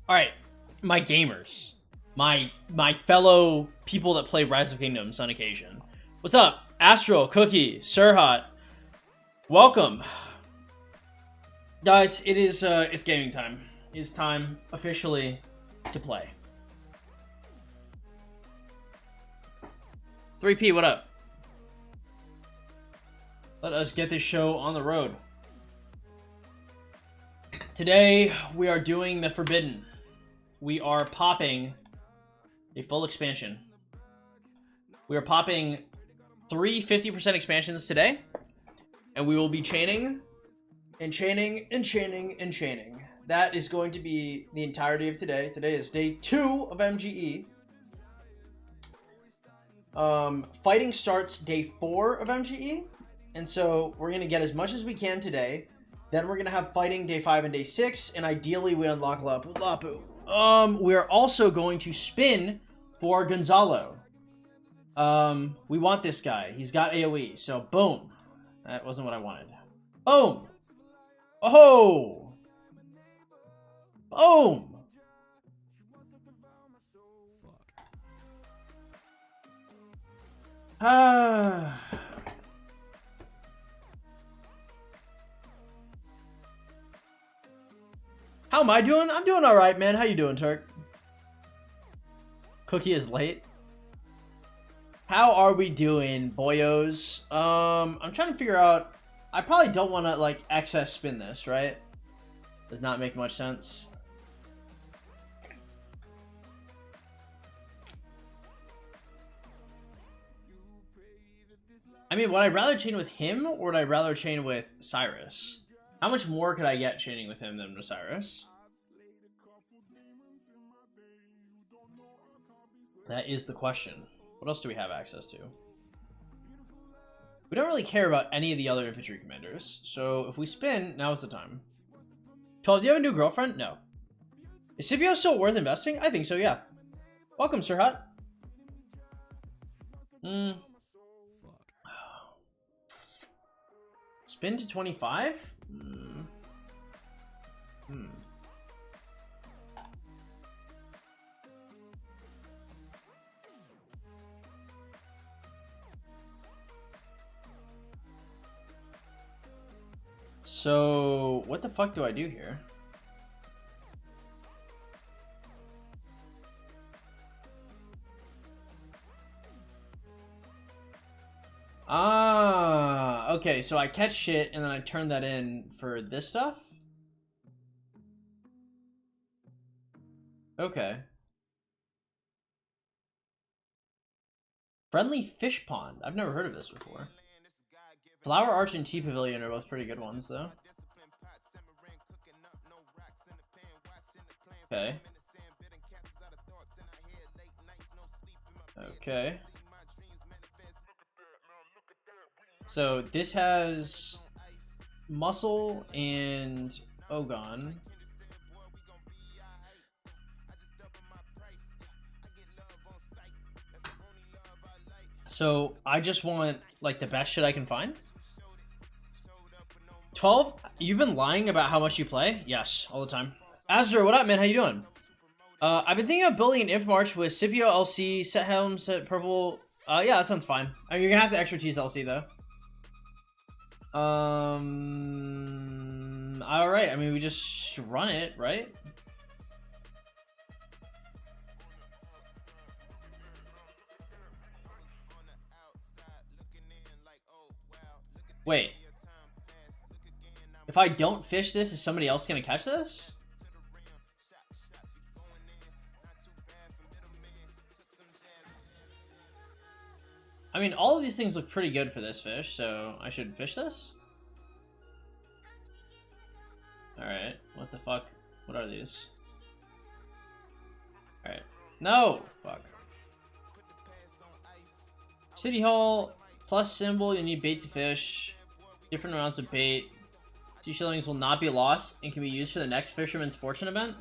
All right, my gamers, my fellow people that play Rise of Kingdoms on occasion. What's up, Astro, Cookie, Sirhat? Welcome, guys. It is it's gaming time. It's time officially to play. 3P, what up? Let us get this show on the road. Today we are doing the Forbidden. We are popping a full expansion. We are popping 3 50% expansions today, and we will be chaining and chaining and chaining and chaining. That is going to be the entirety of today. Today is day 2 of MGE. Fighting starts day 4 of MGE, and so we're gonna get as much as we can today. Then we're gonna have fighting day 5 and day 6, and ideally we unlock Lapu Lapu. We are also going to spin for Gonzalo. We want this guy. He's got AoE, so boom. That wasn't what I wanted. Boom. Oh. Boom. Ah. How am I doing? I'm doing all right, man. How you doing, Turk? Cookie is late. How are we doing, boyos? I'm trying to figure out. I probably don't want to like excess spin this, right? Does not make much sense. I mean, would I rather chain with him or would I rather chain with Cyrus? How much more could I get chaining with him than with Cyrus? That is the question. What else do we have access to? We don't really care about any of the other infantry commanders, so if we spin, now is the time. 12, do you have a new girlfriend? No. Is Scipio still worth investing? I think so, yeah. Welcome, Sirhat. Spin to 25? So, what the fuck do I do here? Ah, okay, so I catch shit and then I turn that in for this stuff? Okay. Friendly Fish Pond. I've never heard of this before. Flower Arch and Tea Pavilion are both pretty good ones, though. Okay. Okay. So this has Muscle and Ogon. So I just want like the best shit I can find. 12? You've been lying about how much you play? Yes, all the time. Azure, what up, man? How you doing? I've been thinking of building an Inf March with Scipio LC, set helm, set purple. Yeah, that sounds fine. I mean, you're gonna have to expertise LC though. Alright, I mean, we just run it, right? Wait. If I don't fish this, is somebody else gonna catch this? I mean, all of these things look pretty good for this fish, so I should fish this? Alright, what the fuck? What are these? Alright. No! Fuck. City Hall, plus symbol, you need bait to fish. Different amounts of bait. 2 shillings will not be lost and can be used for the next Fisherman's Fortune event.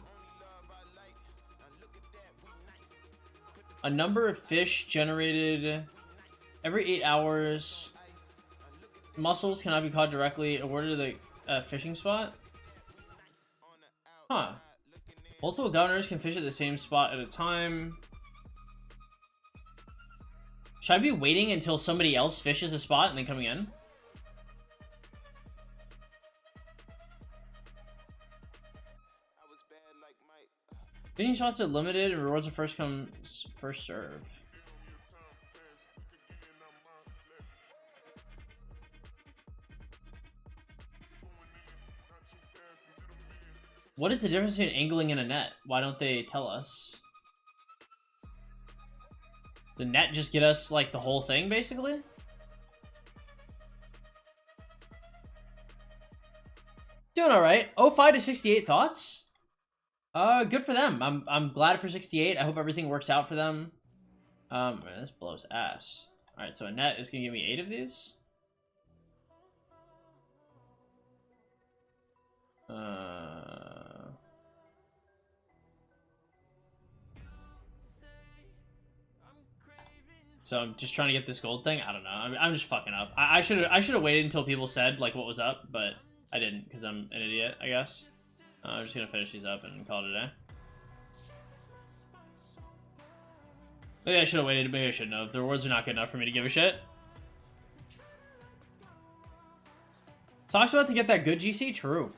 A number of fish generated every 8 hours. Mussels cannot be caught directly. Awarded to the fishing spot. Huh. Multiple governors can fish at the same spot at a time. Should I be waiting until somebody else fishes a spot and then coming in? Fishing spots are limited and rewards are first come, first serve. What is the difference between angling and a net? Why don't they tell us? The net just get us like the whole thing basically? Doing all right. 05 to 68 thoughts. Good for them. I'm glad for 68. I hope everything works out for them. Man, this blows ass. All right, so a net is gonna give me 8 of these. So I'm just trying to get this gold thing. I don't know. I'm just fucking up. I should have waited until people said like what was up, but I didn't because I'm an idiot, I guess. I'm just gonna finish these up and call it a day. Maybe I should have waited. Maybe I shouldn't have. The rewards are not good enough for me to give a shit. Talks about to get that good GC. True.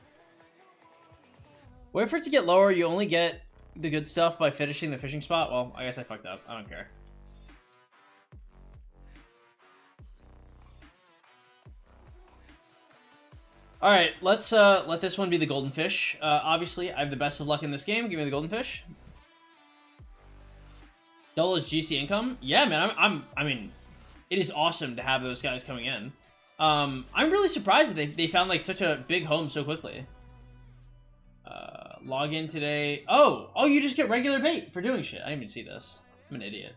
Wait for it to get lower. You only get the good stuff by finishing the fishing spot. Well, I guess I fucked up. I don't care. All right, let's let this one be the golden fish. Obviously, I have the best of luck in this game. Give me the golden fish. Double is GC income. Yeah, man. I mean, it is awesome to have those guys coming in. I'm really surprised that they found like such a big home so quickly. Log in today. Oh, you just get regular bait for doing shit. I didn't even see this. I'm an idiot.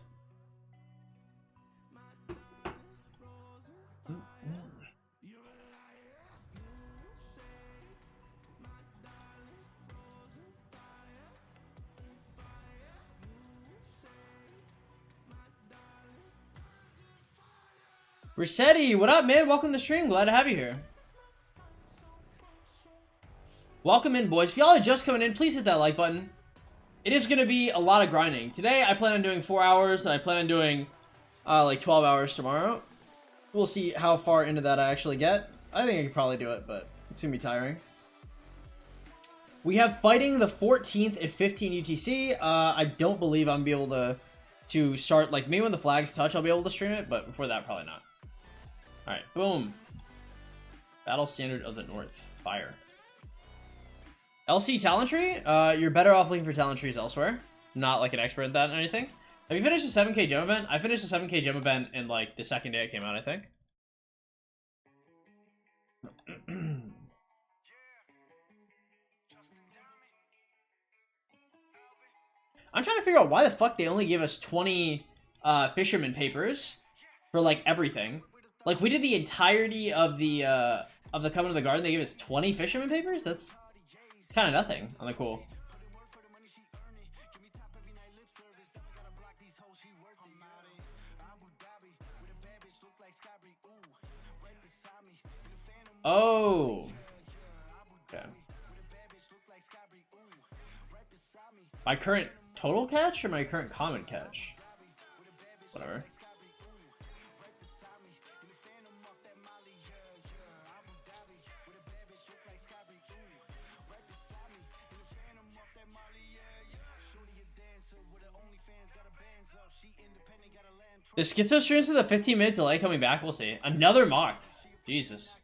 Resetti, what up, man? Welcome to the stream. Glad to have you here. Welcome in, boys. If y'all are just coming in, please hit that like button. It is going to be a lot of grinding. Today, I plan on doing 4 hours. I plan on doing like 12 hours tomorrow. We'll see how far into that I actually get. I think I could probably do it, but it's going to be tiring. We have fighting the 14th at 15 UTC. I don't believe I'm be able to start, like, maybe when the flags touch, I'll be able to stream it, but before that, probably not. Alright, boom. Battle Standard of the North. Fire. LC talent tree? You're better off looking for talent trees elsewhere. Not like an expert at that or anything. Have you finished the 7k gem event? I finished the 7k gem event in like the second day it came out, I think. I'm trying to figure out why the fuck they only gave us 20 Fisherman papers for like everything. Like we did the entirety of the Covenant of the Garden. They gave us 20 Fisherman papers. That's kind of nothing on the cool. Oh. Okay. My current total catch or my current common catch? Whatever. The Schizo streams with a 15-minute delay coming back. We'll see. Another mocked. Jesus.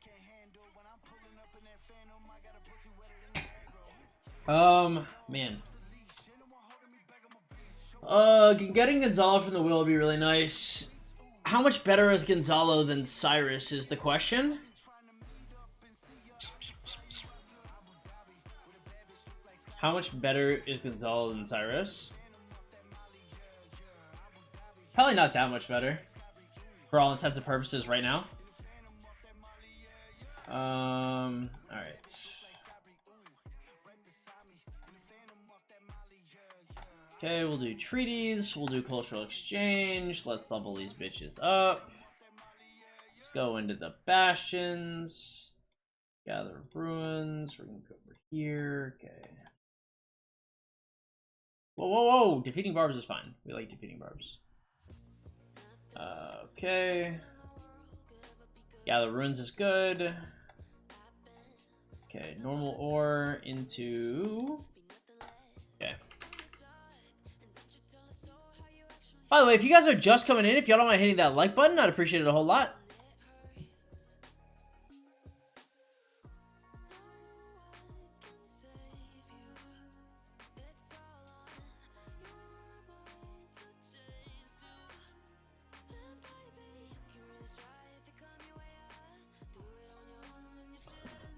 Man. Getting Gonzalo from the wheel would be really nice. How much better is Gonzalo than Cyrus is the question. How much better is Gonzalo than Cyrus? Probably not that much better. For all intents and purposes right now. Alright. Okay, we'll do treaties, we'll do cultural exchange, let's level these bitches up. Let's go into the bastions, gather ruins, we're gonna go over here, okay. Whoa, whoa, whoa! Defeating barbs is fine. We like defeating barbs. Okay. Yeah, the ruins is good. Okay, normal ore into... Okay. By the way, if you guys are just coming in, if y'all don't mind hitting that like button, I'd appreciate it a whole lot.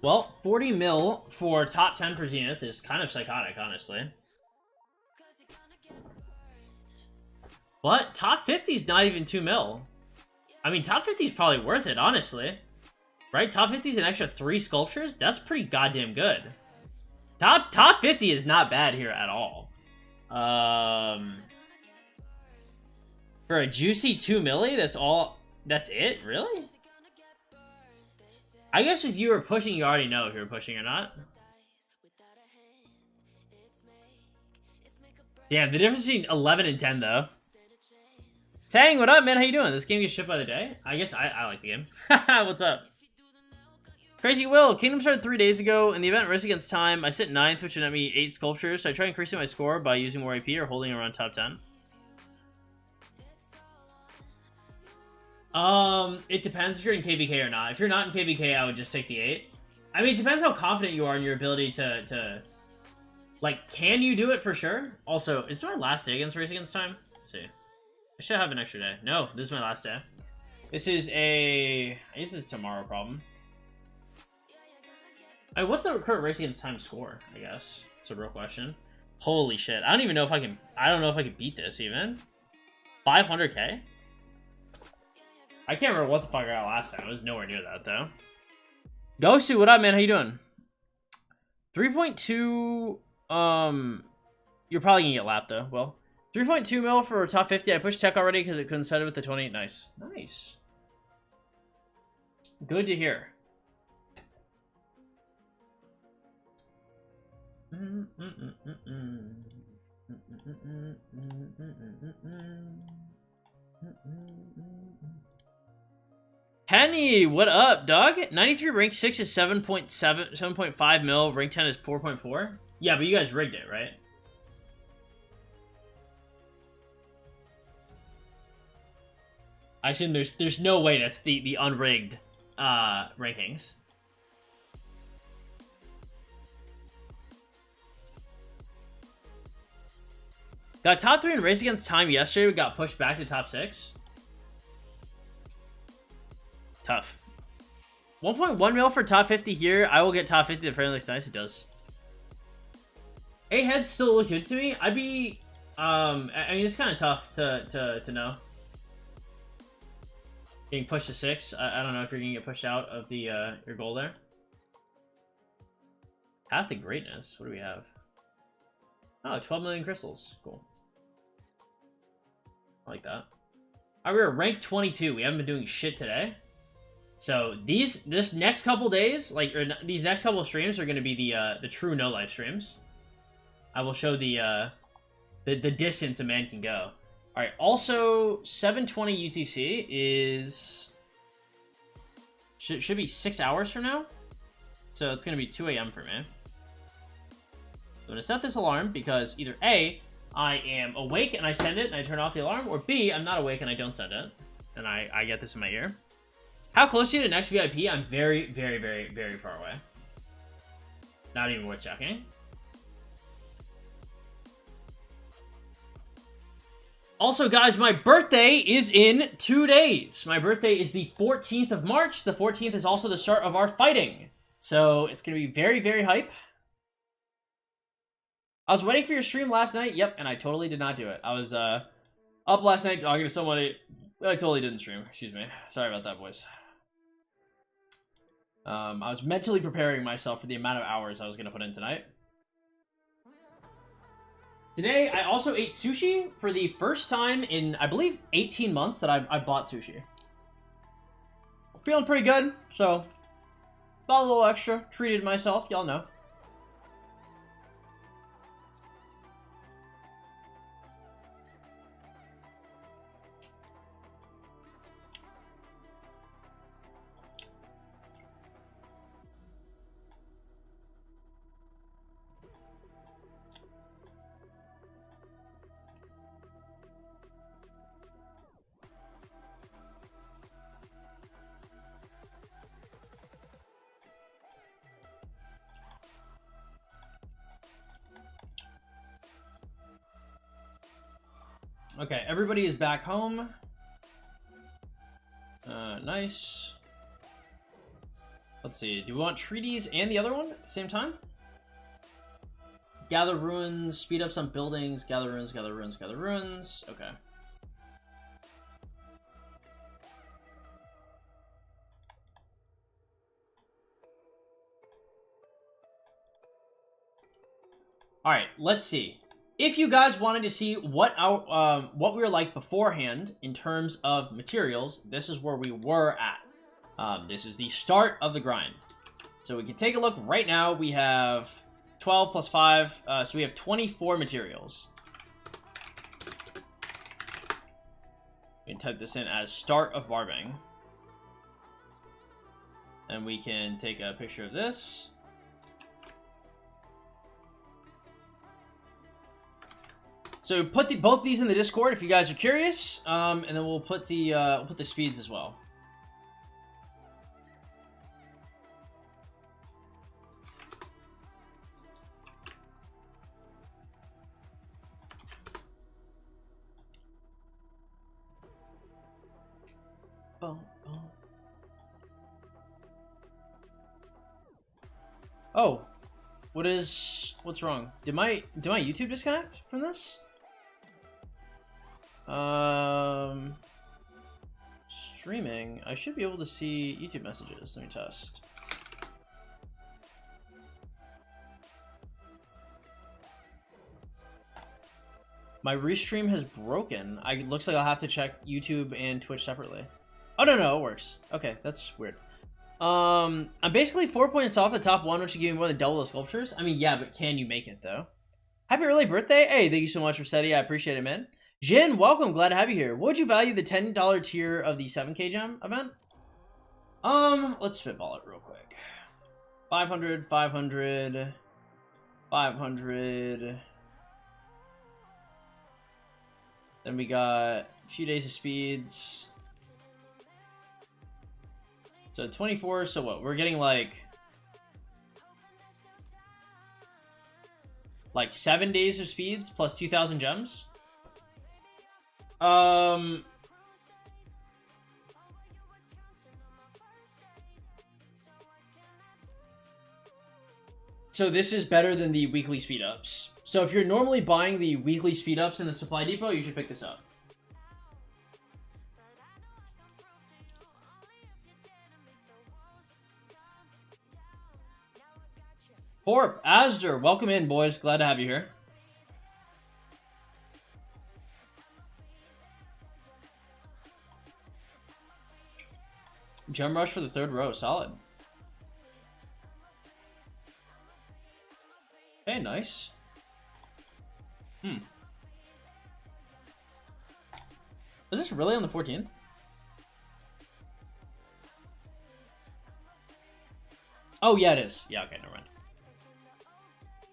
Well, 40 mil for top 10 for Zenith is kind of psychotic, honestly. But top 50 is not even 2 mil. I mean, top 50 is probably worth it, honestly. Right? Top 50 is an extra 3 sculptures? That's pretty goddamn good. Top 50 is not bad here at all. For a juicy 2 milli, that's it? Really? I guess if you were pushing, you already know if you were pushing or not. Damn, the difference between 11 and 10, though. Tang, what up, man? How you doing? This game gets shipped by the day? I guess I like the game. What's up? Crazy Will, Kingdom started 3 days ago. In the event Race Against Time, I sit 9th, which would net me 8 sculptures. So I try increasing my score by using more AP or holding around top 10. It depends if you're in KVK or not. If you're not in KVK, I would just take the 8. I mean, it depends how confident you are in your ability to like, can you do it for sure? Also, is this my last day against Race Against Time? Let's see. I should have an extra day. No, this is my last day. This is I guess this is tomorrow problem. I mean, what's the current Race Against Time score, I guess? It's a real question. Holy shit. I don't even know if I can... I don't know if I can beat this, even. 500k? I can't remember what the fuck I got last time. I was nowhere near that, though. Gosu, what up, man? How you doing? 3.2... You're probably gonna get lapped, though. Well, 3.2 mil for top 50. I pushed tech already because it couldn't set it with the 28. Nice. Nice. Good to hear. Penny, what up, dog? 93 rank 6 is 7.5 mil. Rank 10 is 4.4. Yeah, but you guys rigged it, right? I assume there's no way that's the unrigged rankings. Got top 3 in Race Against Time yesterday. We got pushed back to top 6. Tough. 1.1 mil for top 50 here. I will get top 50. The frame looks nice. It does. 8 heads still look good to me. I'd be... I mean, it's kind of tough to know. Getting pushed to 6. I don't know if you're going to get pushed out of the your goal there. Path to Greatness. What do we have? Oh, 12 million crystals. Cool. I like that. Alright, we're ranked 22. We haven't been doing shit today. So this next couple days, like, or these next couple streams are going to be the true no life streams. I will show the distance a man can go. All right. Also, 7:20 UTC is should be 6 hours from now. So it's going to be 2 a.m. for me. I'm going to set this alarm because either A, I am awake and I send it and I turn off the alarm, or B, I'm not awake and I don't send it and I get this in my ear. How close are you to next VIP? I'm very, very, very, very far away. Not even worth checking. Also, guys, my birthday is in 2 days. My birthday is the 14th of March. The 14th is also the start of our fighting. So it's going to be very, very hype. I was waiting for your stream last night. Yep, and I totally did not do it. I was up last night talking to somebody. I totally didn't stream. Excuse me. Sorry about that, boys. I was mentally preparing myself for the amount of hours I was going to put in tonight. Today, I also ate sushi for the first time in, I believe, 18 months that I've bought sushi. Feeling pretty good, so thought a little extra, treated myself, y'all know. Okay, everybody is back home. Nice. Let's see. Do we want treaties and the other one at the same time? Gather ruins, speed up some buildings, gather ruins, gather ruins, gather ruins. Okay. All right, let's see. If you guys wanted to see what we were like beforehand in terms of materials, this is where we were at. This is the start of the grind. So we can take a look right now. We have 12 plus 5, so we have 24 materials. We can type this in as start of barbing. And we can take a picture of this. So put both these in the Discord if you guys are curious, and then we'll put the speeds as well. Oh, what's wrong? Did my YouTube disconnect from this? Streaming. I should be able to see YouTube messages. Let me test. My restream has broken. It looks like I'll have to check YouTube and Twitch separately. Oh, no, it works. Okay, that's weird. I'm basically 4 points off the top one, which should give me more than double the sculptures. I mean, yeah, but can you make it, though? Happy early birthday. Hey, thank you so much for SETI. I appreciate it, man. Jin, welcome. Glad to have you here. Would you value the $10 tier of the 7K gem event? Let's spitball it real quick. 500, 500, 500. Then we got a few days of speeds. So 24, so what? We're getting like 7 days of speeds plus 2,000 gems. So this is better than the weekly speed ups. So if you're normally buying the weekly speed ups in the supply depot, you should pick this up. Porp, Asder, welcome in, boys. Glad to have you here. Gem rush for the third row, solid. Okay, nice. Is this really on the 14th? Oh, yeah, it is. Yeah, okay, never mind.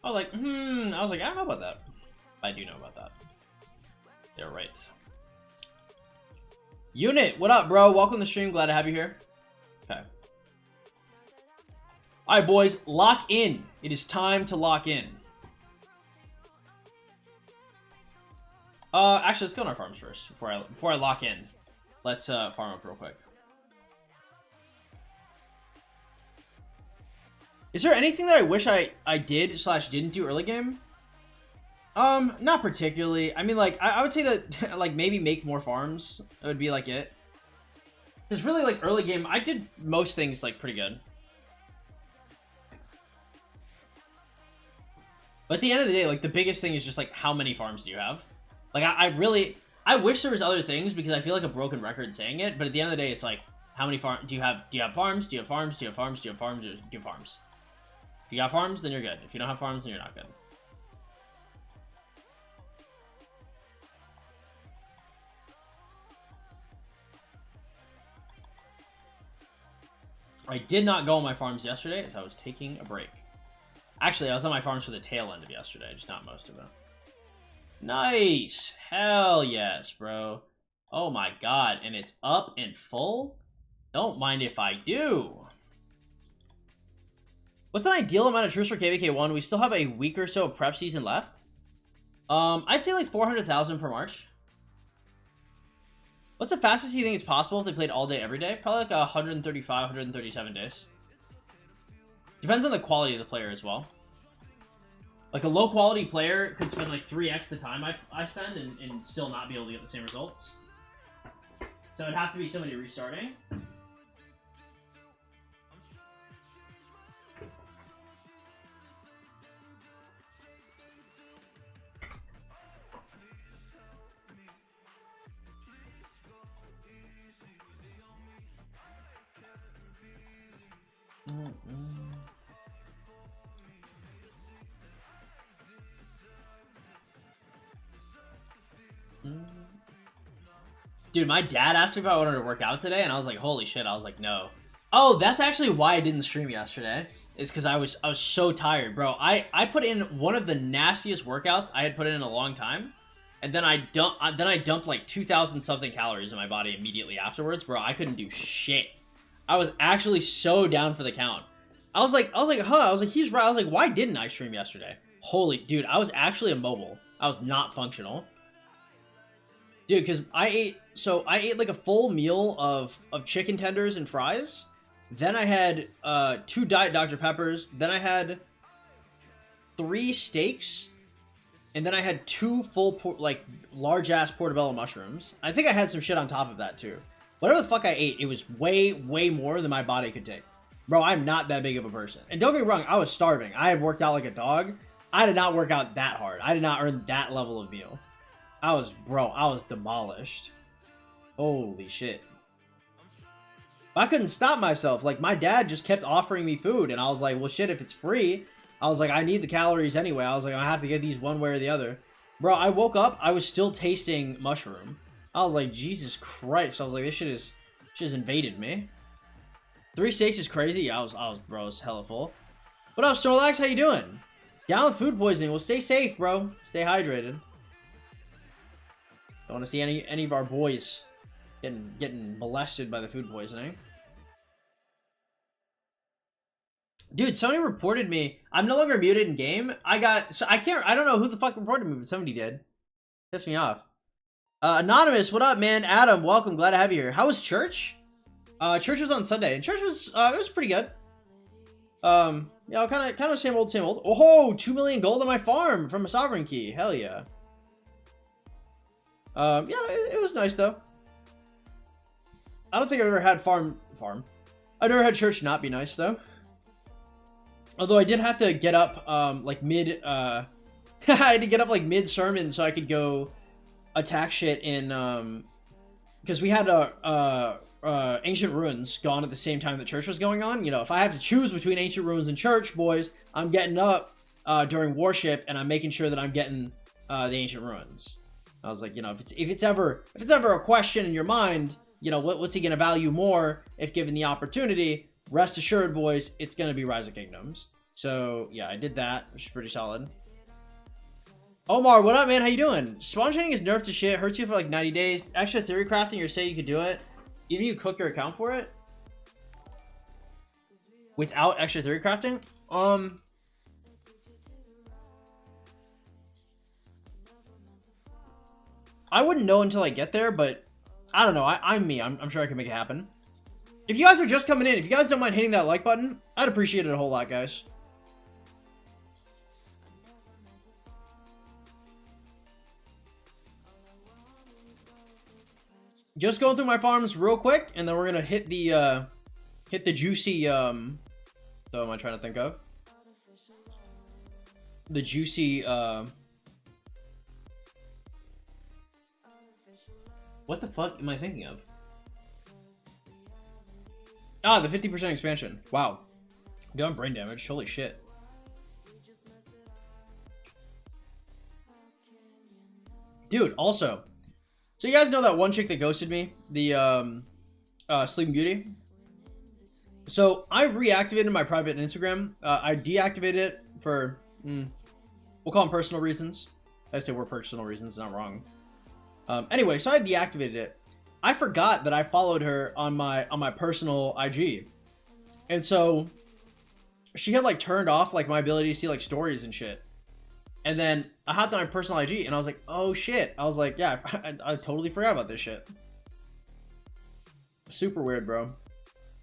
I was like, I don't know about that. I do know about that. They're right. Unit, what up, bro? Welcome to the stream. Glad to have you here. Okay. All right, boys, lock in. It is time to lock in. Actually, let's go on our farms first before I lock in. Let's farm up real quick. Is there anything that I wish I did / didn't do early game? Not particularly. I mean, like, I would say that, like, maybe make more farms. That would be, like, it. Because really, like, early game, I did most things, like, pretty good. But at the end of the day, like, the biggest thing is just, like, how many farms do you have? Like, I wish there was other things, because I feel like a broken record saying it, but at the end of the day, it's like, how many farms do you have? Do you have farms? Do you have farms? Do you have farms? Do you have farms? Do you have farms? If you got farms, then you're good. If you don't have farms, then you're not good. I did not go on my farms yesterday as I was taking a break. Actually, I was on my farms for the tail end of yesterday, just not most of it. Nice! Hell yes, bro. Oh my god, and it's up and full? Don't mind if I do. What's an ideal amount of troops for KVK 1? We still have a week or so of prep season left. I'd say like 400,000 per March. What's the fastest you think it's possible if they played all day every day? Probably like 135, 137 days. Depends on the quality of the player as well. Like a low quality player could spend like 3x the time I spend and still not be able to get the same results. So it'd have to be somebody restarting. Dude, my dad asked me if I wanted to work out today, and I was like, holy shit. I was like, no. Oh, that's actually why I didn't stream yesterday. Is because I was so tired, bro. I put in one of the nastiest workouts I had put in a long time, and then I dumped like 2,000 something calories in my body immediately afterwards, bro. I couldn't do shit. I was actually so down for the count. I was like, he's right. I was like, why didn't I stream yesterday? Holy, dude, I was actually immobile. I was not functional. Dude, because I ate like a full meal of chicken tenders and fries. Then I had 2 Diet Dr. Peppers. Then I had 3 steaks. And then I had 2 full, large-ass portobello mushrooms. I think I had some shit on top of that, too. Whatever the fuck I ate, it was way, way more than my body could take. Bro, I'm not that big of a person. And don't get me wrong, I was starving. I had worked out like a dog. I did not work out that hard. I did not earn that level of meal. I was demolished. Holy shit. I couldn't stop myself. Like, my dad just kept offering me food, and I was like, well, shit, if it's free, I was like, I need the calories anyway. I was like, I have to get these one way or the other. Bro, I woke up, I was still tasting mushroom. I was like, Jesus Christ. I was like, this shit has invaded me. 3 steaks is crazy. I was hella full. What up, Snorlax? How you doing? Down with food poisoning. Well, stay safe, bro. Stay hydrated. Don't want to see any of our boys getting molested by the food poisoning. Dude, somebody reported me. I'm no longer muted in game. I don't know who the fuck reported me, but somebody did. Pissed me off. Anonymous, what up, man? Adam, welcome. Glad to have you here. How was church? Church was on Sunday, and church was it was pretty good. Yeah, kind of same old, same old. Oh, 2 million gold on my farm from a sovereign key. Hell yeah. Yeah, it was nice though. I don't think I've ever had farm. I've never had church not be nice though. Although I did have to get up like mid I had to get up like mid sermon so I could go attack shit in because we had ancient ruins gone at the same time the church was going on. You know, if I have to choose between ancient ruins and church, boys, I'm getting up during worship and I'm making sure that I'm getting the ancient ruins. I was like, you know, if it's ever a question in your mind, you know, what's he gonna value more if given the opportunity? Rest assured, boys, it's gonna be Rise of Kingdoms. So yeah, I did that, which is pretty solid. Omar, what up, man? How you doing? Spawn training is nerfed to shit. Hurts you for like 90 days. Extra theory crafting, or say you could do it. Even you cook your account for it without extra theory crafting. I wouldn't know until I get there, but I don't know. I'm me. I'm sure I can make it happen. If you guys are just coming in, if you guys don't mind hitting that like button, I'd appreciate it a whole lot, guys. Just going through my farms real quick, and then we're gonna hit the juicy so am I trying to think of the juicy what the fuck am I thinking of? Ah, the 50% expansion. Wow. Dude, I'm brain damaged. Holy shit. Dude, also, so you guys know that one chick that ghosted me? The, Sleeping Beauty? So, I reactivated my private Instagram. I deactivated it for, we'll call them personal reasons. I say we're personal reasons, not wrong. Anyway, so I deactivated it. I forgot that I followed her on my personal IG. And so, she had, like, turned off, like, my ability to see, like, stories and shit. And then I hopped on my personal IG and I was like, oh shit. I was like, yeah, I totally forgot about this shit. Super weird, bro.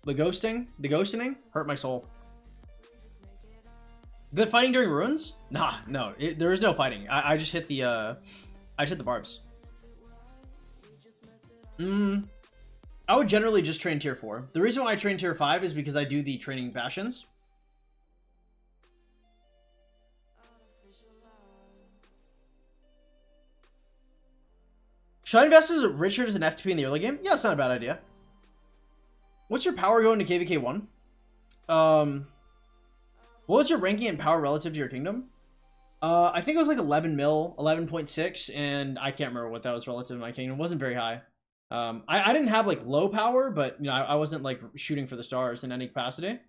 The ghosting hurt my soul. Good fighting during ruins? Nah, no, there is no fighting. I just hit the, I just hit the barbs. I would generally just train tier 4. The reason why I train tier 5 is because I do the training passions. Should I invest as Richard as an F2P in the early game? Yeah, it's not a bad idea. What's your power going to KVK 1? What was your ranking and power relative to your kingdom? I think it was like 11 mil, 11.6, and I can't remember what that was relative to my kingdom. It wasn't very high. I didn't have like low power, but you know, I wasn't like shooting for the stars in any capacity.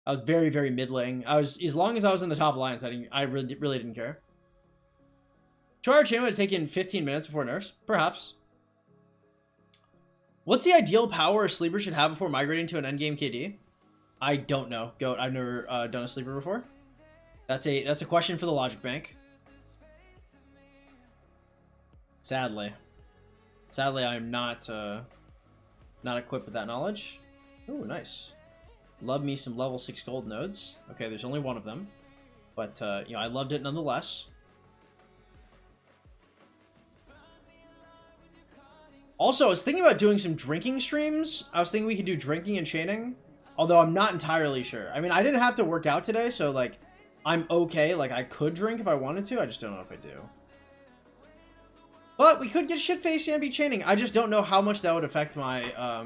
I was very, very middling. As long as I was in the top alliance, I really didn't care. 2-hour chain would have taken 15 minutes before nerfs, perhaps. What's the ideal power a sleeper should have before migrating to an endgame KD? I don't know, Goat. I've never done a sleeper before. That's a question for the logic bank. Sadly, I'm not equipped with that knowledge. Ooh, nice. Love me some level 6 gold nodes. Okay, there's only one of them, but you know, I loved it nonetheless. Also, I was thinking about doing some drinking streams. I was thinking we could do drinking and chaining, although I'm not entirely sure. I mean, I didn't have to work out today, so like, I'm okay. Like, I could drink if I wanted to. I just don't know if I do. But we could get shit-faced and be chaining. I just don't know how much that would affect my, I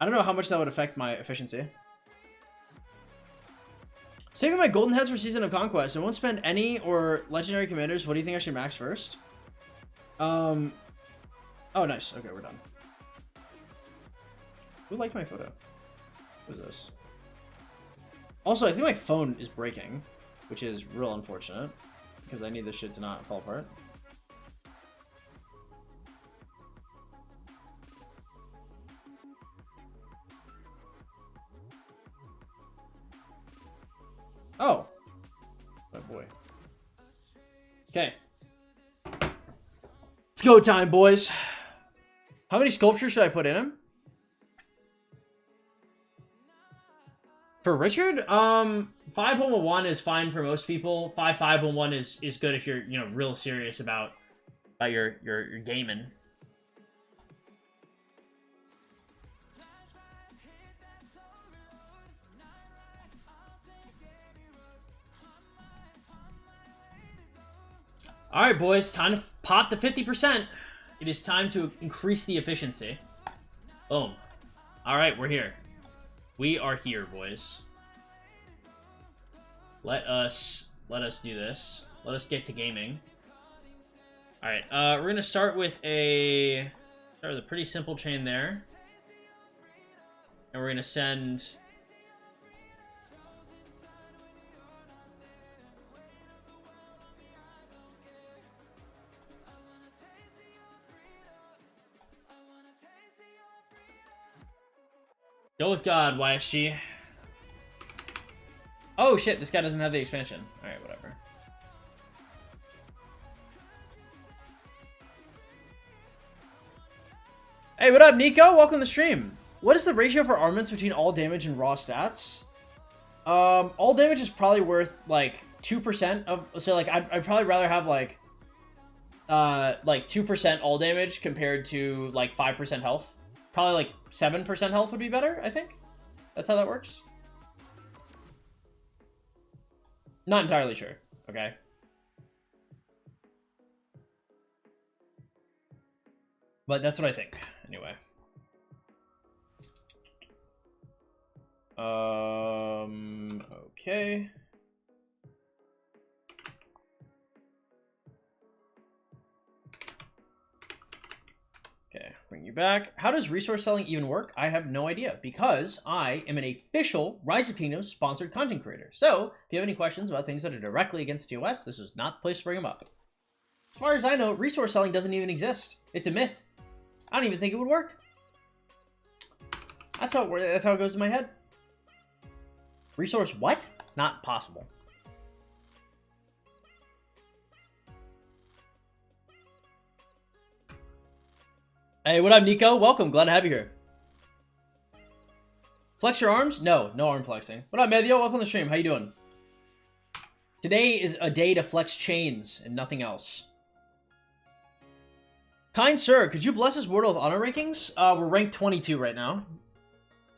don't know how much that would affect my efficiency. Saving my golden heads for Season of Conquest. I won't spend any or legendary commanders. What do you think I should max first? Oh, nice. Okay, we're done. Who liked my photo? What is this? Also, I think my phone is breaking, which is real unfortunate, because I need this shit to not fall apart. Oh. Oh, boy. Okay. It's go time, boys. How many sculptures should I put in him? For Richard, 5-1-1 is fine for most people. 5-5-1 is good if you're, you know, real serious about your gaming. All right, boys, time to pop the 50%. It is time to increase the efficiency. Boom. All right, we're here. We are here, boys. Let us do this. Let us get to gaming. All right, we're gonna start with a pretty simple chain there, and we're gonna send. Go with God, YSG. Oh shit, this guy doesn't have the expansion. Alright, whatever. Hey, what up, Nico? Welcome to the stream. What is the ratio for armaments between all damage and raw stats? All damage is probably worth like 2% of, so like I'd probably rather have like 2% all damage compared to like 5% health. Probably like 7% health would be better, I think. That's how that works. Not entirely sure, okay? But that's what I think, anyway. Okay. Okay, bring you back. How does resource selling even work? I have no idea, because I am an official Rise of Kingdoms sponsored content creator. So, if you have any questions about things that are directly against TOS, this is not the place to bring them up. As far as I know, resource selling doesn't even exist. It's a myth. I don't even think it would work. That's how it goes in my head. Resource what? Not possible. Hey, what up, Nico? Welcome. Glad to have you here. Flex your arms? No, no arm flexing. What up, Medio? Welcome to the stream. How you doing? Today is a day to flex chains and nothing else. Kind sir, could you bless us World of Honor rankings? We're ranked 22 right now.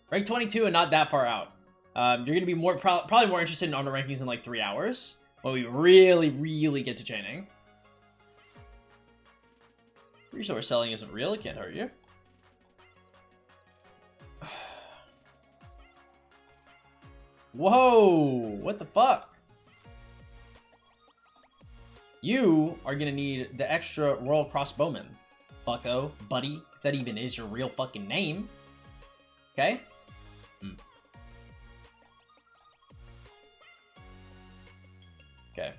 Ranked 22 and not that far out. You're going to be probably more interested in honor rankings in like 3 hours. When we really get to chaining. Pretty sure selling isn't real. It can't hurt you. Whoa! What the fuck? You are gonna need the extra Royal Crossbowman. Bucko, buddy, if that even is your real fucking name. Okay? Okay.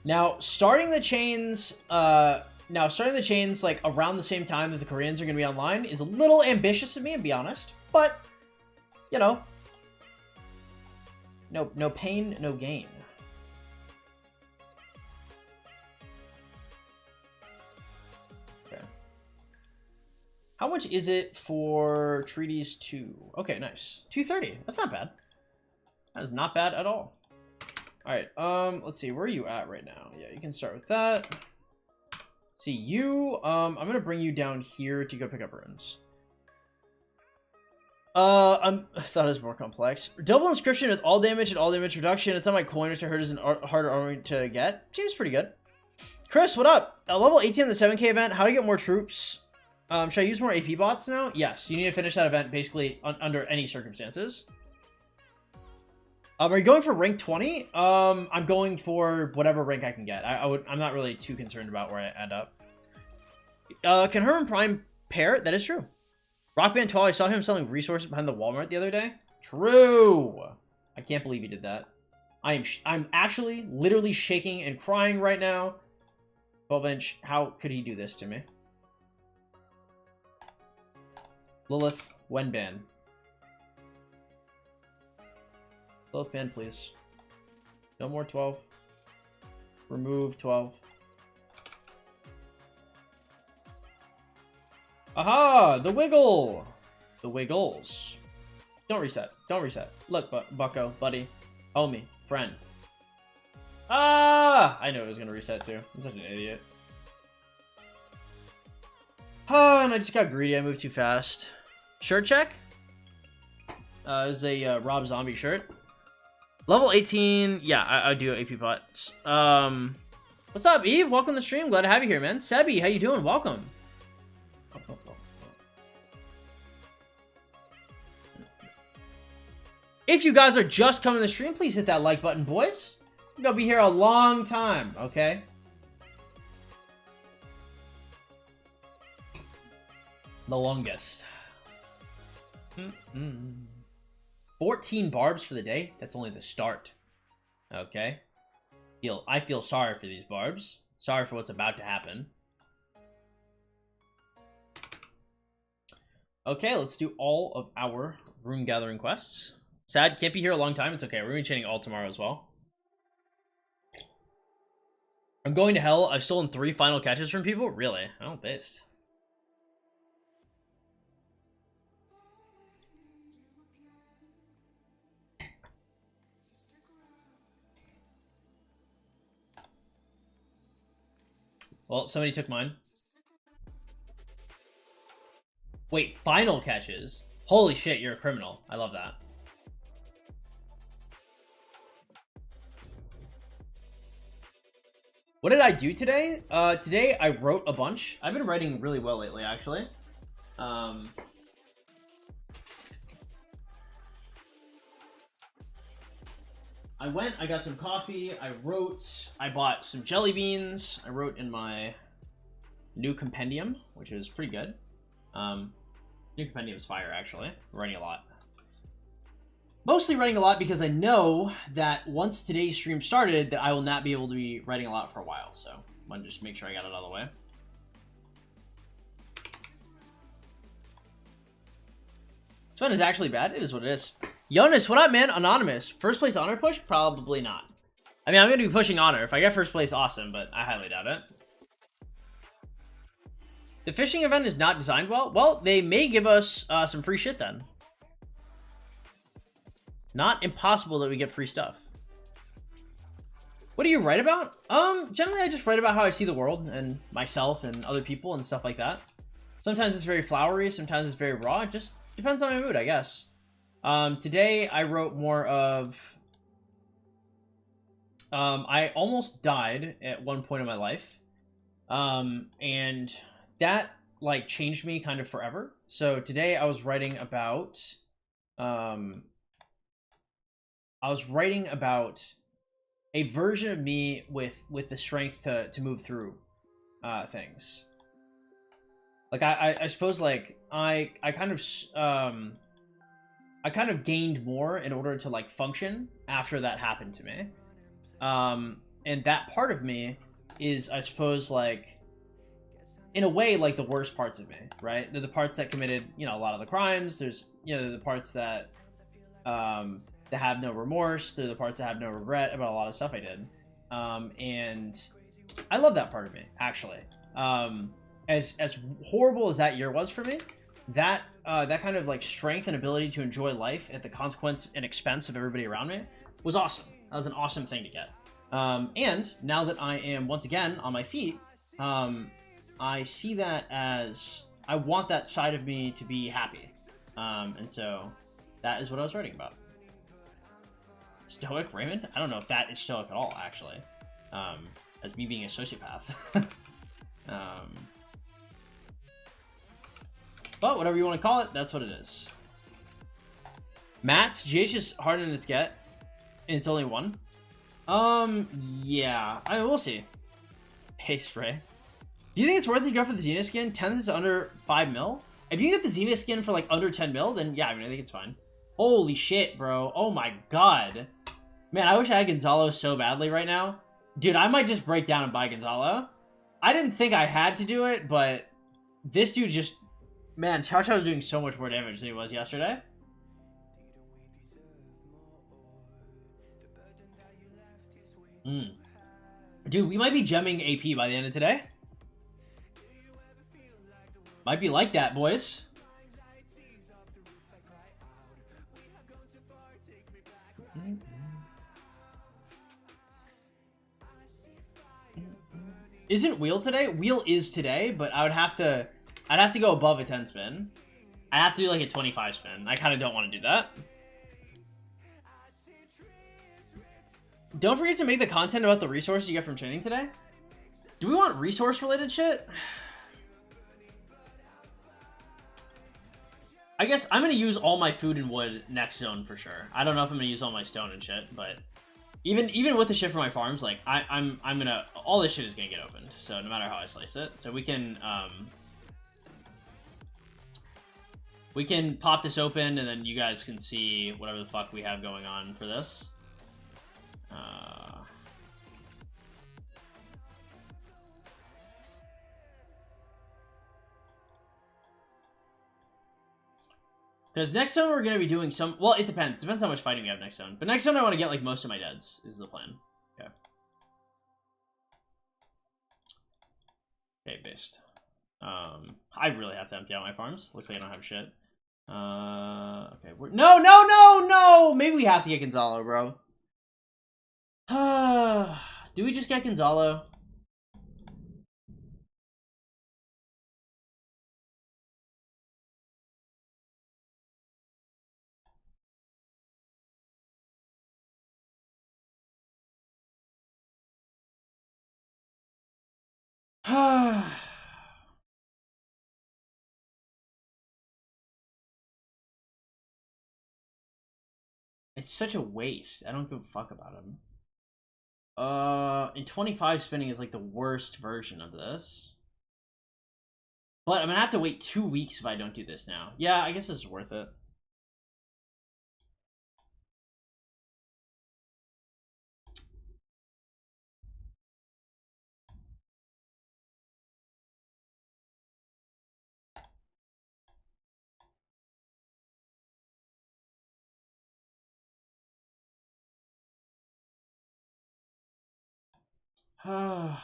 Now, starting the chains like around the same time that the Koreans are going to be online is a little ambitious of me, to be honest. But, you know, no pain, no gain. Okay. How much is it for Treaties 2? Okay, nice. 230. That's not bad. That is not bad at all. Alright, let's see, where are you at right now? Yeah, you can start with that. See, you, I'm gonna bring you down here to go pick up runes. I thought it was more complex. Double inscription with all damage and all damage reduction. It's on my coin, which I heard is harder armor to get. Seems pretty good. Chris, what up? Level 18 in the 7K event, how to get more troops? Should I use more AP bots now? Yes, you need to finish that event basically under any circumstances. Are you going for rank 20? I'm going for whatever rank I can get. I'm not really too concerned about where I end up. Can Herman Prime pair? That is true. Rock Band 12, I saw him selling resources behind the Walmart the other day. True. I can't believe he did that. I'm actually literally shaking and crying right now. 12-inch, how could he do this to me? Lilith, Wenban. Lilith ban, please. No more 12. Remove 12. Aha! The wiggle! The wiggles. Don't reset. Don't reset. Look, bucko, buddy, homie, friend. Ah! I knew it was gonna reset too. I'm such an idiot. Ah, and I just got greedy. I moved too fast. Shirt check? It was a Rob Zombie shirt. Level 18, yeah, I do AP pots. What's up, Eve? Welcome to the stream. Glad to have you here, man. Sebi, how you doing? Welcome. If you guys are just coming to the stream, please hit that like button, boys. We're gonna be here a long time, okay? The longest. 14 barbs for the day? That's only the start. Okay. I feel sorry for these barbs. Sorry for what's about to happen. Okay, let's do all of our rune gathering quests. Sad, can't be here a long time. It's okay. We're going to be chaining all tomorrow as well. I'm going to hell. I've stolen 3 final catches from people? Really? Oh, based. Well, somebody took mine. Wait, final catches? Holy shit, you're a criminal. I love that. What did I do today? Today I wrote a bunch. I've been writing really well lately, actually. I got some coffee, I bought some jelly beans, I wrote in my new compendium, which is pretty good. New compendium is fire, actually. I'm writing a lot. Mostly writing a lot because I know that once today's stream started, that I will not be able to be writing a lot for a while, so I want to just make sure I got it out of the way. This one is actually bad. It is what it is. Jonas, what up, man? Anonymous. First place honor push? Probably not. I mean, I'm going to be pushing honor. If I get first place, awesome, but I highly doubt it. The fishing event is not designed well. Well, they may give us some free shit then. Not impossible that we get free stuff. What do you write about? Generally I just write about how I see the world and myself and other people and stuff like that. Sometimes it's very flowery, sometimes it's very raw. It just depends on my mood, I guess. Today I wrote more of... I almost died at one point in my life. And that, like, changed me kind of forever. So today I was writing about... a version of me with the strength to move through things. Like I suppose like I kind of gained more in order to like function after that happened to me. And that part of me is, I suppose, like in a way like the worst parts of me, right? They're the parts that committed, you know, a lot of the crimes. There's, you know, the parts that that have no remorse. They're the parts that have no regret about a lot of stuff I did. And I love that part of me, actually. As horrible as that year was for me, that kind of like strength and ability to enjoy life at the consequence and expense of everybody around me was awesome. That was an awesome thing to get. And now that I am once again on my feet, I see that as I want that side of me to be happy. And so that is what I was writing about. Stoic Raymond? I don't know if that is stoic at all, actually. As me being a sociopath. But whatever you want to call it, that's what it is. Matt's GH is harder than it's get, and it's only one. Yeah. I mean, we'll see. Hey, Spray. Do you think it's worth it to go for the Zenith skin? 10 is under 5 mil? If you get the Zenith skin for like under 10 mil, then yeah, I mean, I think it's fine. Holy shit, bro. Oh my god. Man, I wish I had Gonzalo so badly right now. Dude, I might just break down and buy Gonzalo. I didn't think I had to do it, but this dude just... Man, Chow Chow is doing so much more damage than he was yesterday. Dude, we might be gemming AP by the end of today. Might be like that, boys. Isn't Wheel today? Wheel is today, but I'd have to go above a 10 spin. I'd have to do like a 25 spin. I kind of don't want to do that. Don't forget to make the content about the resources you get from training today. Do we want resource related shit? I guess I'm going to use all my food and wood next zone for sure. I don't know if I'm going to use all my stone and shit, but even with the shit from my farms, like I'm going to, all this shit is going to get opened. So no matter how I slice it. So we can pop this open and then you guys can see whatever the fuck we have going on for this. Because next zone we're going to be doing some... Well, it depends. It depends how much fighting we have next zone. But next zone I want to get like most of my deads is the plan. Okay. Okay, based. I really have to empty out my farms. Looks like I don't have shit. Okay. No! Maybe we have to get Gonzalo, bro. Do we just get Gonzalo? It's such a waste. I don't give a fuck about him. And 25 spinning is like the worst version of this. But I'm gonna have to wait 2 weeks if I don't do this now. Yeah, I guess it's worth it. Alright.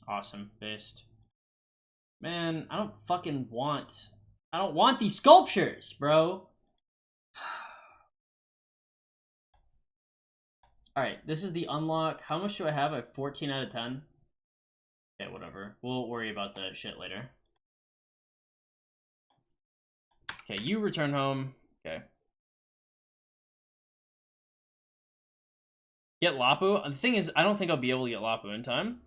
Awesome. Based. Man, I don't want these sculptures, bro. Alright, this is the unlock. How much do I have? I have 14 out of 10. Okay, whatever. We'll worry about that shit later. Okay, you return home. Okay. Get Lapu. The thing is, I don't think I'll be able to get Lapu in time.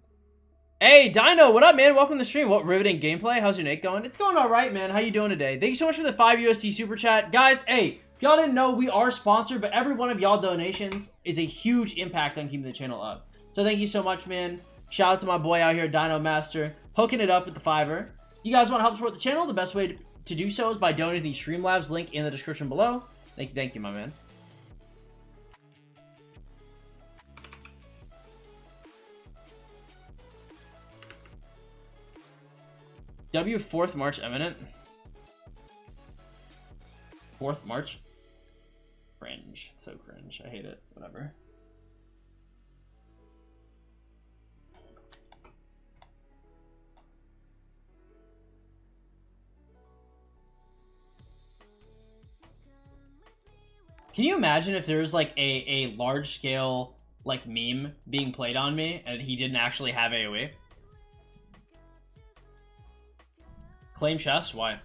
Hey, Dino, what up, man? Welcome to the stream. What riveting gameplay? How's your night going? It's going all right, man. How you doing today? Thank you so much for the 5 USD super chat. Guys, hey, if y'all didn't know, we are sponsored, but every one of y'all donations is a huge impact on keeping the channel up. So thank you so much, man. Shout out to my boy out here, Dino Master, hooking it up with the $5. You guys want to help support the channel? The best way to do so is by donating the Streamlabs link in the description below. Thank you, my man. W 4th March imminent. 4th March? Cringe. It's so cringe. I hate it. Whatever. Can you imagine if there was like a large scale like meme being played on me and he didn't actually have AoE? Claim chest? Why?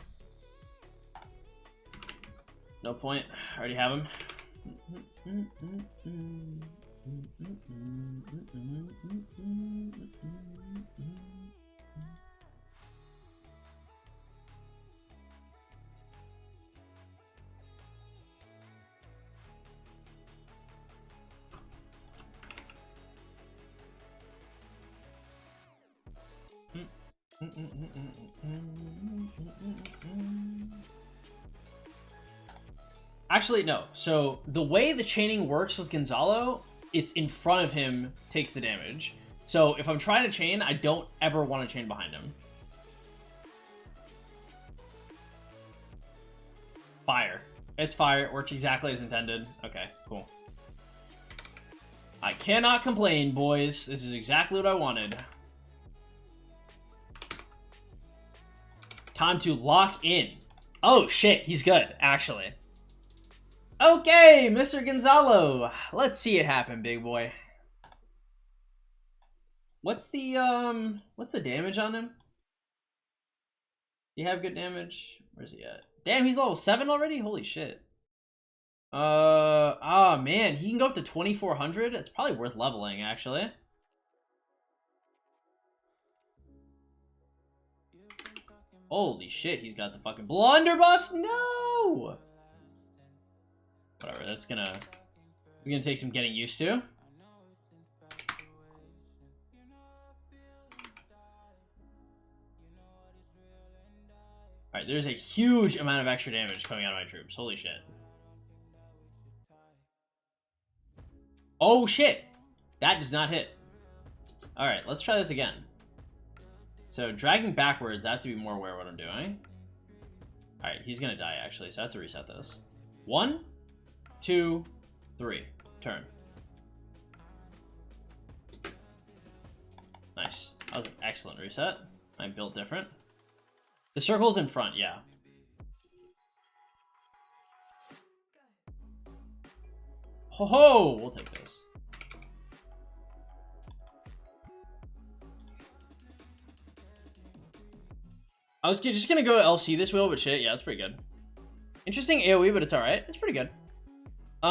No point. I already have him. Actually, no. So, the way the chaining works with Gonzalo, it's in front of him takes the damage. So, if I'm trying to chain, I don't ever want to chain behind him. Fire. It's fire. It works exactly as intended. Okay, cool. I cannot complain, boys. This is exactly what I wanted. Time to lock in. Oh, shit. He's good, actually. Okay, Mr. Gonzalo. Let's see it happen, big boy. What's the damage on him? Do you have good damage? Where's he at? Damn, he's level 7 already? Holy shit. Man, he can go up to 2400. It's probably worth leveling, actually. Holy shit, he's got the fucking blunderbuss. No. Whatever, it's gonna take some getting used to. Alright, there's a huge amount of extra damage coming out of my troops. Holy shit. Oh shit! That does not hit. Alright, let's try this again. So, dragging backwards, I have to be more aware of what I'm doing. Alright, he's gonna die actually, so I have to reset this. 1, 2, 3. Turn. Nice. That was an excellent reset. I built different. The circle's in front, yeah. Ho ho! We'll take this. I was just gonna go to LC this wheel, but shit, yeah, it's pretty good. Interesting AoE, but it's alright. It's pretty good.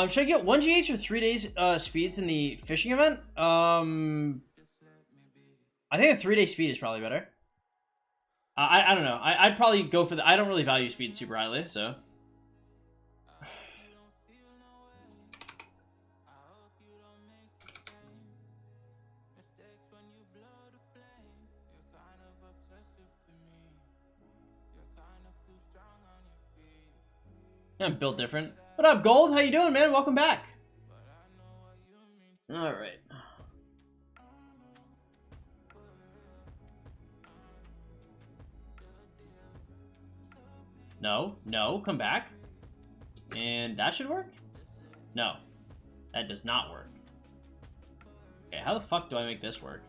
Should I get 1 GH or 3 days speeds in the fishing event? I think a 3-day speed is probably better. I don't know. I'd probably go for the... I don't really value speed super highly, so... Yeah, I'm built different. What up, Gold? How you doing, man? Welcome back. Alright. No, come back. And that should work. No. That does not work. Okay, how the fuck do I make this work?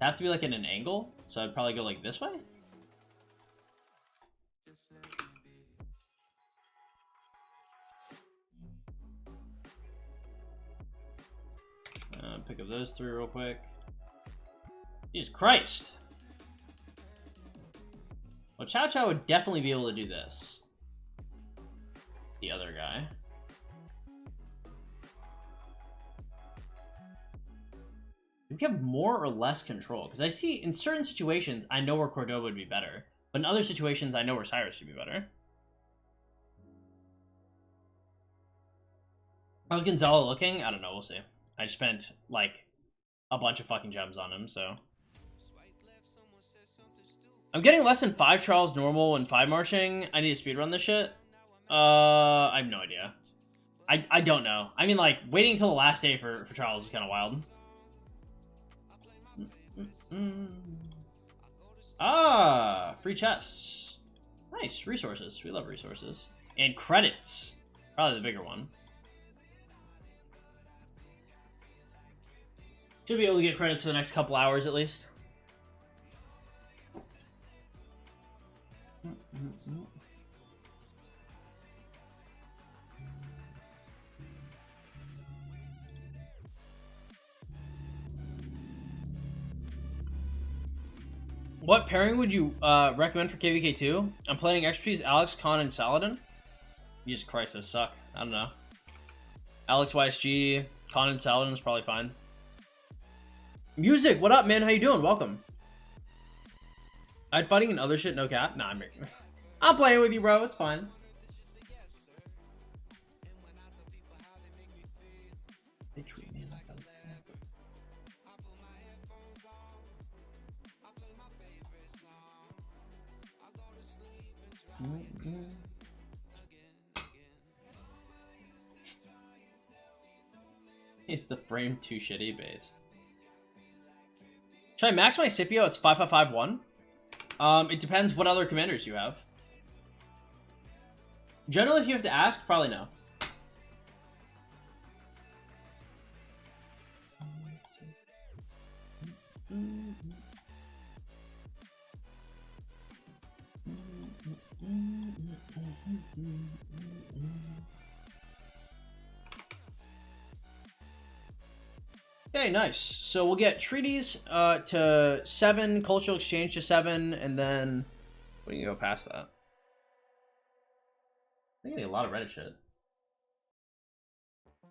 I have to be like in an angle, so I'd probably go like this way? Pick up those three real quick. Jesus Christ! Well, Chow Chow would definitely be able to do this. The other guy. Do we have more or less control? Because I see in certain situations, I know where Cordoba would be better. But in other situations, I know where Cyrus would be better. How's Gonzalo looking? I don't know, we'll see. I spent, like, a bunch of fucking gems on him, so... I'm getting less than 5 trials normal and 5 marching. I need to speedrun this shit. I have no idea. I don't know. I mean, like, waiting until the last day for trials is kind of wild. Ah, free chests. Nice, resources. We love resources. And credits. Probably the bigger one. Should be able to get credits for the next couple hours at least. What pairing would you recommend for KVK2? I'm playing Expertise, Alex, Khan, and Saladin. Jesus Christ, those suck. I don't know. Alex, YSG, Khan, and Saladin is probably fine. Music, what up, man? How you doing? Welcome. I'd fighting and other shit, no cap. Nah, I'm playing with you, bro. It's fine. They treat me like Is the frame too shitty based? Should I max my Scipio? It's 5551. It depends what other commanders you have. Generally, if you have to ask, probably no. Okay, nice. So we'll get treaties to 7, cultural exchange to 7, and then we can go past that. I'm getting a lot of Reddit shit.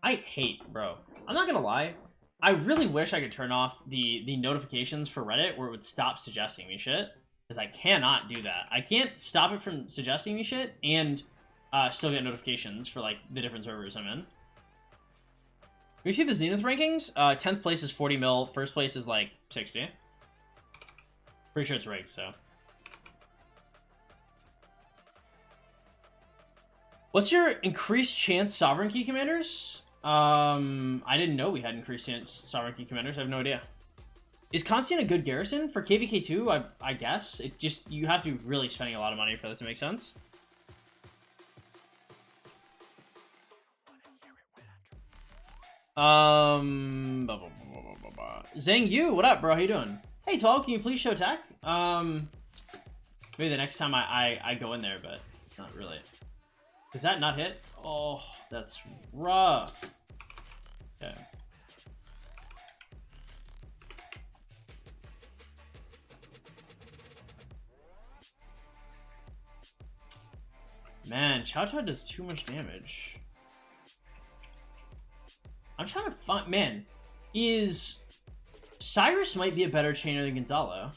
I hate, bro. I'm not gonna lie. I really wish I could turn off the notifications for Reddit where it would stop suggesting me shit, because I cannot do that. I can't stop it from suggesting me shit and still get notifications for like the different servers I'm in. You see the Zenith rankings? 10th place is 40 mil. First place is like 60. Pretty sure it's rigged, so. What's your increased chance sovereignty commanders? I didn't know we had increased chance sovereignty commanders. I have no idea. Is Constantine a good garrison? For KVK2, I guess. It just, you have to be really spending a lot of money for that to make sense. Zhang Yu, what up, bro? How you doing? Hey, Tall, can you please show tech? Maybe the next time I go in there, but not really. Does that not hit? Oh, that's rough. Okay. Man, Chow Chow does too much damage. I'm trying to find... Man, Cyrus might be a better chainer than Gonzalo.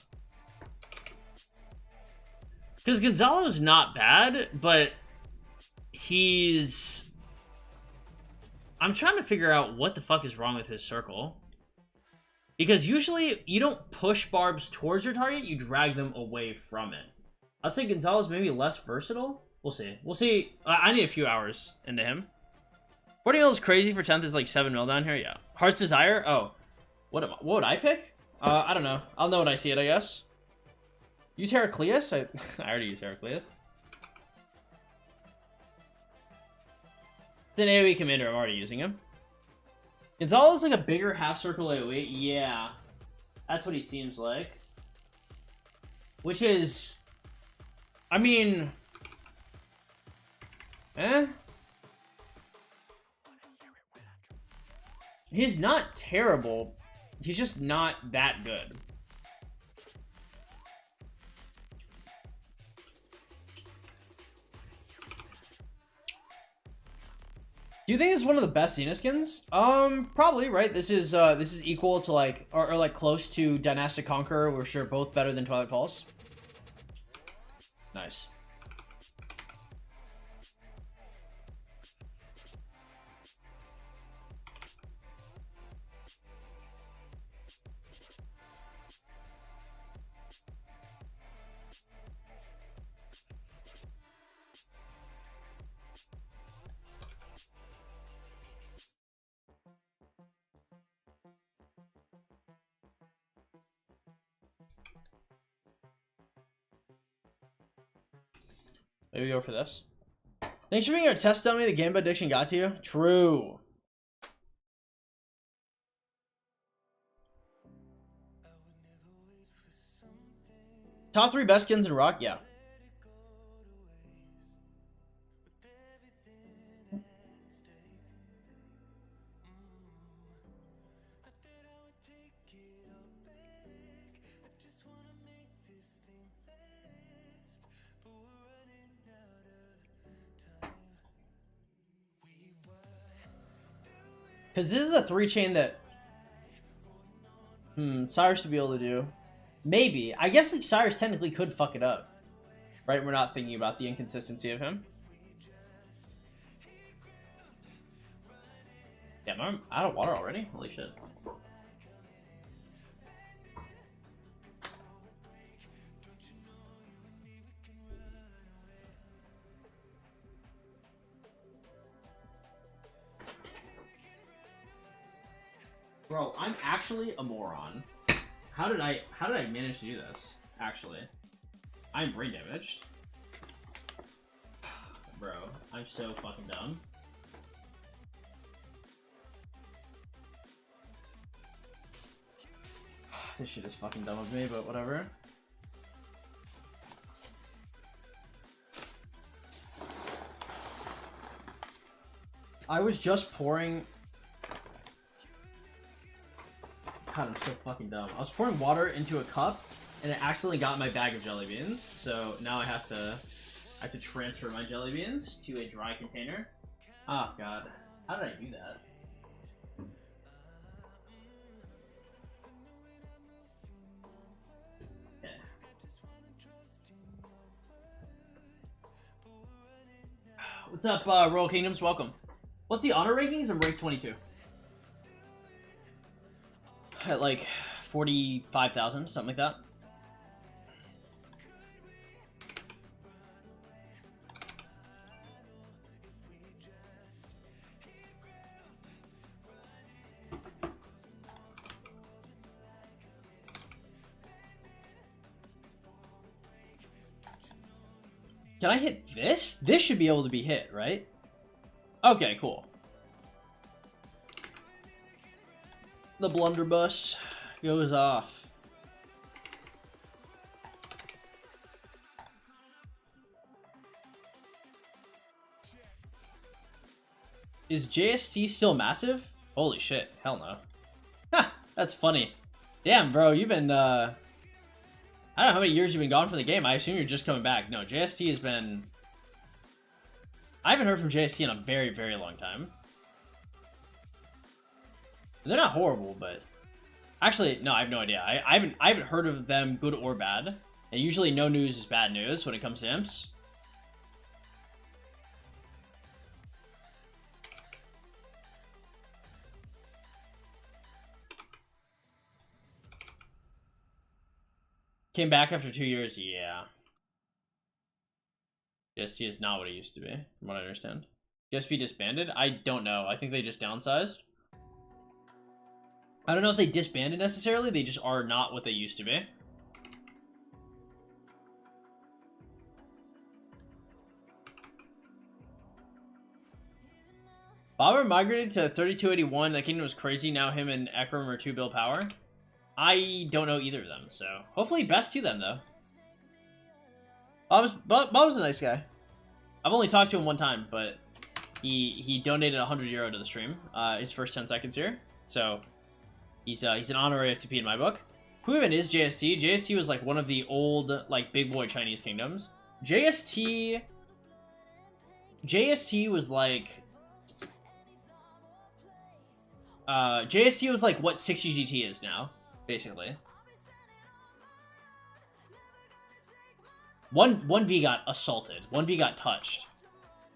Because Gonzalo is not bad, but he's... I'm trying to figure out what the fuck is wrong with his circle. Because usually you don't push barbs towards your target, you drag them away from it. I'd say Gonzalo's maybe less versatile. We'll see. We'll see. I need a few hours into him. 40 mil is crazy for 10th is like 7 mil down here. Yeah. Heart's Desire. Oh, what would I pick? I don't know. I'll know when I see it, I guess. Use Heraclius. I already used Heraclius. It's an AoE commander. I'm already using him. Gonzalo's like a bigger half-circle AoE. Yeah. That's what he seems like. Which is... I mean... Eh? He's not terrible. He's just not that good. Do you think it's one of the best Zenith skins? Probably, right? This is equal to like, or like close to Dynastic Conqueror, which are both better than Twilight Pulse. Nice. Maybe go for this. Thanks for being our test dummy. The game addiction got to you. True. Top 3 best skins in Rock? Yeah. Because this is a 3-chain that Cyrus to be able to do. Maybe. I guess like Cyrus technically could fuck it up. Right? We're not thinking about the inconsistency of him. Damn, I'm out of water already? Holy shit. Bro, I'm actually a moron. How did I manage to do this? Actually, I'm brain damaged. Bro, I'm so fucking dumb. This shit is fucking dumb of me, but whatever. I was just pouring... God, I'm so fucking dumb. I was pouring water into a cup, and it accidentally got my bag of jelly beans. So now I have to transfer my jelly beans to a dry container. Oh god, how did I do that? Okay. What's up, Royal Kingdoms? Welcome. What's the honor rankings? I'm ranked 22. At like 45,000, something like that. Can I hit this? This should be able to be hit, right? Okay, cool. The blunderbuss goes off. Is JST still massive? Holy shit, hell no. Ha, that's funny. Damn, bro, you've been, I don't know how many years you've been gone from the game. I assume you're just coming back. No, JST has been... I haven't heard from JST in a very, very long time. They're not horrible, but... Actually, no, I have no idea. I haven't heard of them, good or bad. And usually no news is bad news when it comes to imps. Came back after 2 years? Yeah. JST is not what it used to be, from what I understand. JSP disbanded? I don't know. I think they just downsized. I don't know if they disbanded necessarily, they just are not what they used to be. Bobber migrated to 3281. That kingdom was crazy. Now him and Ekram are 2 bill power. I don't know either of them, so hopefully best to them though. Bob's a nice guy. I've only talked to him one time, but he donated €100 to the stream. His first 10 seconds here, so he's an honorary F2P in my book. Who even is JST? JST was like one of the old like big boy Chinese kingdoms. JST was like JST was like what 60GT is now, basically. 1V got assaulted. 1V got touched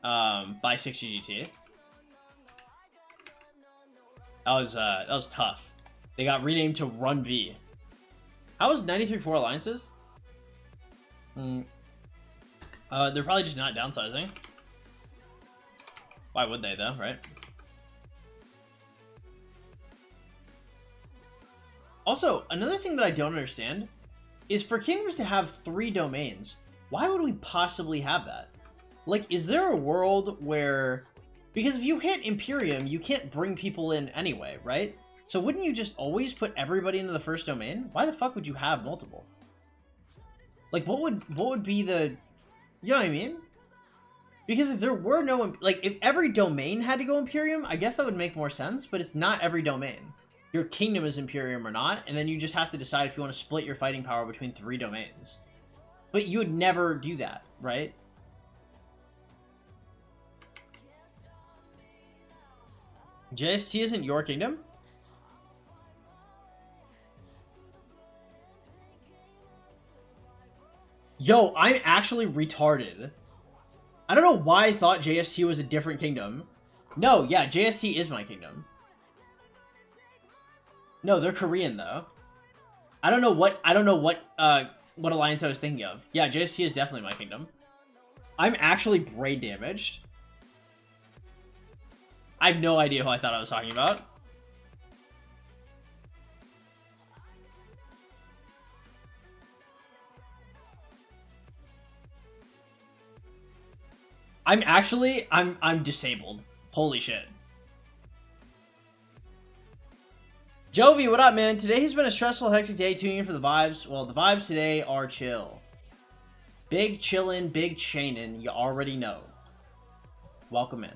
by 60GT. That was tough. They got renamed to Run V. How was 93-4 alliances? They're probably just not downsizing. Why would they though, right? Also, another thing that I don't understand is for kingdoms to have 3 domains, why would we possibly have that? Like, is there a world where... Because if you hit Imperium, you can't bring people in anyway, right? So wouldn't you just always put everybody into the first domain? Why the fuck would you have multiple? Like, what would be the... You know what I mean? Because if there were no... Like, if every domain had to go Imperium, I guess that would make more sense, but it's not every domain. Your kingdom is Imperium or not, and then you just have to decide if you want to split your fighting power between 3 domains. But you would never do that, right? JST isn't your kingdom? Yo, I'm actually retarded. I don't know why I thought JST was a different kingdom. No, yeah, JST is my kingdom. No, they're Korean though. I don't know what alliance I was thinking of. Yeah, JST is definitely my kingdom. I'm actually brain damaged. I have no idea who I thought I was talking about. I'm disabled. Holy shit. Jovi, what up, man? Today has been a stressful, hectic day. Tuning in for the vibes. Well, the vibes today are chill. Big chillin', big chainin'. You already know. Welcome in.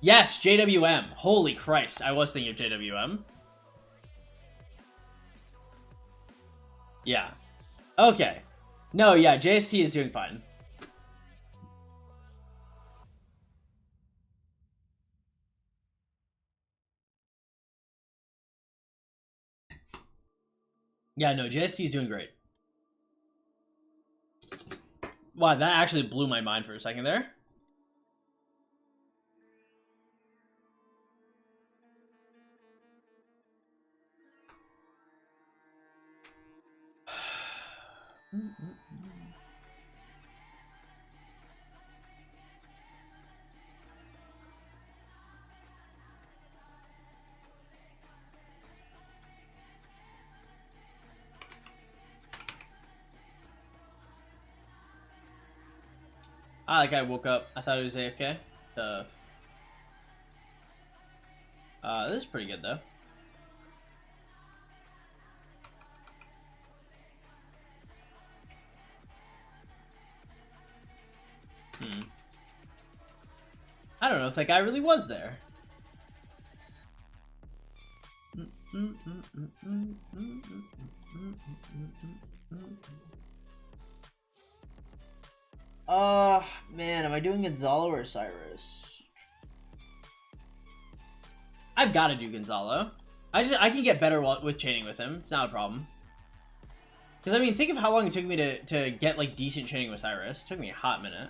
Yes, JWM. Holy Christ. I was thinking of JWM. Yeah. Okay. No, yeah, JST is doing fine. Yeah, no, JST is doing great. Wow, that actually blew my mind for a second there. Ah, that guy woke up. I thought he was AFK. This is pretty good, though. I don't know if that guy really was there. Man, am I doing Gonzalo or Cyrus? I've got to do Gonzalo. I can get better with chaining with him. It's not a problem. Because, I mean, think of how long it took me to get, like, decent chaining with Cyrus. It took me a hot minute.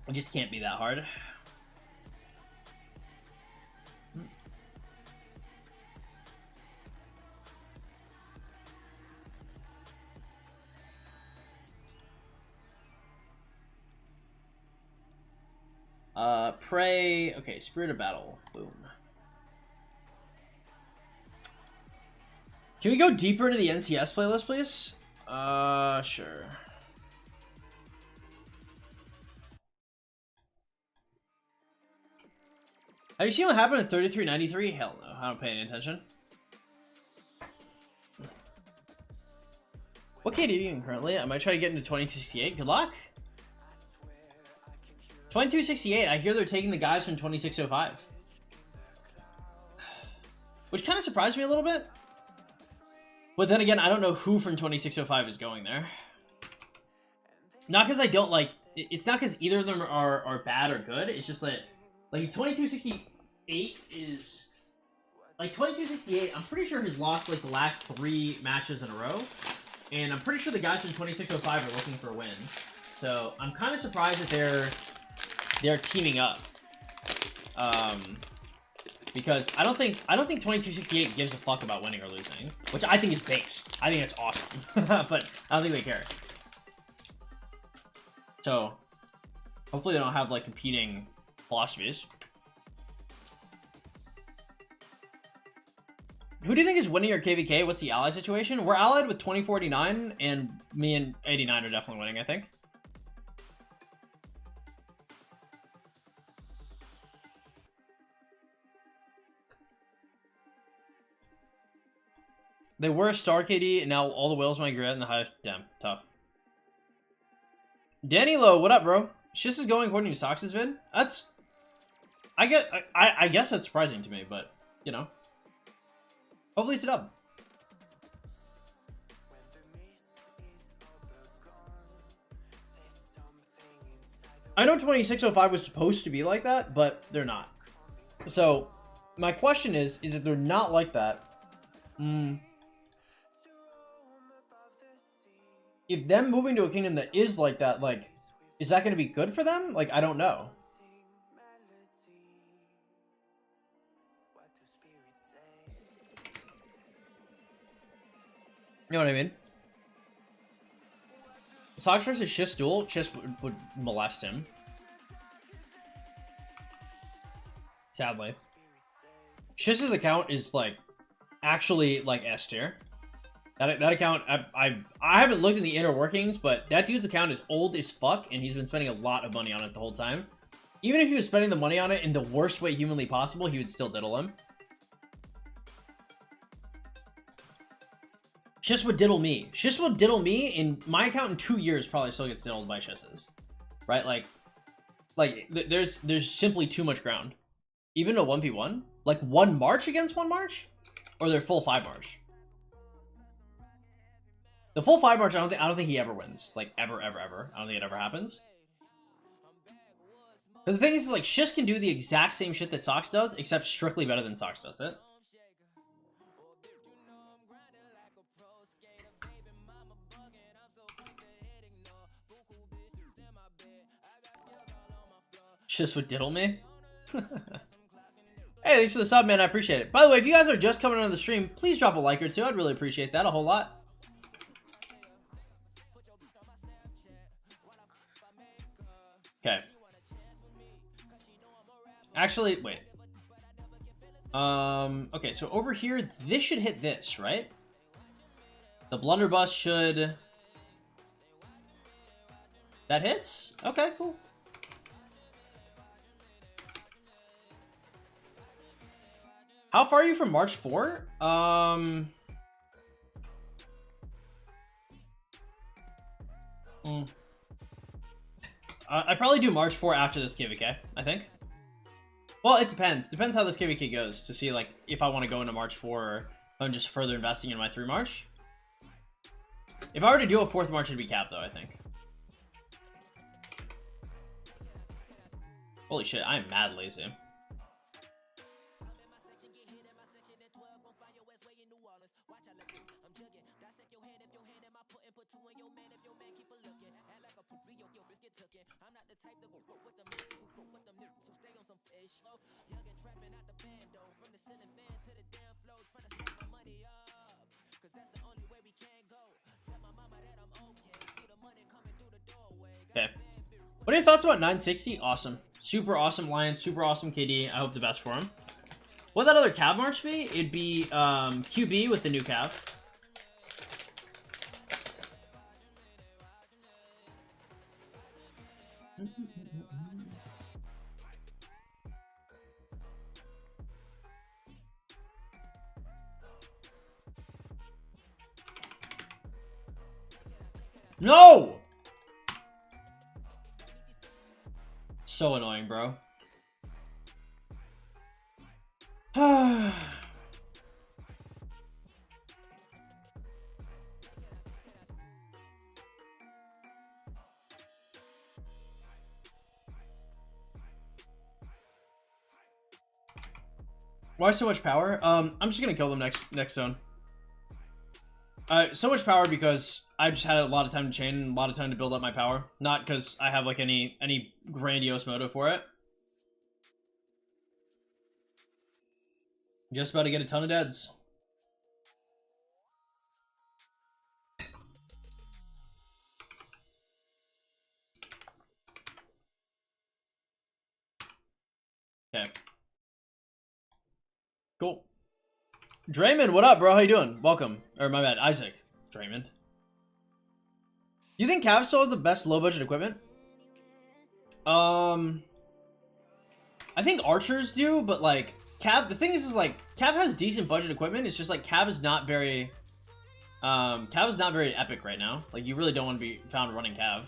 It just can't be that hard. Pray. Okay, Spirit of Battle. Boom. Can we go deeper into the NCS playlist, please? Sure. Have you seen what happened at 33.93? Hell no, I don't pay any attention. What KD are you in currently? I might try to get into 2268. Good luck. 2268. I hear they're taking the guys from 2605. Which kind of surprised me a little bit. But then again, I don't know who from 2605 is going there. Not because I don't like... It's not because either of them are bad or good. It's just that... Like, 2268 is... Like, 2268, I'm pretty sure has lost, like, the last 3 matches in a row. And I'm pretty sure the guys from 2605 are looking for a win. So, I'm kind of surprised that they're teaming up. Because I don't think 2268 gives a fuck about winning or losing, which I think is base. I think it's awesome, but I don't think they care. So hopefully they don't have like competing philosophies. Who do you think is winning your KVK? What's the ally situation? We're allied with 2049, and me and 89 are definitely winning, I think. They were Star KD, and now all the whales might regret in the highest. Damn, tough. Danny Lowe, what up, bro? Shiz is going according to Sox's vid. That's... I guess that's surprising to me, but, you know. Hopefully it's up. I know 2605 was supposed to be like that, but they're not. So, my question is if they're not like that, if them moving to a kingdom that is like that, like, is that going to be good for them? Like, I don't know. You know what I mean? Sox versus Shiz duel, Shiz would molest him. Sadly. Shiz's account is, like, actually, like, S tier. That account, I haven't looked in the inner workings, but that dude's account is old as fuck, and he's been spending a lot of money on it the whole time. Even if he was spending the money on it in the worst way humanly possible, he would still diddle him. Shiz would diddle me. Shiz would diddle me, and my account in 2 years probably still gets diddled by Shiz's. Right? Like there's simply too much ground. Even a 1v1? Like 1 March against 1 March? Or their full 5 March? The full 5 March, I don't think he ever wins. Like, ever. I don't think it ever happens. But the thing is, like, Shiz can do the exact same shit that Sox does, except strictly better than Sox does it. Shiz would diddle me. Hey, thanks for the sub, man. I appreciate it. By the way, if you guys are just coming on the stream, please drop a like or two. I'd really appreciate that a whole lot. Okay. Actually, wait. Okay, so over here, this should hit this, right? The blunderbuss should... That hits? Okay, cool. How far are you from March 4? I probably do March 4 after this KVK, I think. Well, it depends. Depends how this KVK goes to see, like, if I want to go into March 4 or if I'm just further investing in my 3 March. If I were to do a 4th March, it'd be capped, though, I think. Holy shit, I am mad lazy. Okay. What are your thoughts about 960? Awesome. Super awesome Lion, super awesome KD. I hope the best for him. What would that other Cav March be? It'd be QB with the new Cav. No! So annoying, bro. Why so much power? I'm just gonna kill them next zone. So much power because I've just had a lot of time to chain and a lot of time to build up my power. Not because I have like any grandiose motive for it. Just about to get a ton of deads. Okay. Cool. Draymond, what up, bro? How you doing? Welcome. Or my bad, Isaac. Draymond. Do you think Cav still has the best low-budget equipment? I think archers do, but like Cav. The thing is like Cav has decent budget equipment. It's just like Cav is not very epic right now. Like you really don't want to be found running Cav.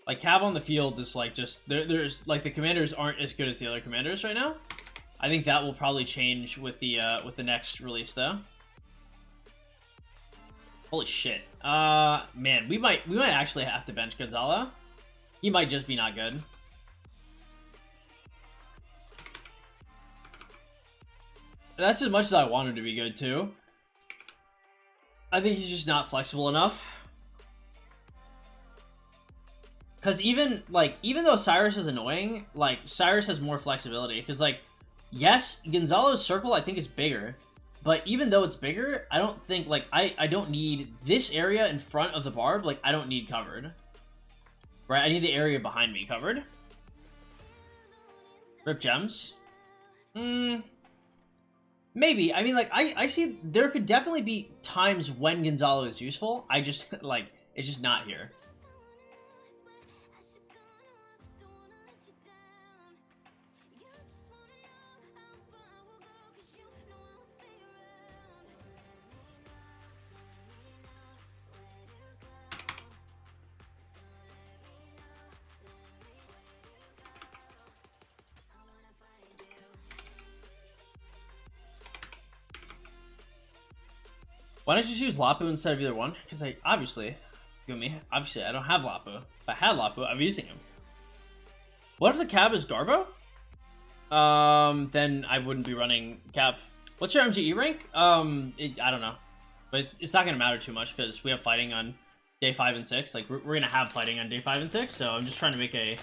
Like Cav on the field is like just there's like the commanders aren't as good as the other commanders right now. I think that will probably change with the next release though. Holy shit. Man, we might actually have to bench Gonzalo. He might just be not good. That's as much as I want him to be good too. I think he's just not flexible enough. Because even though Cyrus is annoying, like Cyrus has more flexibility. Because like, yes, Gonzalo's circle I think is bigger, but even though it's bigger, I don't think like I don't need this area in front of the barb. Like I don't need covered, right? I need the area behind me covered. Rip gems. Maybe. I mean, like I see there could definitely be times when Gonzalo is useful. I just like it's just not here. Why don't you just use Lapu instead of either one? Because I obviously I don't have Lapu. If I had Lapu, I'd be using him. What if the Cav is Garbo? Then I wouldn't be running Cav. What's your MGE rank? I don't know, but it's not gonna matter too much because we have fighting on day 5 and 6. Like we're gonna have fighting on day 5 and 6. So I'm just trying to make a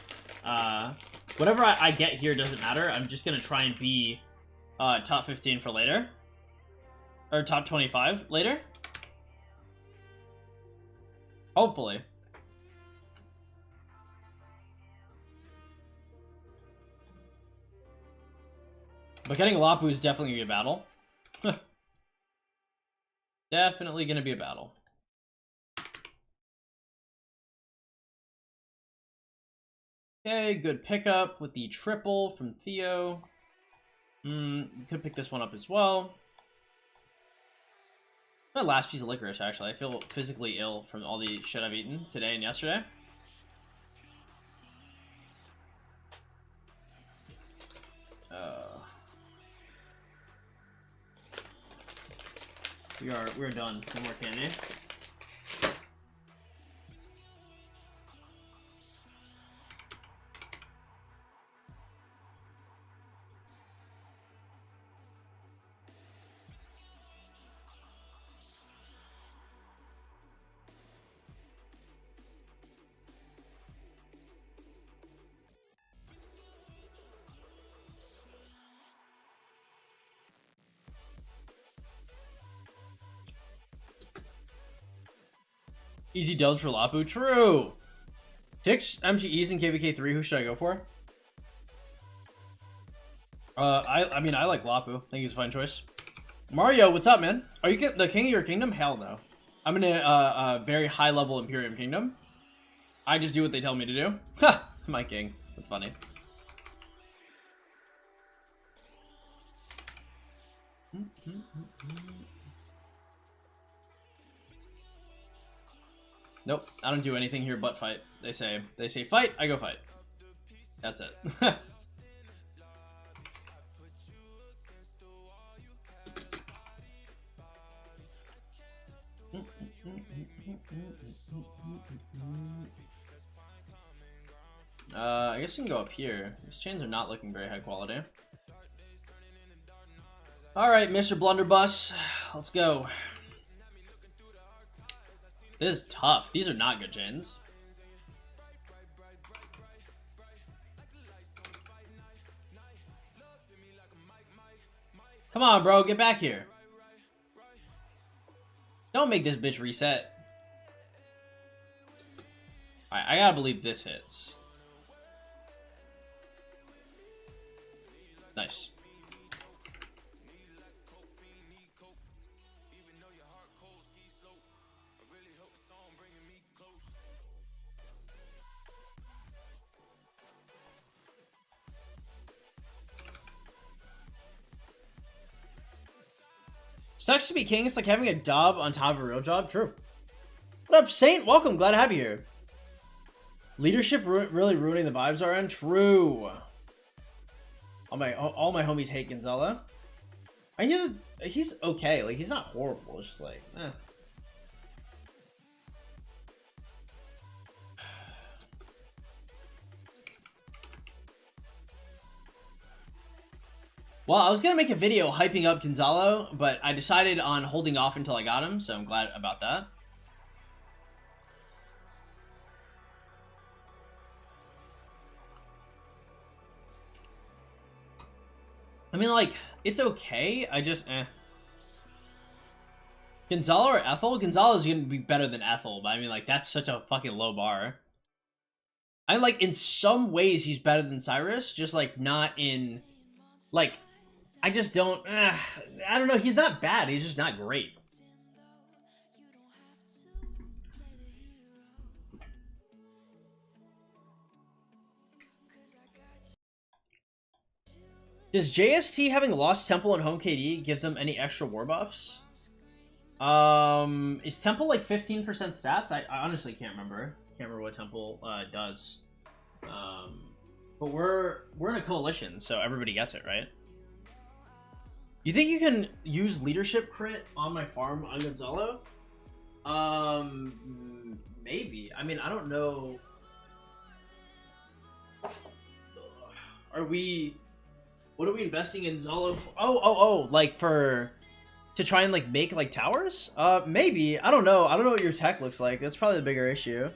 whatever I get here doesn't matter. I'm just gonna try and be top 15 for later. Or top 25 later. Hopefully. But getting Lapu is definitely going to be a battle. Definitely going to be a battle. Okay, good pickup with the triple from Theo. You could pick this one up as well. My last piece of licorice, actually. I feel physically ill from all the shit I've eaten today and yesterday. We're done. No more candy. Easy dubs for Lapu. True. Fix MGEs in KVK3. Who should I go for? I mean, I like Lapu. I think he's a fine choice. Mario, what's up, man? Are you the king of your kingdom? Hell no. I'm in a very high-level Imperium kingdom. I just do what they tell me to do. Ha! My king. That's funny. Nope, I don't do anything here but fight. They say fight, I go fight. That's it. I guess we can go up here. These chains are not looking very high quality. Alright, Mr. Blunderbuss. Let's go. This is tough. These are not good chains. Come on, bro. Get back here. Don't make this bitch reset. Alright, I gotta believe this hits. Nice. Sucks to be king. It's like having a job on top of a real job. True. What up, Saint? Welcome. Glad to have you here. Leadership really ruining the vibes are in. True. All my homies hate Gonzalo. He's okay. Like, he's not horrible. It's just like, eh. Well, I was gonna make a video hyping up Gonzalo, but I decided on holding off until I got him, so I'm glad about that. I mean, like, it's okay. I just, Gonzalo or Ethel? Gonzalo's gonna be better than Ethel, but I mean, like, that's such a fucking low bar. I like, in some ways, he's better than Cyrus, just, like, not in, like, I just don't, I don't know, he's not bad, he's just not great. Does JST having lost Temple and home KD give them any extra war buffs? Is Temple like 15% stats? I honestly can't remember. Can't remember what Temple does. But we're in a coalition, so everybody gets it, right? You think you can use leadership crit on my farm on Gonzalo? Maybe. I mean, I don't know. Are we... What are we investing in Gonzalo for? Oh, like to try and like make like towers? Maybe. I don't know. I don't know what your tech looks like. That's probably the bigger issue.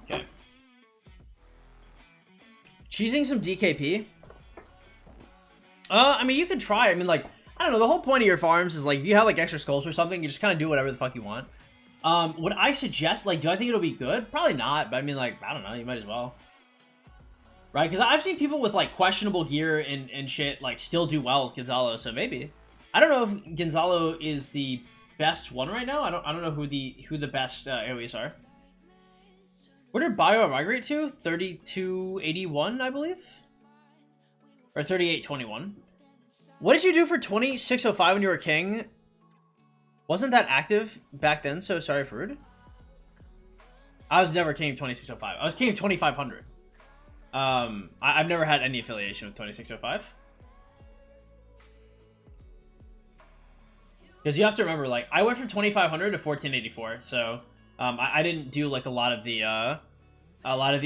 Okay. Choosing some DKP? I mean, you can try. I mean, like, I don't know, the whole point of your farms is, like, if you have, like, extra skulls or something, you just kind of do whatever the fuck you want. Would I suggest, like, do I think it'll be good? Probably not, but I mean, like, I don't know, you might as well. Right, because I've seen people with, like, questionable gear and shit, like, still do well with Gonzalo, so maybe. I don't know if Gonzalo is the best one right now. I don't know who the best AoEs are. Where did Bio migrate to? 3281, I believe? Or 3821. What did you do for 2605 when you were king? Wasn't that active back then, so sorry for rude. I was never king of 2605. I was king of 2500. I've never had any affiliation with 2605. Because you have to remember, like, I went from 2500 to 1484, so I didn't do, like, a lot of the,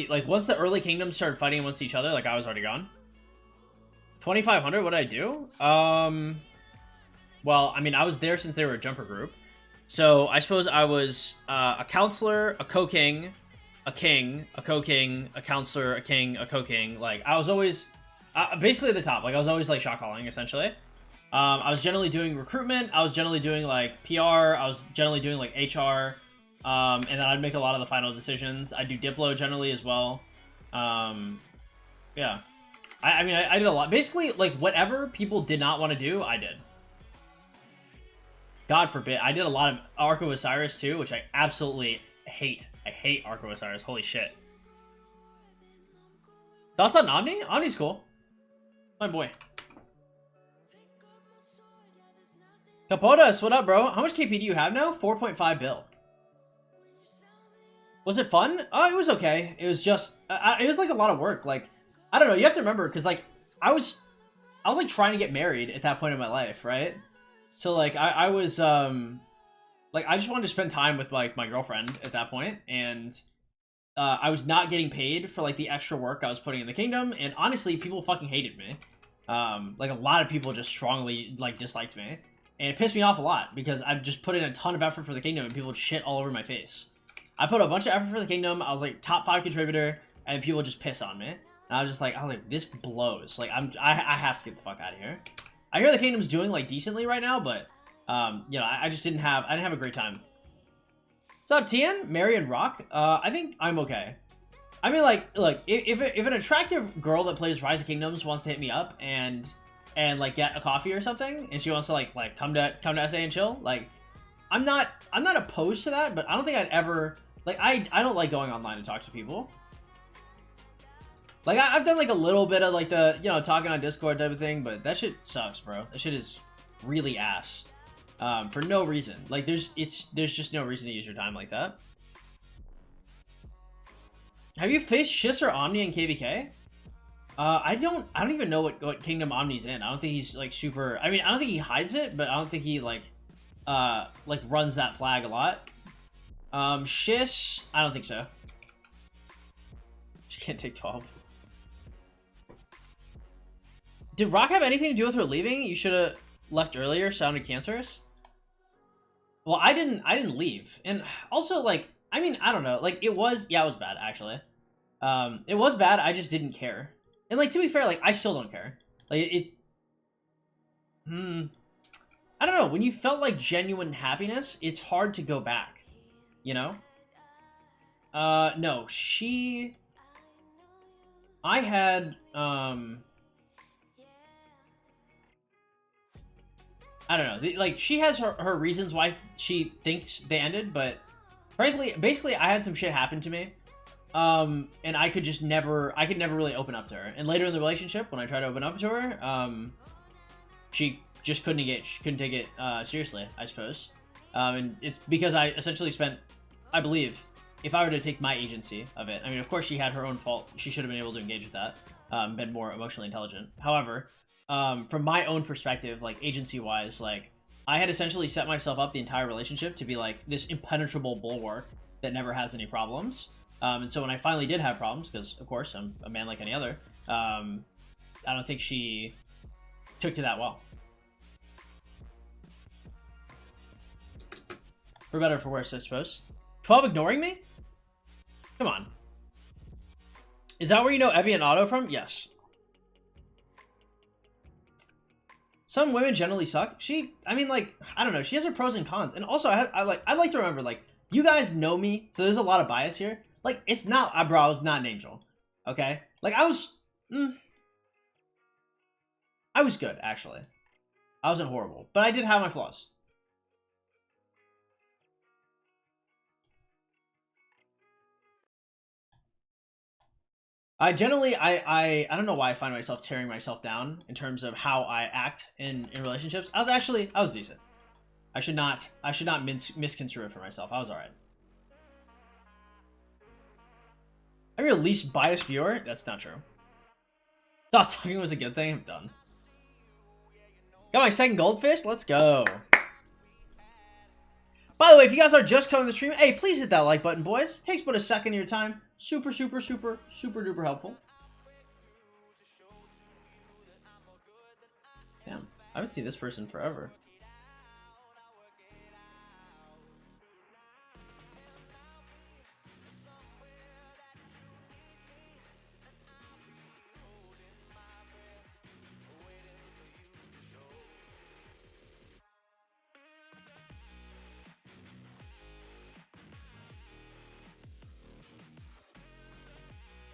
like, once the early kingdoms started fighting amongst each other, like, I was already gone. 2500, what did I do? Well, I mean, I was there since they were a jumper group. So, I suppose I was a counselor, a co-king, a king, a co-king, a counselor, a king, a co-king. Like, I was always basically at the top. Like, I was always, like, shot calling, essentially. I was generally doing recruitment. I was generally doing, like, PR. I was generally doing, like, HR. And then I'd make a lot of the final decisions. I do Diplo generally as well. Yeah. I mean, I did a lot. Basically, like, whatever people did not want to do, I did. God forbid. I did a lot of Arco Osiris too, which I absolutely hate. I hate Arco Osiris. Holy shit. Thoughts on Omni? Omni's cool. My boy. Capotas, what up, bro? How much KP do you have now? 4.5 bill. Was it fun? Oh, it was okay. It was just, it was like a lot of work. Like, I don't know. You have to remember, because like, I was like trying to get married at that point in my life, right? So like, I was, like, I just wanted to spend time with like my girlfriend at that point, and I was not getting paid for like the extra work I was putting in the kingdom, and honestly, people fucking hated me. Like a lot of people just strongly like disliked me, and it pissed me off a lot because I just put in a ton of effort for the kingdom, and people would shit all over my face. I put a bunch of effort for the kingdom. I was like top 5 contributor, and people would just piss on me. And I was like, this blows. Like I have to get the fuck out of here. I hear the kingdom's doing like decently right now, but you know, I didn't have a great time. What's up, Tian? Mary and Rock? I think I'm okay. I mean, like, look, if an attractive girl that plays Rise of Kingdoms wants to hit me up and like get a coffee or something, and she wants to like come to SA and chill, like, I'm not opposed to that, but I don't think I'd ever like I don't like going online to talk to people. Like I've done like a little bit of like the, you know, talking on Discord type of thing, but that shit sucks, bro. That shit is really ass. For no reason. Like there's just no reason to use your time like that. Have you faced Shiz or Omni in KVK? I don't even know what Kingdom Omni's in. I don't think he's like super, I mean, I don't think he hides it, but I don't think he like runs that flag a lot. Shiz, I don't think so. She can't take 12. Did Rock have anything to do with her leaving? You should have left earlier. Sounded cancerous. Well, I didn't leave. And also, like, I mean, I don't know. Like, it was bad, actually. It was bad. I just didn't care. And, like, to be fair, like, I still don't care. Like, I don't know. When you felt, like, genuine happiness, it's hard to go back. You know? No. I had, I don't know. Like, she has her reasons why she thinks they ended, but frankly, basically, I had some shit happen to me. And I could never really open up to her. And later in the relationship, when I tried to open up to her, she just couldn't take it seriously, I suppose. And it's because I essentially spent, I believe, if I were to take my agency of it, I mean, of course, she had her own fault. She should have been able to engage with that, been more emotionally intelligent. However, from my own perspective, like agency-wise, like I had essentially set myself up the entire relationship to be like this impenetrable bulwark that never has any problems. And so when I finally did have problems, because of course I'm a man like any other, I don't think she took to that well. For better or for worse, I suppose. 12 ignoring me? Come on. Is that where you know Evie and Otto from? Yes. Some women generally suck. I mean, like, I don't know. She has her pros and cons. And also, I like to remember, like, you guys know me, so there's a lot of bias here. Like, it's not, bro, I was not an angel. Okay? Like, I was good, actually. I wasn't horrible. But I did have my flaws. I generally, I don't know why I find myself tearing myself down in terms of how I act in relationships. I was decent. I should not misconstrue it for myself. I was alright. I'm your least biased viewer? That's not true. Thought sucking was a good thing? I'm done. Got my second goldfish? Let's go. By the way, if you guys are just coming to the stream, hey, please hit that like button, boys. It takes but a second of your time. Super duper helpful. Damn, I haven't seen this person forever.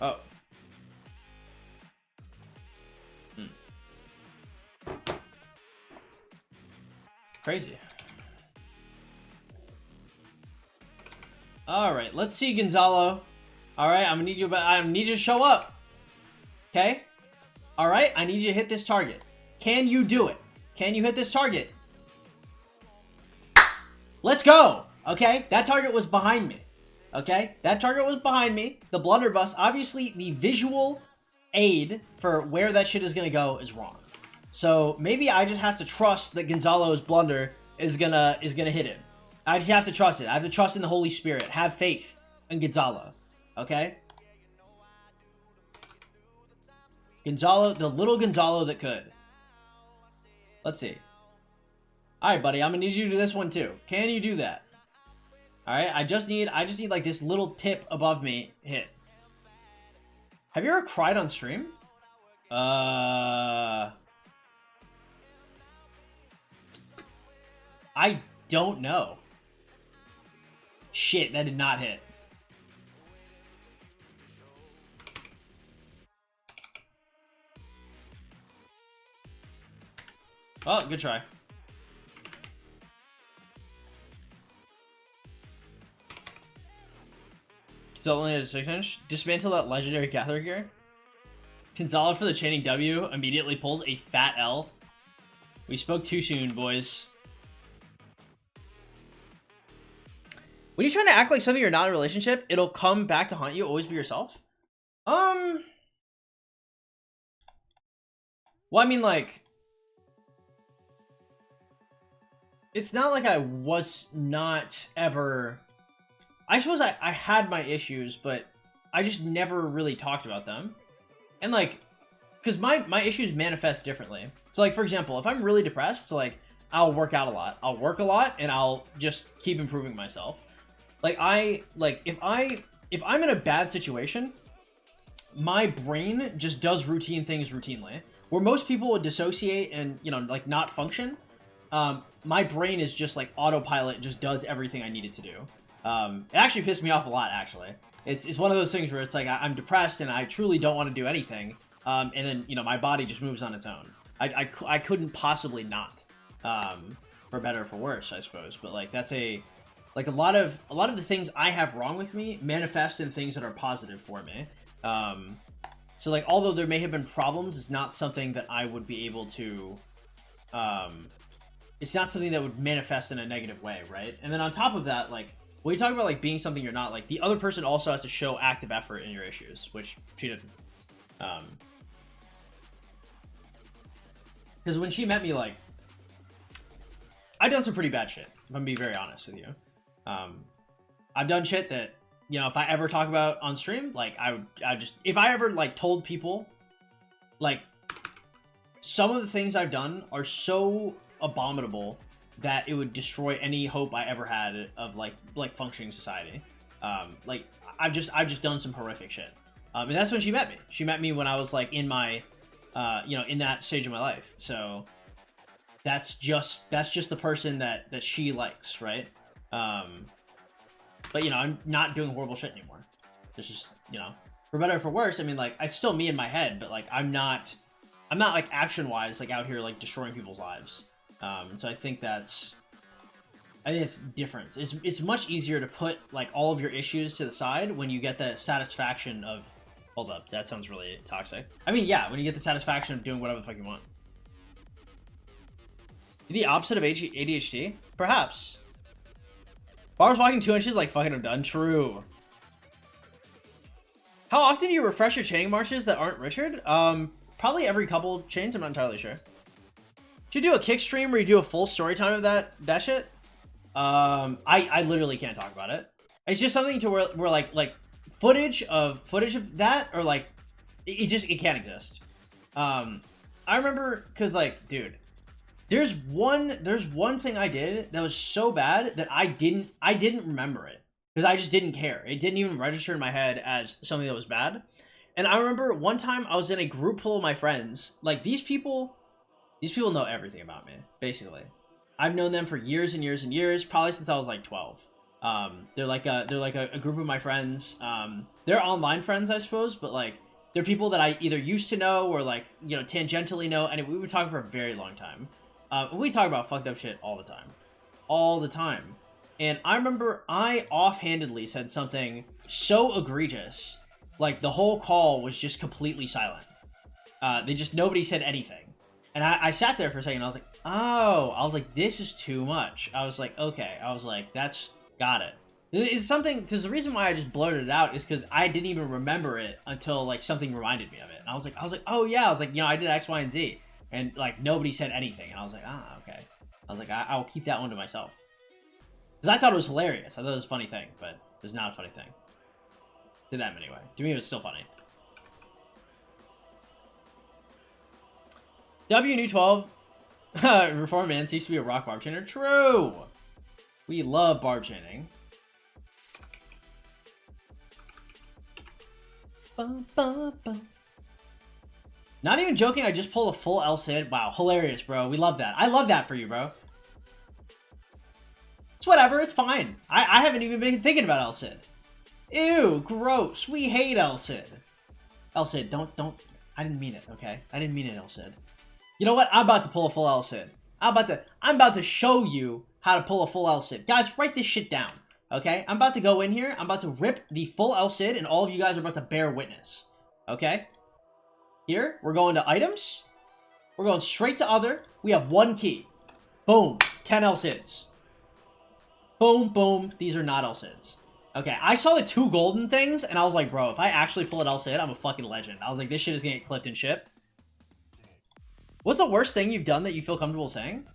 Oh. Crazy. All right, let's see, Gonzalo. All right, I need you to show up. Okay? All right, I need you to hit this target. Can you do it? Can you hit this target? Let's go. Okay? That target was behind me. Okay? That target was behind me. The blunderbuss, obviously the visual aid for where that shit is going to go is wrong. So maybe I just have to trust that Gonzalo's blunder is gonna hit him. I just have to trust it. I have to trust in the Holy Spirit. Have faith in Gonzalo. Okay? Gonzalo, the little Gonzalo that could. Let's see. Alright, buddy, I'm gonna need you to do this one too. Can you do that? Alright, I just need like this little tip above me hit. Have you ever cried on stream? I don't know. Shit, that did not hit. Oh, good try. Still only has a 6-inch. Dismantle that legendary Catholic gear. Gonzalo for the chaining W immediately pulls a fat L. We spoke too soon, boys. When you're trying to act like something you're not in a relationship, it'll come back to haunt you. Always be yourself. Well, I mean, like, it's not like I was not ever. I suppose I had my issues, but I just never really talked about them. And like, because my issues manifest differently. So like, for example, if I'm really depressed, like, I'll work out a lot. I'll work a lot, and I'll just keep improving myself. Like, if I'm in a bad situation, my brain just does routine things routinely. Where most people would dissociate and, you know, like, not function, my brain is just like autopilot, just does everything I need it to do. It actually pissed me off a lot, actually. It's one of those things where it's like I'm depressed and I truly don't want to do anything, and then, you know, my body just moves on its own. I couldn't possibly not, for better or for worse, I suppose. But like, that's a lot of the things I have wrong with me manifest in things that are positive for me. So like, although there may have been problems, it's not something that I would be able to, it's not something that would manifest in a negative way, right? And then on top of that, like, when you talk about like being something you're not, like, the other person also has to show active effort in your issues, which she didn't. Because when she met me, like, I've done some pretty bad shit, if I'm being very honest with you. I've done shit that, you know, if I ever talk about on stream, like, I just, if I ever, like, told people, like, some of the things I've done are so abominable that it would destroy any hope I ever had of, like functioning society. Like, I've just done some horrific shit. And that's when she met me. She met me when I was, like, in my, you know, in that stage of my life. So that's just the person that she likes, right? But, you know, I'm not doing horrible shit anymore. It's just, you know, for better or for worse. I mean, like, it's still me in my head, but, like, I'm not like action-wise, like, out here, like, destroying people's lives. So I think it's different. It's much easier to put, like, all of your issues to the side when you get the satisfaction of, hold up, that sounds really toxic. I mean, yeah, when you get the satisfaction of doing whatever the fuck you want. The opposite of ADHD? Perhaps. Bars walking 2 inches, like, fucking I'm done. True. How often do you refresh your chaining marches that aren't Richard? Probably every couple chains, I'm not entirely sure. Should you do a kick stream where you do a full story time of that shit? I literally can't talk about it. It's just something to where like footage of that, or like it can't exist. I remember, cause like, dude, there's one thing I did that was so bad that I didn't remember it, because I just didn't care. It didn't even register in my head as something that was bad. And I remember one time I was in a group full of my friends. Like, these people know everything about me, basically. I've known them for years and years and years, probably since I was like 12. They're like a group of my friends. They're online friends, I suppose, but like, they're people that I either used to know or, like, you know, tangentially know, and we were talking for a very long time. We talk about fucked up shit all the time. And I remember I offhandedly said something so egregious. Like, the whole call was just completely silent. Nobody said anything. And I sat there for a second, I was like, oh, I was like, this is too much. I was like, okay. I was like, got it. It's something, because the reason why I just blurted it out is because I didn't even remember it until, like, something reminded me of it. And I was like, oh yeah, I was like, I did X, Y, and Z. And, like, nobody said anything. And I was like, okay. I was like, I'll keep that one to myself. Because I thought it was hilarious. I thought it was a funny thing, but it was not a funny thing. To them, anyway. To me, it was still funny. W New 12. Reform Man used to be a rock barb chainer. True! We love barb chaining. Not even joking, I just pulled a full L Cid. Wow, hilarious, bro. We love that. I love that for you, bro. It's whatever, it's fine. I haven't even been thinking about L Cid. Ew, gross. We hate L Cid. L Cid, don't. I didn't mean it, okay? I didn't mean it, L Cid. You know what? I'm about to pull a full L Cid. I'm about to show you how to pull a full L Cid. Guys, write this shit down, okay? I'm about to go in here. I'm about to rip the full L Cid, and all of you guys are about to bear witness, okay? Here, we're going to items. We're going straight to other. We have one key. Boom. 10 L Cids. Boom, boom. These are not L Cids. Okay, I saw the 2 golden things, and I was like, bro, if I actually pull an L Cid, I'm a fucking legend. I was like, this shit is gonna get clipped and shipped. What's the worst thing you've done that you feel comfortable saying?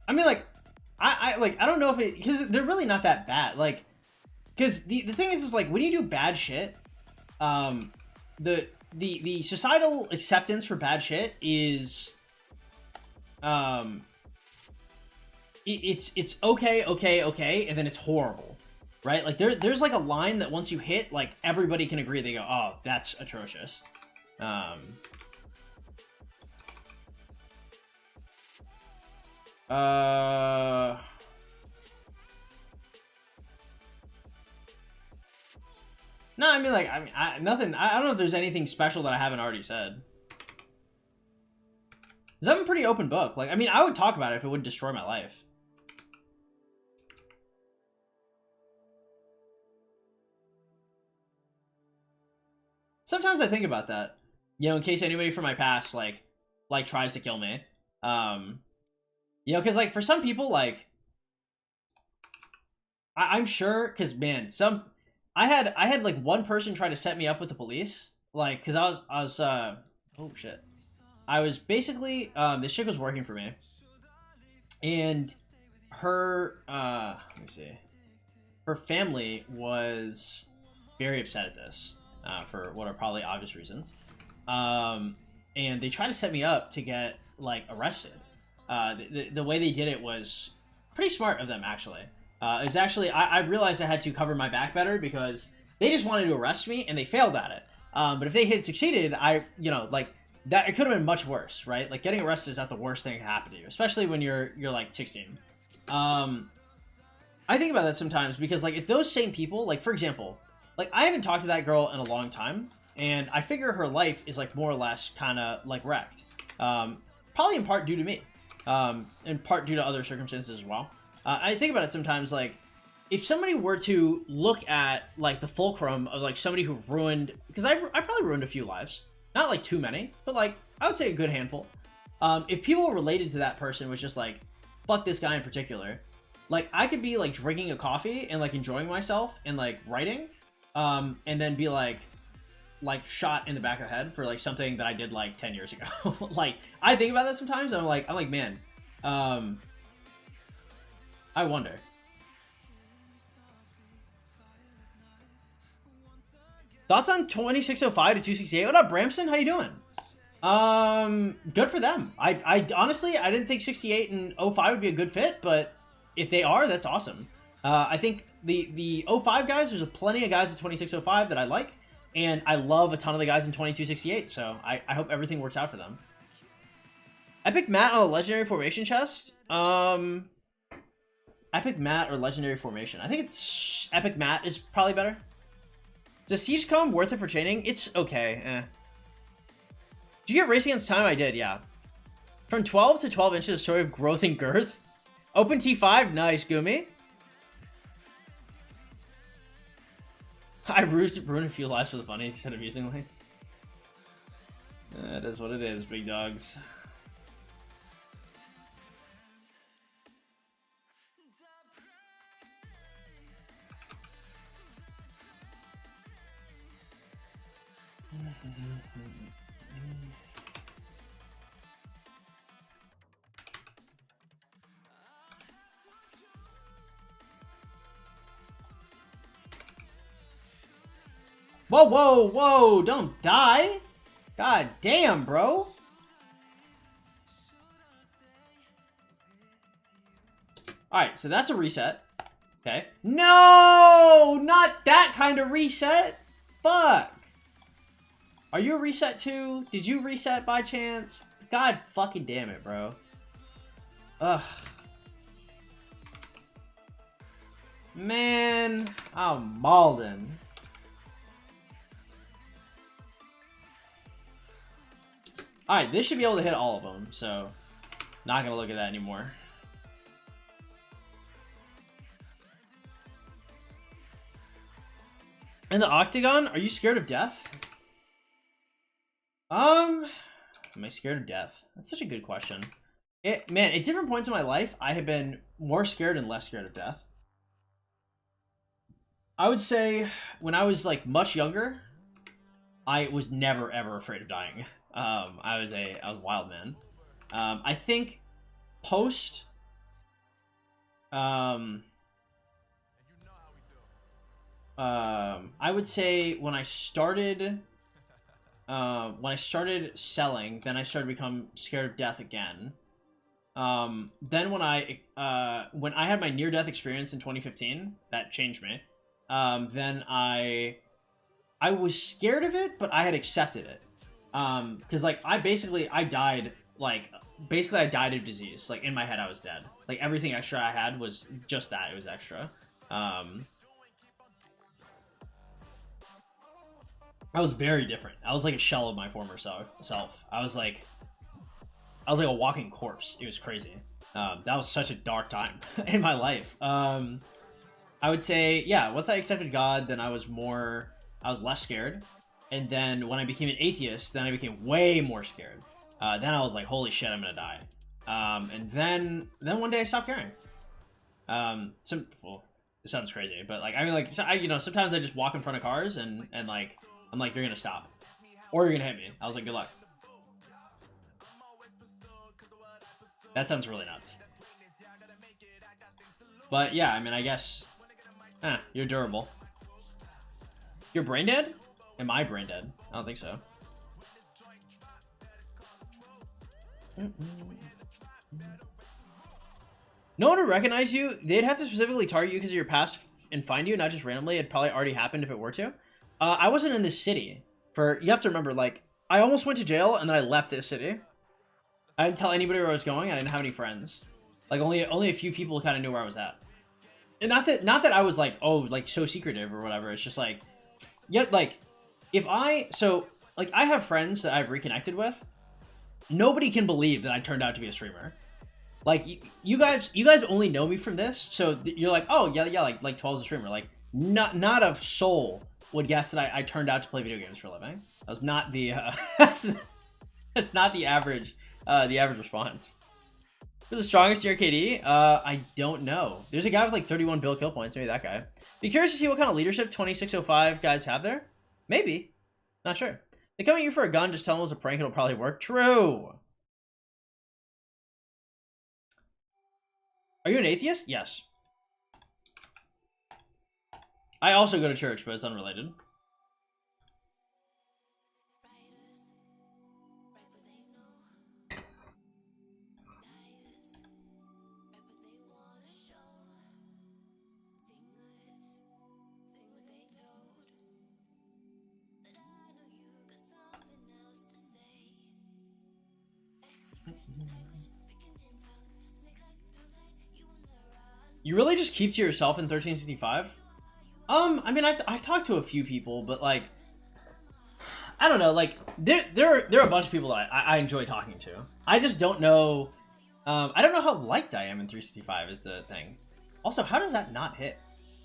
I mean, like, I don't know if it, because they're really not that bad. Like, because the thing is like, when you do bad shit, the societal acceptance for bad shit is, it's okay, and then it's horrible, right? Like, there's like a line that once you hit, like, everybody can agree. They go, oh, that's atrocious. No, I mean, like, nothing. I don't know if there's anything special that I haven't already said. 'Cause I'm a pretty open book. Like, I mean, I would talk about it if it wouldn't destroy my life. Sometimes I think about that, you know, in case anybody from my past, like tries to kill me. You know, because, like, for some people, like, I'm sure, because, man, I had like one person try to set me up with the police, like, because I was oh shit, I was basically, this chick was working for me, and her let me see, her family was very upset at this, for what are probably obvious reasons, and they tried to set me up to get, like, arrested. The way they did it was pretty smart of them, actually. It was actually, I realized I had to cover my back better because they just wanted to arrest me and they failed at it. But if they had succeeded, you know, like, that, it could have been much worse, right? Like, getting arrested is not the worst thing that can happen to you, especially when you're like 16. I think about that sometimes because, like, if those same people, like, for example, like, I haven't talked to that girl in a long time, and I figure her life is, like, more or less kind of, like, wrecked. Probably in part due to me. In part due to other circumstances as well. I think about it sometimes, like, if somebody were to look at, like, the fulcrum of, like, somebody who ruined, because I probably ruined a few lives, not, like, too many, but, like, I would say a good handful. If people related to that person was just like, fuck this guy in particular, like, I could be, like, drinking a coffee and, like, enjoying myself and, like, writing, and then be, like, shot in the back of the head for, like, something that I did, like, 10 years ago. Like, I think about that sometimes, and I'm like, man, I wonder. Thoughts on 2605 to 268? What up, Bramson? How you doing? Good for them. I honestly, I didn't think 68 and 05 would be a good fit, but if they are, that's awesome. I think the 05 guys, there's plenty of guys at 2605 that I like, and I love a ton of the guys in 2268, so I hope everything works out for them. Epic Matt on a legendary formation chest? Epic Mat or Legendary Formation? I think it's Epic Mat is probably better. Is a Siege Comb worth it for chaining? It's okay. Did you get Race Against Time? I did, yeah. From 12 to 12 inches, story of growth and girth. Open T5, nice, Gumi. I ruined a few lives for the funny instead of amusingly. That is what it is, big dogs. Whoa, whoa, whoa, don't die. God damn, bro. Alright, so that's a reset. Okay. No! Not that kind of reset! Fuck! Are you a reset too? Did you reset by chance? God fucking damn it, bro. Ugh. Man, I'm mauled. Alright, this should be able to hit all of them, so not gonna look at that anymore. In the Octagon, are you scared of death? Am I scared of death? That's such a good question. Man, at different points in my life, I have been more scared and less scared of death. I would say when I was like much younger, I was never ever afraid of dying. I was a wild man. I think post I would say when I started selling, then I started to become scared of death again. Then when I had my near-death experience in 2015, that changed me. Then I was scared of it, but I had accepted it. Because like I died of disease. Like in my head I was dead. Like everything extra I had was just that, it was extra. I was very different. I was like a shell of my former self. I was like a walking corpse. It was crazy. That was such a dark time in my life. I would say, yeah, once I accepted God, then I was less scared. And then when I became an atheist, then I became way more scared. Then I was like, holy shit, I'm gonna die. And then one day I stopped caring. Well, it sounds crazy, but like, I mean, like, sometimes I just walk in front of cars and like, I'm like, you're gonna stop. Or you're gonna hit me. I was like, good luck. That sounds really nuts. But yeah, I mean, I guess, you're durable. You're brain dead? Am I brain dead? I don't think so. No one would recognize you. They'd have to specifically target you because of your past and find you, not just randomly. It'd probably already happened if it were to. I wasn't in this city. You have to remember, like, I almost went to jail and then I left this city. I didn't tell anybody where I was going. I didn't have any friends. Like, only a few people kind of knew where I was at. And not that I was like, oh, like so secretive or whatever. It's just like, yeah, like, I have friends that I've reconnected with. Nobody can believe that I turned out to be a streamer. Like, you guys only know me from this, so you're like, oh yeah, like 12's a streamer. Like, not a soul would guess that I turned out to play video games for a living. That was not the that's not the average response. Who's the strongest in your KD? I don't know. There's a guy with like 31 bill kill points. Maybe that guy. Be curious to see what kind of leadership 2605 guys have there. Maybe. Not sure. They come at you for a gun, just tell them it was a prank, it'll probably work. True. Are you an atheist? Yes. I also go to church, but it's unrelated. You really just keep to yourself in 1365? I mean, I talked to a few people, but like, I don't know. Like, there are a bunch of people that I enjoy talking to. I just don't know. I don't know how liked I am in 365 is the thing. Also, how does that not hit?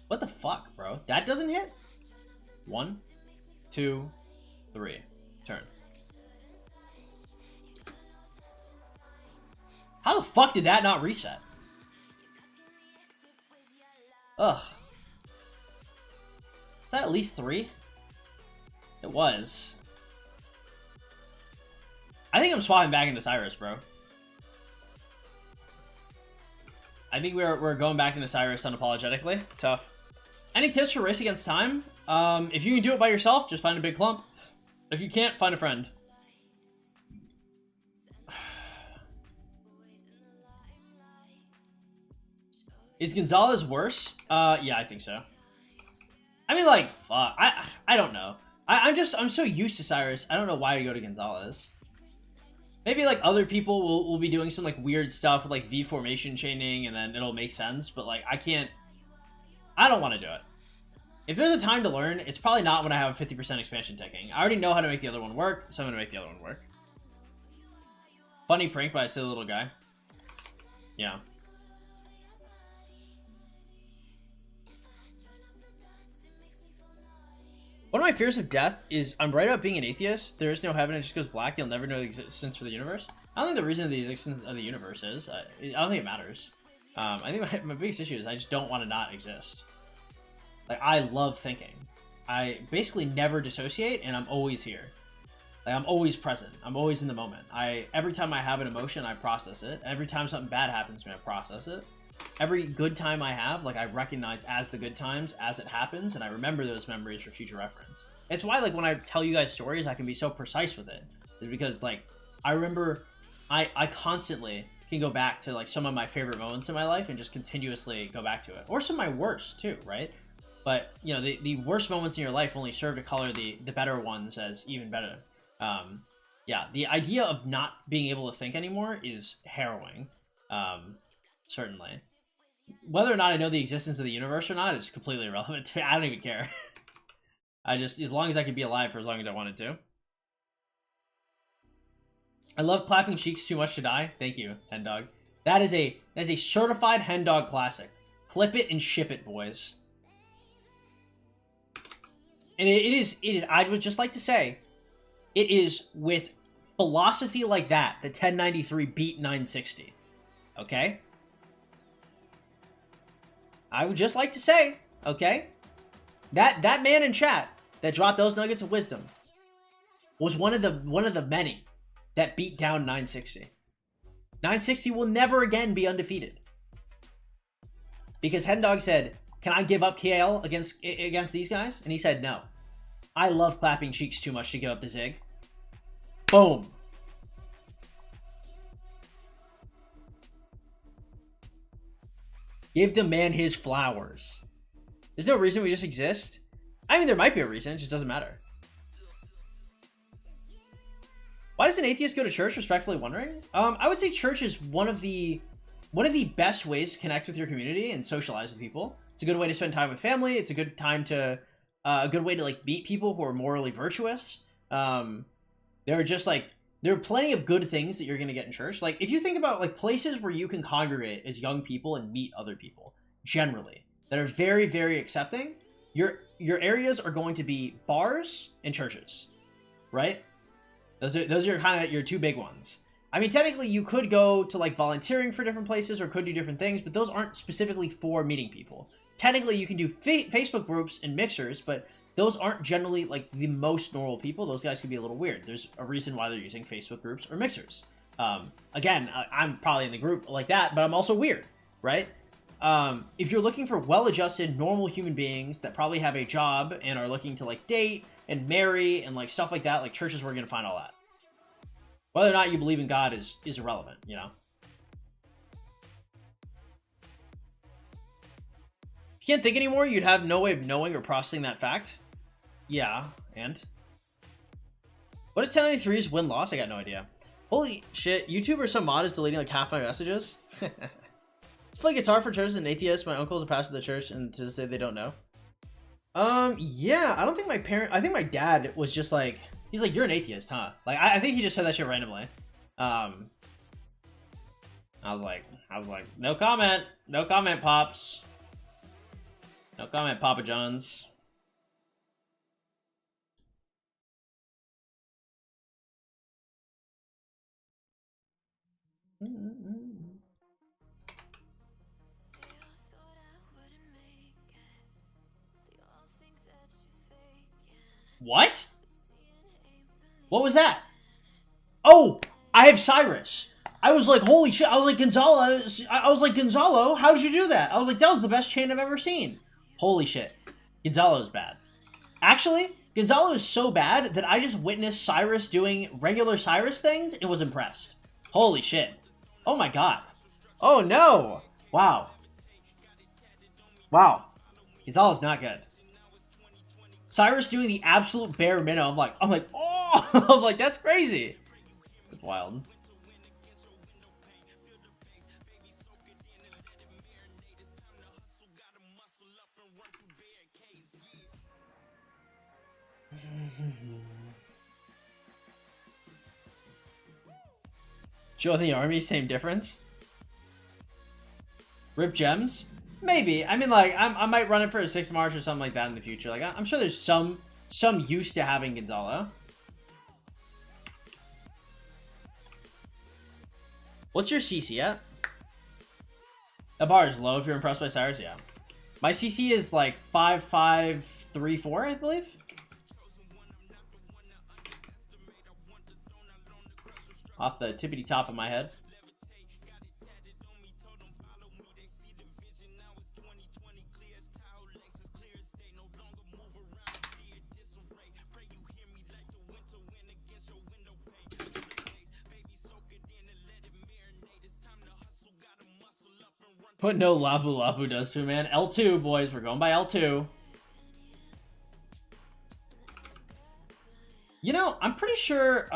What the fuck, bro? That doesn't hit? 1, 2, 3. Turn. How the fuck did that not reset? Ugh. Is that at least 3? It was. I think I'm swapping back into Cyrus, bro. I think we're going back into Cyrus unapologetically. Tough. Any tips for race against time? If you can do it by yourself, just find a big clump. If you can't, find a friend. Is Gonzalez worse? Yeah, I think so. I mean, like, fuck. I don't know. I'm so used to Cyrus. I don't know why I go to Gonzalez. Maybe, like, other people will be doing some, like, weird stuff with, like, V formation chaining, and then it'll make sense. But, like, I don't want to do it. If there's a time to learn, it's probably not when I have 50% expansion ticking. I already know how to make the other one work, so I'm going to make the other one work. Funny prank by a silly little guy. Yeah. One of my fears of death is I'm right about being an atheist. There is no heaven, it just goes black. You'll never know the existence for the universe. I don't think the reason of the existence of the universe is. I don't think it matters. I think my biggest issue is I just don't want to not exist. Like, I love thinking. I basically never dissociate, and I'm always here. Like, I'm always present. I'm always in the moment. Every time I have an emotion, I process it. Every time something bad happens to me, I process it. Every good time I have, like, I recognize as the good times as it happens, and I remember those memories for future reference. It's why, like, when I tell you guys stories, I can be so precise with it. It's because, like, I remember I constantly can go back to, like, some of my favorite moments in my life and just continuously go back to it. Or some of my worst, too, right? But, you know, the worst moments in your life only serve to color the better ones as even better. Yeah, the idea of not being able to think anymore is harrowing. Certainly. Whether or not I know the existence of the universe or not is completely irrelevant to me. I don't even care. I just, as long as I can be alive for as long as I wanted to. I love clapping cheeks too much to die. Thank you, Hen Dog. That is a certified Hen Dog classic. Clip it and ship it, boys. And it is, I would just like to say, it is with philosophy like that 1093 beat 960. Okay? I would just like to say, okay, that man in chat that dropped those nuggets of wisdom was one of the many that beat down 960. 960 will never again be undefeated. Because Hen Dog said, can I give up KL against these guys? And he said, no. I love clapping cheeks too much to give up the Zig. Boom. Give the man his flowers. There's no reason we just exist. I mean, there might be a reason. It just doesn't matter. Why does an atheist go to church? Respectfully wondering. I would say church is one of the best ways to connect with your community and socialize with people. It's a good way to spend time with family. It's a good time to a good way to like meet people who are morally virtuous. There are plenty of good things that you're going to get in church. Like, if you think about, like, places where you can congregate as young people and meet other people, generally, that are very, very accepting, your areas are going to be bars and churches, right? Those are kind of your two big ones. I mean, technically, you could go to, like, volunteering for different places or could do different things, but those aren't specifically for meeting people. Technically, you can do Facebook groups and mixers, but those aren't generally, like, the most normal people. Those guys could be a little weird. There's a reason why they're using Facebook groups or mixers. Again, I'm probably in the group like that, but I'm also weird, right? If you're looking for well-adjusted, normal human beings that probably have a job and are looking to, like, date and marry and, like, stuff like that, like, churches where you're going to find all that. Whether or not you believe in God is irrelevant, you know? If you can't think anymore, you'd have no way of knowing or processing that fact. Yeah, and? What is 1093's win-loss? I got no idea. Holy shit, YouTube or some mod is deleting like half my messages? play guitar for church as an atheist. My uncle's a pastor of the church, and to say they don't know. Yeah, I don't think my parent. I think my dad was just like, he's like, you're an atheist, huh? Like, I think he just said that shit randomly. I was like, no comment, pops. No comment, Papa John's. What? What was that? Oh, I have Cyrus. I was like, holy shit. I was like, Gonzalo, how did you do that? I was like, that was the best chain I've ever seen. Holy shit. Gonzalo is bad. Actually, Gonzalo is so bad that I just witnessed Cyrus doing regular Cyrus things and was impressed. Holy shit. Oh my god. oh no. Wow. Wow. Gonzalo's not good. Cyrus doing the absolute bare minimum. I'm like, oh, I'm like, that's crazy. It's wild. Join the army, same difference. Rip gems? Maybe. I mean, like, I might run it for a 6 March or something like that in the future. Like, I'm sure there's some use to having Gonzalo. What's your CC at? That bar is low if you're impressed by Cyrus, yeah. My CC is like 5534, I believe. Off the tippity top of my head. What no Labu Labu does to a man. L2, boys. We're going by L2. You know, I'm pretty sure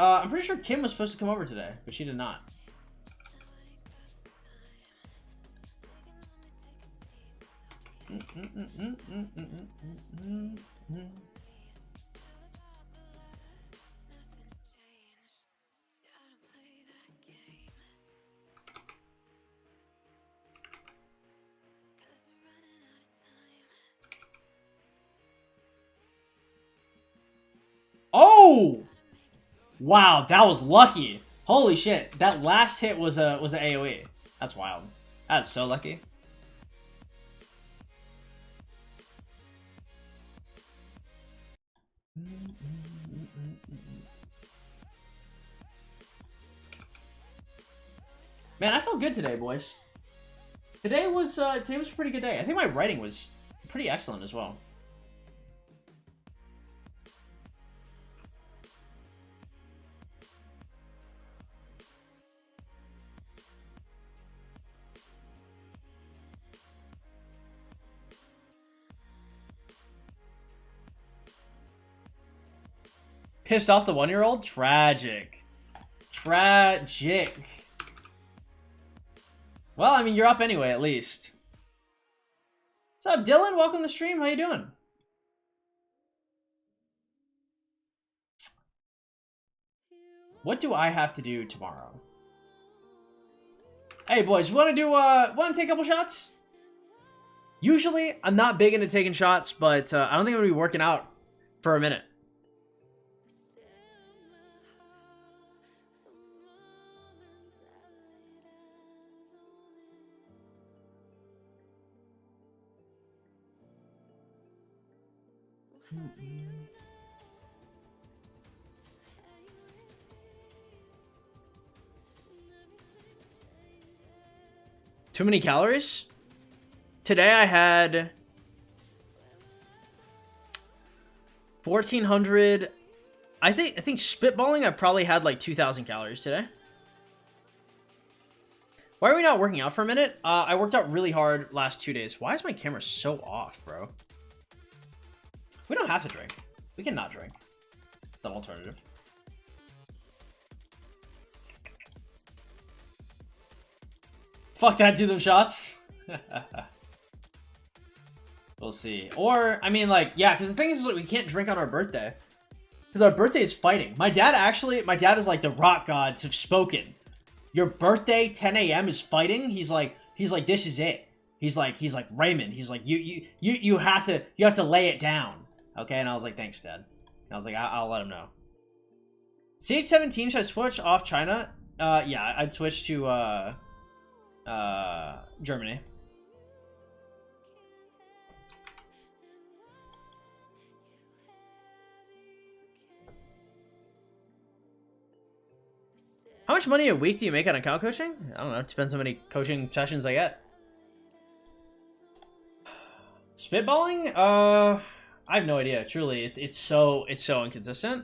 Kim was supposed to come over today, but she did not. Oh! Wow, that was lucky. Holy shit. That last hit was a AoE. That's wild. That's so lucky. Man, I felt good today, boys. Today was a pretty good day. I think my writing was pretty excellent as well. Pissed off the 1-year-old? Tragic. Tragic. Well, I mean, you're up anyway, at least. What's up, Dylan? Welcome to the stream. How you doing? What do I have to do tomorrow? Hey, boys, you want to take a couple shots? Usually, I'm not big into taking shots, but I don't think I'm going to be working out for a minute. Too many calories? Today I had 1,400. I think spitballing, I probably had like 2,000 calories today. Why are we not working out for a minute? I worked out really hard last 2 days. Why is my camera so off, bro? We don't have to drink. We can not drink. It's an alternative. Fuck that, do them shots. We'll see. Or, I mean, like, yeah, because the thing is, like, we can't drink on our birthday. Because our birthday is fighting. My dad is like, the rock gods have spoken. Your birthday, 10 a.m. is fighting? He's like, this is it. He's like, Raymond. He's like, you have to lay it down. Okay, and I was like, thanks, Dad. And I was like, I'll let him know. CH17, should I switch off China? Yeah, I'd switch to, Germany. How much money a week do you make on account coaching? I don't know. It depends how many coaching sessions I get. Spitballing? I have no idea. Truly, it's so inconsistent.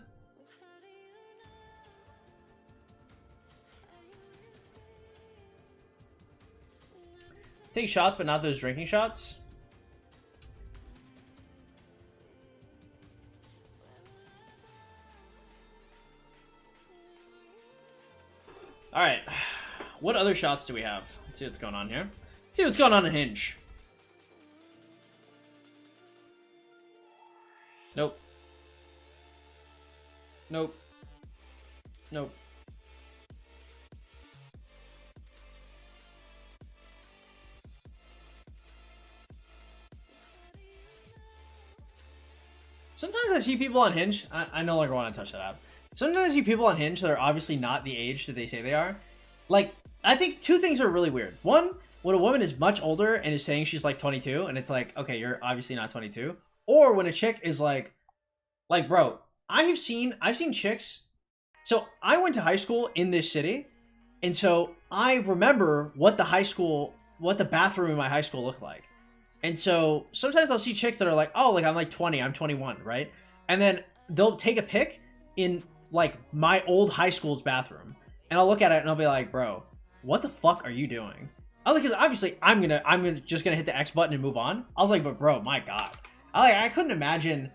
Take shots, but not those drinking shots. All right, what other shots do we have? Let's see what's going on here. Let's see what's going on in Hinge. Nope. Nope. Nope. Sometimes I see people on Hinge. I no longer want to touch that app. Sometimes I see people on Hinge that are obviously not the age that they say they are. Like, I think two things are really weird. One, when a woman is much older and is saying she's like 22, and it's like, okay, you're obviously not 22. Or when a chick is like, bro, I've seen chicks. So I went to high school in this city, and so I remember what the bathroom in my high school looked like. And so sometimes I'll see chicks that are like, oh, like I'm like 20, I'm 21, right? And then they'll take a pic in like my old high school's bathroom, and I'll look at it and I'll be like, bro, what the fuck are you doing? I was like, because obviously I'm just gonna hit the X button and move on. I was like, but bro, my God, I couldn't imagine.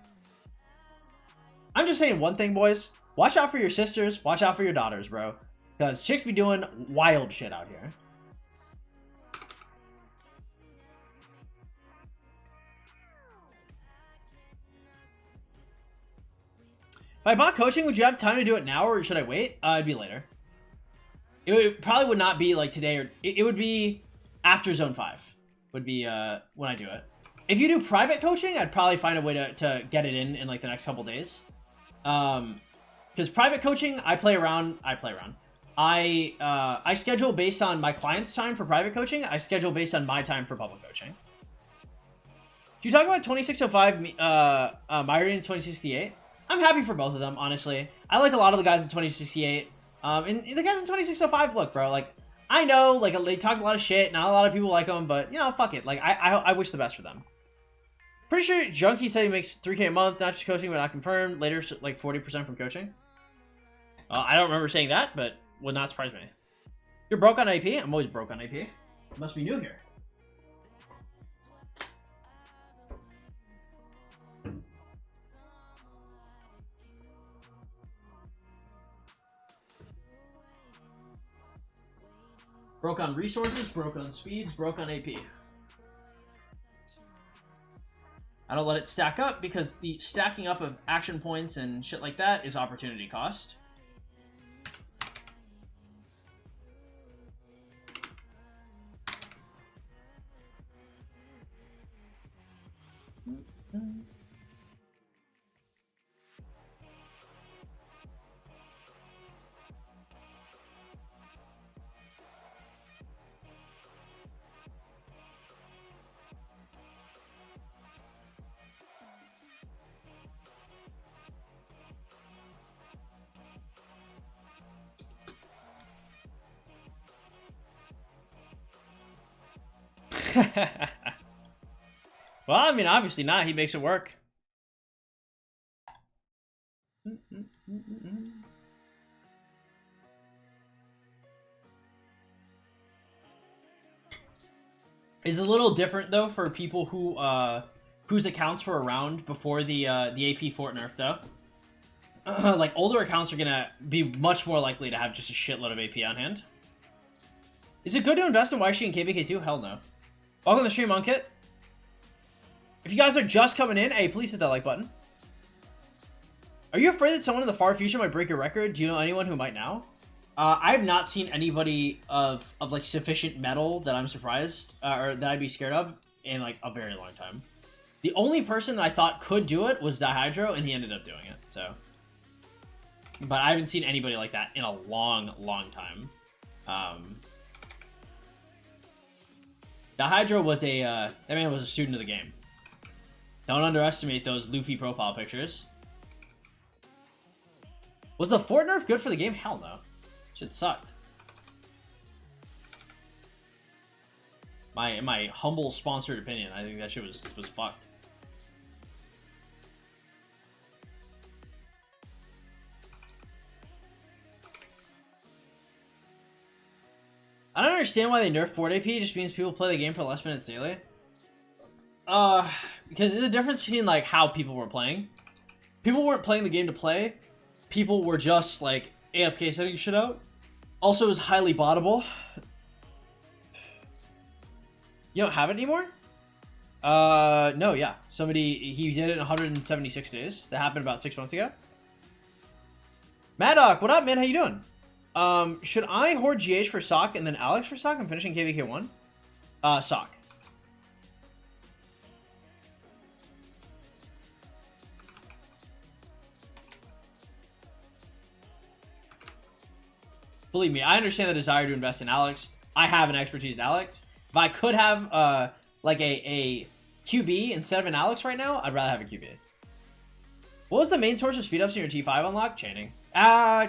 I'm just saying one thing, boys. Watch out for your sisters. Watch out for your daughters, bro, because chicks be doing wild shit out here. If I bought coaching, would you have time to do it now, or should I wait? It'd be later. It probably would not be like today, or it would be after Zone 5 would be when I do it. If you do private coaching, I'd probably find a way to get it in like the next couple days. Because private coaching, I play around. I schedule based on my client's time for private coaching. I schedule based on my time for public coaching. Do you talk about 2605 Myriad and 2068? I'm happy for both of them, honestly. I like a lot of the guys in 2068. And the guys in 2605, look, bro, like, I know, like, they talk a lot of shit, not a lot of people like them, but, you know, fuck it. Like, I wish the best for them. Pretty sure Junkie said he makes 3K a month, not just coaching, but not confirmed. Later, like, 40% from coaching. I don't remember saying that, but would not surprise me. You're broke on AP? I'm always broke on AP. Must be new here. Broke on resources, broke on speeds, broke on AP. I don't let it stack up because the stacking up of action points and shit like that is opportunity cost. Well, I mean, obviously not. He makes it work. It's a little different though for people who whose accounts were around before the AP Fort nerf though. Like older accounts are gonna be much more likely to have just a shitload of AP on hand. Is it good to invest in YC and KBK2? Hell no. Welcome to the stream, Unkit. If you guys are just coming in, hey, please hit that like button. Are you afraid that someone in the far future might break your record? Do you know anyone who might now? I have not seen anybody of like sufficient metal that I'm surprised or that I'd be scared of in like a very long time. The only person that I thought could do it was Dihydro, and he ended up doing it. So, but I haven't seen anybody like that in a long, long time. Dihydro was that man was a student of the game. Don't underestimate those Luffy profile pictures. Was the fort nerf good for the game? Hell no. Shit sucked. My humble sponsored opinion, I think that shit was fucked. I don't understand why they nerf Fort AP. It just means people play the game for less minutes daily. Because there's a difference between like how people were playing. People weren't playing the game to play. People were just like AFK setting shit out. Also, is highly bottable. You don't have it anymore? No, yeah. He did it in 176 days. That happened about 6 months ago. Maddock, what up, man? How you doing? Should I hoard GH for Sock and then Alex for Sock? I'm finishing KVK1. Sock. Believe me, I understand the desire to invest in Alex. I have an expertise in Alex. If I could have, like a QB instead of an Alex right now, I'd rather have a QB. What was the main source of speed ups in your T5 unlock? Chaining.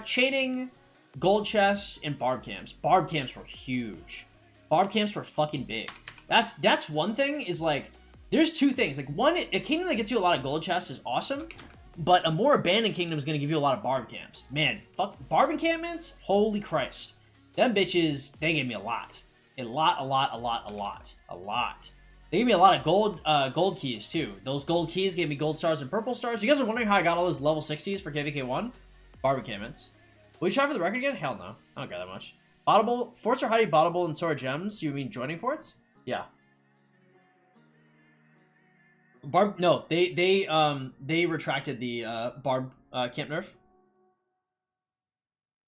Chaining, gold chests, and barb camps. Barb camps were huge. Barb camps were fucking big. That's one thing is like, there's two things. Like one, a kingdom that gets you a lot of gold chests is awesome, but a more abandoned kingdom is going to give you a lot of barb camps. Man, fuck, barb encampments? Holy Christ. Them bitches, they gave me a lot. A lot. They gave me a lot of gold keys too. Those gold keys gave me gold stars and purple stars. You guys are wondering how I got all those level 60s for KVK1? Barb encampments. Will you try for the record again? Hell no. I don't care that much. Bottable. Forts are highly bottable and so are gems. You mean joining forts? Yeah. Barb. No, they retracted the barb camp nerf.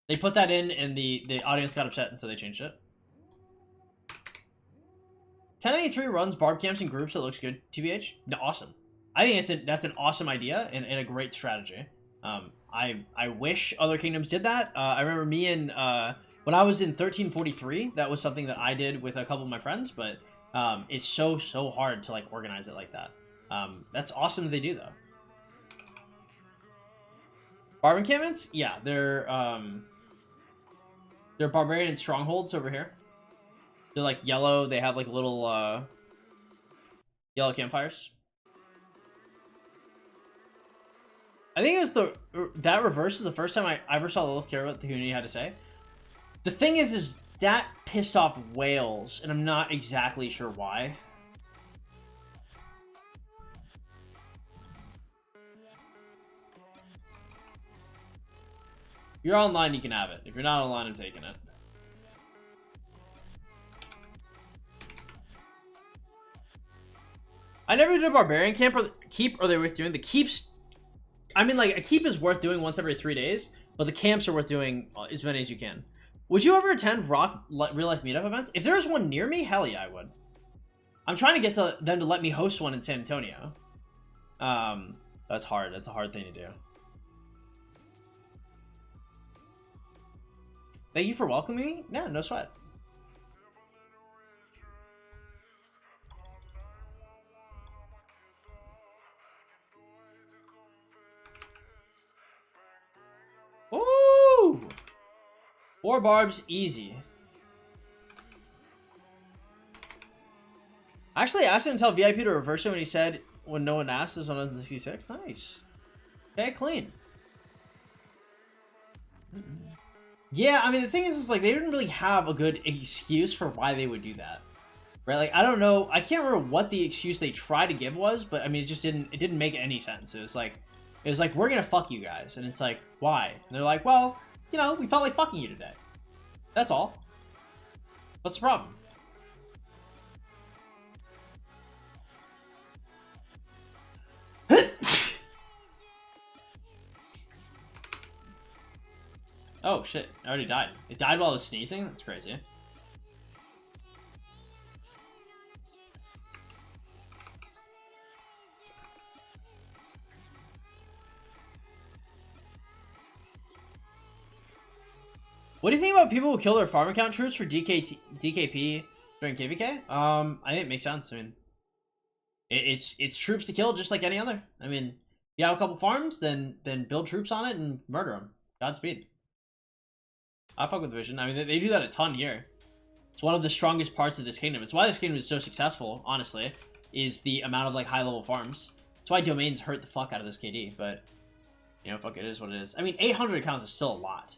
They put that in, and the audience got upset, and so they changed it. 1093 runs barb camps in groups that looks good. TBH, no, awesome. I think that's an awesome idea and a great strategy. I wish other kingdoms did that. I remember me and when I was in 1343, that was something that I did with a couple of my friends, but it's so hard to like organize it like that. That's awesome that they do though. Barb encampments? Yeah, they're barbarian strongholds over here. They're like yellow. They have like little yellow campfires. I think it was that reverse is the first time I ever saw Lilith care what the community had to say. The thing is that pissed off Wales, and I'm not exactly sure why. If you're online, you can have it. If you're not online, I'm taking it. I never did a barbarian camp or keep. Are they worth doing? The keeps. I mean, like a keep is worth doing once every 3 days, but the camps are worth doing as many as you can. Would you ever attend real life meetup events? If there was one near me, hell yeah, I would. I'm trying to get them to let me host one in San Antonio. That's hard. That's a hard thing to do. Thank you for welcoming me. Yeah, no sweat. Ooh! 4 barbs, easy. I actually asked him to tell VIP to reverse it when he said, when no one asked, is 166. Nice. Okay, clean. Yeah, I mean, the thing is like, they didn't really have a good excuse for why they would do that. Right? Like, I don't know. I can't remember what the excuse they tried to give was, but I mean, it just didn't make any sense. It was like, we're gonna fuck you guys. And it's like, why? And they're like, well, you know, we felt like fucking you today. That's all. What's the problem? Oh, shit. I already died. It died while I was sneezing? That's crazy. What do you think about people who kill their farm account troops for DKP during KVK? I think it makes sense. I mean, it's troops to kill just like any other. I mean, you have a couple farms, then build troops on it and murder them. Godspeed. I fuck with Vision. I mean, they do that a ton here. It's one of the strongest parts of this kingdom. It's why this kingdom is so successful, honestly, is the amount of, like, high-level farms. That's why domains hurt the fuck out of this KD, but, you know, fuck, it is what it is. I mean, 800 accounts is still a lot.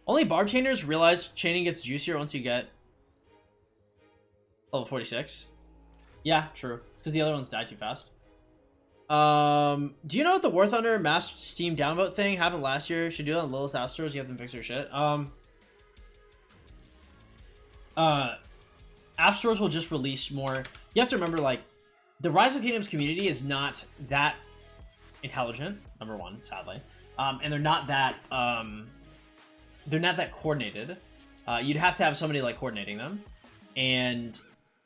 Only barb chainers realize chaining gets juicier once you get level 46. Yeah, true. It's because the other ones die too fast. Do you know what the War Thunder mass Steam downvote thing happened last year? Should do that on Lilith's App stores. You have them fix their shit. App stores will just release more. You have to remember, like, the Rise of Kingdoms community is not that intelligent. Number one, sadly, and they're not that coordinated. You'd have to have somebody like coordinating them, and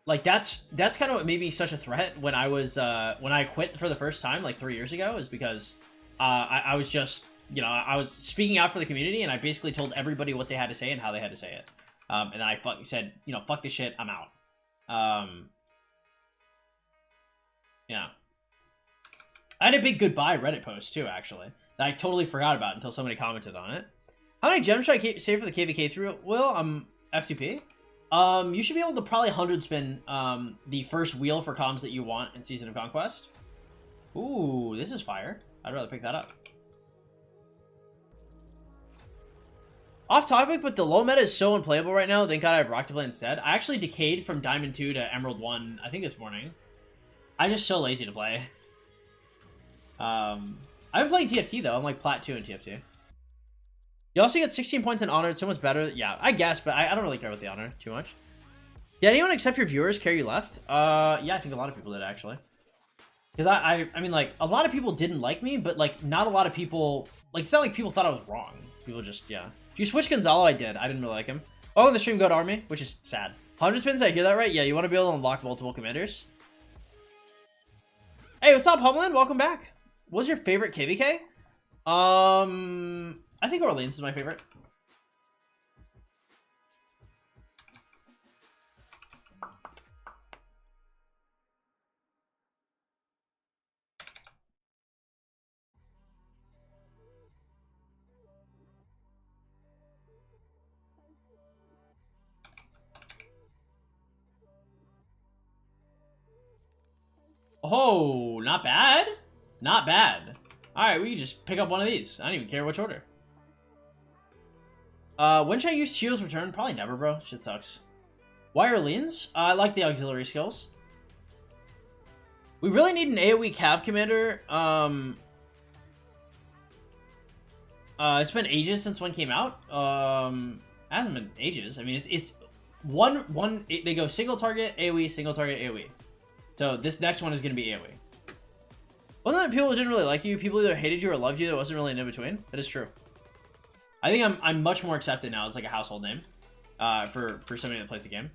like that's kind of what made me such a threat when I was when I quit for the first time like 3 years ago, is because I was just, you know, I was speaking out for the community, and I basically told everybody what they had to say and how they had to say it, and I said, you know, fuck this shit, I'm out. Yeah, I had a big goodbye Reddit post too, actually, that I totally forgot about until somebody commented on it. How many gems should I save for the KVK through? Will, F2P? You should be able to probably 100 spin the first wheel for comms that you want in Season of Conquest. Ooh, this is fire. I'd rather pick that up. Off topic, but the low meta is so unplayable right now. Thank God I have Rock to play instead. I actually decayed from Diamond 2 to Emerald 1, I think this morning. I'm just so lazy to play. I've been playing TFT though. I'm like Plat 2 in TFT. You also get 16 points in honor. It's so much better. Yeah, I guess, but I don't really care about the honor too much. Did anyone except your viewers care you left? Yeah, I think a lot of people did, actually. Because I mean, like, a lot of people didn't like me, but, like, not a lot of people... Like, it's not like people thought I was wrong. People just, yeah. Did you switch Gonzalo? I did. I didn't really like him. Oh, the stream go to Army, which is sad. 100 spins, did I hear that right? Yeah, you want to be able to unlock multiple commanders. Hey, what's up, Homeland? Welcome back. What was your favorite KVK? I think Orleans is my favorite. Oh, not bad. Not bad. All right, we can just pick up one of these. I don't even care which order. When should I use Chio's return? Probably never, bro. Shit sucks. Why Orleans? I like the auxiliary skills. We really need an AoE Cav commander. It's been ages since one came out. It hasn't been ages. I mean, it's they go single target AoE, single target AoE. So this next one is going to be AoE. Wasn't that people who didn't really like you? People either hated you or loved you. There wasn't really an in-between. That is true. I think I'm much more accepted now as like a household name for somebody that plays the game.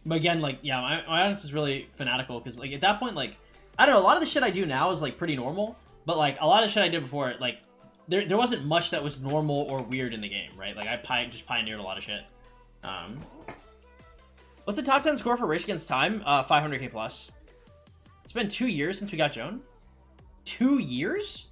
But again, like, yeah, my audience is really fanatical because, like, at that point, like, I don't know, a lot of the shit I do now is like pretty normal, but like a lot of shit I did before, like, there wasn't much that was normal or weird in the game, right? Like, I just pioneered a lot of shit. What's the top 10 score for Race Against Time? 500k plus. It's been 2 years since we got Joan. 2 years?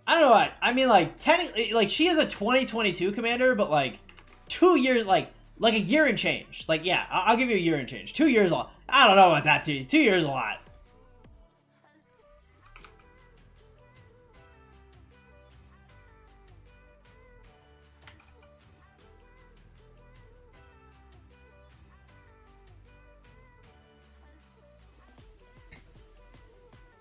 I don't know what. I mean, like, technically, like, she is a 2022 commander, but, like, 2 years, like a year and change. Like, yeah, I'll give you a year and change. 2 years, I don't know about that, too. 2 years is a lot.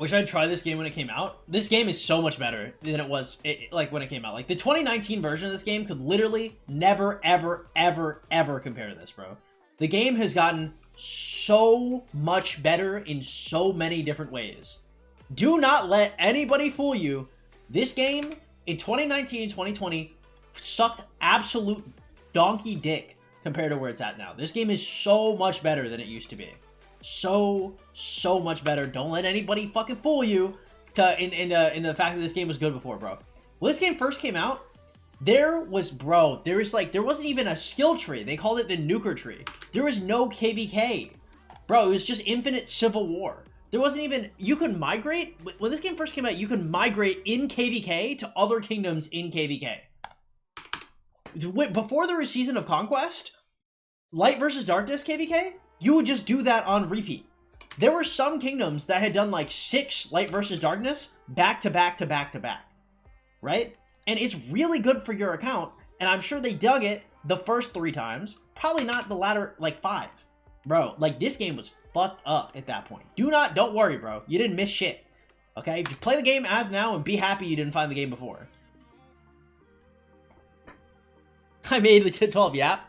Wish I'd try this game when it came out. This game is so much better than it was like when it came out. Like the 2019 version of this game could literally never, ever, ever, ever compare to this, bro. The game has gotten so much better in so many different ways. Do not let anybody fool you. This game in 2019, 2020 sucked absolute donkey dick compared to where it's at now. This game is so much better than it used to be. So much better. Don't let anybody fucking fool you in the fact that this game was good before, bro. When this game first came out, there wasn't even a skill tree. They called it the nuker tree. There was no KVK. Bro, it was just infinite civil war. There wasn't even, you could migrate, when this game first came out, you could migrate in KVK to other kingdoms in KVK. Before there was Season of Conquest, Light versus Darkness KVK, you would just do that on repeat. There were some kingdoms that had done like 6 Light versus Darkness back to back to back to back, right? And it's really good for your account, and I'm sure they dug it the first 3 times, probably not the latter like 5. Bro, like this game was fucked up at that point. Don't worry, bro. You didn't miss shit. Okay? Just play the game as now and be happy you didn't find the game before. I made the 12, yeah.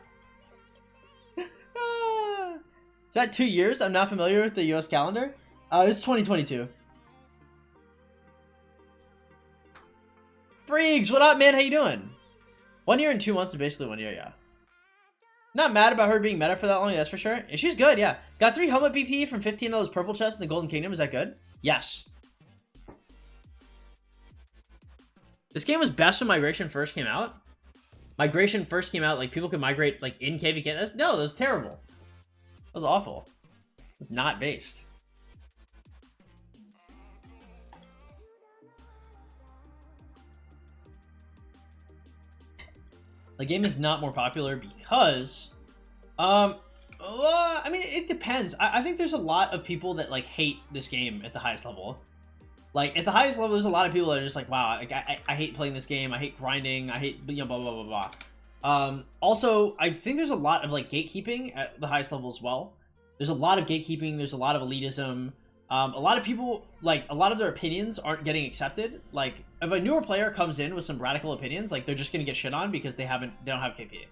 Is that 2 years? I'm not familiar with the US calendar. It's 2022. Freaks, what up, man? How you doing? 1 year and 2 months is basically 1 year, yeah. Not mad about her being meta for that long, that's for sure. And she's good, yeah. Got 3 helmet BP from 15 of those purple chests in the Golden Kingdom. Is that good? Yes. This game was best when Migration first came out. Migration first came out, like people could migrate like in KVK. No, that was terrible. That was awful. It was not based. The game is not more popular because, I mean, it depends. I think there's a lot of people that like hate this game at the highest level. Like at the highest level, there's a lot of people that are just like, wow, I hate playing this game. I hate grinding. I hate, you know, blah, blah, blah, blah, blah. Also, I think there's a lot of like gatekeeping at the highest level as well. There's a lot of gatekeeping. There's a lot of elitism. A lot of people, like, a lot of their opinions aren't getting accepted. Like, if a newer player comes in with some radical opinions, like, they're just gonna get shit on because they don't have KP.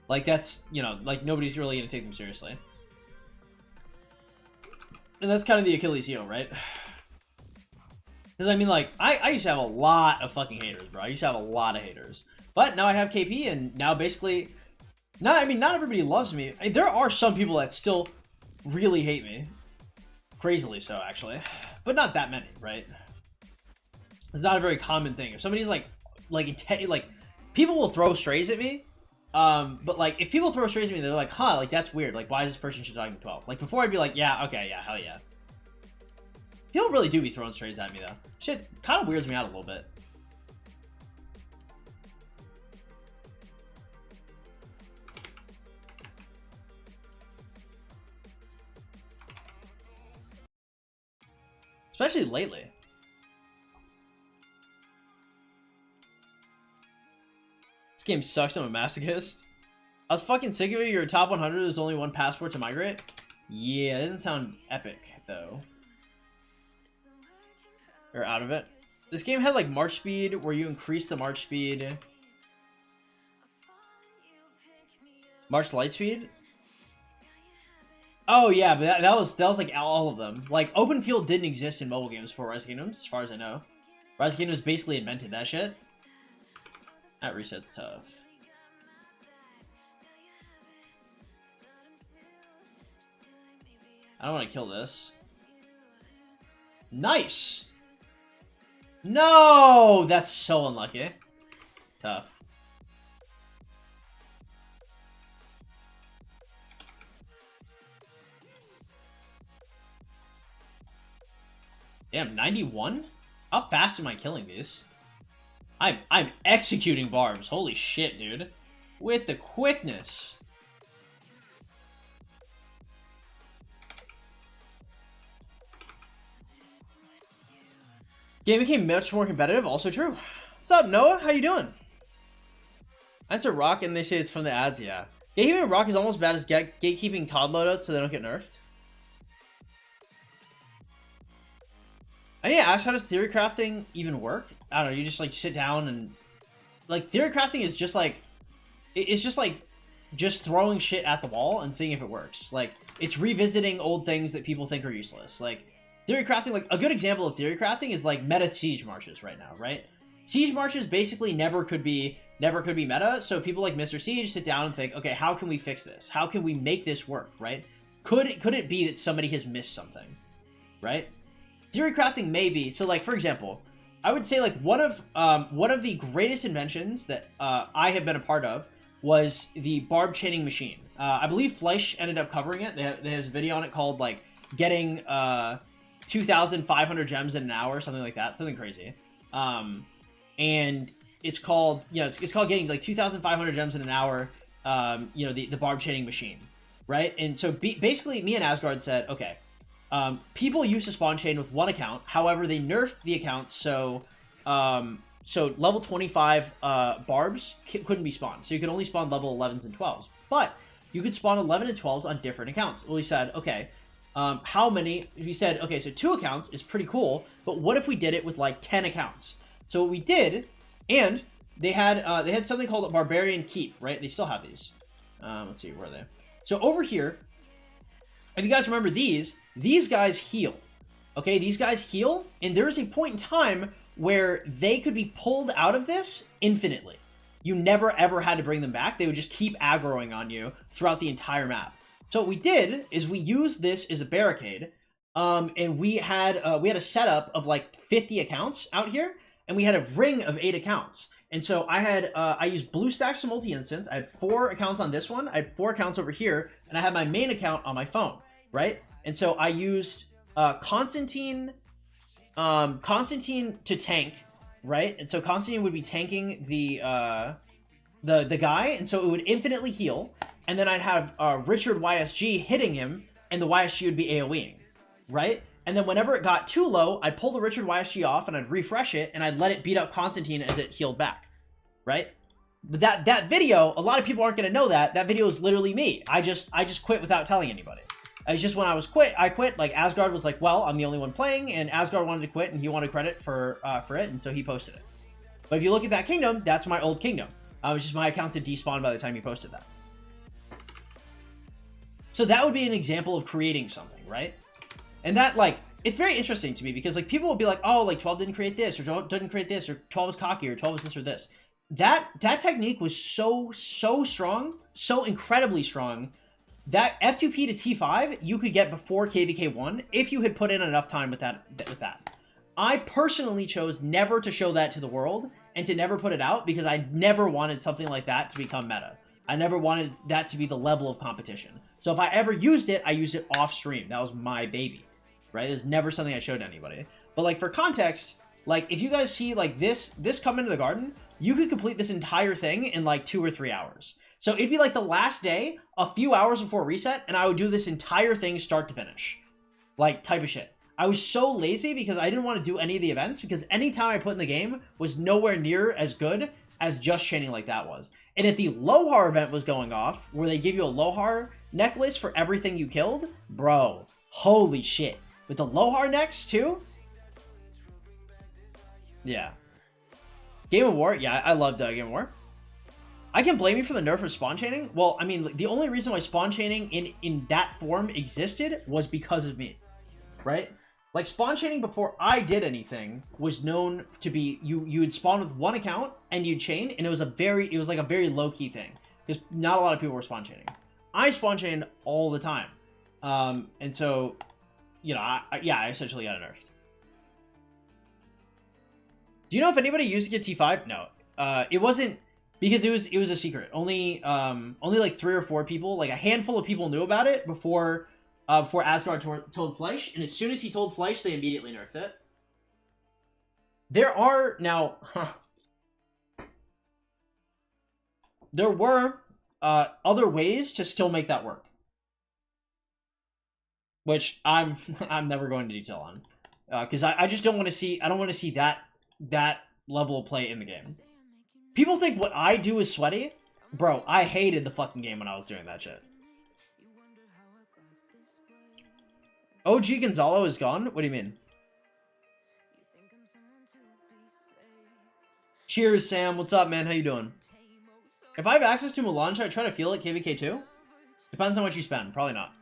Like, that's, you know, like, nobody's really gonna take them seriously. And that's kind of the Achilles heel, right? Because, I mean, like, I used to have a lot of fucking haters, bro. I used to have a lot of haters. But now I have KP, and now basically... I mean, not everybody loves me. I mean, there are some people that still really hate me. Crazily so, actually. But not that many, right? It's not a very common thing. If somebody's like people will throw strays at me. But like, if people throw strays at me, they're like, huh, like, that's weird. Like, why is this person shit talking 12? Like, before I'd be like, yeah, okay, yeah, hell yeah. People really do be throwing strays at me, though. Shit kind of weirds me out a little bit. Especially lately. This game sucks, I'm a masochist. I was fucking sick of it. You're a top 100, there's only 1 passport to migrate. Yeah, it doesn't sound epic, though. You're out of it. This game had like march speed, where you increase the march speed. March light speed? Oh yeah, but that was like all of them. Like, open field didn't exist in mobile games before Rise of Kingdoms, as far as I know. Rise of Kingdoms basically invented that shit. That reset's tough. I don't want to kill this. Nice! No! That's so unlucky. Tough. Damn, 91? How fast am I killing these? I'm executing barbs. Holy shit, dude. With the quickness. Game became much more competitive. Also true. What's up, Noah? How you doing? I enter Rock and they say it's from the ads. Yeah. Gatekeeping Rock is almost bad as gatekeeping COD loadouts so they don't get nerfed. I need to ask, how does theory crafting even work? I don't know, you just like sit down and like theory crafting is just like, it's just like just throwing shit at the wall and seeing if it works. Like it's revisiting old things that people think are useless. Like theory crafting, like a good example of theory crafting is like meta siege marches right now, right? Siege marches basically never could be meta. So people like Mr. Siege sit down and think, okay, how can we fix this? How can we make this work, right? Could it be that somebody has missed something, right? Theory crafting may be. So like, for example, I would say like one of the greatest inventions that I have been a part of was the barb chaining machine. I believe Fleisch ended up covering it. There's a video on it called like getting 2,500 gems in an hour, something like that, something crazy. And it's called, you know, it's called getting like 2,500 gems in an hour. You know, the barb chaining machine, right? And so basically, me and Asgard said, okay. People used to spawn chain with one account. However, they nerfed the accounts, so level 25 barbs couldn't be spawned. So you could only spawn level 11s and 12s. But you could spawn 11 and 12s on different accounts. Well, we said, okay, how many? We said, okay, so 2 accounts is pretty cool, but what if we did it with like 10 accounts? So what we did, and they had something called a Barbarian Keep, right? They still have these. Let's see, where are they? So over here, if you guys remember these guys heal. Okay, these guys heal, and there is a point in time where they could be pulled out of this infinitely. You never ever had to bring them back. They would just keep aggroing on you throughout the entire map. So what we did is we used this as a barricade, and we had a setup of like 50 accounts out here, and we had a ring of 8 accounts. And so I used BlueStacks to multi-instance. I had 4 accounts on this one. I had 4 accounts over here, and I had my main account on my phone, right? And so I used Constantine to tank, right? And so Constantine would be tanking the guy, and so it would infinitely heal. And then I'd have Richard YSG hitting him, and the YSG would be AoEing, right? And then whenever it got too low, I'd pull the Richard YSG off and I'd refresh it and I'd let it beat up Constantine as it healed back, right? But that video, a lot of people aren't going to know that. That video is literally me. I just quit without telling anybody. It's just when I quit, like Asgard was like, well, I'm the only one playing, and Asgard wanted to quit and he wanted credit for it, and so he posted it. But if you look at that kingdom, that's my old kingdom. It was just my accounts had despawned by the time he posted that. So that would be an example of creating something, right? And that, like, it's very interesting to me because, like, people will be like, oh, like, 12 didn't create this, or 12 didn't create this, or 12 is cocky, or 12 is this or this. That technique was so strong, so incredibly strong, that F2P to T5 you could get before KVK1 if you had put in enough time with that. I personally chose never to show that to the world and to never put it out because I never wanted something like that to become meta. I never wanted that to be the level of competition. So if I ever used it, I used it off stream. That was my baby, right? It was never something I showed to anybody. But like for context, like if you guys see like this come into the garden, you could complete this entire thing in like 2 or 3 hours. So it'd be like the last day, a few hours before reset, and I would do this entire thing start to finish. Like type of shit. I was so lazy because I didn't want to do any of the events because any time I put in the game was nowhere near as good as just chaining like that was. And if the Lohar event was going off, where they give you a Lohar necklace for everything you killed, bro, holy shit. With the Lohar necks too? Yeah. Game of War? Yeah, I loved Game of War. I can blame you for the nerf of spawn chaining. Well, I mean, the only reason why spawn chaining in that form existed was because of me, right? Like spawn chaining before I did anything was known to be you would spawn with one account and you'd chain, and it was like a very low key thing because not a lot of people were spawn chaining. I spawn chained all the time, and so you know, I essentially got nerfed. Do you know if anybody used to get T5? No, it wasn't. Because it was a secret. Only like 3 or 4 people, like a handful of people knew about it before Asgard told Fleisch, and as soon as he told Fleisch, they immediately nerfed it. There are now there were other ways to still make that work, which I'm never going to detail on because I just don't want to see that level of play in the game. People think what I do is sweaty. Bro, I hated the fucking game when I was doing that shit. OG Gonzalo is gone? What do you mean? Cheers, Sam. What's up, man? How you doing? If I have access to Mulan, should I try to feel it KVK too? Depends on what you spend. Probably not.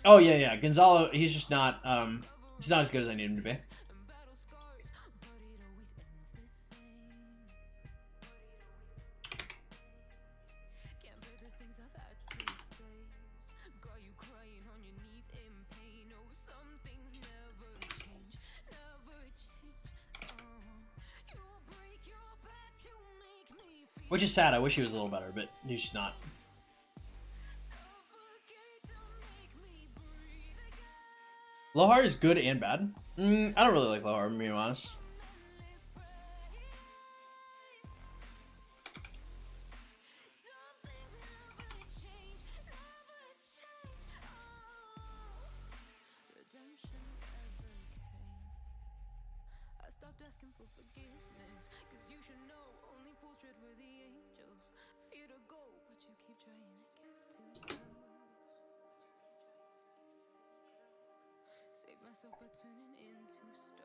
Oh, yeah. Gonzalo, he's just not, he's not as good as I need him to be. Which is sad. I wish he was a little better, but he's just not. Lohar is good and bad. I don't really like Lohar, to be honest.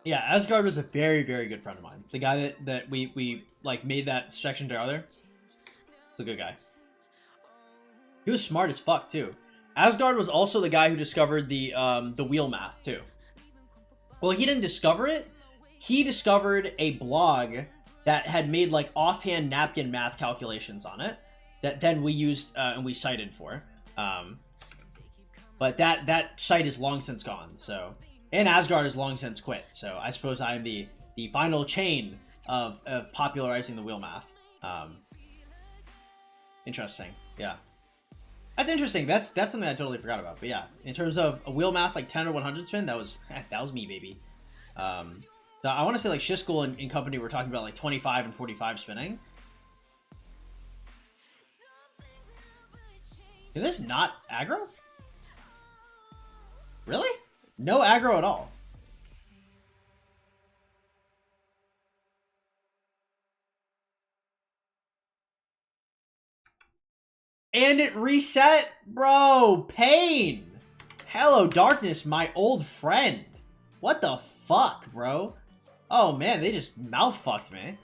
Yeah, Asgard was a very, very good friend of mine. The guy that we like made that section together. It's a good guy. He was smart as fuck too. Asgard was also the guy who discovered the wheel math too. Well, he didn't discover it. He discovered a blog that had made like offhand napkin math calculations on it that then we used and we cited for. But that site is long since gone. So, and Asgard has long since quit. So I suppose I am the final chain of popularizing the wheel math. Interesting. Yeah. That's interesting. That's something I totally forgot about. But yeah, in terms of a wheel math like 10 or 100 spin, that was me, baby. So I want to say like Shiskel and company were talking about like 25 and 45 spinning. Is this not aggro? Really? No aggro at all. And it reset? Bro, pain. Hello, darkness, my old friend. What the fuck, bro? Oh, man, they just mouth-fucked me.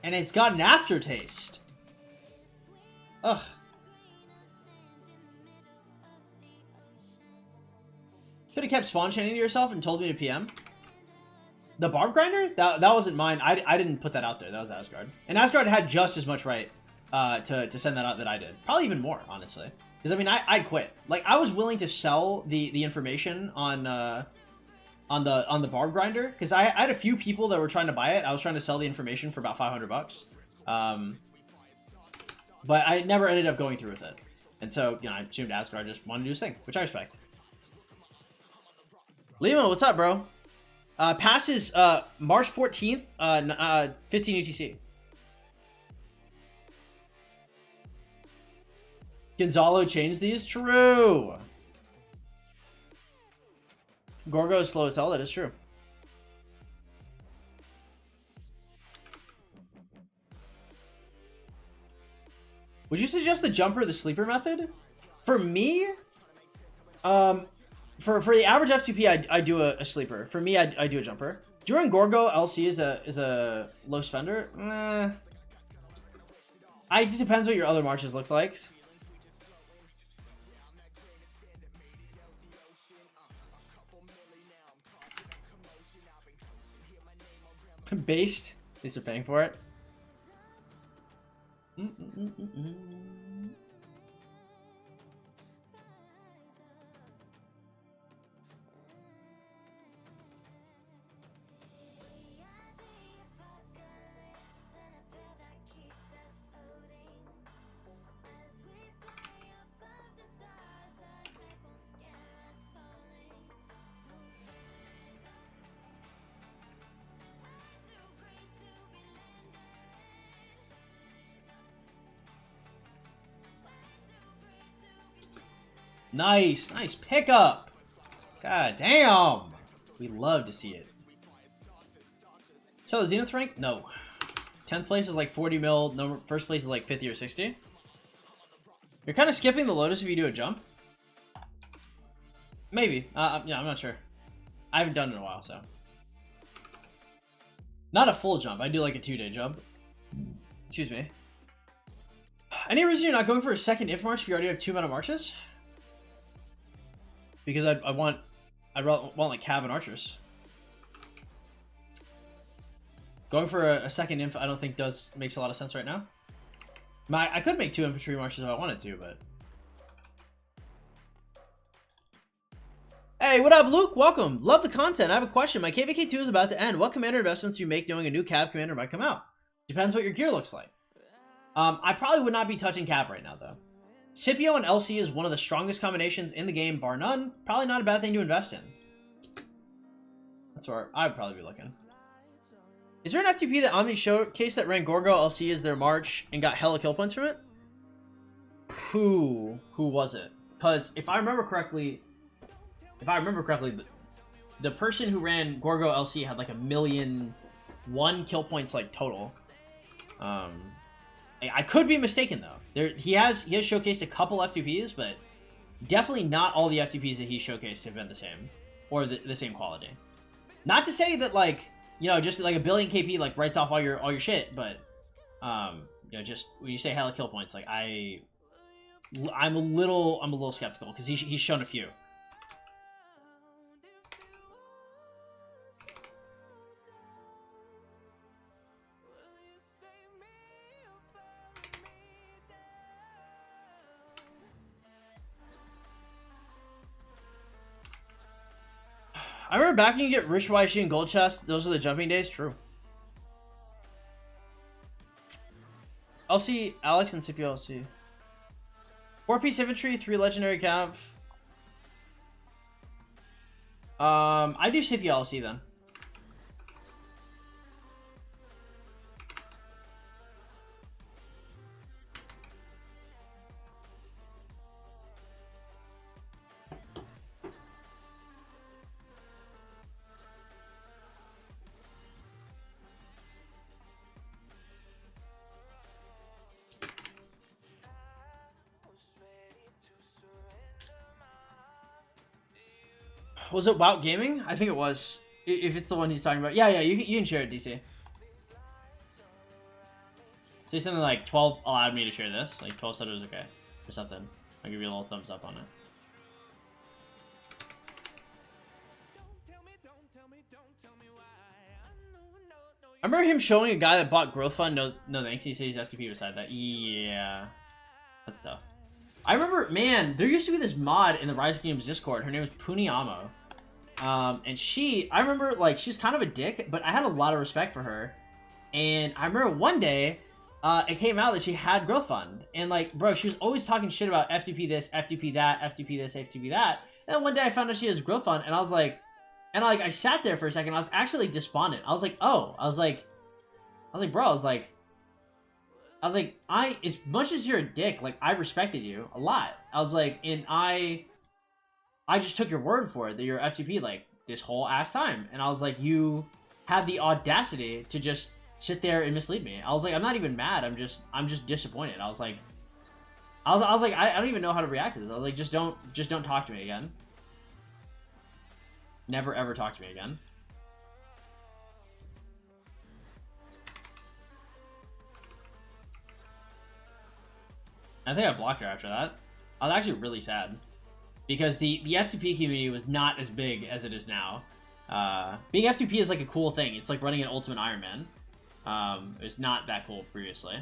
And it's got an aftertaste. Ugh. Could have kept spawn chaining to yourself and told me to PM. The barb grinder? That wasn't mine. I didn't put that out there. That was Asgard. And Asgard had just as much right to send that out that I did. Probably even more, honestly. Because, I mean, I'd quit. Like, I was willing to sell the information on the barb grinder. Because I had a few people that were trying to buy it. I was trying to sell the information for about 500 bucks. But I never ended up going through with it. And so, you know, I assumed Asgard just wanted to do his thing, which I respect. Limo, what's up, bro? Passes March 14th, 15 UTC. Gonzalo changed these? True. Gorgo is slow as hell, that is true. Would you suggest the jumper or the sleeper method? For me, for the average F2P, I do a sleeper. For me, I do a jumper. During Gorgo, LC is a low spender. It just depends what your other marches looks like. Based. At least they're paying for it. Nice pickup. God damn. We love to see it. So the Zenith rank? No. 10th place is like 40 mil. No, first place is like 50 or 60. You're kind of skipping the Lotus if you do a jump. Maybe. Yeah, I'm not sure. I haven't done it in a while, so. Not a full jump. I do like a 2-day jump. Excuse me. Any reason you're not going for a second inf march if you already have 2 meta marches? Because I want like cav and archers. Going for a second inf I don't think makes a lot of sense right now. I could make 2 infantry marches if I wanted to, but. Hey, what up, Luke? Welcome. Love the content. I have a question. My KVK2 is about to end. What commander investments do you make knowing a new cav commander might come out? Depends what your gear looks like. I probably would not be touching cav right now, though. Scipio and LC is one of the strongest combinations in the game, bar none. Probably not a bad thing to invest in. That's where I'd probably be looking. Is there an FTP that Omni showcase that ran Gorgo LC as their march and got hella kill points from it? Who was it? Because if I remember correctly, the person who ran Gorgo LC had like 1,000,001 kill points like total. I could be mistaken though. He has showcased a couple F2Ps, but definitely not all the F2Ps that he showcased have been the same or the same quality. Not to say that like, you know, just like a billion KP like writes off all your shit, but you know, just when you say hella kill points, like I'm a little skeptical because he's shown a few. I remember back when you get rich YC and gold chest, those are the jumping days. True. LC, Alex, and Scipio LC. 4-piece infantry, 3 legendary cav. I do Scipio LC then. Was it Wout Gaming? I think it was. If it's the one he's talking about. Yeah, you can share it, DC. Say something like 12 allowed me to share this. Like 12 said it was okay. Or something. I'll give you a little thumbs up on it. I remember him showing a guy that bought Growth Fund. No thanks. He said he's FTP beside that. Yeah. That's tough. I remember, man, there used to be this mod in the Rising Games Discord. Her name was Puniamo. And I remember, like, she's kind of a dick, but I had a lot of respect for her. And I remember one day, it came out that she had Growth Fund. And, like, bro, she was always talking shit about FTP this, FTP that, FTP this, FTP that. And then one day I found out she has Growth Fund, and I was like, I sat there for a second. I was actually despondent. I was like, oh, bro, as much as you're a dick, like, I respected you a lot. I was like, and I just took your word for it that you're FTP, like, this whole ass time. And I was like, you had the audacity to just sit there and mislead me. I was like, I'm not even mad. I'm just disappointed. I was like, I don't even know how to react to this. I was like, just don't talk to me again. Never, ever talk to me again. I think I blocked her after that. I was actually really sad. Because the F2P community was not as big as it is now. Being F2P is like a cool thing. It's like running an Ultimate Iron Man. It was not that cool previously.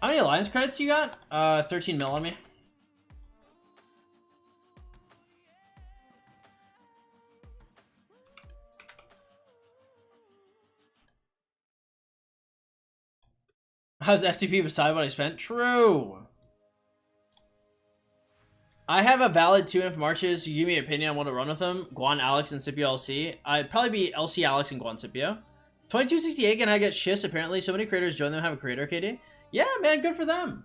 How many alliance credits you got? 13 mil on me. How's FTP beside what I spent? True. I have a valid 2 inf marches. You give me an opinion on what to run with them. Guan, Alex, and Scipio LC. I'd probably be LC, Alex, and Guan, Scipio. 2268 and I get Shiz apparently. So many creators join them have a creator KD. Yeah, man, good for them.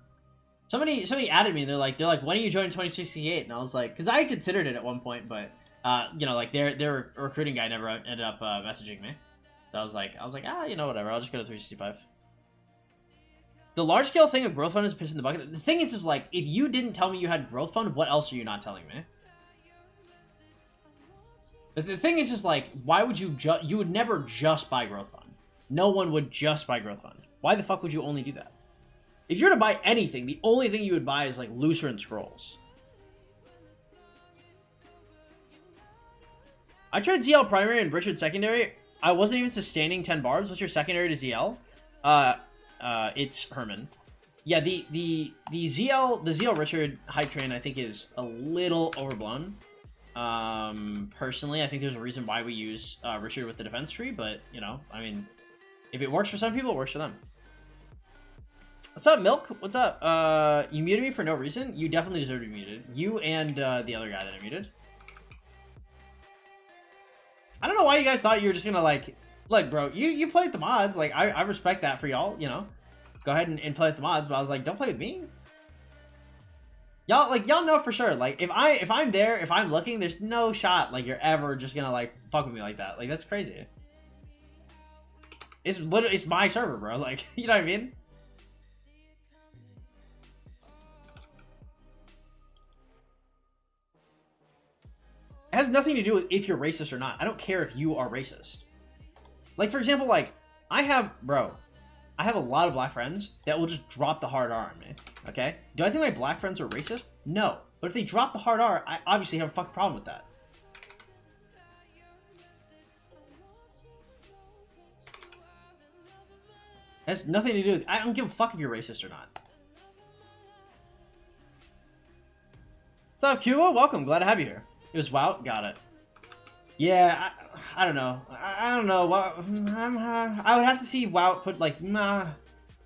Somebody added me. They're like, when are you joining 2068? And I was like, because I considered it at one point, but You know, like their recruiting guy never ended up messaging me. So I was like, ah, you know, whatever. I'll just go to 365. The large scale thing of growth fund is pissing the bucket. The thing is like, if you didn't tell me you had growth fund, what else are you not telling me? But the thing is just like, why would you you would never just buy growth fund. No one would just buy growth fund. Why the fuck would you only do that? If you're to buy anything, the only thing you would buy is like Lutheran Scrolls. I tried ZL primary and Richard secondary. I wasn't even sustaining 10 barbs. What's your secondary to ZL? It's Herman. Yeah, the ZL Richard hype train I think is a little overblown. Personally, I think there's a reason why we use Richard with the defense tree, but you know, I mean, if it works for some people, it works for them. What's up, Milk? What's up? You muted me for no reason. You definitely deserve to be muted. You and the other guy that I muted. I don't know why you guys thought you were just gonna like, bro, you play with the mods. Like, I respect that for y'all, you know. Go ahead and play with the mods, but I was like, don't play with me. Y'all know for sure. Like, if I'm there, if I'm looking, there's no shot like you're ever just gonna like fuck with me like that. Like, that's crazy. It's literally, it's my server, bro. Like, you know what I mean? It has nothing to do with if you're racist or not. I don't care if you are racist. Like, for example, like, I have a lot of black friends that will just drop the hard R on me, okay? Do I think my black friends are racist? No. But if they drop the hard R, I obviously have a fucking problem with that. It has nothing to do with... I don't give a fuck if you're racist or not. What's up, Cuba? Welcome. Glad to have you here. It was WoW? Got it. Yeah, I don't know. I don't know. I would have to see WoW put, like,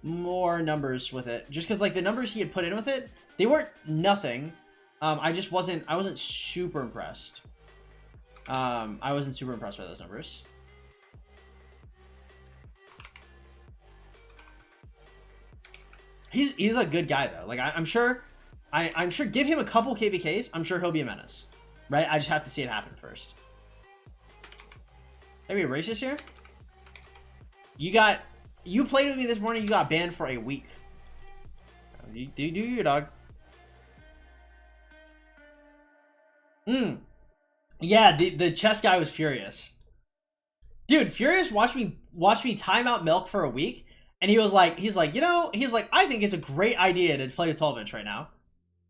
more numbers with it. Just because, like, the numbers he had put in with it, they weren't nothing. I wasn't super impressed. I wasn't super impressed by those numbers. He's a good guy, though. Like, I'm sure give him a couple KVKs, I'm sure he'll be a menace. Right? I just have to see it happen first. Maybe a racist here? You played with me this morning, you got banned for a week. Do you, dog. Yeah, the chess guy was furious. Dude, Furious watched me time out Milk for a week, and he was like, I think it's a great idea to play with 12-inch right now.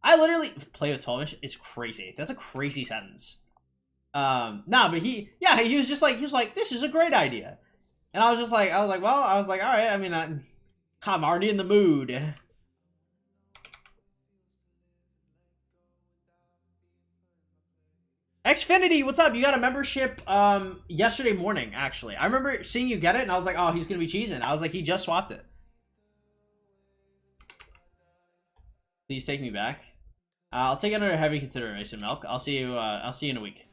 I literally play with 12-inch is crazy. That's a crazy sentence. Nah, but he was like, this is a great idea. And I was like, all right, I mean, I'm already in the mood. Xfinity, what's up? You got a membership yesterday morning, actually. I remember seeing you get it, and I was like, oh, he's gonna be cheesing. I was like, he just swapped it. Please take me back. I'll take it under heavy consideration, Milk. I'll see you in a week.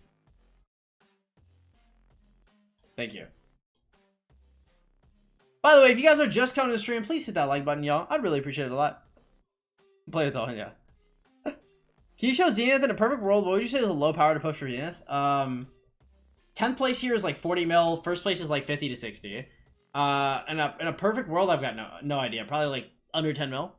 Thank you. By the way, if you guys are just coming to the stream, please hit that like button, y'all. I'd really appreciate it a lot. Play with all, yeah. Can you show Zenith in a perfect world? What would you say is a low power to push for Zenith? 10th place here is like 40 mil. First place is like 50 to 60. In a perfect world, I've got no idea. Probably like under 10 mil.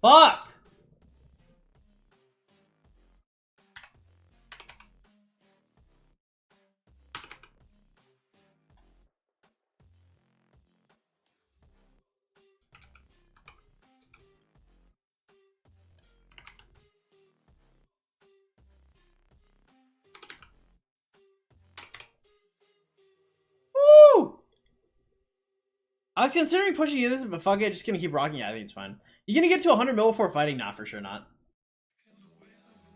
Fuck! I was considering pushing you this, but fuck it, just gonna keep rocking it. I think it's fine. You gonna get to 100 mil before fighting? Nah, for sure not.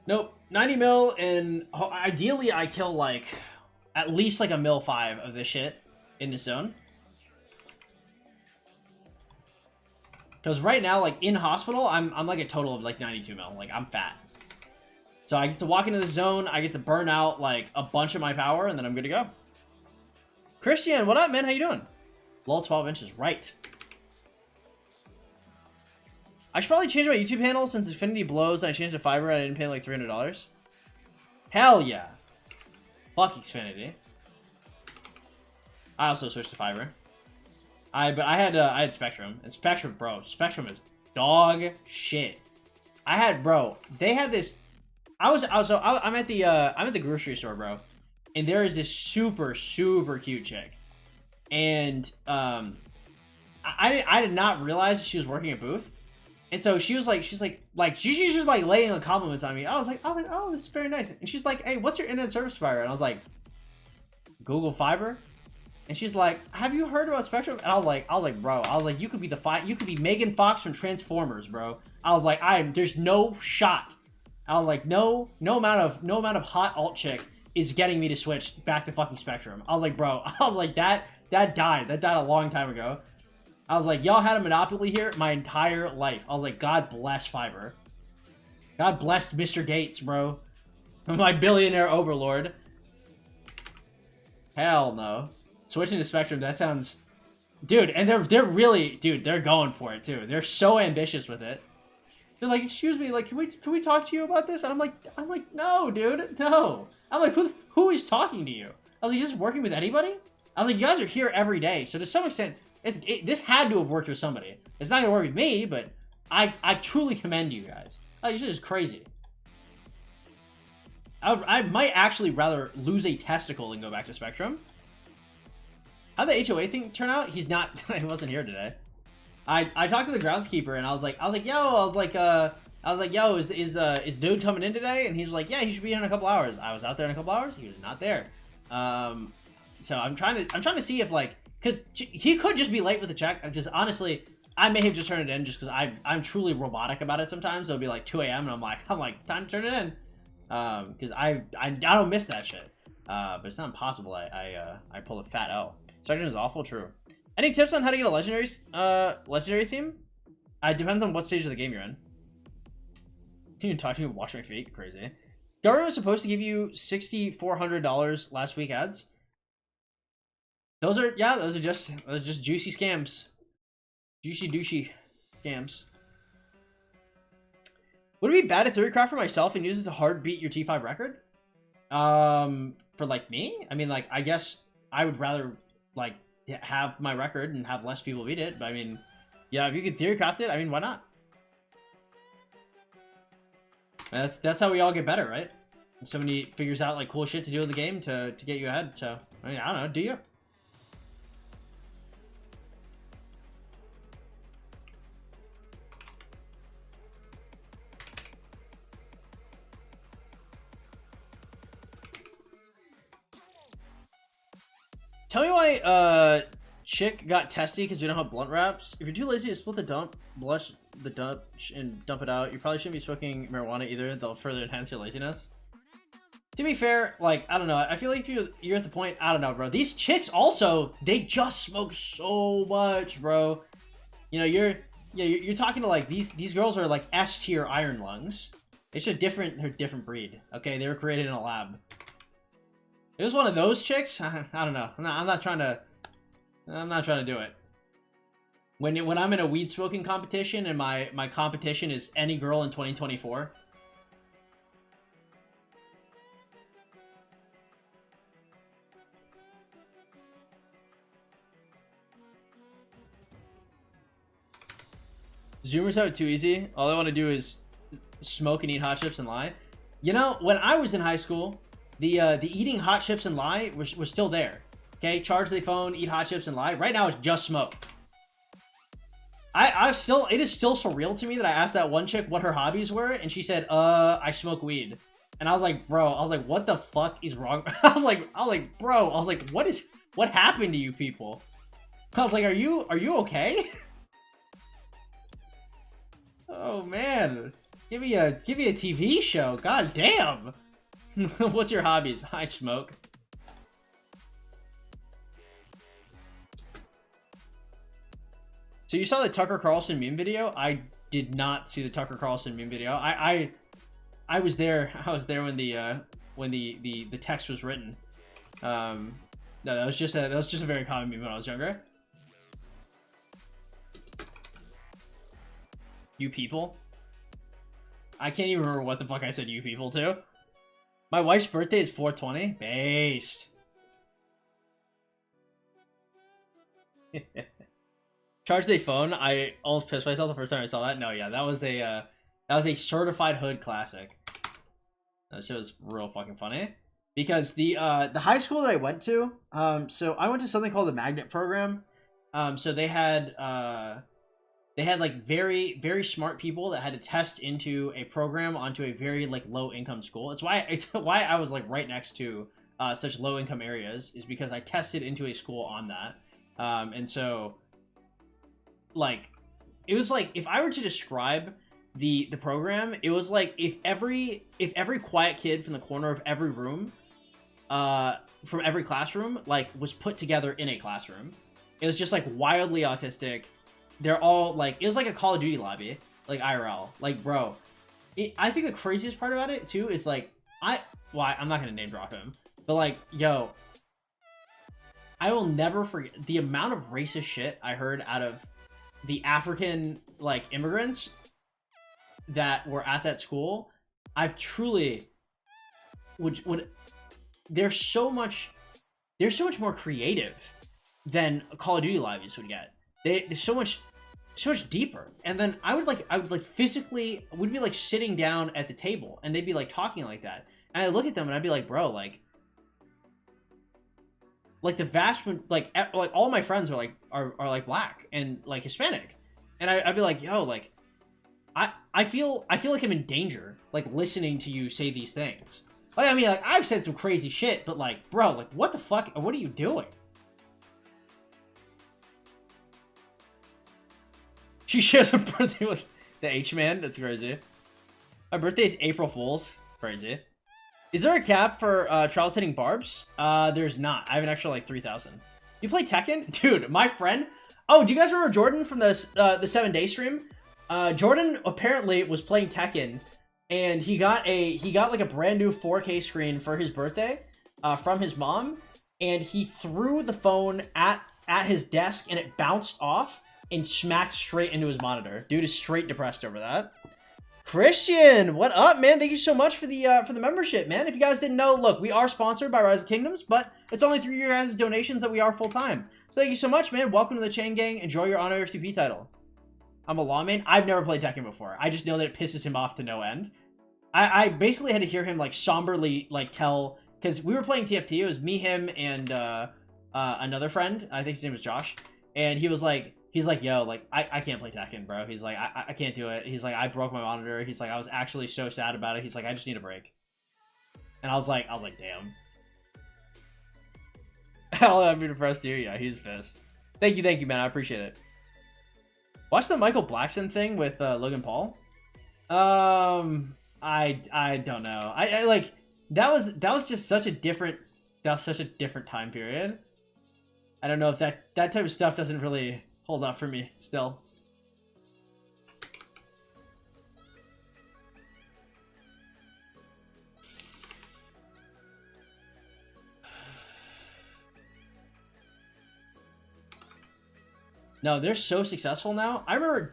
Nope. 90 mil, and ideally I kill like at least like a mil 5 of this shit in this zone. Because right now, like in hospital, I'm like a total of like 92 mil. Like I'm fat. So I get to walk into the zone, I get to burn out like a bunch of my power, and then I'm good to go. Christian, what up, man? How you doing? Lol, 12 inches, right. I should probably change my YouTube handle since Infinity blows and I changed to Fiverr and I didn't pay like $300. Hell yeah. Fuck Xfinity. I also switched to Fiverr. But I had Spectrum, and Spectrum, bro, Spectrum is dog shit. They had this. I'm at the grocery store, bro, and there is this super cute chick, and I did not realize she was working a booth, and so she's just like laying the compliments on me. I was like, oh, this is very nice, and she's like, hey, what's your internet service provider? And I was like, Google Fiber. And she's like, have you heard about Spectrum? And I was like, bro, you could be Megan Fox from Transformers, bro. I was like, there's no shot. I was like, no amount of hot alt chick is getting me to switch back to fucking Spectrum. I was like, bro, that died a long time ago. I was like, y'all had a monopoly here my entire life. I was like, God bless Fiverr. God bless Mr. Gates, bro. My billionaire overlord. Hell no. Switching to Spectrum, that sounds... Dude, and they're really... Dude, they're going for it, too. They're so ambitious with it. They're like, excuse me, like, can we talk to you about this? And I'm like, no, dude, no. I'm like, who is talking to you? I was like, you just working with anybody? I was like, you guys are here every day. So to some extent, this had to have worked with somebody. It's not going to work with me, but I truly commend you guys. Like, this is crazy. I might actually rather lose a testicle than go back to Spectrum. How'd the HOA thing turn out? He wasn't here today. I talked to the groundskeeper and I was like, yo, is dude coming in today? And he's like, yeah, he should be in a couple hours. I was out there in a couple hours. He was not there. So I'm trying to see if like, cause he could just be late with the check. Just honestly, I may have just turned it in just cause I'm truly robotic about it sometimes. It'll be like 2 a.m. and I'm like, time to turn it in. Cause I don't miss that shit. But it's not impossible. I pull a fat L. Spectrum is awful, true. Any tips on how to get a legendary theme? It depends on what stage of the game you're in. Can you talk to me and wash my feet? Crazy. Government was supposed to give you $6,400 last week ads. Those are just juicy scams. Juicy douchey scams. Would it be bad to theorycraft for myself and use it to hard beat your T5 record? For like me? I mean, like, I guess I would rather like have my record and have less people beat it, but I mean, yeah, if you could theorycraft it, I mean, why not? That's how we all get better, right? Somebody figures out like cool shit to do in the game to get you ahead. So I mean, I don't know, do you? Tell me why chick got testy because we don't have blunt wraps. If you're too lazy to split the dump, blush the dump and dump it out, you probably shouldn't be smoking marijuana either. They'll further enhance your laziness. To be fair, like, I don't know. I feel like you're at the point, I don't know, bro. These chicks also, they just smoke so much, bro. You know, you're talking to like these girls are like S tier iron lungs. It's a different breed. Okay, they were created in a lab. It was one of those chicks. I don't know. I'm not trying to do it. When I'm in a weed smoking competition and my competition is any girl in 2024. Zoomers have it too easy. All I want to do is smoke and eat hot chips and lie. You know, when I was in high school, the eating hot chips and lie was still there. Okay, charge the phone, eat hot chips and lie. Right now it's just smoke. It is still surreal to me that I asked that one chick what her hobbies were, and she said, I smoke weed. And I was like, bro, what the fuck is wrong? I was like, bro, what happened to you people? I was like, are you okay? Oh man, give me a TV show. God damn. What's your hobbies? I smoke. So you saw the Tucker Carlson meme video? I did not see the Tucker Carlson meme video. I was there. I was there when the text was written. No, that was just a very common meme when I was younger. You people? I can't even remember what the fuck I said you people to. My wife's birthday is 4/20. Based. Charge the phone. I almost pissed myself the first time I saw that. No, yeah, that was a certified hood classic. That shit was real fucking funny. Because the high school that I went to, so I went to something called the magnet program. So they had like very, very smart people that had to test into a program onto a very like low income school. It's why I was like right next to such low income areas, is because I tested into a school on that. And so like it was like, if I were to describe the program, it was like if every quiet kid from the corner of every room, from every classroom, like was put together in a classroom. It was just like wildly autistic. They're all like, it was like a Call of Duty lobby, like IRL. Like, bro, I think the craziest part about it too is like, I'm not gonna name drop him, but like, yo, I will never forget the amount of racist shit I heard out of the African like immigrants that were at that school. I've truly would they're so much more creative than Call of Duty lobbies would get. They're so much deeper. And then I would physically, we'd be like sitting down at the table and they'd be like talking like that. And I look at them and I'd be like, bro, like the vast, like all my friends are like black and like Hispanic. And I'd be like, yo, like, I feel like I'm in danger, like listening to you say these things. Like, I mean, like I've said some crazy shit, but like, bro, like what the fuck? What are you doing? She shares her birthday with the H-Man. That's crazy. My birthday is April Fool's. Crazy. Is there a cap for trials hitting barbs? There's not. I have an extra like 3,000. You play Tekken? Dude, my friend. Oh, do you guys remember Jordan from the 7-day stream? Jordan apparently was playing Tekken, and he got like a brand new 4K screen for his birthday from his mom, and he threw the phone at his desk, and it bounced off and smacked straight into his monitor. Dude is straight depressed over that. Christian, what up, man? Thank you so much for the membership, man. If you guys didn't know, look, we are sponsored by Rise of Kingdoms, but it's only through your guys' donations that we are full-time. So thank you so much, man. Welcome to the Chain Gang. Enjoy your Honor F2P title. I'm a lawman. I've never played Tekken before. I just know that it pisses him off to no end. I basically had to hear him like somberly like tell, because we were playing TFT. It was me, him, and another friend. I think his name was Josh. And he's like, yo, like, I can't play Tekken, bro. He's like, I can't do it. He's like, I broke my monitor. He's like, I was actually so sad about it. He's like, I just need a break. And I was like, damn. I'll be depressed here. Yeah, he's pissed. Thank you, man. I appreciate it. Watch the Michael Blackson thing with Logan Paul. I don't know. I like, that was just such a different time period. I don't know if that type of stuff doesn't really hold up for me still. No, they're so successful now. I remember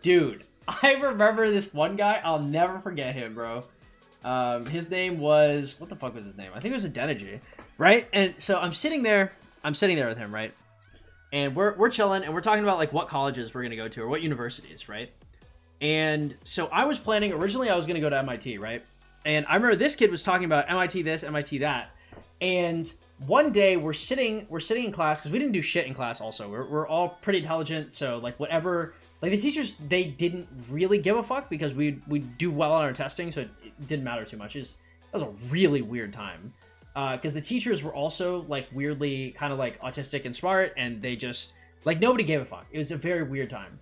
this one guy. I'll never forget him, bro. His name was, what the fuck was his name? I think it was Adenergy, right? And so I'm sitting there with him, right? And we're chilling, and we're talking about like what colleges we're gonna go to or what universities, right? And so I was planning, originally I was gonna go to MIT, right? And I remember this kid was talking about MIT this, MIT that. And one day we're sitting in class, because we didn't do shit in class also. We're all pretty intelligent, so like whatever, like the teachers, they didn't really give a fuck because we do well on our testing, so it didn't matter too much. That was a really weird time. Because the teachers were also like weirdly kind of like autistic and smart, and they Like, nobody gave a fuck. It was a very weird time.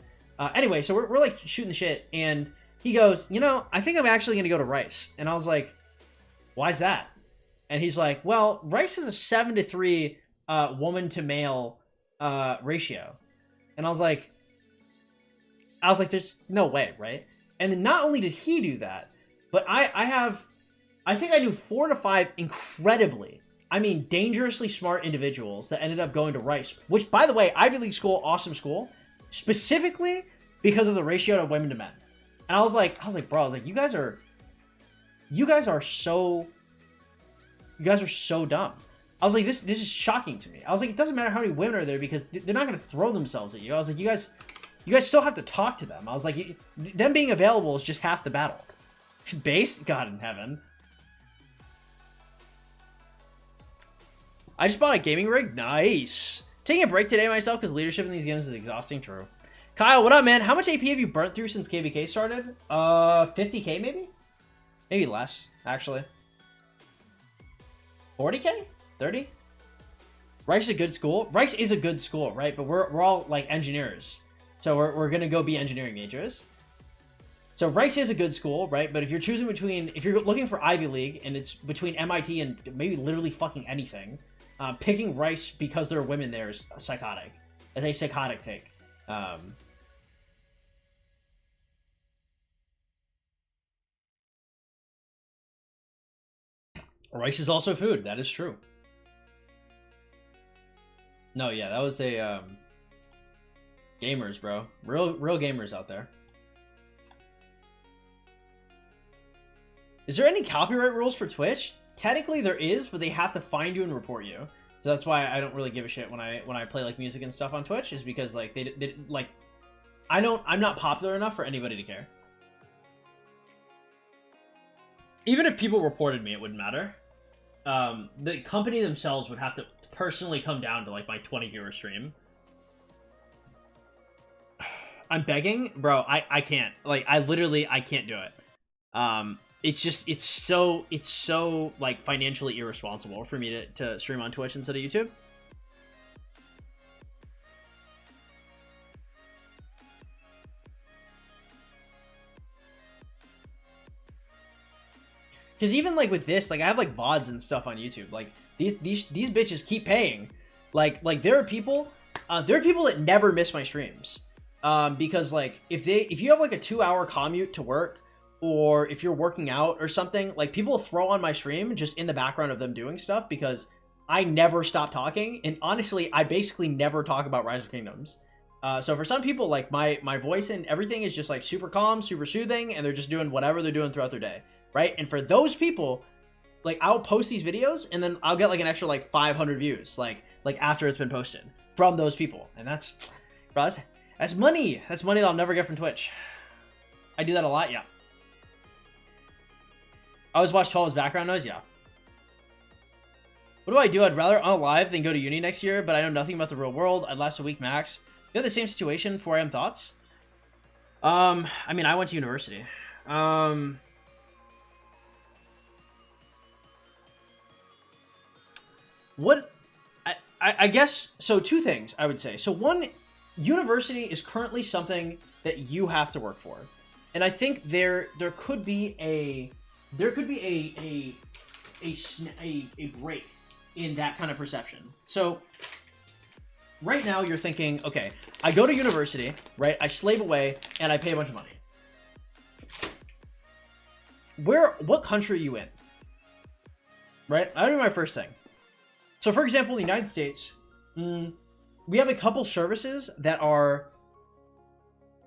Anyway, so we're like shooting the shit, and he goes, you know, I think I'm actually gonna go to Rice. And I was like, why's that? And he's like, well, Rice is a 7-to-3 woman to male ratio. And I was like, there's no way, right? And then not only did he do that, but I think I knew 4 to 5 incredibly, I mean, dangerously smart individuals that ended up going to Rice, which, by the way, Ivy League school, awesome school, specifically because of the ratio of women to men. And I was like, bro, you guys are so dumb. I was like, this is shocking to me. I was like, it doesn't matter how many women are there because they're not going to throw themselves at you. I was like, you guys still have to talk to them. I was like, them being available is just half the battle. Base? God in heaven. I just bought a gaming rig. Nice. Taking a break today myself because leadership in these games is exhausting. True. Kyle, what up, man? How much AP have you burnt through since KVK started? 50k maybe? Maybe less, actually. 40k? 30? Rice is a good school. Rice is a good school, right? But we're all like engineers. So we're gonna go be engineering majors. So Rice is a good school, right? But if you're choosing between, if you're looking for Ivy League and it's between MIT and maybe literally fucking anything, picking Rice because there are women there is psychotic. It's a psychotic take. Rice is also food. That is true. No, yeah, that was a gamers, bro. Real gamers out there. Is there any copyright rules for Twitch? Technically there is, but they have to find you and report you. So that's why I don't really give a shit when I play like music and stuff on Twitch, is because like they like I'm not popular enough for anybody to care. Even if people reported me, it wouldn't matter. The company themselves would have to personally come down to like my 20 viewer stream. I'm begging, bro. I can't. Like, I can't do it. It's just, it's so like financially irresponsible for me to stream on Twitch instead of YouTube. Because even like with this, like I have like VODs and stuff on YouTube. Like these bitches keep paying. Like there are people that never miss my streams. Because like if you have like a 2-hour commute to work, or if you're working out or something, like people throw on my stream just in the background of them doing stuff because I never stop talking. And honestly, I basically never talk about Rise of Kingdoms. So for some people, like my voice and everything is just like super calm, super soothing, and they're just doing whatever they're doing throughout their day. Right? And for those people, like I'll post these videos and then I'll get like an extra like 500 views, like after it's been posted from those people. And that's, bro, that's money. That's money that I'll never get from Twitch. I do that a lot, yeah. I always watch 12's background noise, yeah. What do I do? I'd rather unalive than go to uni next year, but I know nothing about the real world. I'd last a week max. You have the same situation, 4am thoughts? I mean, I went to university. What I guess, so two things I would say. So one, university is currently something that you have to work for. And I think there could be a break in that kind of perception. So right now you're thinking, okay, I go to university, right? I slave away and I pay a bunch of money. What country are you in? Right? That'd be my first thing. So for example, in the United States, we have a couple services that are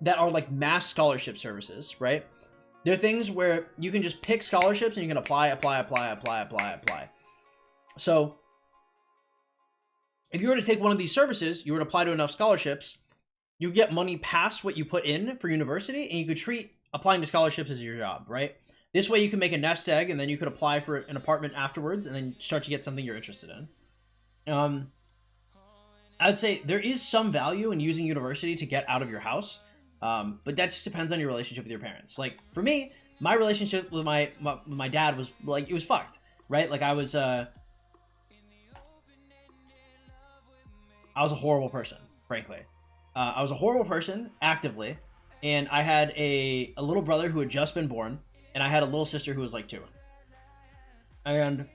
like mass scholarship services, right? They're things where you can just pick scholarships and you can apply. So if you were to take one of these services, you were to apply to enough scholarships, you get money past what you put in for university, and you could treat applying to scholarships as your job, right? This way you can make a nest egg, and then you could apply for an apartment afterwards, and then start to get something you're interested in. I would say there is some value in using university to get out of your house, but that just depends on your relationship with your parents. Like for me, my relationship with my dad was like, it was fucked, right? Like I was a horrible person, frankly. I was a horrible person, actively, and I had a little brother who had just been born, and I had a little sister who was like 2. And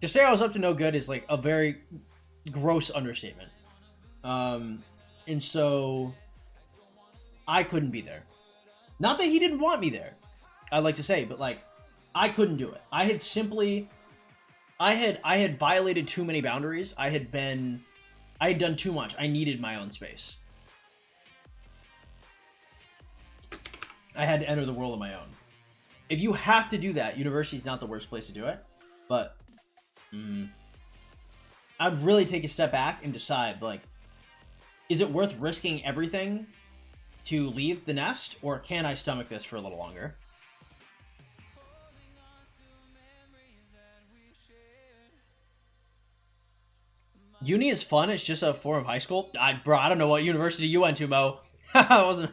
to say I was up to no good is like a very gross understatement. And so I couldn't be there. Not that he didn't want me there, I'd like to say, but like I couldn't do it. I had simply, I had violated too many boundaries. I had done too much. I needed my own space. I had to enter the world on my own. If you have to do that, university is not the worst place to do it. But I'd really take a step back and decide, like, is it worth risking everything to leave the nest, or can I stomach this for a little longer? Uni is fun. It's just a form of high school. Bro, I don't know what university you went to, Mo. I wasn't.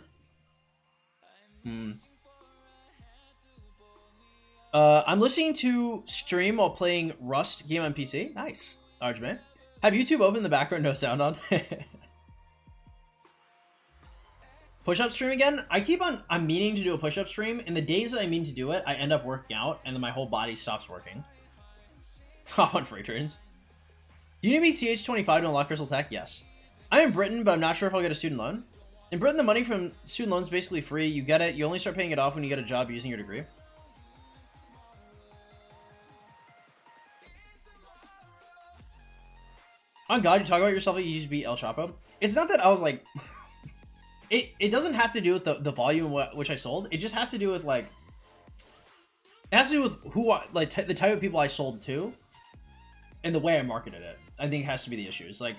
I'm listening to stream while playing Rust game on PC. Nice. Large man. Have YouTube open in the background, no sound on? Push-up stream again? I'm meaning to do a push-up stream, and the days that I mean to do it, I end up working out, and then my whole body stops working. Hop on freight trains. Do you need to be CH25 to unlock Crystal Tech? Yes. I'm in Britain, but I'm not sure if I'll get a student loan. In Britain, the money from student loans is basically free. You get it. You only start paying it off when you get a job using your degree. On God, you talk about yourself like you used to be El Chapo. It's not that I was like... It doesn't have to do with the volume which I sold. It just has to do with like... It has to do with who the type of people I sold to. And the way I marketed it. I think it has to be the issue. It's like...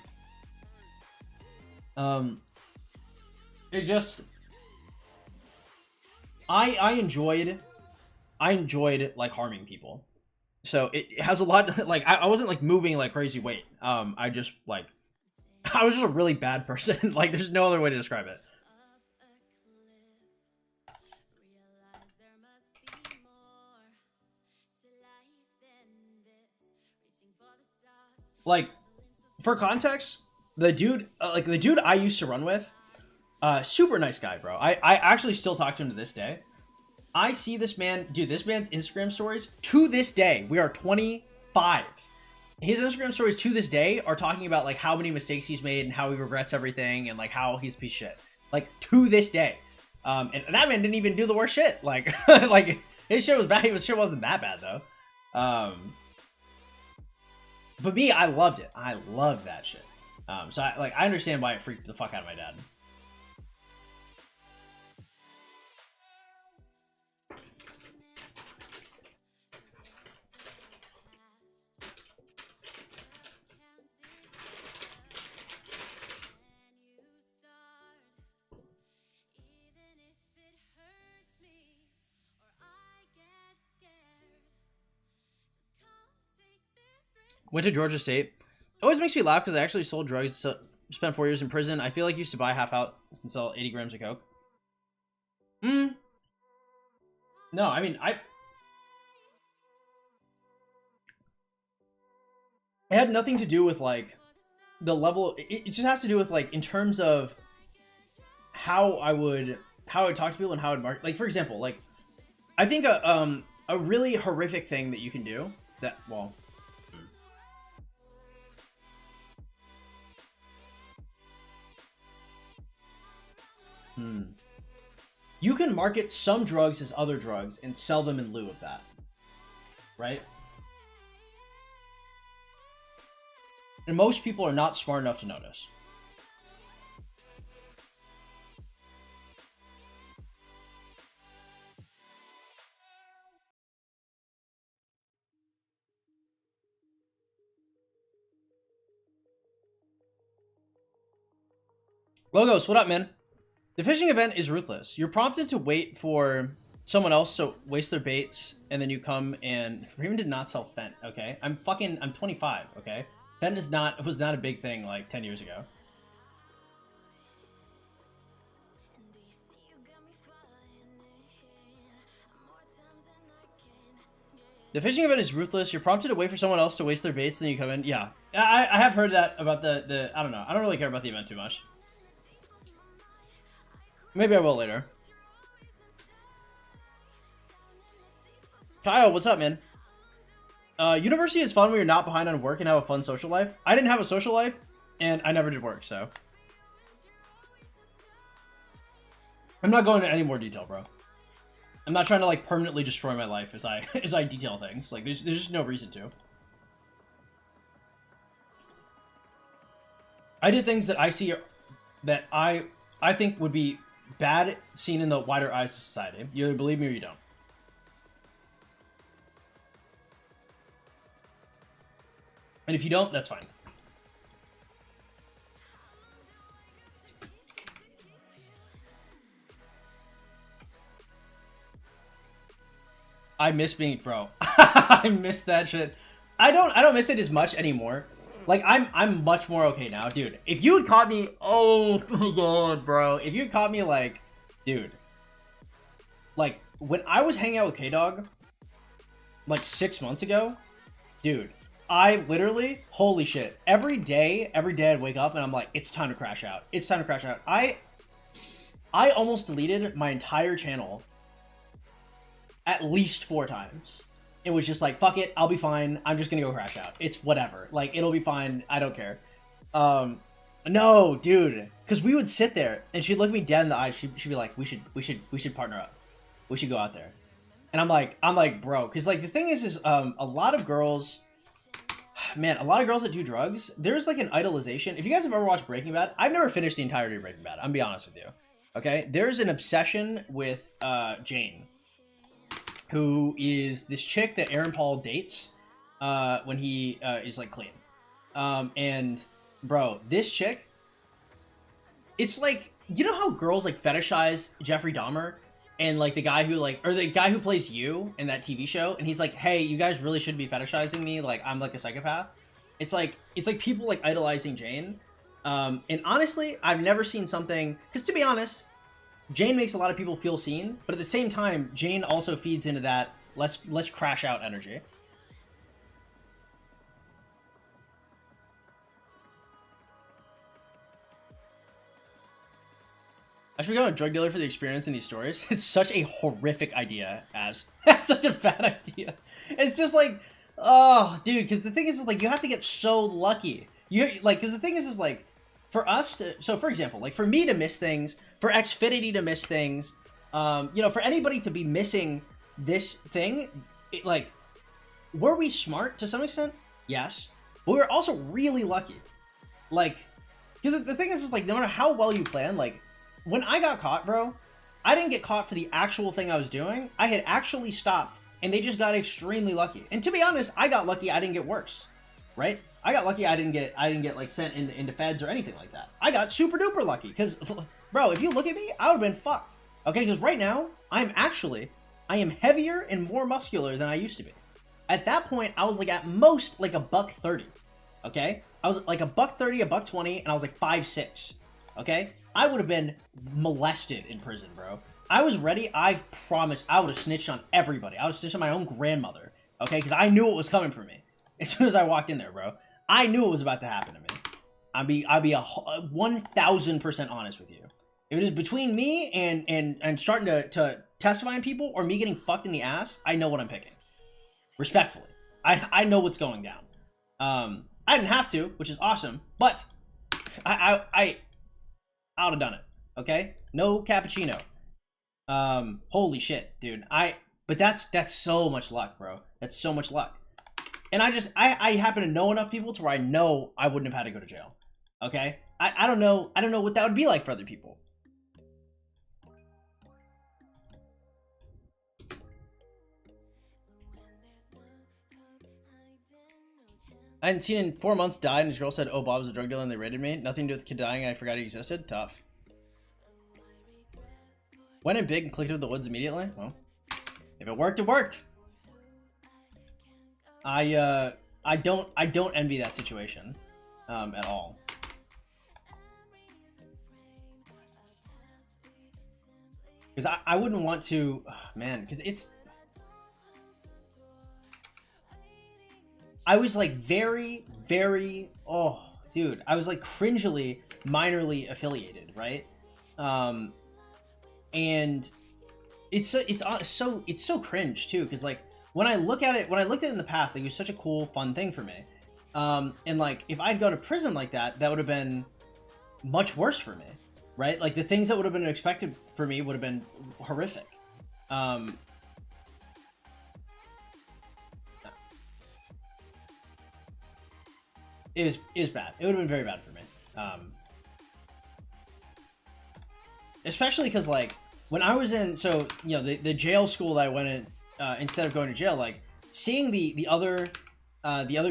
It just... I enjoyed like harming people. So it has a lot, like, I wasn't like moving like crazy weight. I just like, I was just a really bad person. Like, there's no other way to describe it. Like, for context, the dude I used to run with, super nice guy, bro. I actually still talk to him to this day. I see this man, dude, this man's Instagram stories, to this day, we are 25. His Instagram stories to this day are talking about like how many mistakes he's made and how he regrets everything and like how he's a piece of shit. Like, to this day. And that man didn't even do the worst shit. Like, like his shit was bad. His shit wasn't that bad though. But me, I loved it. I loved that shit. So I understand why it freaked the fuck out of my dad. Went to Georgia State. It always makes me laugh because I actually sold drugs, so spent 4 years in prison. I feel like I used to buy half out and sell 80 grams of coke. No, I mean, it had nothing to do with like the level. It just has to do with like in terms of how I would talk to people and how I'd market. Like, for example, like I think a really horrific thing that you can do that, well, you can market some drugs as other drugs and sell them in lieu of that, right? And most people are not smart enough to notice. Logos, what up, man? The fishing event is ruthless. You're prompted to wait for someone else to waste their baits, and then you come and Raven did not sell Fent, okay? I'm 25, okay? Fent was not a big thing like 10 years ago. The fishing event is ruthless. You're prompted to wait for someone else to waste their baits, and then you come in. Yeah, I have heard that about the. I don't know. I don't really care about the event too much. Maybe I will later. Kyle, what's up, man? University is fun when you're not behind on work and have a fun social life. I didn't have a social life, and I never did work, so. I'm not going into any more detail, bro. I'm not trying to, like, permanently destroy my life as I as I detail things. Like, there's just no reason to. I did things that I see that I think would be bad seen in the wider eyes of society. You either believe me or you don't. And if you don't, that's fine. I miss being bro. I miss that shit. I don't miss it as much anymore. Like I'm much more okay now, dude. If you had caught me, oh my god, bro. If you had caught me, like, dude, like when I was hanging out with K-Dog like 6 months ago, dude, I literally, holy shit, every day I'd wake up and I'm like, it's time to crash out. It's time to crash out. I almost deleted my entire channel at least 4 times. It was just like, fuck it, I'll be fine. I'm just gonna go crash out. It's whatever. Like, it'll be fine. I don't care. No, dude, because we would sit there and she'd look me dead in the eyes. She'd be like, we should partner up. We should go out there. And I'm like, bro, because like the thing is a lot of girls, man, a lot of girls that do drugs, there's like an idolization. If you guys have ever watched Breaking Bad, I've never finished the entirety of Breaking Bad. I'm gonna be honest with you. Okay, there's an obsession with Jane, who is this chick that Aaron Paul dates when he is like clean. And bro, this chick, it's like, you know how girls like fetishize Jeffrey Dahmer and like the guy who like, or the guy who plays you in that TV show, and he's like, hey, you guys really shouldn't be fetishizing me, like I'm like a psychopath. It's like people like idolizing Jane. And honestly, I've never seen something, because to be honest, Jane makes a lot of people feel seen, but at the same time, Jane also feeds into that let's crash out energy. I should become a drug dealer for the experience in these stories. It's such a horrific idea, As. That's such a bad idea. It's just like, oh, dude, because the thing is like, you have to get so lucky. You like, because the thing is like, for us to, so for example, like for me to miss things, for Xfinity to miss things, you know, for anybody to be missing this thing, it, like, were we smart to some extent? Yes. But we were also really lucky. Like, because the thing is like, no matter how well you plan, like, when I got caught, bro, I didn't get caught for the actual thing I was doing. I had actually stopped, and they just got extremely lucky. And to be honest, I got lucky I didn't get worse, right? I got lucky I didn't get like sent into feds or anything like that. I got super duper lucky, because, bro, if you look at me, I would have been fucked. Okay, because right now, I am heavier and more muscular than I used to be. At that point, I was like at most like a $130. Okay? I was like a $130, a $120, and I was like 5'6". Okay? I would have been molested in prison, bro. I was ready. I promise I would have snitched on everybody. I would have snitched on my own grandmother. Okay? Because I knew it was coming for me. As soon as I walked in there, bro. I knew it was about to happen to me. I'd be 1,000% honest with you. If it is between me and starting to testify on people or me getting fucked in the ass, I know what I'm picking. Respectfully. I know what's going down. I didn't have to, which is awesome, but I would have done it. Okay? No cappuccino. Holy shit, dude. But that's so much luck, bro. That's so much luck. And I happen to know enough people to where I know I wouldn't have had to go to jail. Okay? I don't know what that would be like for other people. I hadn't seen in 4 months, died, and his girl said, oh, Bob was a drug dealer and they raided me. Nothing to do with the kid dying, I forgot he existed. Tough. Went in big and clicked with the woods immediately. Well, if it worked, it worked. I don't envy that situation at all. Because I wouldn't want to, man, because it's, I was like very, very, oh, dude, I was like cringily, minorly affiliated, right? And it's so cringe too, because like when I looked at it in the past, like, it was such a cool, fun thing for me. And like if I'd gone to prison like that, that would have been much worse for me, right? Like the things that would have been expected for me would have been horrific. It was bad. It would have been very bad for me. Especially because like when I was in, so you know, the jail school that I went in, instead of going to jail, like seeing the other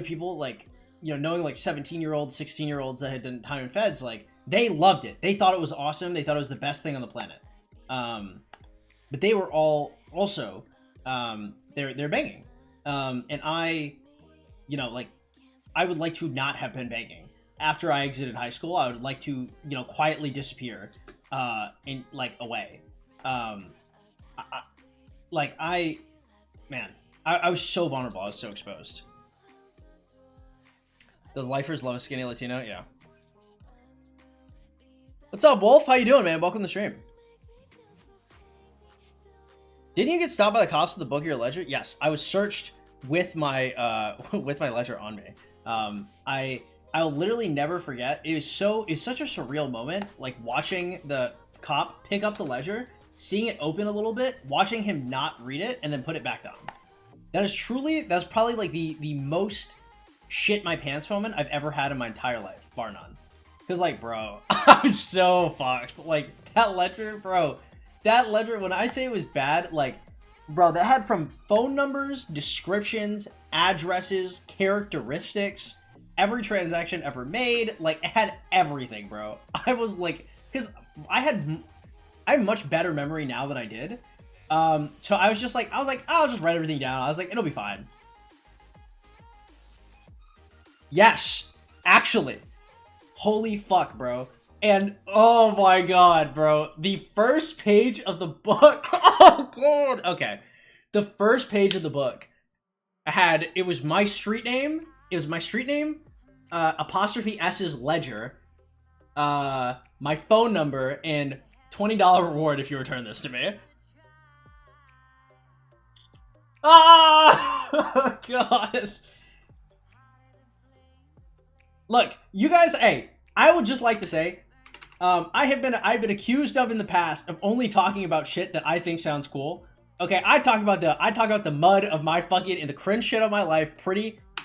people, like, you know, knowing like 17-year-olds, 16-year-olds that had done time in feds, like they loved it. They thought it was awesome. They thought it was the best thing on the planet. But they were all also they're banging. And I, you know, like I would like to not have been banging. After I exited high school, I would like to, you know, quietly disappear in like away. I was so vulnerable. I was so exposed. Those lifers love a skinny Latino? Yeah. What's up, Wolf? How you doing, man? Welcome to the stream. Didn't you get stopped by the cops with the book of your ledger? Yes, I was searched with my with my ledger on me. I'll literally never forget. It's such a surreal moment, like watching the cop pick up the ledger, seeing it open a little bit, watching him not read it, and then put it back down. That's probably like the most shit my pants moment I've ever had in my entire life, bar none. Cause like, bro, I'm so fucked. Like that ledger, bro. That ledger, when I say it was bad, like, bro, that had from phone numbers, descriptions, addresses, characteristics, every transaction ever made. Like, it had everything, bro. I was like, because I have much better memory now than I did. So I was like, I'll just write everything down. I was like, it'll be fine. Yes, actually. Holy fuck, bro. And oh my god, bro. The first page of the book. Oh god. Okay. The first page of the book it was my street name. It was my street name, apostrophe S's ledger, my phone number, and $20 reward if you return this to me. Ah! Oh god. Look, you guys, hey, I would just like to say, I've been accused of in the past of only talking about shit that I think sounds cool. Okay, I talk about the mud of my fucking and the cringe shit of my life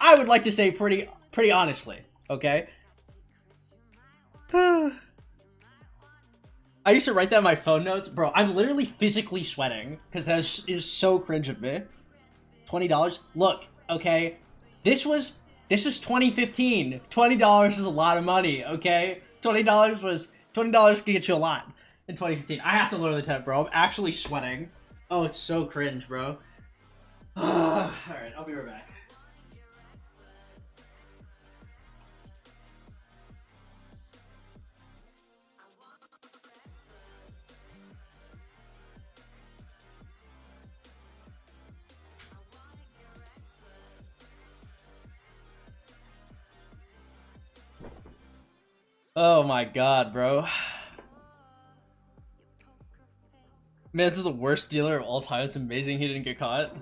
I would like to say pretty honestly, okay? I used to write that in my phone notes. Bro, I'm literally physically sweating because that is so cringe of me. $20? Look, okay, this is 2015. $20 is a lot of money, okay? $20 could get you a lot in 2015. I have to lower the temp, bro. I'm actually sweating. Oh, it's so cringe, bro. Alright, I'll be right back. Oh my god, bro. Man, this is the worst dealer of all time. It's amazing he didn't get caught.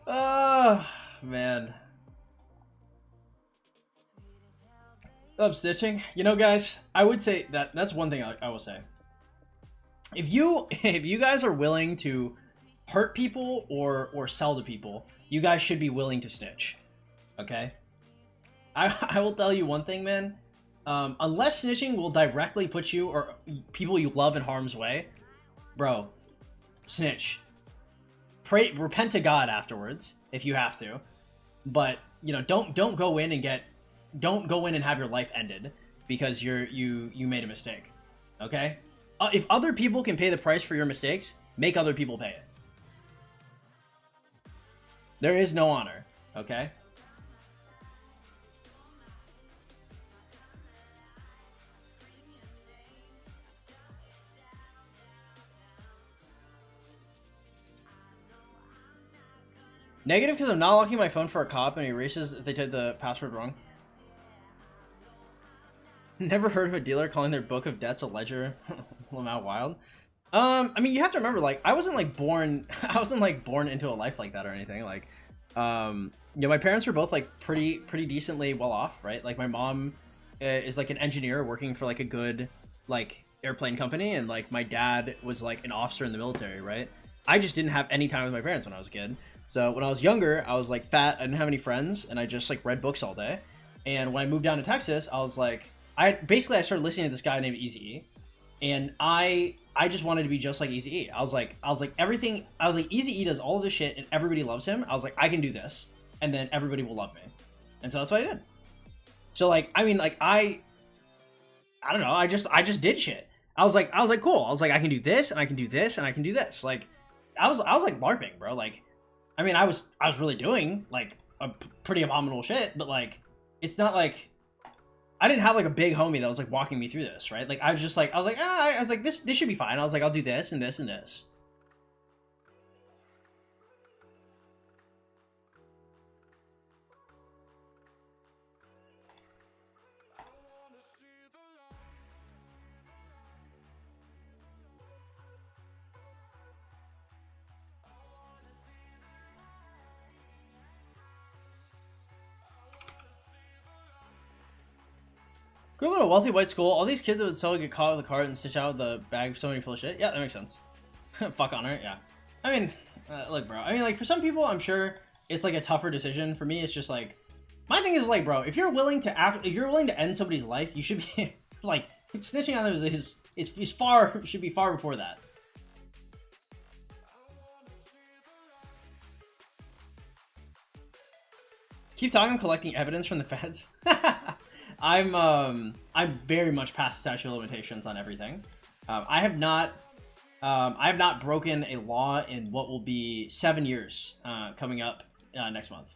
Ah, man. I'm stitching. You know, guys, I would say that's one thing I will say. If you guys are willing to hurt people or sell to people, you guys should be willing to stitch. Okay? I will tell you one thing, man. Unless snitching will directly put you or people you love in harm's way, bro, snitch. Repent to God afterwards if you have to, but you know, don't go in and have your life ended because you made a mistake. Okay? If other people can pay the price for your mistakes, make other people pay it. There is no honor. Okay? Negative because I'm not locking my phone for a cop and he erases if they type the password wrong. Never heard of a dealer calling their book of debts a ledger. Well, not wild. I mean, you have to remember, like, I wasn't born into a life like that or anything. Like, you know, my parents were both like pretty decently well off, right? Like, my mom is like an engineer working for like a good like airplane company, and like my dad was like an officer in the military, right? I just didn't have any time with my parents when I was a kid. So when I was younger, I was like fat, I didn't have any friends, and I just like read books all day. And when I moved down to Texas, I was like, I started listening to this guy named Eazy-E, and I just wanted to be just like Eazy-E. I was like Eazy-E does all of this shit and everybody loves him. I was like, I can do this, and then everybody will love me. And so that's what I did. So like, I mean, like I don't know, I just did shit. I was like cool. I was like, I can do this and I can do this and I can do this. Like I was like LARPing, bro. Like, I mean, I was really doing like a pretty abominable shit, but like, it's not like I didn't have like a big homie that was like walking me through this, right? Like I was like, this should be fine. I was like, I'll do this and this and this. Grew up in a wealthy white school. All these kids that would sell get caught with a cart and stitch out the bag so many full of shit. Yeah, that makes sense. Fuck honor, yeah. I mean, look, bro. I mean, like, for some people, I'm sure it's like a tougher decision. For me, it's just like, my thing is like, bro, if you're willing to end somebody's life, you should be like, snitching on them should be far before that. Keep talking. I'm collecting evidence from the feds. I'm very much past statute of limitations on everything. I have not broken a law in what will be 7 years coming up next month.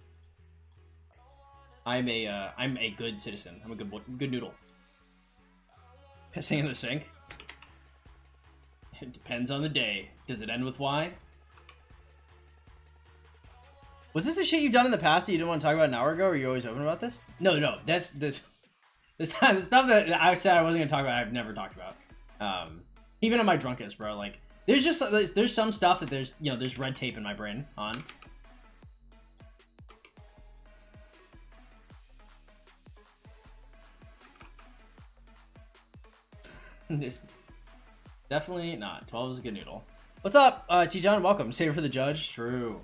I'm a good citizen. I'm a good boy, good noodle. Pissing in the sink. It depends on the day. Does it end with Y? Was this the shit you've done in the past that you didn't want to talk about an hour ago? Or are you always open about this? No. That's the stuff that I said I wasn't gonna talk about. I've never talked about. Even at my drunkest, bro. Like, there's some stuff that there's red tape in my brain on. There's definitely not. 12 is a good noodle. What's up, T John? Welcome. Save it for the judge. True.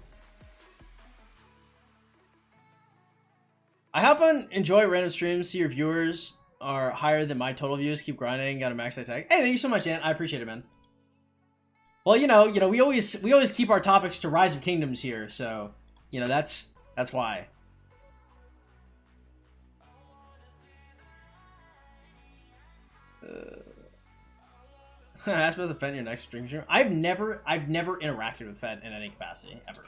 I hop on, enjoy random streams, see your viewers are higher than my total views, keep grinding, got a max tag. Hey, thank you so much, Ant. I appreciate it, man. Well, you know, we always keep our topics to Rise of Kingdoms here, so that's why. Ask about the Fed in your next stream. I've never interacted with Fed in any capacity ever.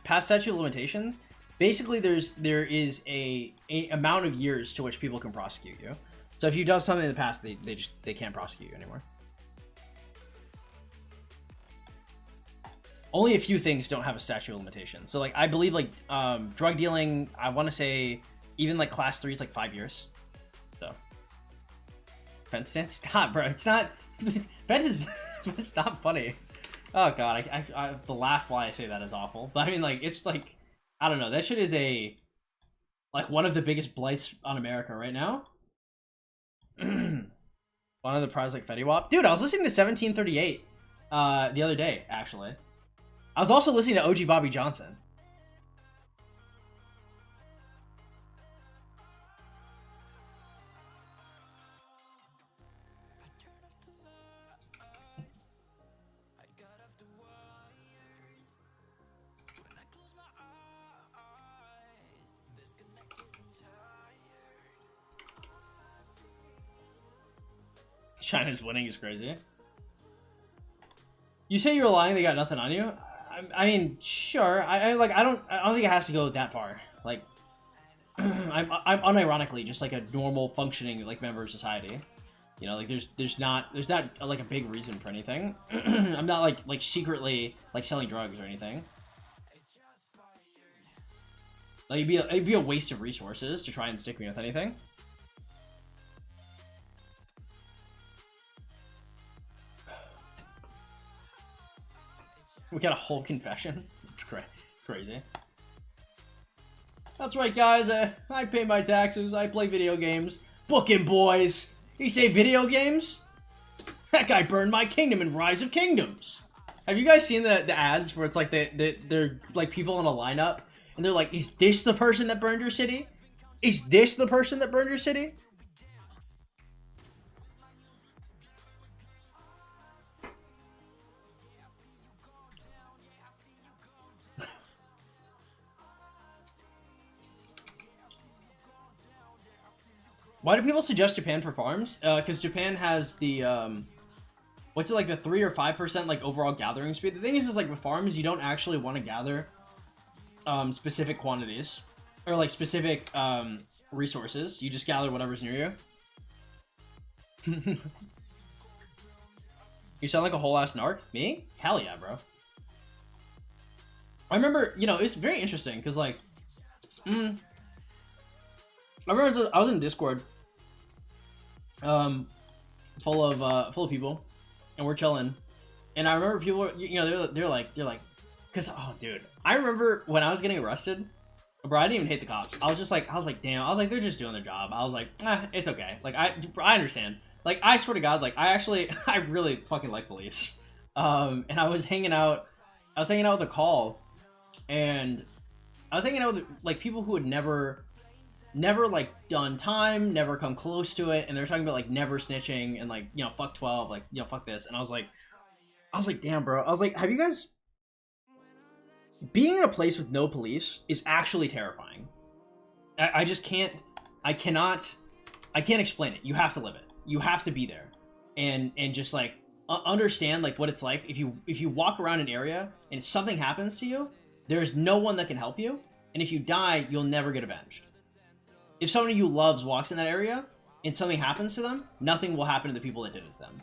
Past statute of limitations, basically there is a amount of years to which people can prosecute you. So if you've done something in the past, they can't prosecute you anymore. Only a few things don't have a statute of limitations. So like I believe like drug dealing, I want to say even like class 3 is like 5 years. So fence stance, stop, bro. It's not. Fence is. It's not funny. Oh god, I the laugh while I say that is awful. But I mean, like, it's like, I don't know. That shit is like one of the biggest blights on America right now. One of the prize like Fetty Wap. Dude, I was listening to 1738 the other day, actually. I was also listening to OG Bobby Johnson. China's winning is crazy. You say you're lying, they got nothing on you? I mean, sure. I don't think it has to go that far. Like, I'm unironically just like a normal functioning like member of society. You know, like there's not like a big reason for anything. I'm not like secretly like selling drugs or anything. Like it'd be a waste of resources to try and stick me with anything. We got a whole confession. It's crazy. That's right, guys. I pay my taxes. I play video games. Book him, boys. You say video games? That guy burned my kingdom in Rise of Kingdoms. Have you guys seen the ads where it's like they're like people in a lineup and they're like, is this the person that burned your city? Is this the person that burned your city? Why do people suggest Japan for farms? Because Japan has the, what's it, like the 3 or 5% like overall gathering speed? The thing is like with farms, you don't actually want to gather specific quantities or like specific resources. You just gather whatever's near you. You sound like a whole ass narc. Me? Hell yeah, bro. I remember, you know, it's very interesting because like, I remember I was in Discord, full of people, and we're chilling, and I remember people, you know, they're like, cause oh dude, I remember when I was getting arrested, bro, I didn't even hate the cops. I was like, damn, I was like, they're just doing their job. I was like, it's okay. Like I understand. Like I swear to God, like I really fucking like police. And I was hanging out with a call, and I was hanging out with like people who had never like done time, never come close to it, and they're talking about like never snitching and like, you know, fuck 12, like, you know, fuck this. And I was like damn, bro. I was like, have you guys, being in a place with no police is actually terrifying. I just can't, I cannot explain it. You have to live it. You have to be there and just like understand like what it's like if you walk around an area and something happens to you, there's no one that can help you, and if you die, you'll never get avenged. If somebody you loves walks in that area and something happens to them, nothing will happen to the people that did it to them.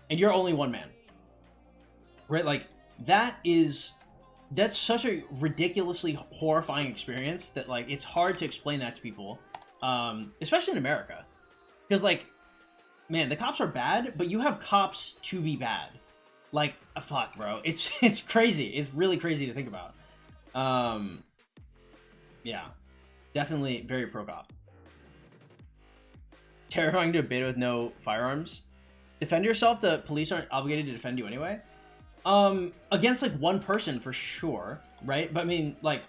And you're only one man. Right? Like, that's such a ridiculously horrifying experience that, like, it's hard to explain that to people. Especially in America. Because, like, man, the cops are bad, but you have cops to be bad. Like, fuck, bro. It's crazy. It's really crazy to think about. Yeah. Definitely very pro-cop. Terrifying to a beta with no firearms. Defend yourself. The police aren't obligated to defend you anyway. Against like one person for sure, right? But I mean, like,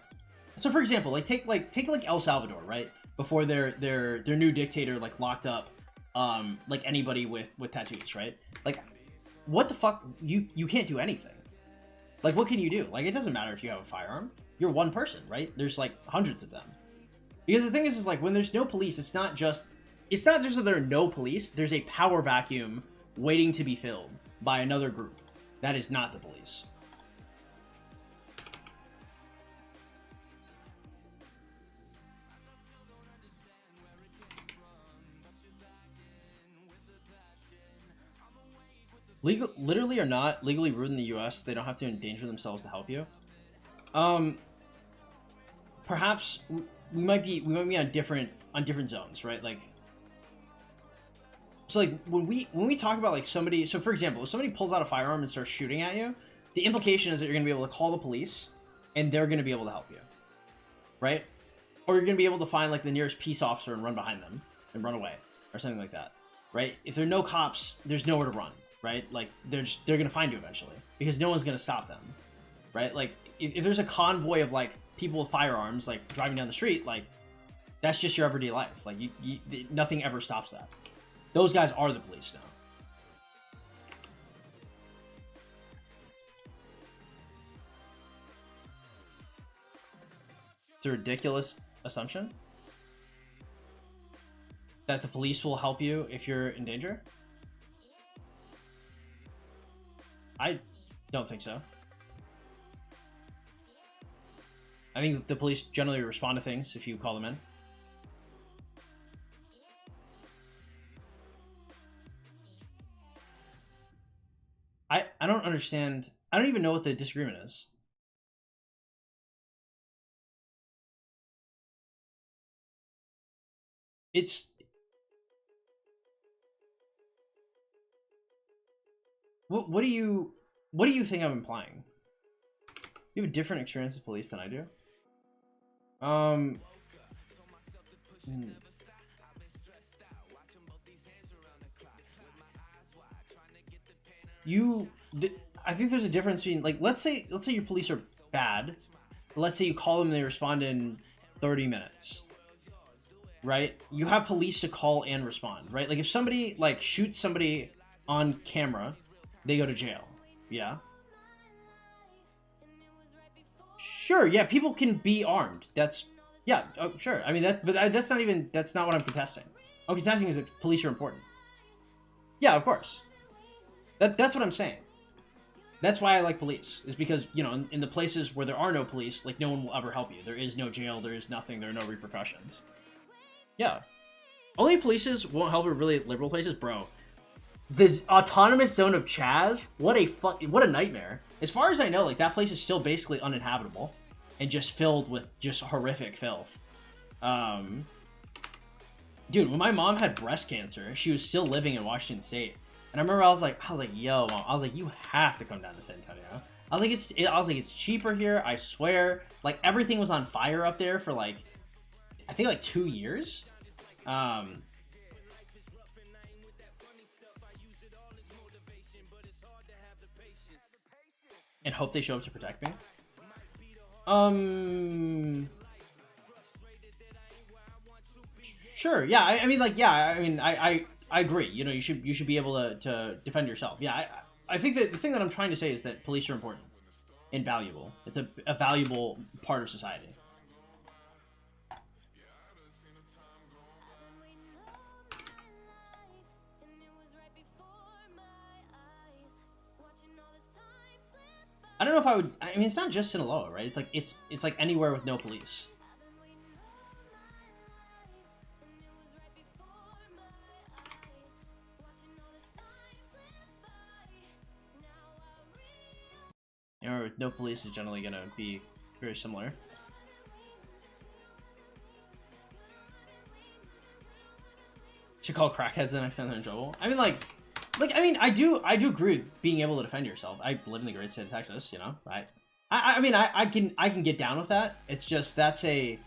so for example, like take El Salvador, right? Before their new dictator like locked up like anybody with tattoos, right? Like, what the fuck? You can't do anything. Like, what can you do? Like, it doesn't matter if you have a firearm. You're one person, right? There's like hundreds of them. Because the thing is like when there's no police, it's not just that there are no police. There's a power vacuum waiting to be filled by another group. That is not the police. Literally or not, legally rude in the US, they don't have to endanger themselves to help you. Perhaps we might be on different zones, right? Like, so like when we talk about like somebody, so for example, if somebody pulls out a firearm and starts shooting at you, the implication is that you're gonna be able to call the police and they're gonna be able to help you, right? Or you're gonna be able to find like the nearest peace officer and run behind them and run away or something like that, right? If there are no cops, there's nowhere to run, right? Like they're gonna find you eventually because no one's gonna stop them, right? Like if there's a convoy of like people with firearms like driving down the street, like that's just your everyday life. Like nothing ever stops that. Those guys are the police now. It's a ridiculous assumption that the police will help you if you're in danger. I don't think so. I think the police generally respond to things if you call them in. understand. I don't even know what the disagreement is. It's... What do you think I'm implying? You have a different experience with police than I do? I think there's a difference between, like, let's say your police are bad. Let's say you call them and they respond in 30 minutes. Right? You have police to call and respond, right? Like, if somebody, like, shoots somebody on camera, they go to jail. Yeah? Sure, yeah, people can be armed. That's... Yeah, oh, sure. I mean, that's not what I'm contesting. I'm contesting is that police are important. Yeah, of course. That's what I'm saying. That's why I like police, is because, you know, in the places where there are no police, like, no one will ever help you. There is no jail, there is nothing, there are no repercussions. Yeah. Only places won't help in really liberal places, bro. The autonomous zone of Chaz, what a nightmare. As far as I know, like, that place is still basically uninhabitable and just filled with just horrific filth. Dude, when my mom had breast cancer, she was still living in Washington State. And I remember I was like, yo, Mom, I was like, you have to come down to San Antonio. I was like, it's cheaper here, I swear. Like, everything was on fire up there for, like, I think, like, 2 years. And hope they show up to protect me. Sure, yeah, I mean, like, yeah, I mean, I agree. You know, you should be able to defend yourself. Yeah, I think that the thing that I'm trying to say is that police are important and valuable. It's a valuable part of society. I don't know if I would... I mean, it's not just Sinaloa, right? It's like it's like anywhere with no police. Anywhere with no police is generally going to be very similar. Should call crackheads the next time they're in trouble. I mean, like, I mean, I do agree with being able to defend yourself. I live in the great state of Texas, you know. I mean, I can get down with that. It's just I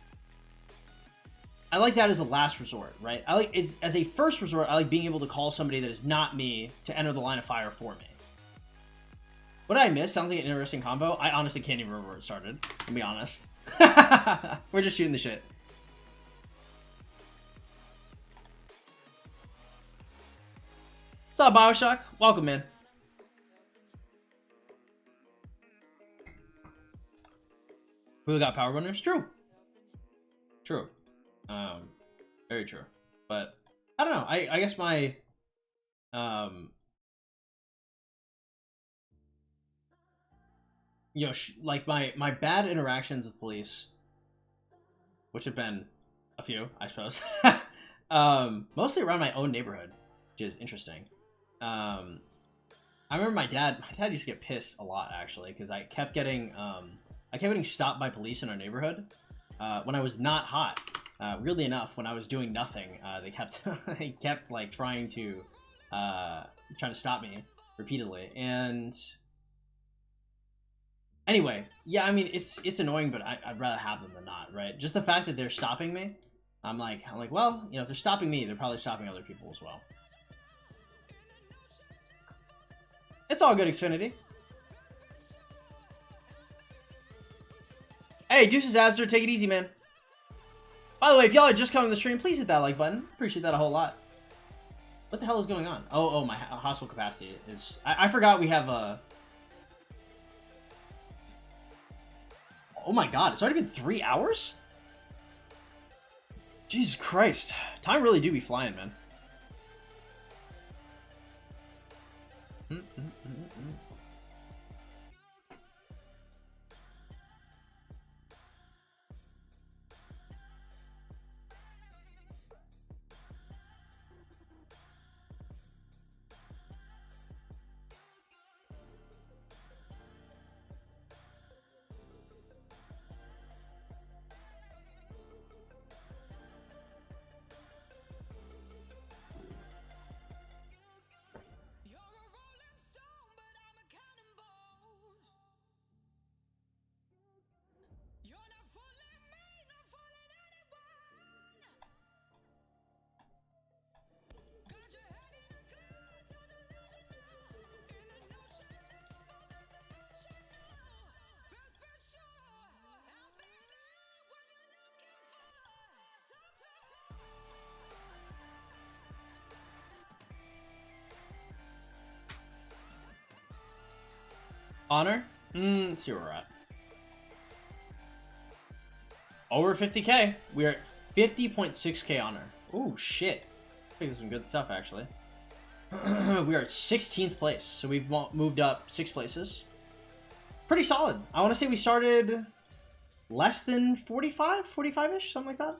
like that as a last resort, right? I like as a first resort. I like being able to call somebody that is not me to enter the line of fire for me. What did I miss? Sounds like an interesting combo. I honestly can't even remember where it started, to be honest. We're just shooting the shit. What's up, Bioshock? Welcome, man. Who got power runners? True. True. Very true. But I don't know. I guess my you know, like my bad interactions with police, which have been a few, I suppose. Mostly around my own neighborhood, which is interesting. I remember my dad used to get pissed a lot, actually, because I kept getting stopped by police in our neighborhood when I was not hot. Weirdly enough, when I was doing nothing, they kept like trying to stop me repeatedly. And anyway, yeah, I mean, it's annoying, but I'd rather have them than not, right? Just the fact that they're stopping me, I'm like, well, you know, if they're stopping me, they're probably stopping other people as well. It's all good, Xfinity. Hey, Deuces Asder, take it easy, man. By the way, if y'all are just coming to the stream, please hit that like button. Appreciate that a whole lot. What the hell is going on? Oh, my hospital capacity is... I forgot we have a... Oh my god, it's already been 3 hours? Jesus Christ. Time really do be flying, man. Honor? Let's see where we're at. Over 50k. We are at 50.6k honor. Ooh, shit. I think there's some good stuff, actually. We are at 16th place, so we've moved up 6 places. Pretty solid. I want to say we started less than 45-ish, something like that.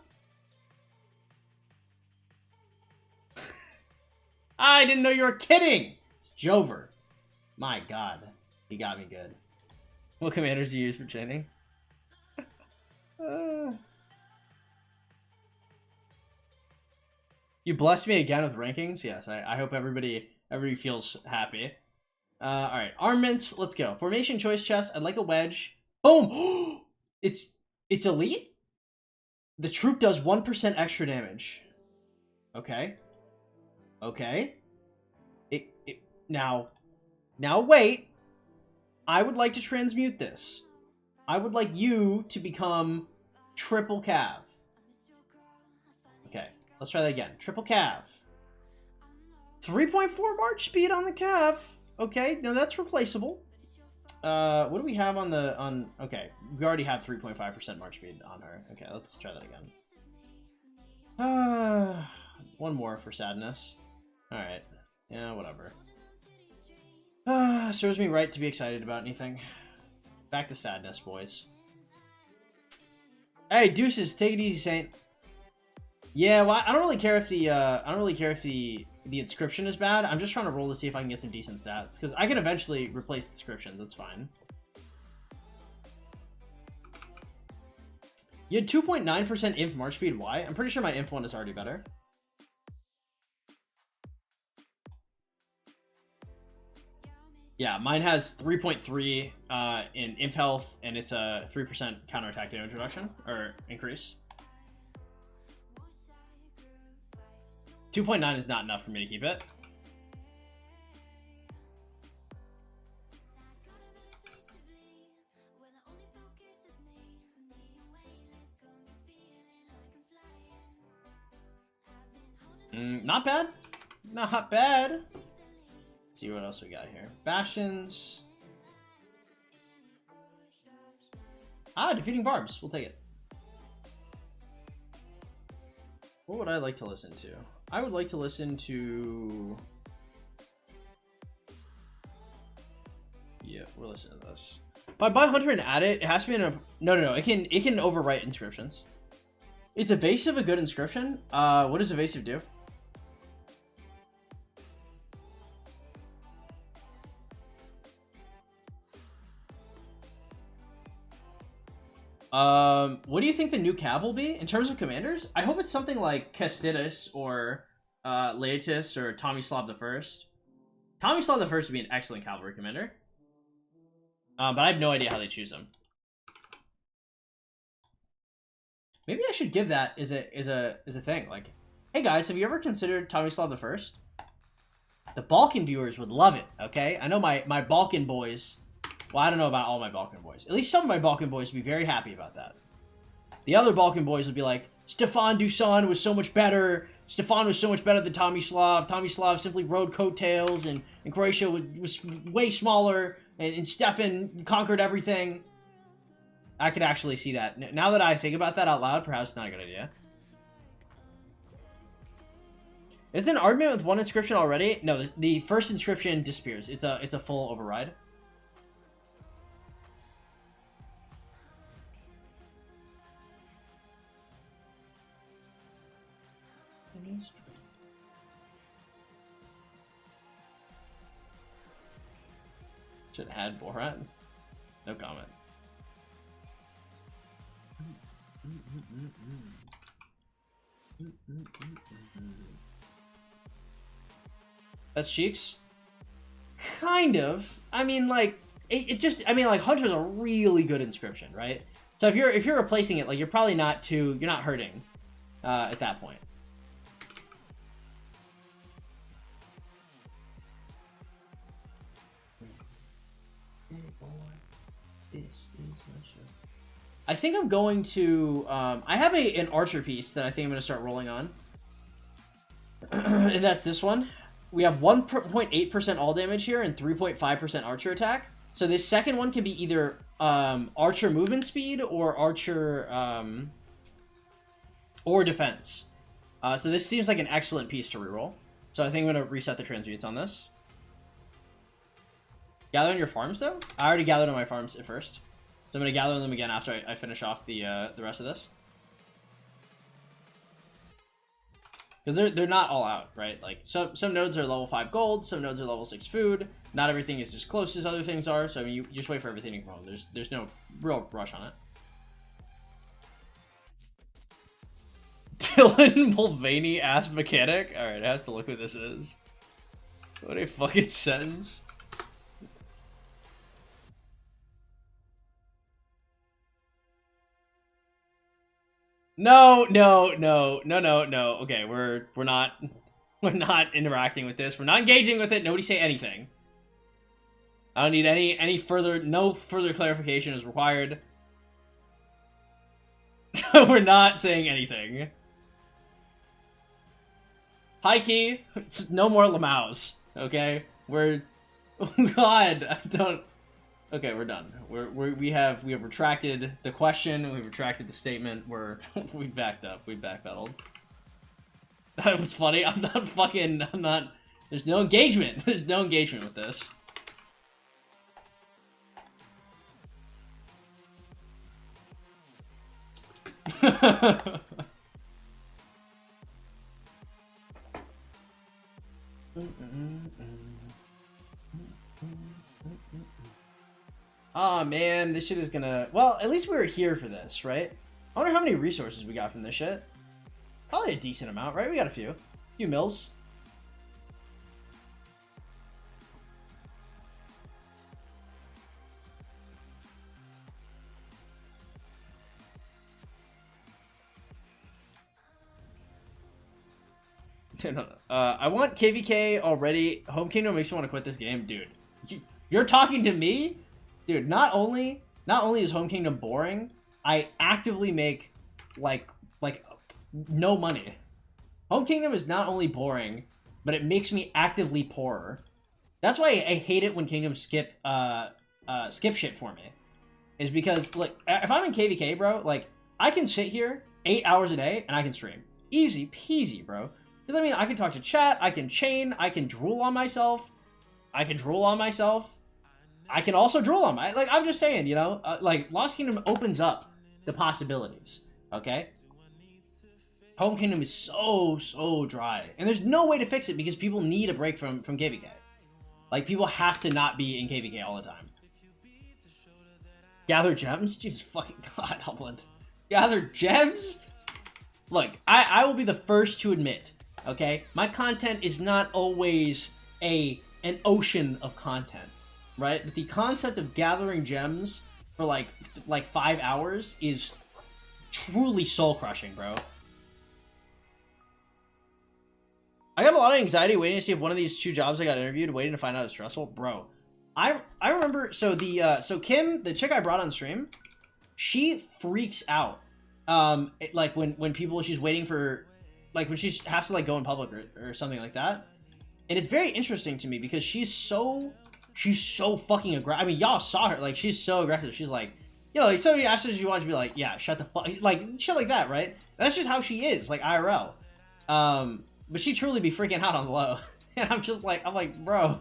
I didn't know you were kidding! It's Jover. My god. He got me good. What commanders do you use for chaining? You blessed me again with rankings? Yes, I hope everybody feels happy. Alright, armaments, let's go. Formation choice chest, I'd like a wedge. Boom! It's elite? The troop does 1% extra damage. Okay. Okay. Now wait. I would like to transmute this. I would like you to become triple cav. Okay, let's try that again. Triple cav. 3.4 march speed on the cav. Okay, now that's replaceable. What do we have on okay, we already have 3.5% march speed on her. Okay, let's try that again. One more for sadness. Alright. Yeah, whatever. Serves me right to be excited about anything. Back to sadness, boys. Hey, deuces, take it easy, Saint. Yeah, well, I don't really care if the inscription is bad. I'm just trying to roll to see if I can get some decent stats, because I can eventually replace inscriptions. That's fine. You had 2.9% inf march speed. Why? I'm pretty sure my inf one is already better. Yeah, mine has 3.3 in inf health, and it's a 3% counterattack damage reduction, or increase. 2.9 is not enough for me to keep it. Not bad. Not bad. Let's see what else we got here. Bastions. Defeating barbs. We'll take it. What would I like to listen to? I would like to listen to... Yeah, we're listening to this. If I buy Hunter and add it, it has to be in a... No. It can overwrite inscriptions. Is evasive a good inscription? What does evasive do? What do you think the new cav will be in terms of commanders? I hope it's something like Kestitis or Laetus or Tomislav I. Tomislav I would be an excellent cavalry commander, but I have no idea how they choose them. Maybe I should give that as a thing. Like, hey guys, have you ever considered Tomislav I? The Balkan viewers would love it. Okay, I know my Balkan boys. Well, I don't know about all my Balkan boys. At least some of my Balkan boys would be very happy about that. The other Balkan boys would be like, Stefan Dusan was so much better. Stefan was so much better than Tomislav. Tomislav simply rode coattails, and Croatia was way smaller, and Stefan conquered everything. I could actually see that. Now that I think about that out loud, perhaps it's not a good idea. Is it an argument with one inscription already? No, the first inscription disappears. It's a full override. Should have had Borat. No comment. That's Cheeks? Kind of. I mean, like, I mean, like, Hunter's a really good inscription, right? So if you're replacing it, like, you're probably not you're not hurting at that point. I think I'm going to, I have an archer piece that I think I'm going to start rolling on. And that's this one. We have 1.8% all damage here and 3.5% archer attack. So this second one can be either archer movement speed or archer or defense. So this seems like an excellent piece to reroll. So I think I'm going to reset the transmutes on this. Gather on your farms, though? I already gathered on my farms at first. So I'm going to gather on them again after I finish off the rest of this. Because they're not all out, right? Like, some nodes are level 5 gold, some nodes are level 6 food. Not everything is as close as other things are, so I mean, you just wait for everything to come home. There's no real rush on it. Dylan Mulvaney-ass mechanic? Alright, I have to look what this is. What a fucking sentence. No. Okay, we're not interacting with this. We're not engaging with it. Nobody say anything. I don't need any further. No further clarification is required. We're not saying anything. High key. It's no more Lamaus. Okay, we're. Oh God, I don't. Okay, we're done. We have retracted the question. We've retracted the statement. We backed up. We backpedaled. That was funny. I'm not. There's no engagement. There's no engagement with this. Oh man, this shit is gonna... Well, at least we were here for this, right? I wonder how many resources we got from this shit. Probably a decent amount, right? We got a few mills. I want KVK already. Home Kingdom makes me want to quit this game, dude. You're talking to me? Dude, not only is Home Kingdom boring, I actively make like no money. Home Kingdom is not only boring, but it makes me actively poorer. That's why I hate it when Kingdoms skip shit for me. Is because like if I'm in KVK, bro, like I can sit here 8 hours a day and I can stream. Easy peasy, bro. Because I mean I can talk to chat, I can chain, I can drool on myself. I can also drool on my... Like, I'm just saying, you know? Like, Lost Kingdom opens up the possibilities, okay? Home Kingdom is so dry. And there's no way to fix it because people need a break from KVK. Like, people have to not be in KVK all the time. Gather gems? Jesus fucking God, Upland. Gather gems? Look, I will be the first to admit, okay? My content is not always an ocean of content. Right? But the concept of gathering gems for like 5 hours is truly soul-crushing, bro. I got a lot of anxiety waiting to see if one of these 2 jobs I got interviewed, waiting to find out is stressful. Bro, I remember, so Kim, the chick I brought on stream, she freaks out. Like when people, she's waiting for, like when she has to like go in public or something like that. And it's very interesting to me because she's so fucking aggressive. I mean, y'all saw her. Like, she's so aggressive. She's like, you know, like, somebody asks her if she wants to be like, yeah, shut the fuck. Like, shit like that, right? That's just how she is, like, IRL. But she truly be freaking out on the low. And I'm like, bro.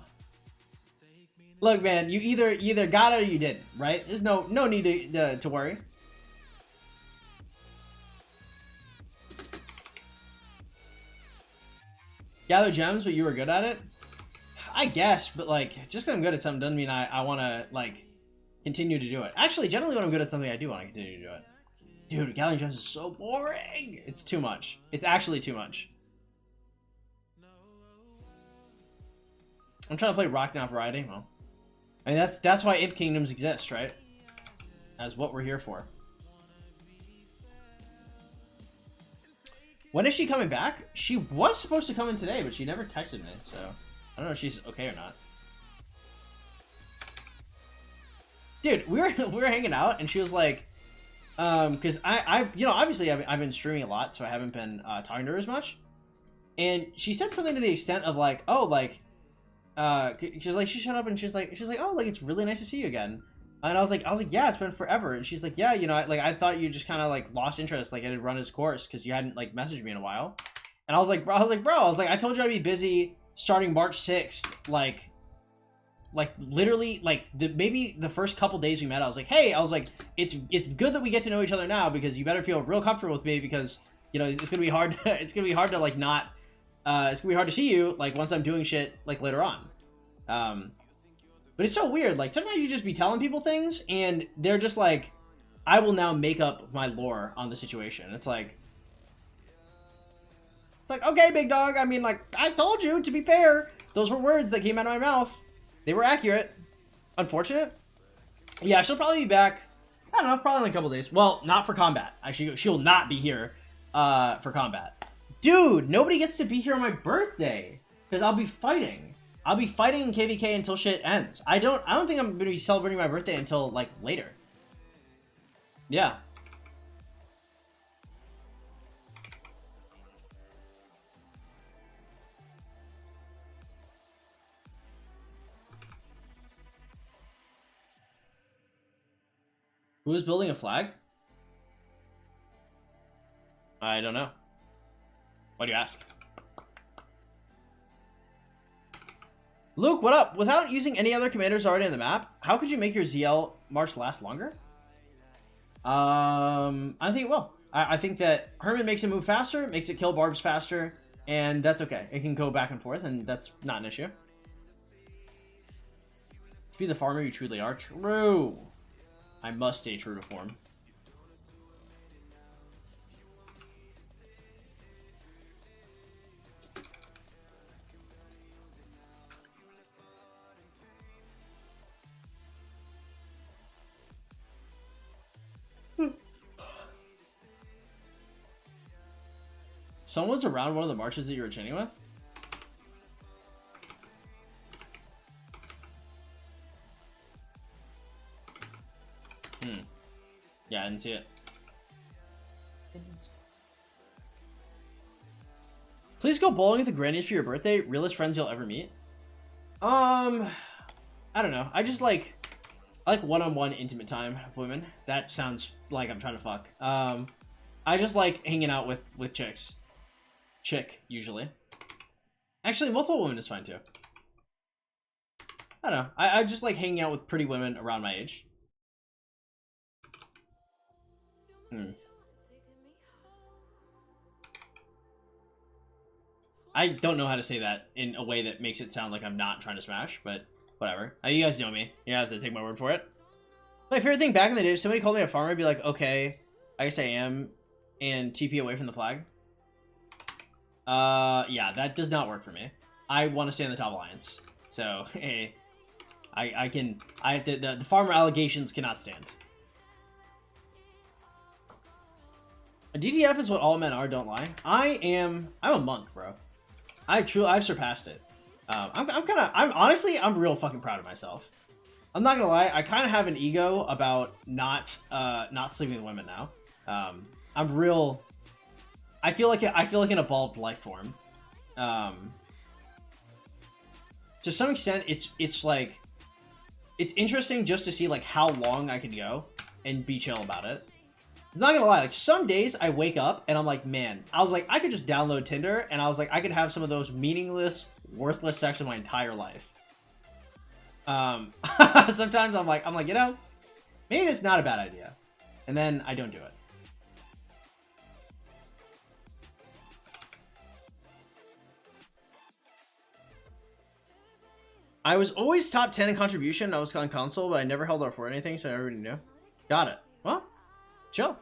Look, man, you either got it or you didn't, right? There's no need to worry. Gather gems, but you were good at it? I guess, but like, just because I'm good at something doesn't mean I want to, like, continue to do it. Actually, generally when I'm good at something, I do want to continue to do it. Dude, gathering gems is so boring. It's too much. It's actually too much. I'm trying to play Rock Not Variety. Well, I mean, that's why Imp Kingdoms exist, right? That's what we're here for. When is she coming back? She was supposed to come in today, but she never texted me, so... I don't know if she's okay or not. Dude, we were hanging out and she was like, because I you know, obviously I've been streaming a lot, so I haven't been talking to her as much. And she said something to the extent of like, oh, like, she's like, she showed up and she's like, oh, like it's really nice to see you again. And I was like, yeah, it's been forever. And she's like, yeah, you know, I thought you just kind of like lost interest, like it had run its course because you hadn't like messaged me in a while. And I was like, bro, I told you I'd be busy starting March 6th, like literally, like maybe the first couple days we met, I was like, hey, it's good that we get to know each other now because you better feel real comfortable with me because, you know, it's gonna be hard. It's gonna be hard to like not. It's gonna be hard to see you like once I'm doing shit like later on. But it's so weird. Like sometimes you just be telling people things and they're just like, I will now make up my lore on the situation. It's like, okay, big dog. I mean, like I told you. To be fair, those were words that came out of my mouth. They were accurate. Unfortunate. Yeah, she'll probably be back. I don't know, probably in a couple days. Well, not for combat. Actually, she'll not be here for combat. Dude, nobody gets to be here on my birthday because I'll be fighting. I'll be fighting in KVK until shit ends. I don't think I'm gonna be celebrating my birthday until like later. Yeah. Who is building a flag? I don't know. Why do you ask? Luke, what up? Without using any other commanders already on the map, how could you make your ZL march last longer? I think it will. I think that Herman makes it move faster, makes it kill barbs faster, and that's okay. It can go back and forth, and that's not an issue. To be the farmer you truly are. True. I must stay true to form. Someone was around one of the marches that you were training with? Yeah, I didn't see it. Please go bowling with the grannies for your birthday. Realest friends you'll ever meet. I don't know. I like one-on-one intimate time with women. That sounds like I'm trying to fuck. I just like hanging out with chicks. Chick, usually. Actually, multiple women is fine too. I don't know. I just like hanging out with pretty women around my age. I don't know how to say that in a way that makes it sound like I'm not trying to smash, but whatever. You guys know me. You have to take my word for it. My favorite thing back in the day, if somebody called me a farmer, I'd be like, okay, I guess I am, and TP away from the flag. Yeah, that does not work for me. I want to stay in the top alliance. So, hey, the farmer allegations cannot stand. A DTF is what all men are, don't lie. I'm a monk, bro. I've surpassed it. I'm real fucking proud of myself. I'm not gonna lie, I kind of have an ego about not sleeping with women now. I feel like an evolved life form. To some extent, it's like, it's interesting just to see like how long I could go and be chill about it. I'm not gonna lie, like some days I wake up and I'm like, man, I was like, I could just download Tinder and I was like, I could have some of those meaningless, worthless sex of my entire life. Sometimes I'm like, you know, maybe it's not a bad idea. And then I don't do it. I was always top 10 in contribution. I was on console, but I never held R4 or anything, so I already knew. Got it. Well, chill.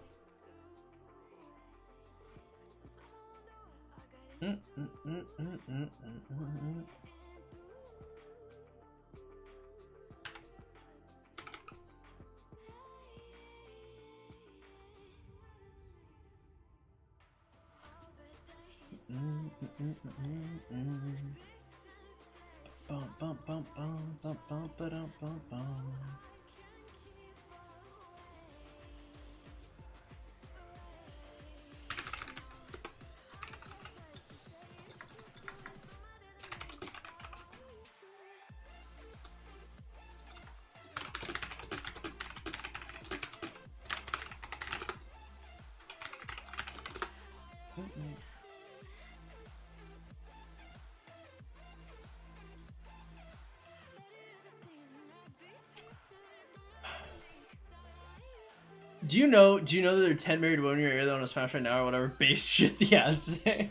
Do you know that there are 10 married women in your area that want to smash right now or whatever base shit the ads say?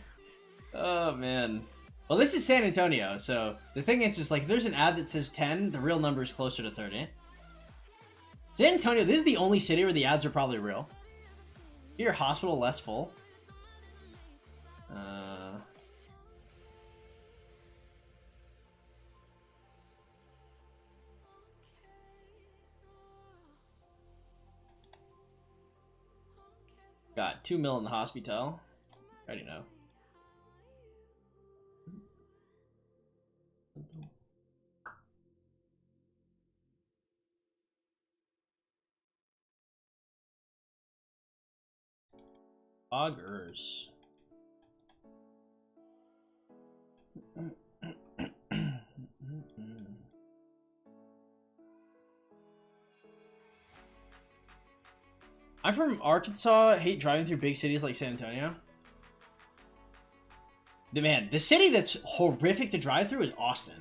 Oh man. Well, this is San Antonio, so the thing is just like if there's an ad that says 10, the real number is closer to 30. San Antonio, this is the only city where the ads are probably real. Your hospital less full. Got 2 mil in the hospital. Already know. Augers. I'm from Arkansas. Hate driving through big cities like San Antonio. Man, the city that's horrific to drive through is Austin.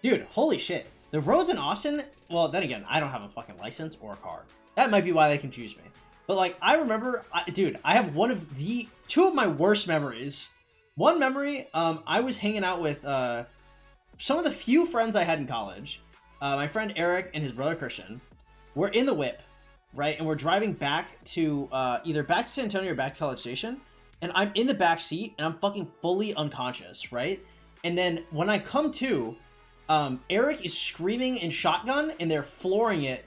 Dude, holy shit. The roads in Austin, well, then again, I don't have a fucking license or a car. That might be why they confuse me. But, like, I remember, dude, I have two of my worst memories. One memory, I was hanging out with some of the few friends I had in college. My friend Eric and his brother Christian. We're in the whip, right? And we're driving back to, either back to San Antonio or back to College Station. And I'm in the back seat, and I'm fucking fully unconscious, right? And then when I come to, Eric is screaming in shotgun, and they're flooring it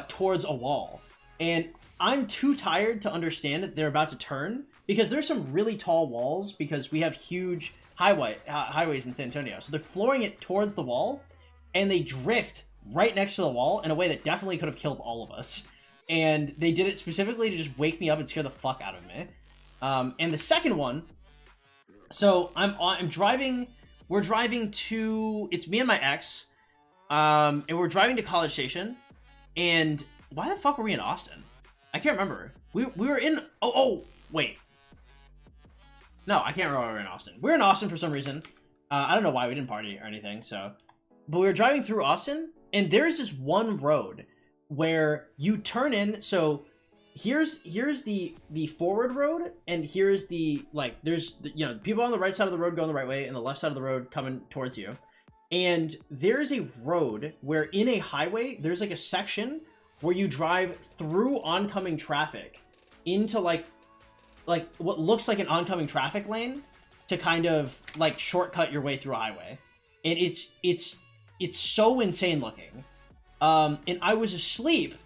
towards a wall. And I'm too tired to understand that they're about to turn, because there's some really tall walls, because we have huge highways in San Antonio. So they're flooring it towards the wall, and they drift right next to the wall in a way that definitely could have killed all of us. And they did it specifically to just wake me up and scare the fuck out of me. And the second one, so I'm driving, we're driving to, it's me and my ex, and we're driving to College Station, and why the fuck were we in Austin? I can't remember. We were in, wait. No, I can't remember why we were in Austin. We were in Austin for some reason. I don't know why, we didn't party or anything, so. But we were driving through Austin, and there's this one road where you turn in, so here's the forward road, and here's the, like, there's, you know, people on the right side of the road going the right way, and the left side of the road coming towards you. And there's a road where in a highway, there's like a section where you drive through oncoming traffic into like what looks like an oncoming traffic lane to kind of like shortcut your way through a highway. And it's so insane looking. And I was asleep,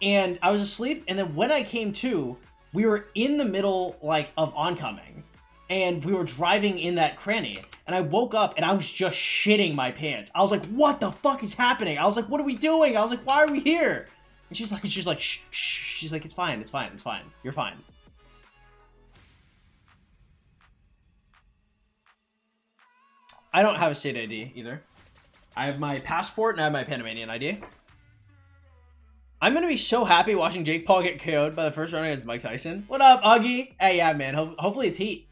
and then when I came to, we were in the middle, like, of oncoming, and we were driving in that cranny, and I woke up, and I was just shitting my pants. I was like, what the fuck is happening? I was like, what are we doing? I was like, why are we here? And she's like, shh, shh. She's like, it's fine, you're fine. I don't have a state ID, either. I have my passport, and I have my Panamanian ID. I'm gonna be so happy watching Jake Paul get KO'd by the first round against Mike Tyson. What up, Uggy? Hey, yeah, man. Hopefully it's heat.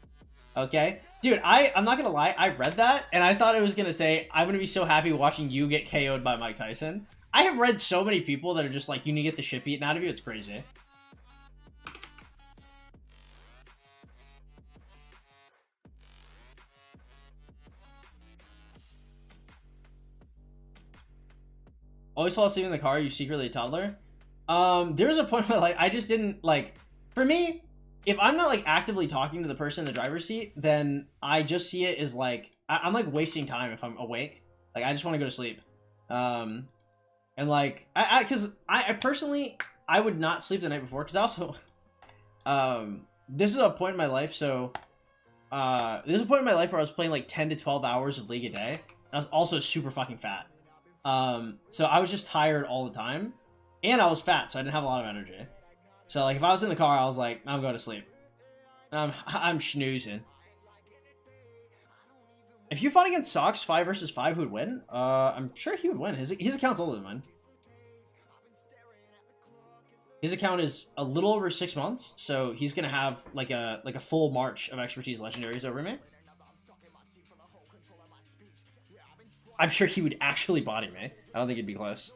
Okay? Dude, I'm not gonna lie. I read that, and I thought it was gonna say, I'm gonna be so happy watching you get KO'd by Mike Tyson. I have read so many people that are just like, you need to get the shit beaten out of you. It's crazy. Always fall asleep in the car, you secretly a toddler? There's a point where, like, I just didn't, like, for me, if I'm not, like, actively talking to the person in the driver's seat, then I just see it as, like, I'm, like, wasting time if I'm awake. Like, I just want to go to sleep. And, like, because I personally, I would not sleep the night before, because I also, this is a point in my life, so, there's a point in my life where I was playing, like, 10 to 12 hours of League a day, and I was also super fucking fat. So I was just tired all the time, and I was fat, so I didn't have a lot of energy. So, like, if I was in the car, I was like, I'm going to sleep. I'm schnoozing. If you fought against Sox 5 versus 5, who would win? I'm sure he would win. His account's older than mine. His account is a little over 6 months, so he's gonna have like a full march of expertise legendaries over me. I'm sure he would actually body me. I don't think it'd be close.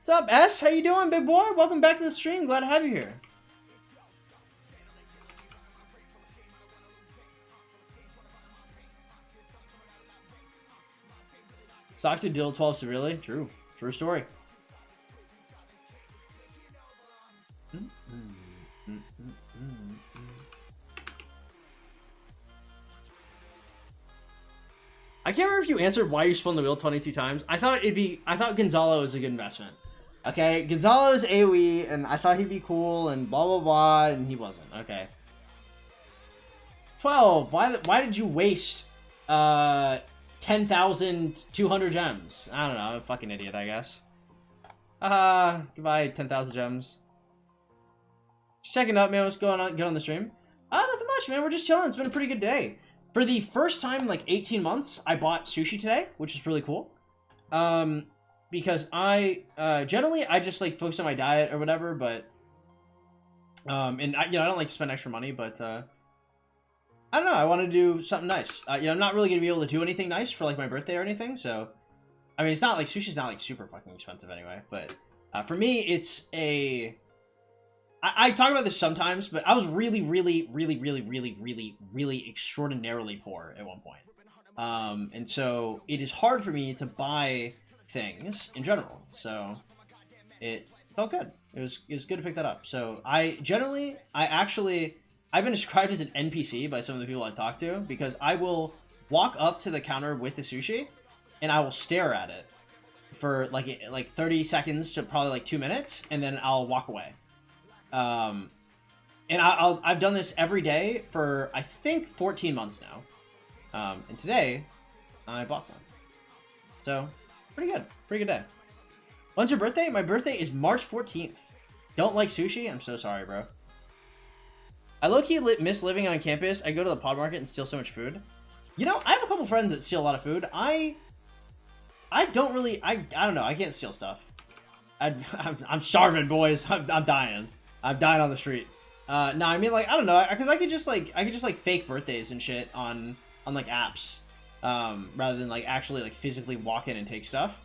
What's up, S? How you doing, big boy? Welcome back to the stream. Glad to have you here. Sock to deal 12 severely. True. True story. I can't remember if you answered why you spun the wheel 22 times. I thought Gonzalo was a good investment. Okay, Gonzalo is AoE, and I thought he'd be cool, and blah blah blah, and he wasn't. Okay. 12. Why did you waste 10,200 gems? I don't know. I'm a fucking idiot, I guess. Goodbye, 10,000 gems. Just checking up, man. What's going on? Good on the stream? Nothing much, man. We're just chilling. It's been a pretty good day. For the first time in like 18 months, I bought sushi today, which is really cool. Because I generally I just like focus on my diet or whatever, but and I don't like to spend extra money, but I don't know. I want to do something nice. I'm not really gonna be able to do anything nice for like my birthday or anything. So, I mean, it's not like sushi's not like super fucking expensive anyway. But for me, it's a I talk about this sometimes, but I was really extraordinarily poor at one point. And so it is hard for me to buy things in general. So it felt good. It was good to pick that up. So I've been described as an NPC by some of the people I talk to, because I will walk up to the counter with the sushi and I will stare at it for like 30 seconds to probably like 2 minutes, and then I'll walk away. And I've done this every day for I think 14 months now. And today I bought some. So pretty good day. When's your birthday? My birthday is March 14th. Don't like sushi? I'm so sorry, bro. I low-key miss living on campus. I go to the pod market and steal so much food. You know, I have a couple friends that steal a lot of food. I don't really, I don't know. I can't steal stuff. I'm starving, boys. I'm dying. I'm dying on the street. No, I mean, like, I don't know, because I could just like fake birthdays and shit on like apps, rather than like actually like physically walk in and take stuff.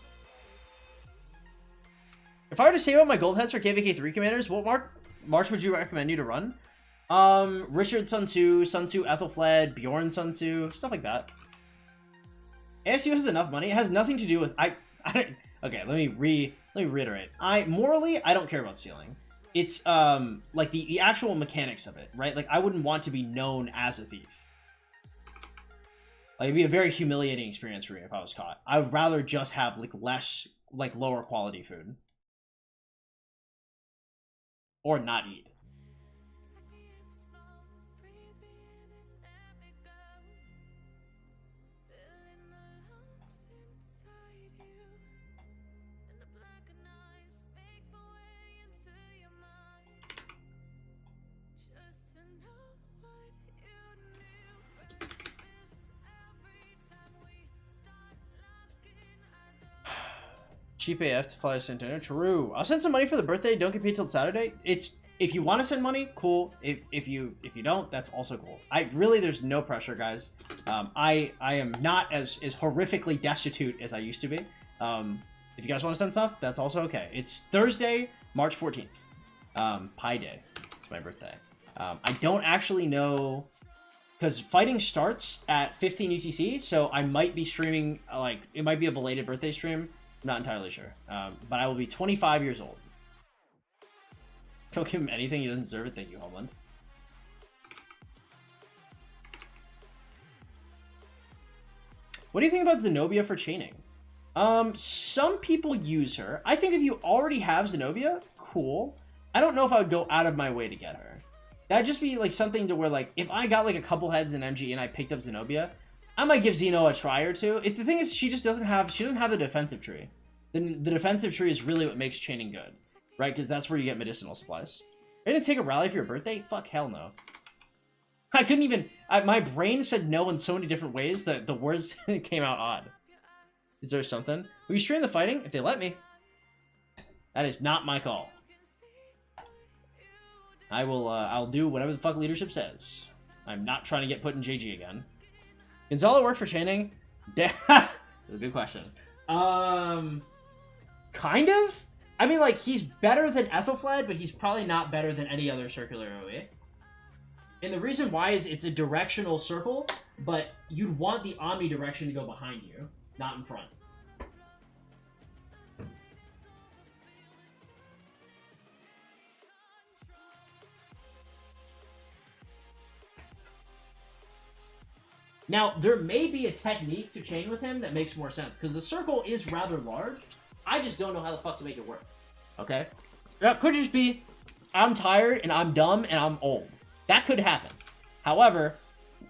If I were to save up my gold heads for KVK 3 commanders, what march would you recommend you to run? Richard Sun Tzu, Ethelfled, Bjorn Sun Tzu, stuff like that. ASU has enough money. It has nothing to do with okay, let me reiterate. Morally, I don't care about stealing. It's like the actual mechanics of it, right? Like, I wouldn't want to be known as a thief. Like, it'd be a very humiliating experience for me if I was caught. I would rather just have like lower quality food, or not eat. Cheap AF to fly to San Antonio. True. I'll send some money for the birthday. Don't get paid till Saturday. It's if you want to send money, cool. If you don't, that's also cool. There's no pressure, guys. I am not as horrifically destitute as I used to be. If you guys want to send stuff, that's also okay. It's Thursday, March 14th. Pi Day. It's my birthday. I don't actually know, because fighting starts at 15 UTC, so I might be streaming, like, it might be a belated birthday stream. Not entirely sure. But I will be 25 years old. Don't give him anything. He doesn't deserve it. Thank you, Homeland. What do you think about Zenobia for chaining? Some people use her. I think if you already have Zenobia, cool. I don't know if I would go out of my way to get her. That'd just be like something to where, like, if I got like a couple heads in MGE and I picked up Zenobia, I might give Zeno a try or two. The thing is, she doesn't have the defensive tree. The defensive tree is really what makes chaining good, right? Because that's where you get medicinal supplies. I didn't take a rally for your birthday? Fuck, hell no. I couldn't even... my brain said no in so many different ways that the words came out odd. Is there something? Will you stream the fighting? If they let me. That is not my call. I will, I'll do whatever the fuck leadership says. I'm not trying to get put in JG again. Gonzalo work for chaining? That's a good question. Kind of? I mean, like, he's better than Ethelfled, but he's probably not better than any other circular OE. And the reason why is it's a directional circle, but you'd want the omnidirection to go behind you, not in front. Now, there may be a technique to chain with him that makes more sense, because the circle is rather large. I just don't know how the fuck to make it work. Okay? That could just be, I'm tired, and I'm dumb, and I'm old. That could happen. However,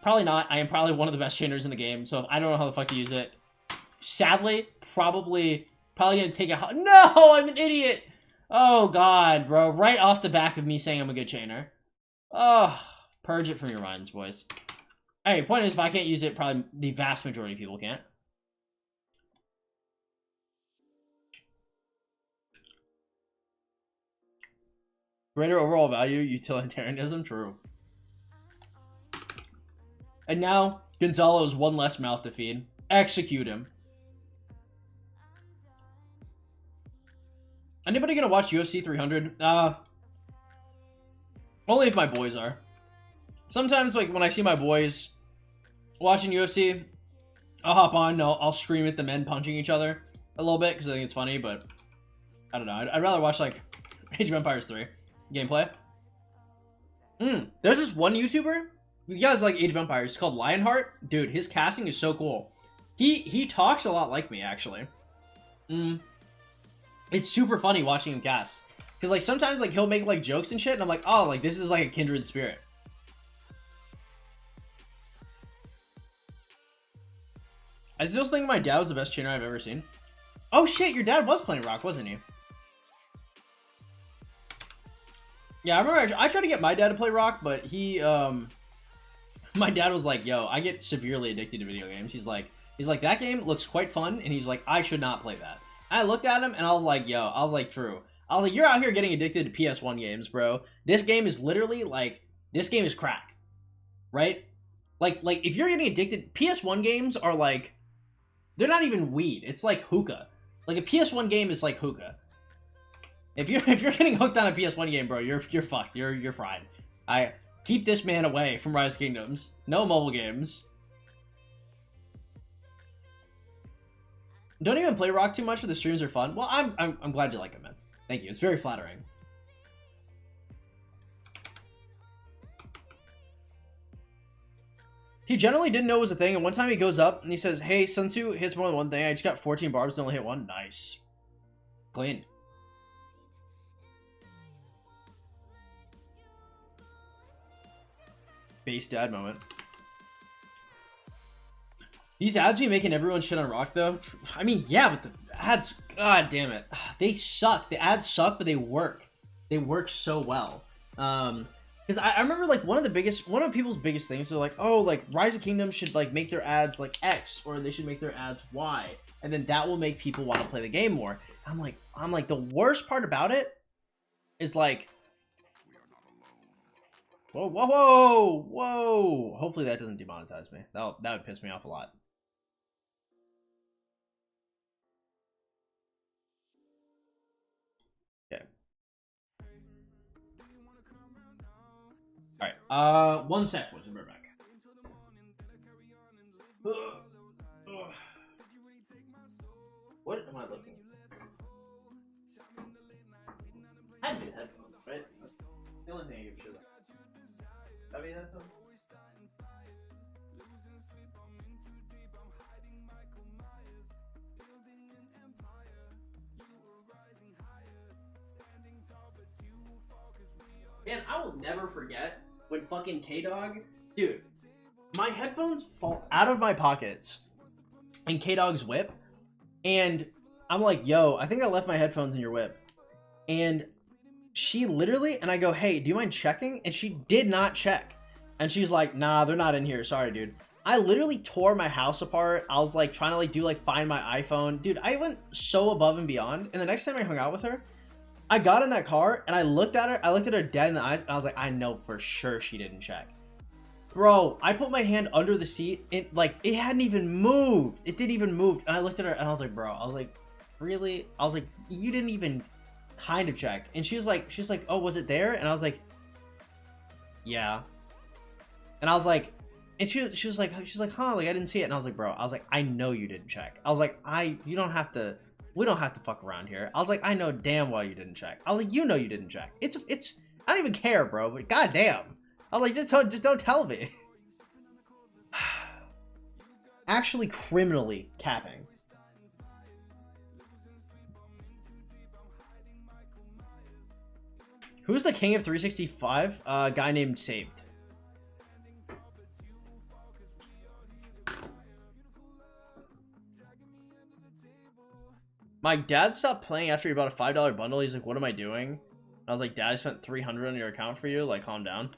probably not. I am probably one of the best chainers in the game, so I don't know how the fuck to use it. Sadly, probably gonna take a... No! I'm an idiot! Oh, God, bro. Right off the back of me saying I'm a good chainer. Oh, purge it from your minds, boys. Alright, point is, if I can't use it, probably the vast majority of people can't. Greater overall value, utilitarianism, true. And now, Gonzalo has one less mouth to feed. Execute him. Anybody gonna watch UFC 300? Only if my boys are. Sometimes, like, when I see my boys watching UFC, I'll hop on, I'll scream at the men punching each other a little bit, because I think it's funny, but I don't know. I'd rather watch, like, Age of Empires 3 gameplay. There's this one YouTuber, you guys like Age of Empires, it's called Lionheart. Dude, his casting is so cool. He talks a lot like me, actually. It's super funny watching him cast. Because, like, sometimes, like, he'll make, like, jokes and shit, and I'm like, oh, like, this is, like, a kindred spirit. I still think my dad was the best chainer I've ever seen. Oh shit, your dad was playing Rock, wasn't he? Yeah, I remember I tried to get my dad to play Rock, but he, my dad was like, yo, I get severely addicted to video games. He's like, that game looks quite fun, and he's like, I should not play that. I looked at him, and I was like, true. I was like, you're out here getting addicted to PS1 games, bro. This game is literally, like, this game is crack. Right? Like, if you're getting addicted, PS1 games are like, they're not even weed. It's like hookah. Like a PS1 game is like hookah. If you're getting hooked on a PS1 game, bro, you're fucked. You're fried. I keep this man away from Rise of Kingdoms. No mobile games. Don't even play Rock too much, but the streams are fun. Well, I'm glad you like it, man. Thank you. It's very flattering. He generally didn't know it was a thing, and one time he goes up and he says, hey, Sun Tzu hits more than one thing. I just got 14 barbs and only hit one. Nice. Clean. Base dad moment. These ads be making everyone shit on Rock, though. I mean, yeah, but the ads, god damn it. They suck. The ads suck, but they work. They work so well. Because I remember, like, one of people's biggest things, they're like, oh, like, Rise of Kingdoms should, like, make their ads, like, X, or they should make their ads Y, and then that will make people want to play the game more. I'm like, the worst part about it is, like, whoa, hopefully that doesn't demonetize me. That would piss me off a lot. Okay. Alright, 1 sec, boys, we'll be right back. What am I looking at? I had headphones, right? That's the only thing I give a shit about. Have you headphones? Man, I will never forget when fucking K-Dog... Dude, my headphones fall out of my pockets in K-Dog's whip, and I'm like, yo, I think I left my headphones in your whip. And she literally, and I go, hey, do you mind checking? And she did not check. And she's like, nah, they're not in here. Sorry, dude. I literally tore my house apart. I was like trying to like do like find my iPhone. Dude, I went so above and beyond. And the next time I hung out with her, I got in that car and I looked at her. I looked at her dead in the eyes and I was like, I know for sure she didn't check. Bro, I put my hand under the seat. It hadn't even moved. It didn't even move. And I looked at her and I was like, bro, I was like, really? I was like, you didn't even kind of check. And she's like, oh, was it there? And I was like, yeah. And I was like, and she was like, huh, like I didn't see it. And I was like, bro, I know you didn't check. I was like, we don't have to fuck around here. I was like, I know damn well you didn't check. I was like, you know you didn't check. It's I don't even care, bro, but goddamn. I was like, just don't tell me. Actually criminally capping. Who's the king of 365? A guy named Saved. My dad stopped playing after he bought a $5 bundle. He's like, what am I doing? I was like, Dad, I spent $300 on your account for you. Like, calm down.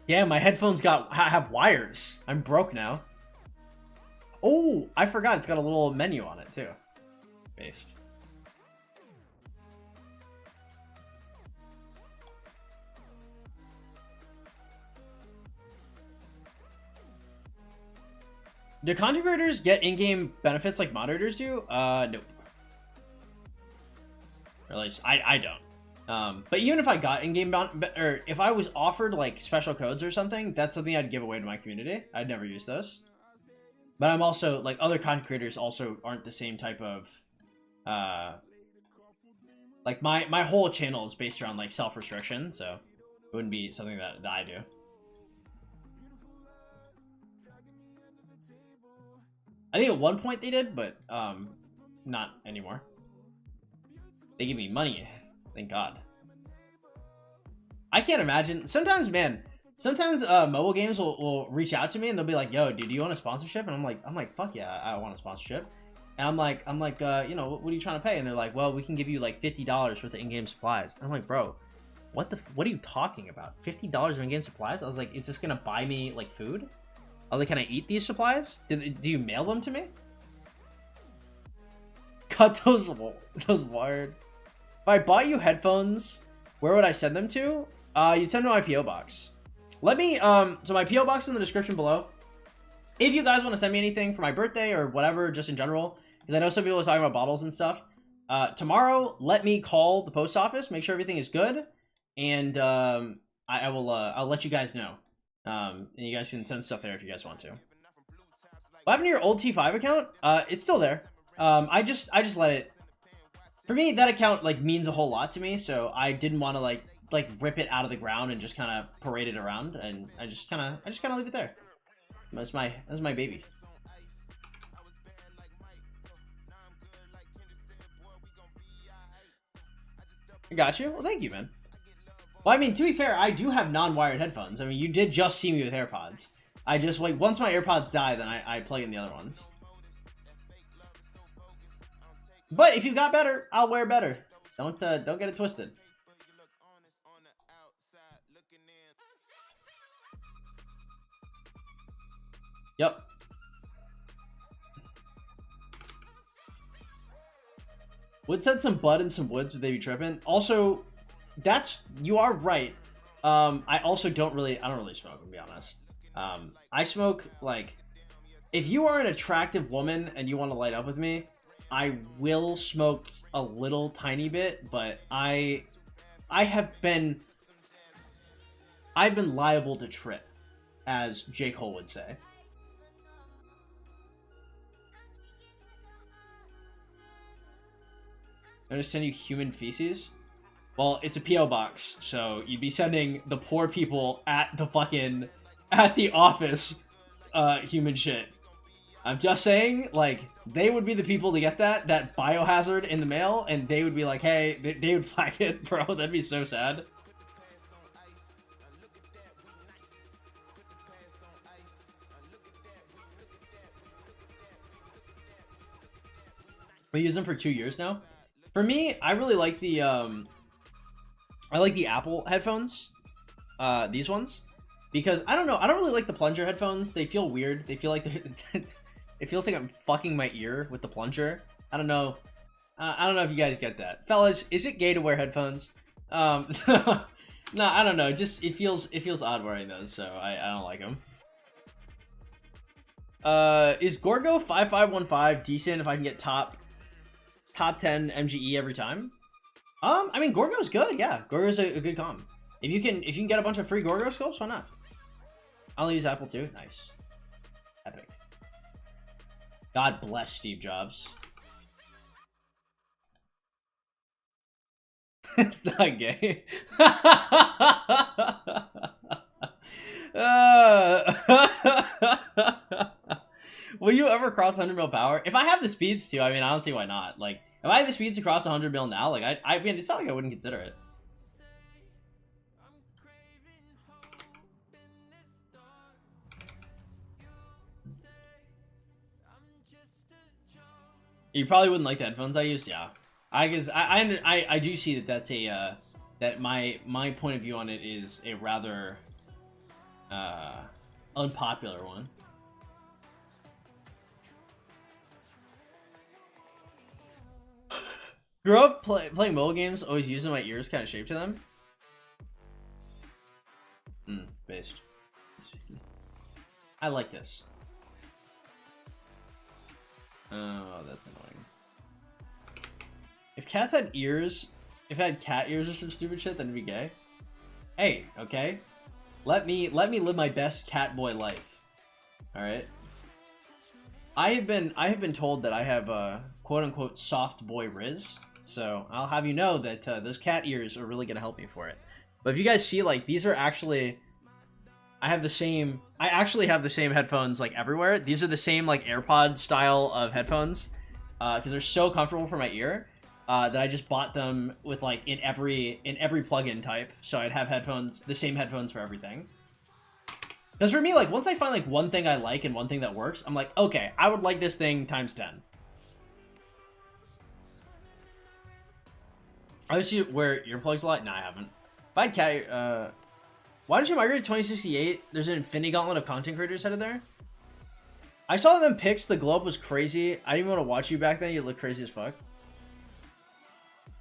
Yeah, my headphones have wires. I'm broke now. Oh, I forgot. It's got a little menu on it, too. Based. Do content creators get in-game benefits like moderators do? Nope. Or at least I don't. But even if I got in-game or if I was offered like special codes or something, that's something I'd give away to my community. I'd never use those. But I'm also like other content creators also aren't the same type of like my whole channel is based around like self-restriction, so it wouldn't be something that I do. I think at one point they did, but not anymore. They give me money, thank God. I can't imagine. Sometimes, man, mobile games will reach out to me and they'll be like, "Yo, dude, do you want a sponsorship?" And I'm like, "Fuck yeah, I want a sponsorship." And I'm like, you know, what are you trying to pay? And they're like, "Well, we can give you like $50 worth of in-game supplies." And I'm like, "Bro, what are you talking about? $50 of in-game supplies?" I was like, "Is this gonna buy me like food?" I was like, "Can I eat these supplies? Do you mail them to me?" Cut those wired. If I bought you headphones, where would I send them to? You'd send them to my PO box. Let me so my PO box is in the description below. If you guys want to send me anything for my birthday or whatever, just in general, because I know some people are talking about bottles and stuff. Tomorrow, let me call the post office, make sure everything is good, and I'll let you guys know. And you guys can send stuff there if you guys want to. What happened to your old T5 account? It's still there. I just let it. For me, that account like means a whole lot to me, so I didn't want to like rip it out of the ground and just kind of parade it around, and I just kind of leave it there. That's my baby. I got you. Well, thank you, man. Well, I mean, to be fair, I do have non-wired headphones. I mean, you did just see me with AirPods. I just, like, once my AirPods die, then I plug in the other ones. But if you got better, I'll wear better. Don't get it twisted. Yep. Would said some bud and some woods, but they be tripping. Also, you are right. I also don't really smoke, to be honest. I smoke, like, if you are an attractive woman and you want to light up with me, I will smoke a little tiny bit, but I've been liable to trip, as J. Cole would say. I'm gonna send you human feces. Well, it's a PO box, so you'd be sending the poor people at the office human shit. I'm just saying, like, they would be the people to get that biohazard in the mail, and they would be like, hey, they would flag it, bro. That'd be so sad. We use them for 2 years now. For me, I really like the Apple headphones, these ones, because I don't know, I don't really like the plunger headphones. They feel weird. They feel like it feels like I'm fucking my ear with the plunger. I don't know. I don't know if you guys get that, fellas. Is it gay to wear headphones? No, I don't know. Just it feels odd wearing those, so I don't like them. Is Gorgo 5515 decent if I can get top 10 MGE every time? I mean, Gorgo's good. Yeah, Gorgo's a good comp. If you can get a bunch of free Gorgo scopes, why not? I'll use Apple too. Nice. Epic. God bless Steve Jobs. It's not gay. Will you ever cross 100 mil power? If I have the speeds to, I mean, I don't see why not. Like, if I have the speeds to cross 100 mil now, like, I mean, it's not like I wouldn't consider it. You probably wouldn't like the headphones I use, yeah. I guess I do see that that's a that my point of view on it is a rather unpopular one. Grew up playing mobile games, always using my ears kind of shaped to them. Based. I like this. Oh, that's annoying. If cats had ears, if I had cat ears or some stupid shit, then it'd be gay. Hey, okay. Let me live my best cat boy life. All right. I have been told that I have a quote unquote soft boy riz. So I'll have you know that those cat ears are really gonna help me for it. But if you guys see, like, these are actually, I actually have the same headphones like everywhere. These are the same like AirPod style of headphones because they're so comfortable for my ear that I just bought them with like in every plugin type. So I'd have headphones, the same headphones for everything. Because for me, like, once I find like one thing I like and one thing that works, I'm like, okay, I would like this thing times 10. I used to wear earplugs a lot. No, I haven't. If I had cat, why don't you migrate to 2068? There's an infinity gauntlet of content creators headed there. I saw them pics. The glow up was crazy. I didn't even want to watch you back then. You look crazy as fuck.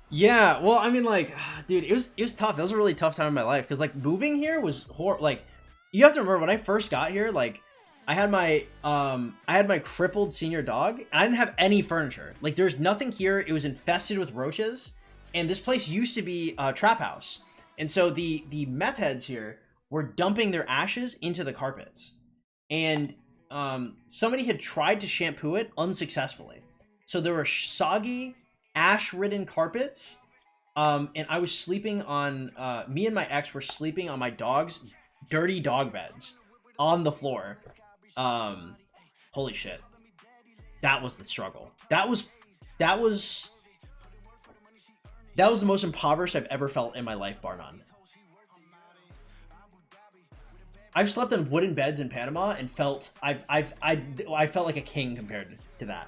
Yeah, well, I mean, like, dude, it was tough. That was a really tough time in my life because like moving here was horrible. Like, you have to remember when I first got here, like, I had my crippled senior dog. I didn't have any furniture. Like, there's nothing here. It was infested with roaches, and this place used to be a trap house. And so the meth heads here were dumping their ashes into the carpets. And somebody had tried to shampoo it unsuccessfully. So there were soggy, ash-ridden carpets. And I was sleeping on, me and my ex were sleeping on my dog's dirty dog beds on the floor. Holy shit. That was the struggle. That was the most impoverished I've ever felt in my life, bar none. I've slept on wooden beds in Panama and felt I felt like a king compared to that.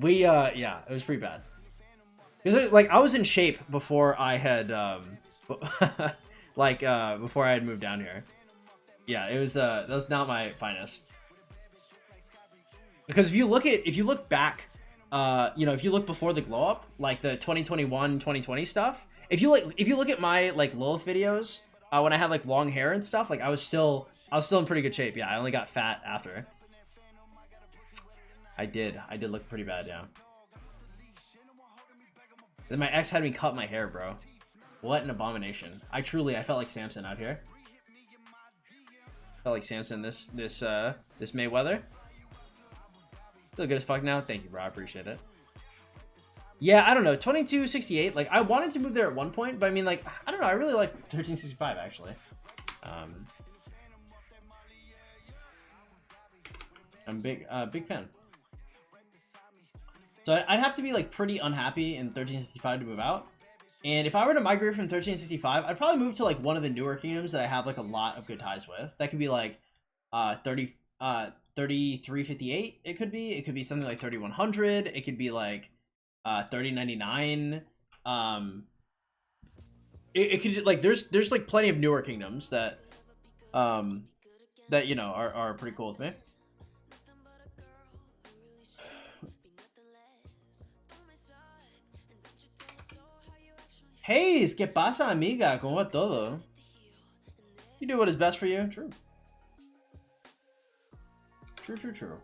Yeah, it was pretty bad. It was like I was in shape before I had before I had moved down here. Yeah, it was that was not my finest. Because if you look back, you know, if you look before the glow up, like the 2021, 2020 stuff, if you look at my like Lilith videos, when I had like long hair and stuff, like I was still in pretty good shape. Yeah, I only got fat after. I did look pretty bad, yeah. Then my ex had me cut my hair, bro. What an abomination. I felt like Samson out here. Felt like Samson this Mayweather. Feel good as fuck now. Thank you, bro. I appreciate it. Yeah, I don't know. 2268. Like, I wanted to move there at one point, but I mean, like, I don't know. I really like 1365 actually. I'm big fan. So I'd have to be like pretty unhappy in 1365 to move out. And if I were to migrate from 1365, I'd probably move to like one of the newer kingdoms that I have like a lot of good ties with. That could be like 3358. It could be something like 3100. It could be like 3099. It could, like, there's like plenty of newer kingdoms that that, you know, are pretty cool with me. Hey, ¿qué pasa, amiga? ¿Cómo va todo? You do what is best for you. True. True.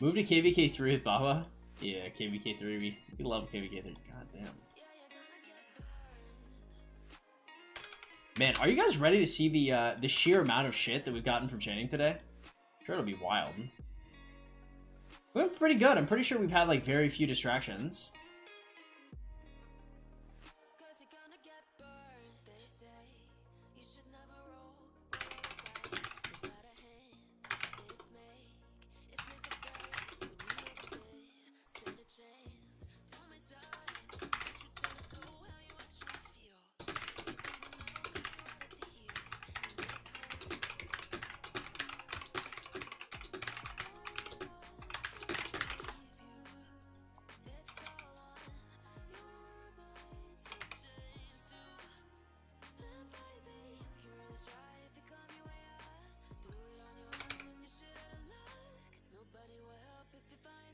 Move to KVK3 with Baba. Yeah, KVK3. We love KVK3. God damn. Man, are you guys ready to see the sheer amount of shit that we've gotten from chaining today? I'm sure it'll be wild. We're pretty good. I'm pretty sure we've had like very few distractions.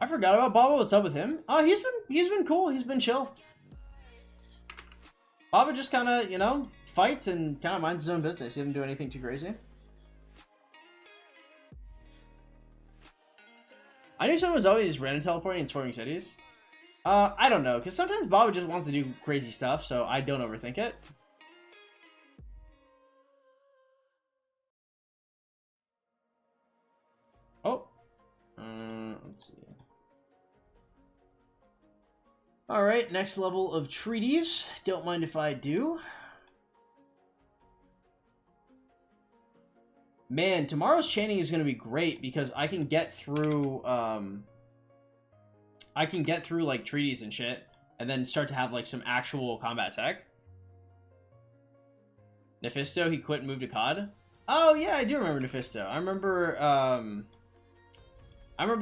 I forgot about Baba. What's up with him? Oh, he's been cool. He's been chill. Baba just kind of, you know, fights and kind of minds his own business. He didn't do anything too crazy. I knew someone was always random teleporting and swarming cities. I don't know, because sometimes Baba just wants to do crazy stuff, so I don't overthink it. Oh. Let's see. Alright, next level of treaties. Don't mind if I do. Man, tomorrow's chaining is going to be great because I can get through, like, treaties and shit, and then start to have, like, some actual combat tech. Nephisto, he quit and moved to COD? Oh, yeah, I do remember Nephisto. I remember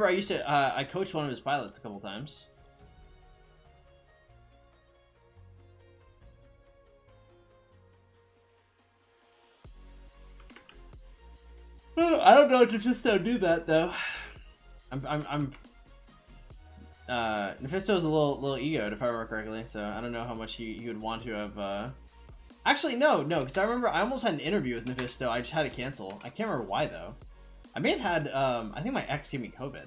I used to, I coached one of his pilots a couple times. I don't know if Nephisto do that though. Nephisto's a little egoed if I remember correctly, so I don't know how much he would want to have. Actually, no, because I remember I almost had an interview with Nephisto. I just had to cancel. I can't remember why though. I may have had. I think my ex gave me COVID.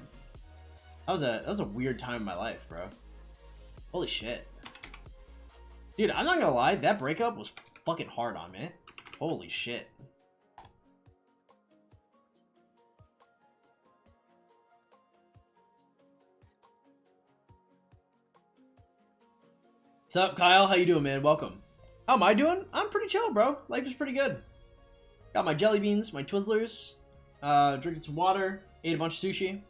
That was a weird time in my life, bro. Holy shit, dude! I'm not gonna lie. That breakup was fucking hard on me. Holy shit. What's up, Kyle? How you doing, man? Welcome. How am I doing? I'm pretty chill, bro. Life is pretty good. Got my jelly beans, my Twizzlers, drinking some water, ate a bunch of sushi.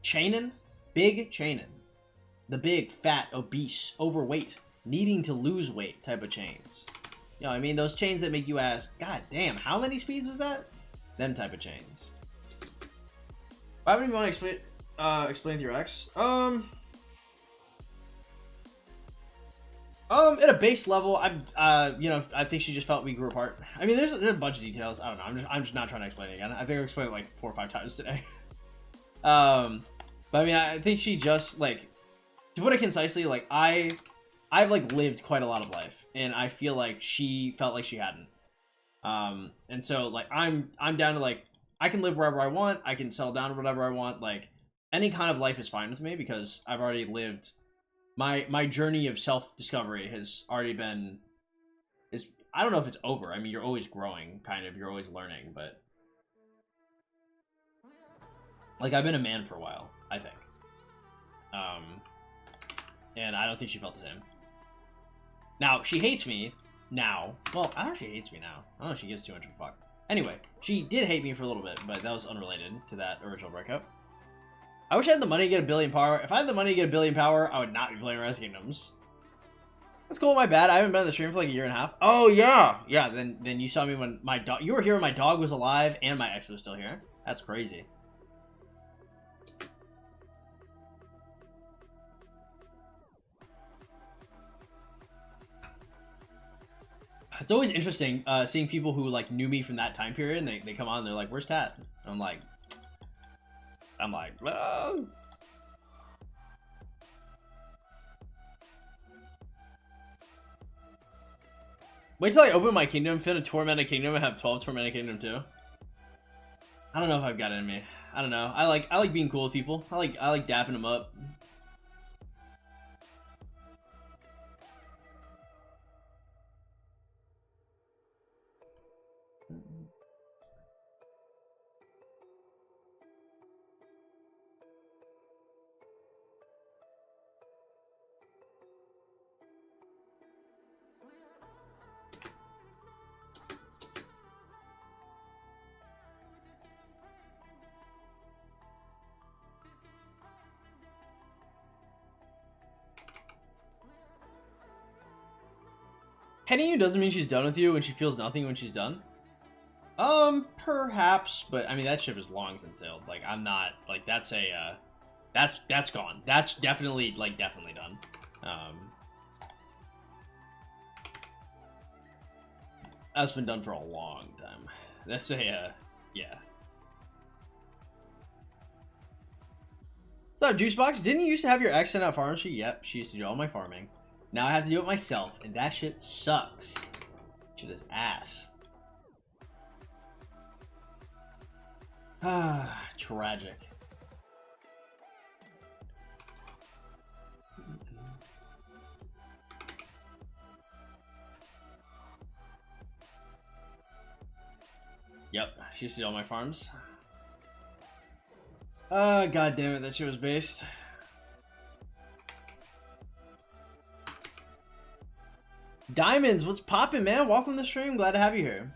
Chainin'? Big chainin'. The big, fat, obese, overweight, needing to lose weight type of chains. You know what I mean? Those chains that make you ask, God damn, how many speeds was that? Them type of chains. Why would you want to explain to your ex? At a base level, you know, I think she just felt we grew apart. I mean, there's a bunch of details. I don't know. I'm just not trying to explain it again. I think I've explained it like 4 or 5 times today. But I mean, I think she just, like, to put it concisely, like, I've like lived quite a lot of life, and I feel like she felt like she hadn't. And so, like, I'm down to, like, I can live wherever I want. I can settle down whatever I want. Like, any kind of life is fine with me because I've already lived. My journey of self-discovery has already been, I don't know if it's over. I mean, you're always growing, kind of. You're always learning, but, like, I've been a man for a while, I think. And I don't think she felt the same. Now, she hates me, now. Well, I don't know if she hates me now. I don't know if she gives too much of a fuck. Anyway, she did hate me for a little bit, but that was unrelated to that original breakup. I wish I had the money to get a billion power. If I had the money to get a billion power, I would not be playing Rise of Kingdoms. That's cool, my bad. I haven't been on the stream for like a year and a half. Oh, yeah. Yeah, then you saw me when my dog... You were here when my dog was alive and my ex was still here. That's crazy. It's always interesting seeing people who like knew me from that time period, and they come on and they're like, "Where's Tat?" And I'm like, well... Wait till I open my kingdom, fit a Tormented Kingdom, and have 12 Tormented Kingdom too. I don't know if I've got it in me. I don't know. I like being cool with people. I like dapping them up. Hating you doesn't mean she's done with you when she feels nothing when she's done. Perhaps, but I mean that ship is long since sailed. Like I'm not like that's a that's gone. That's definitely definitely done. That's been done for a long time. That's a yeah. What's up, Juicebox? Didn't you used to have your ex send out farm sheet? Yep, she used to do all my farming. Now I have to do it myself, and that shit sucks. Shit is ass. Ah, tragic. Yep, she used to do all my farms. God damn it, that shit was based. Diamonds, what's poppin', man? Welcome to the stream. Glad to have you here.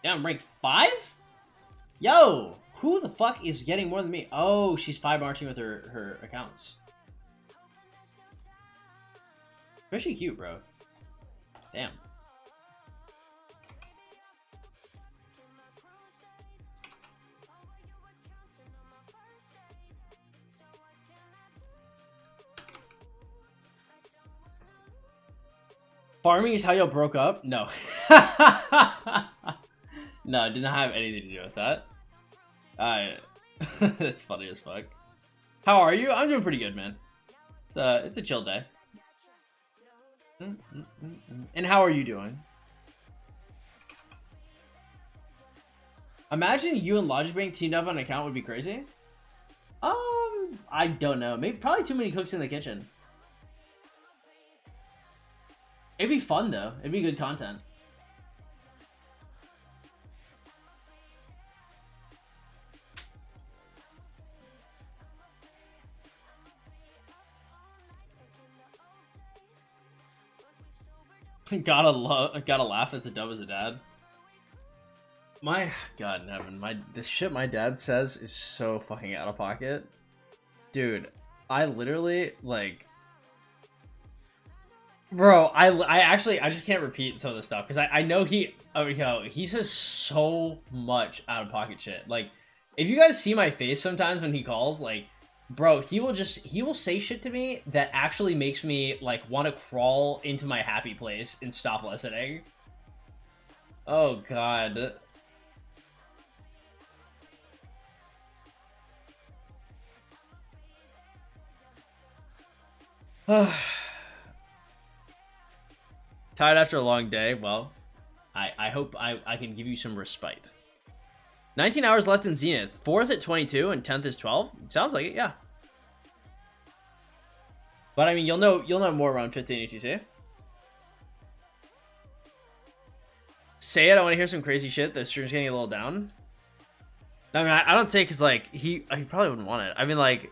Yeah, I'm ranked 5? Yo! Who the fuck is getting more than me? Oh, she's 5 marching with her accounts. Pretty cute, bro. Damn. Farming is how y'all broke up? No. No, it did not have anything to do with that. That's funny as fuck. How are you? I'm doing pretty good, man. It's a chill day. And how are you doing? Imagine you and Logic Bank teamed up on an account would be crazy. I don't know. Maybe probably too many cooks in the kitchen. It'd be fun though. It'd be good content. Gotta laugh. That's a dumb as a dad. My God in heaven, this shit my dad says is so fucking out of pocket, dude. I literally like, bro. I just can't repeat some of the stuff because I know he says so much out of pocket shit. Like, if you guys see my face sometimes when he calls, like, bro, he will say shit to me that actually makes me like want to crawl into my happy place and stop listening. Oh God. Tired after a long day? Well, I hope I can give you some respite. 19 hours left in Zenith. 4th at 22 and 10th is 12. Sounds like it, yeah. But I mean, you'll know more around 15 ETC. Say it. I want to hear some crazy shit. The stream's getting a little down. I mean, I don't say because like he probably wouldn't want it. I mean, like,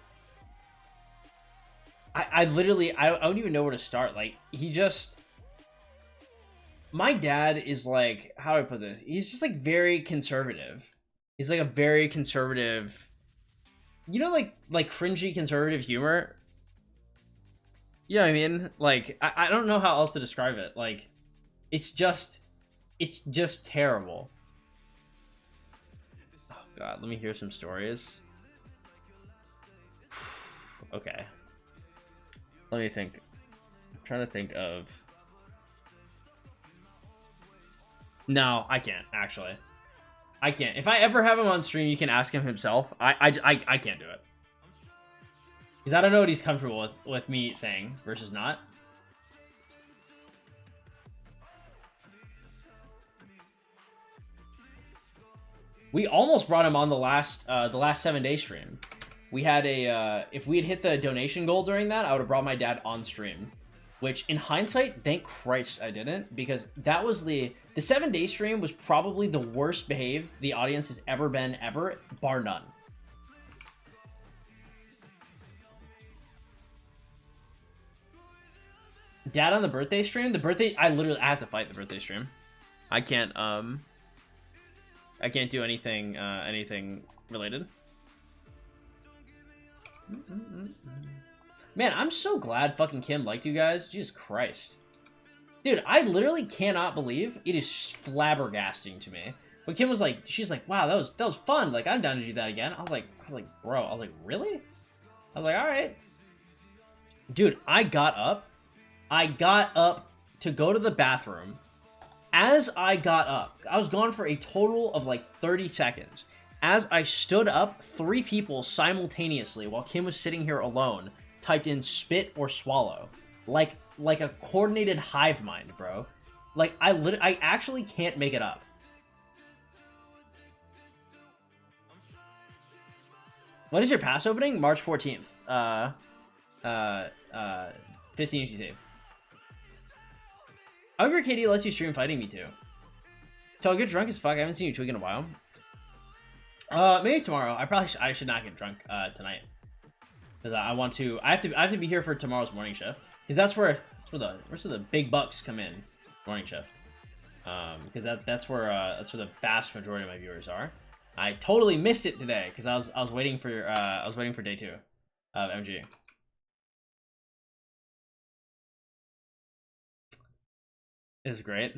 I literally I don't even know where to start. Like, he just, my dad is like, how do I put this? He's just like very conservative. He's like a very conservative, you know, like cringy conservative humor. You know what I mean? Like, I don't know how else to describe it. Like, it's just terrible. Oh god, let me hear some stories. Okay. Let me think. I'm trying to think of... No, I can't, actually. I can't. If I ever have him on stream, you can ask him himself. I can't do it. Because I don't know what he's comfortable with me saying versus not. We almost brought him on the last 7-day stream. We had a if we had hit the donation goal during that, I would have brought my dad on stream. Which, in hindsight, thank Christ I didn't, because that was the 7-day stream was probably the worst behaved the audience has ever been, ever, bar none. Dad on the birthday stream? I have to fight the birthday stream. I can't do anything anything related. Man, I'm so glad fucking Kim liked you guys. Jesus Christ. Dude, I literally cannot believe it is flabbergasting to me. When Kim was like, she's like, wow, that was fun. Like, I'm down to do that again. I was like, bro, I was like, really? I was like, all right. Dude, I got up to go to the bathroom. As I got up, I was gone for a total of like 30 seconds. As I stood up, 3 people simultaneously, while Kim was sitting here alone, typed in spit or swallow. Like a coordinated hive mind, bro. Like, I actually can't make it up. When is your pass opening? March 14th. 15 UTC. Ogre KD lets you stream fighting me too. So you're drunk as fuck. I haven't seen you tweak in a while. Maybe tomorrow. I should not get drunk tonight, because I have to be here for tomorrow's morning shift, because that's where the big bucks come in. Morning shift, because that's where the vast majority of my viewers are. I totally missed it today because I was waiting for day 2 of MGE. It was great.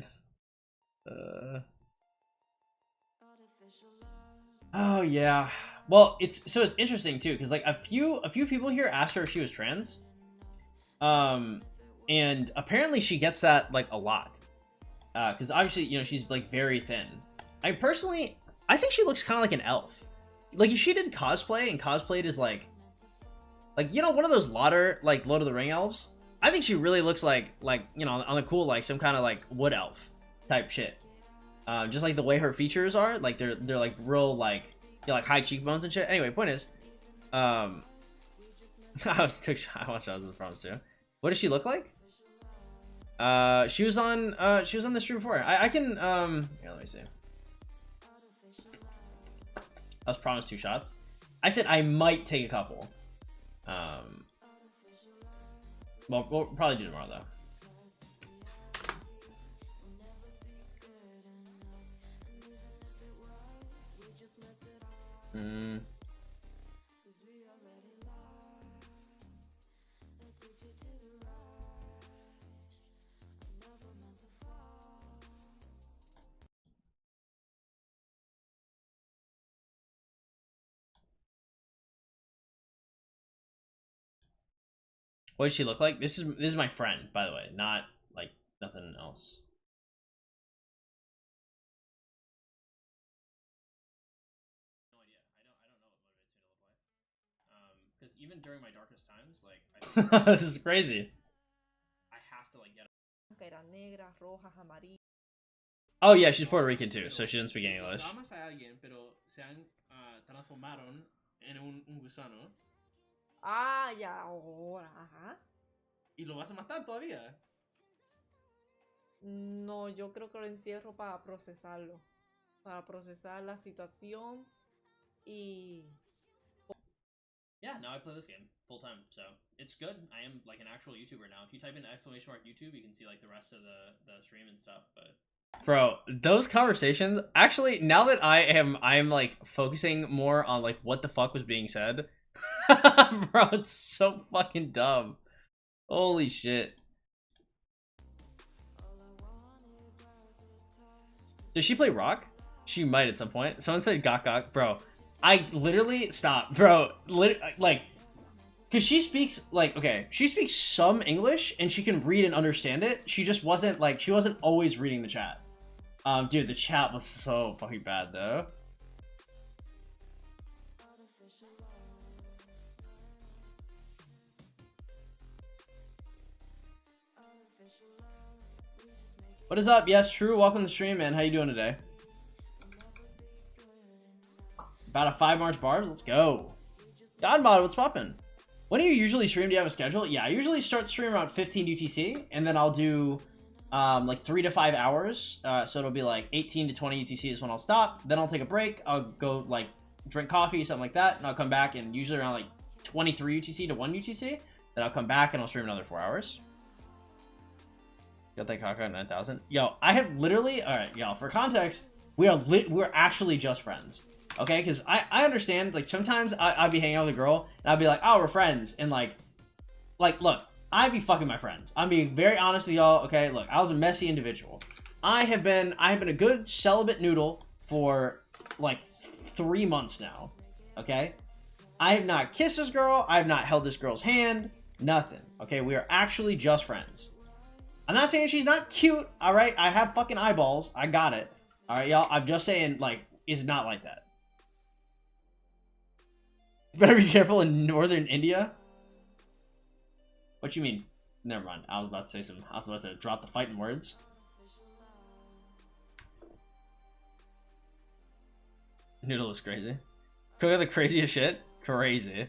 Oh yeah. Well, it's interesting too, because like a few people here asked her if she was trans. And apparently she gets that like a lot. Because obviously, you know, she's like very thin. I think she looks kind of like an elf. Like, if she did cosplay and cosplayed as like you know, one of those Lord of the Ring elves, I think she really looks like you know, on the cool, like some kind of like wood elf type shit. Just like the way her features are, like they're like real like, you know, like high cheekbones and shit. Anyway, point is, I watched the proms too. What does she look like? She was on the stream before. I can here, let me see. I was promised 2 shots. I said I might take a couple. Well, we'll probably do tomorrow though. What does she look like? This is my friend, by the way, not like nothing else. No idea. I don't know what motivates me to play. Because even during my darkest times, like I think this is crazy. I have to like get. Oh yeah, she's Puerto Rican too, so she doesn't speak English. Amas a alguien, pero se han transformaron en un gusano Ah, ya, ahora, ajá. y lo vas a matar todavía. No, yo creo que lo encierro para procesarlo. Para procesar la situación y... Yeah, now I play this game full time, so it's good. I am like an actual YouTuber now. If you type in !YouTube, you can see like the rest of the stream and stuff. But bro, those conversations actually, now that I'm like focusing more on like what the fuck was being said, bro, it's so fucking dumb. Holy shit. Does she play rock? She might at some point. Someone said gok gok, bro. I literally stop, bro. Like, cause she speaks like, okay, she speaks some English and she can read and understand it. She just wasn't like, she wasn't always reading the chat. Dude, the chat was so fucking bad though. What is up? Yes, true. Welcome to the stream, man. How you doing today? About a 5 March bars? Let's go. Godmod, what's poppin'? When do you usually stream? Do you have a schedule? Yeah, I usually start streaming around 15 UTC, and then I'll do like 3 to 5 hours. So it'll be like 18 to 20 UTC is when I'll stop. Then I'll take a break. I'll go like drink coffee, something like that, and I'll come back, and usually around like 23 UTC to 1 UTC. Then I'll come back and I'll stream another 4 hours. Got that Kaka 9000. Yo, I have literally, all right, y'all, for context, we're actually just friends. Okay, because I understand, like, sometimes I'd be hanging out with a girl, and I'd be like, oh, we're friends, and, like, look, I'd be fucking my friends. I'm being very honest with y'all, okay? Look, I was a messy individual. I have been a good celibate noodle for, like, 3 months now, okay? I have not kissed this girl, I have not held this girl's hand, nothing, okay? We are actually just friends. I'm not saying she's not cute, alright? I have fucking eyeballs, I got it. Alright, y'all, I'm just saying, like, it's not like that. Better be careful in northern India. What you mean? Never mind. I was about to say some. I was about to drop the fighting words. Noodle is crazy. Cook out the craziest shit. Crazy.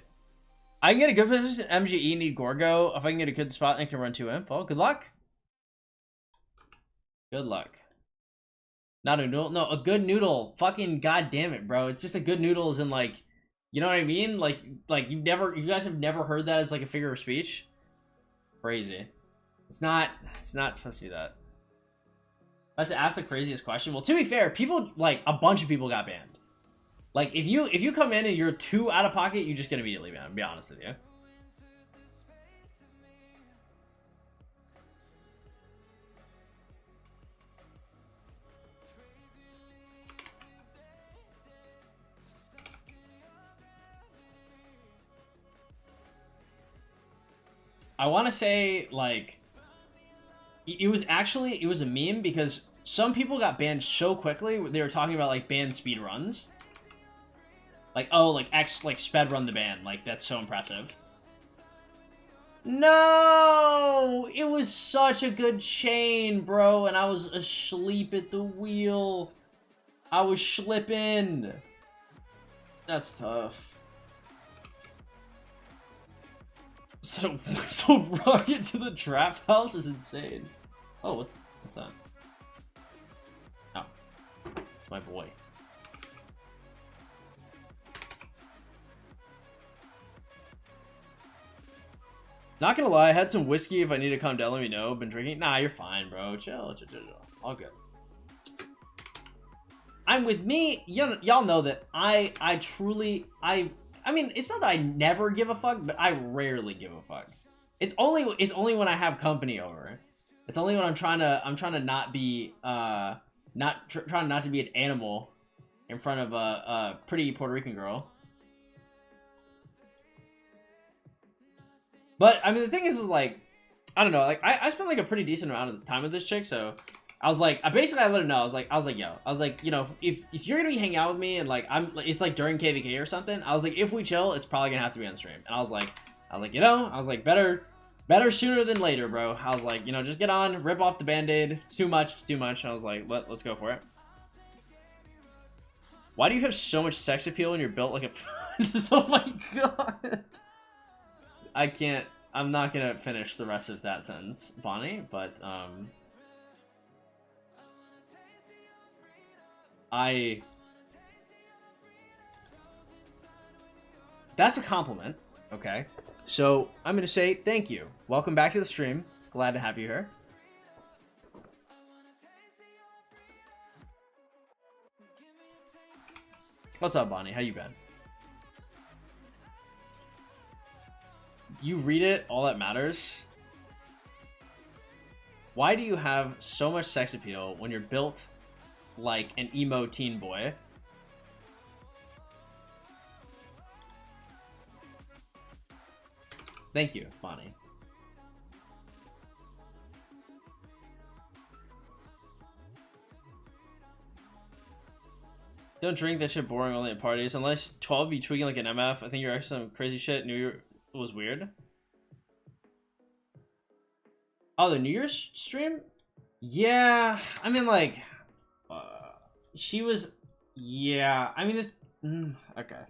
I can get a good position. MGE need Gorgo. If I can get a good spot, I can run 2 info. Good luck. Good luck. Not a noodle. No, a good noodle. Fucking goddamn it, bro. It's just a good noodle as in like. You know what I mean? Like you guys have never heard that as like a figure of speech? Crazy. It's not supposed to be that. I have to ask the craziest question. Well, to be fair, people, like, a bunch of people got banned. Like, if you come in and you're too out of pocket, you just get immediately banned, to be honest with you. I want to say, like, it was a meme because some people got banned so quickly. They were talking about, like, ban speed runs. Like, oh, like, X, like, sped run the ban. Like, that's so impressive. No! It was such a good chain, bro, and I was asleep at the wheel. I was slipping. That's tough. So rocket to the trap house is insane. Oh, what's that? Oh, it's my boy. Not gonna lie, I had some whiskey. If I need to calm down, let me know. Been drinking. Nah, you're fine, bro. Chill. All good. I'm with me. Y'all know that I mean, it's not that I never give a fuck, but I rarely give a fuck. It's only when I have company over. It's only when I'm trying to not be trying not to be an animal in front of a pretty Puerto Rican girl. But I mean, the thing is like, I don't know, like I spent like a pretty decent amount of time with this chick, so I was like, I let her know. I was like, you know, if you're gonna be hanging out with me and like it's like during KVK or something. I was like, if we chill, it's probably gonna have to be on stream. And I was like, you know, better Better sooner than later, bro. I was like, you know, just get on, rip off the band-aid. It's too much, it's too much. I was like, let's go for it. Why do you have so much sex appeal when you're built like a... Oh my god. I can't... I'm not gonna finish the rest of that sentence, Bonnie, but, That's a compliment, okay? So, I'm gonna say thank you. Welcome back to the stream. Glad to have you here. What's up, Bonnie? How you been? You read it, all that matters. Why do you have so much sex appeal when you're built like an emo teen boy? Thank you, Bonnie. Don't drink, that shit boring, only at parties. Unless 12 be tweaking like an MF, I think you're actually some crazy shit. New Year was weird. Oh, the New Year's stream? Yeah, I mean, like, she was, yeah, I mean, okay.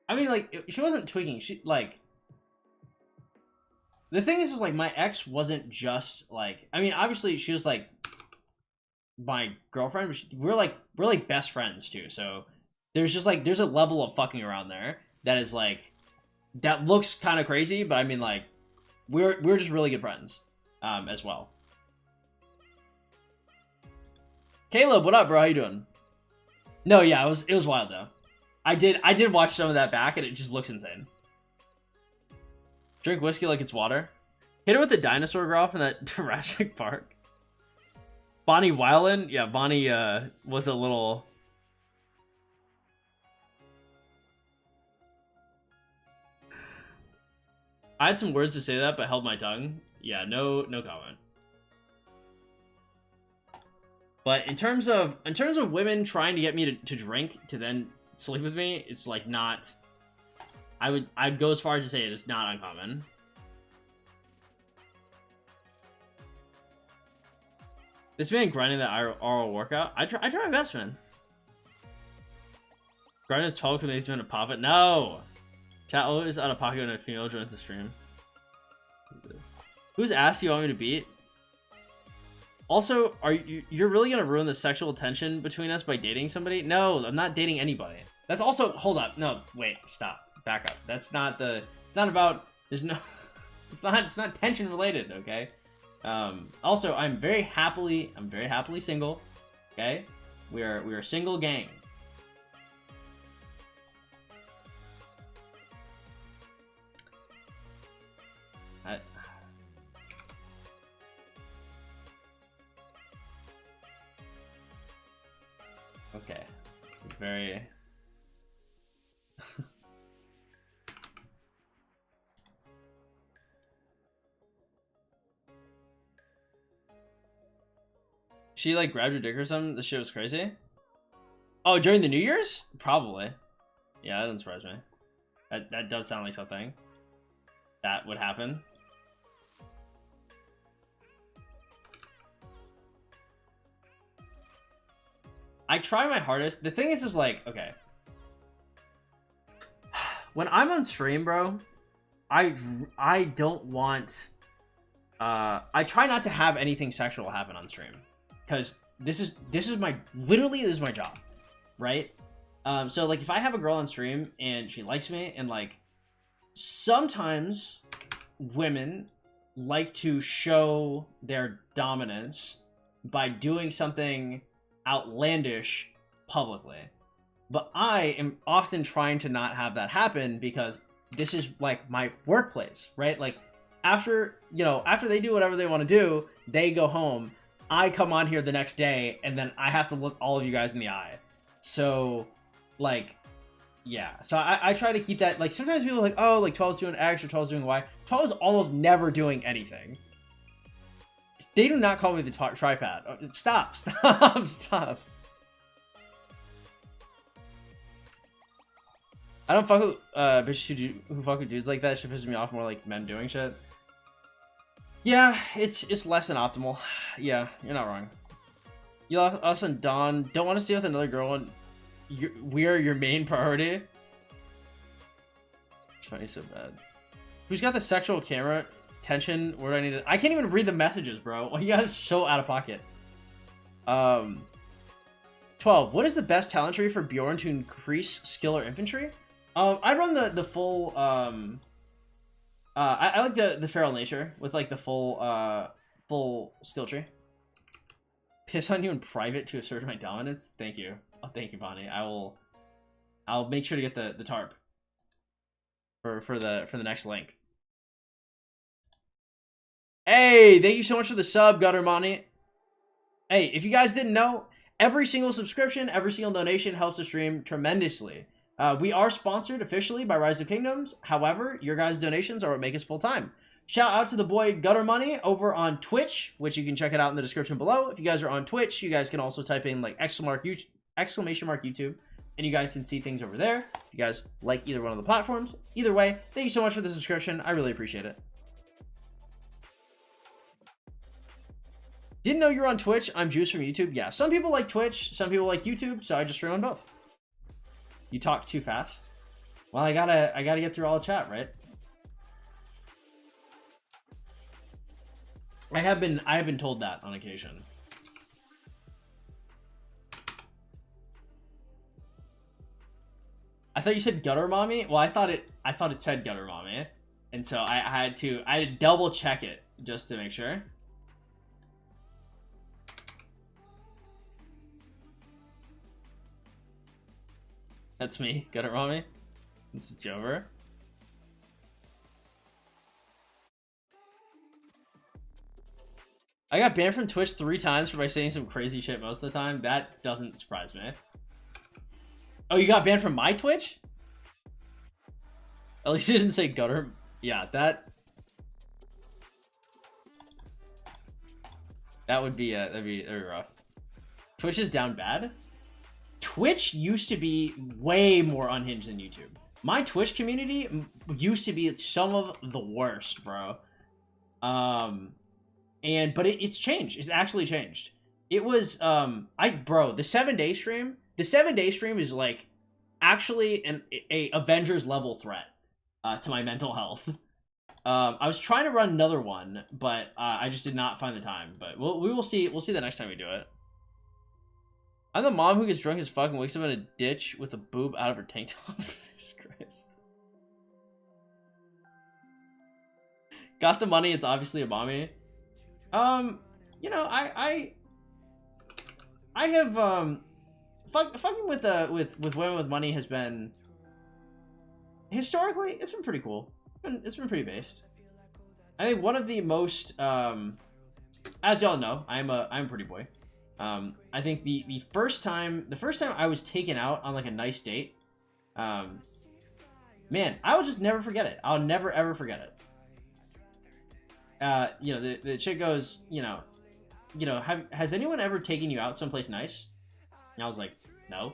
I mean, like, she wasn't tweaking, she, like, the thing is like, my ex wasn't just, like, I mean, obviously, she was, like, my girlfriend, but we're like best friends too, so there's just like there's a level of fucking around there that is like that looks kind of crazy, but I mean like we're just really good friends as well. Caleb, what up, bro? How you doing? No, yeah, it was wild though. I did watch some of that back and it just looks insane. Drink whiskey like it's water. Hit her with the dinosaur girl from that Jurassic Park. Bonnie Weiland? Yeah, Bonnie was a little... I had some words to say that, but held my tongue. Yeah, no comment. But in terms of women trying to get me to drink to then sleep with me, it's like not... I'd go as far as to say it's not uncommon. This man grinding that oral workout. I try my best, man. Grinding 12 can make men to pop it. No! Chat always out of pocket when a female joins the stream. Whose ass do you want me to beat? Also, you're really gonna ruin the sexual tension between us by dating somebody? No, I'm not dating anybody. That's also, hold up. No, wait, stop. Back up. That's not the, it's not about, there's no, it's not tension related, okay? Also, I'm very happily single. Okay, we are a single gang. Okay, it's very. She like grabbed your dick or something? This shit was crazy. Oh, during the New Year's? Probably. Yeah, that doesn't surprise me. That does sound like something that would happen. I try my hardest. The thing is like, okay. When I'm on stream, bro, I don't want... I try not to have anything sexual happen on stream. Because this is my, literally this is my job, right? So like if I have a girl on stream and she likes me and like sometimes women like to show their dominance by doing something outlandish publicly. But I am often trying to not have that happen because this is like my workplace, right? Like after they do whatever they want to do, they go home. I come on here the next day and then I have to look all of you guys in the eye. So like, yeah. So I try to keep that, like sometimes people are like, oh, like 12's doing X or 12's doing Y. 12 is almost never doing anything. They do not call me the tripod. Oh, stop. I I don't fuck with bitches who fuck with dudes like that. Shit pisses me off more like men doing shit. Yeah, it's less than optimal. Yeah, you're not wrong. You, us and Dawn don't want to stay with another girl, and we are your main priority. Funny so bad. Who's got the sexual camera? Tension. Where do I need it? I can't even read the messages, bro. Well, you guys are so out of pocket. 12. What is the best talent tree for Bjorn to increase skill or infantry? I run the full. I like the feral nature with like the full skill tree. Piss on you in private to assert my dominance. Thank you. Oh, thank you, Bonnie. I'll make sure to get the tarp for the next link. Hey, thank you so much for the sub, Gutter Monty. Hey, if you guys didn't know, every single subscription, every single donation helps the stream tremendously. We are sponsored officially by Rise of Kingdoms. However, your guys' donations are what make us full-time. Shout out to the boy Gutter Money over on Twitch, which you can check it out in the description below. If you guys are on Twitch, you guys can also type in like exclamation mark YouTube, and you guys can see things over there. If you guys like either one of the platforms, either way, thank you so much for the subscription. I really appreciate it. Didn't know you were on Twitch. I'm Juice from YouTube. Yeah, some people like Twitch, some people like YouTube, so I just stream on both. You talk too fast. Well, I gotta get through all the chat, right? I have been told that on occasion. I thought you said Gutter Mommy. Well, I thought it said Gutter Mommy, and so I had to double check it just to make sure. That's me, Gutter Mommy. This is Jover. I got banned from Twitch 3 times for saying some crazy shit most of the time. That doesn't surprise me. Oh, you got banned from my Twitch? At least you didn't say Gutter. Yeah, that would be that'd be rough. Twitch is down bad. Twitch used to be way more unhinged than YouTube. My Twitch community used to be some of the worst, bro. But it's changed. It's actually changed. It was bro, the 7-day stream. The 7-day stream is like actually a Avengers level threat to my mental health. I was trying to run another one, but I just did not find the time. But we will see. We'll see the next time we do it. I'm the mom who gets drunk as fuck and wakes up in a ditch with a boob out of her tank top. Jesus Christ. Got the money. It's obviously a mommy. You know, I have fucking with women with money has been historically it's been pretty cool. It's been pretty based. I think one of the most as y'all know, I'm a pretty boy. I think the first time I was taken out on like a nice date, man, I will just never forget it. I'll never ever forget it. You know, the chick goes, you know, has anyone ever taken you out someplace nice? And I was like, no.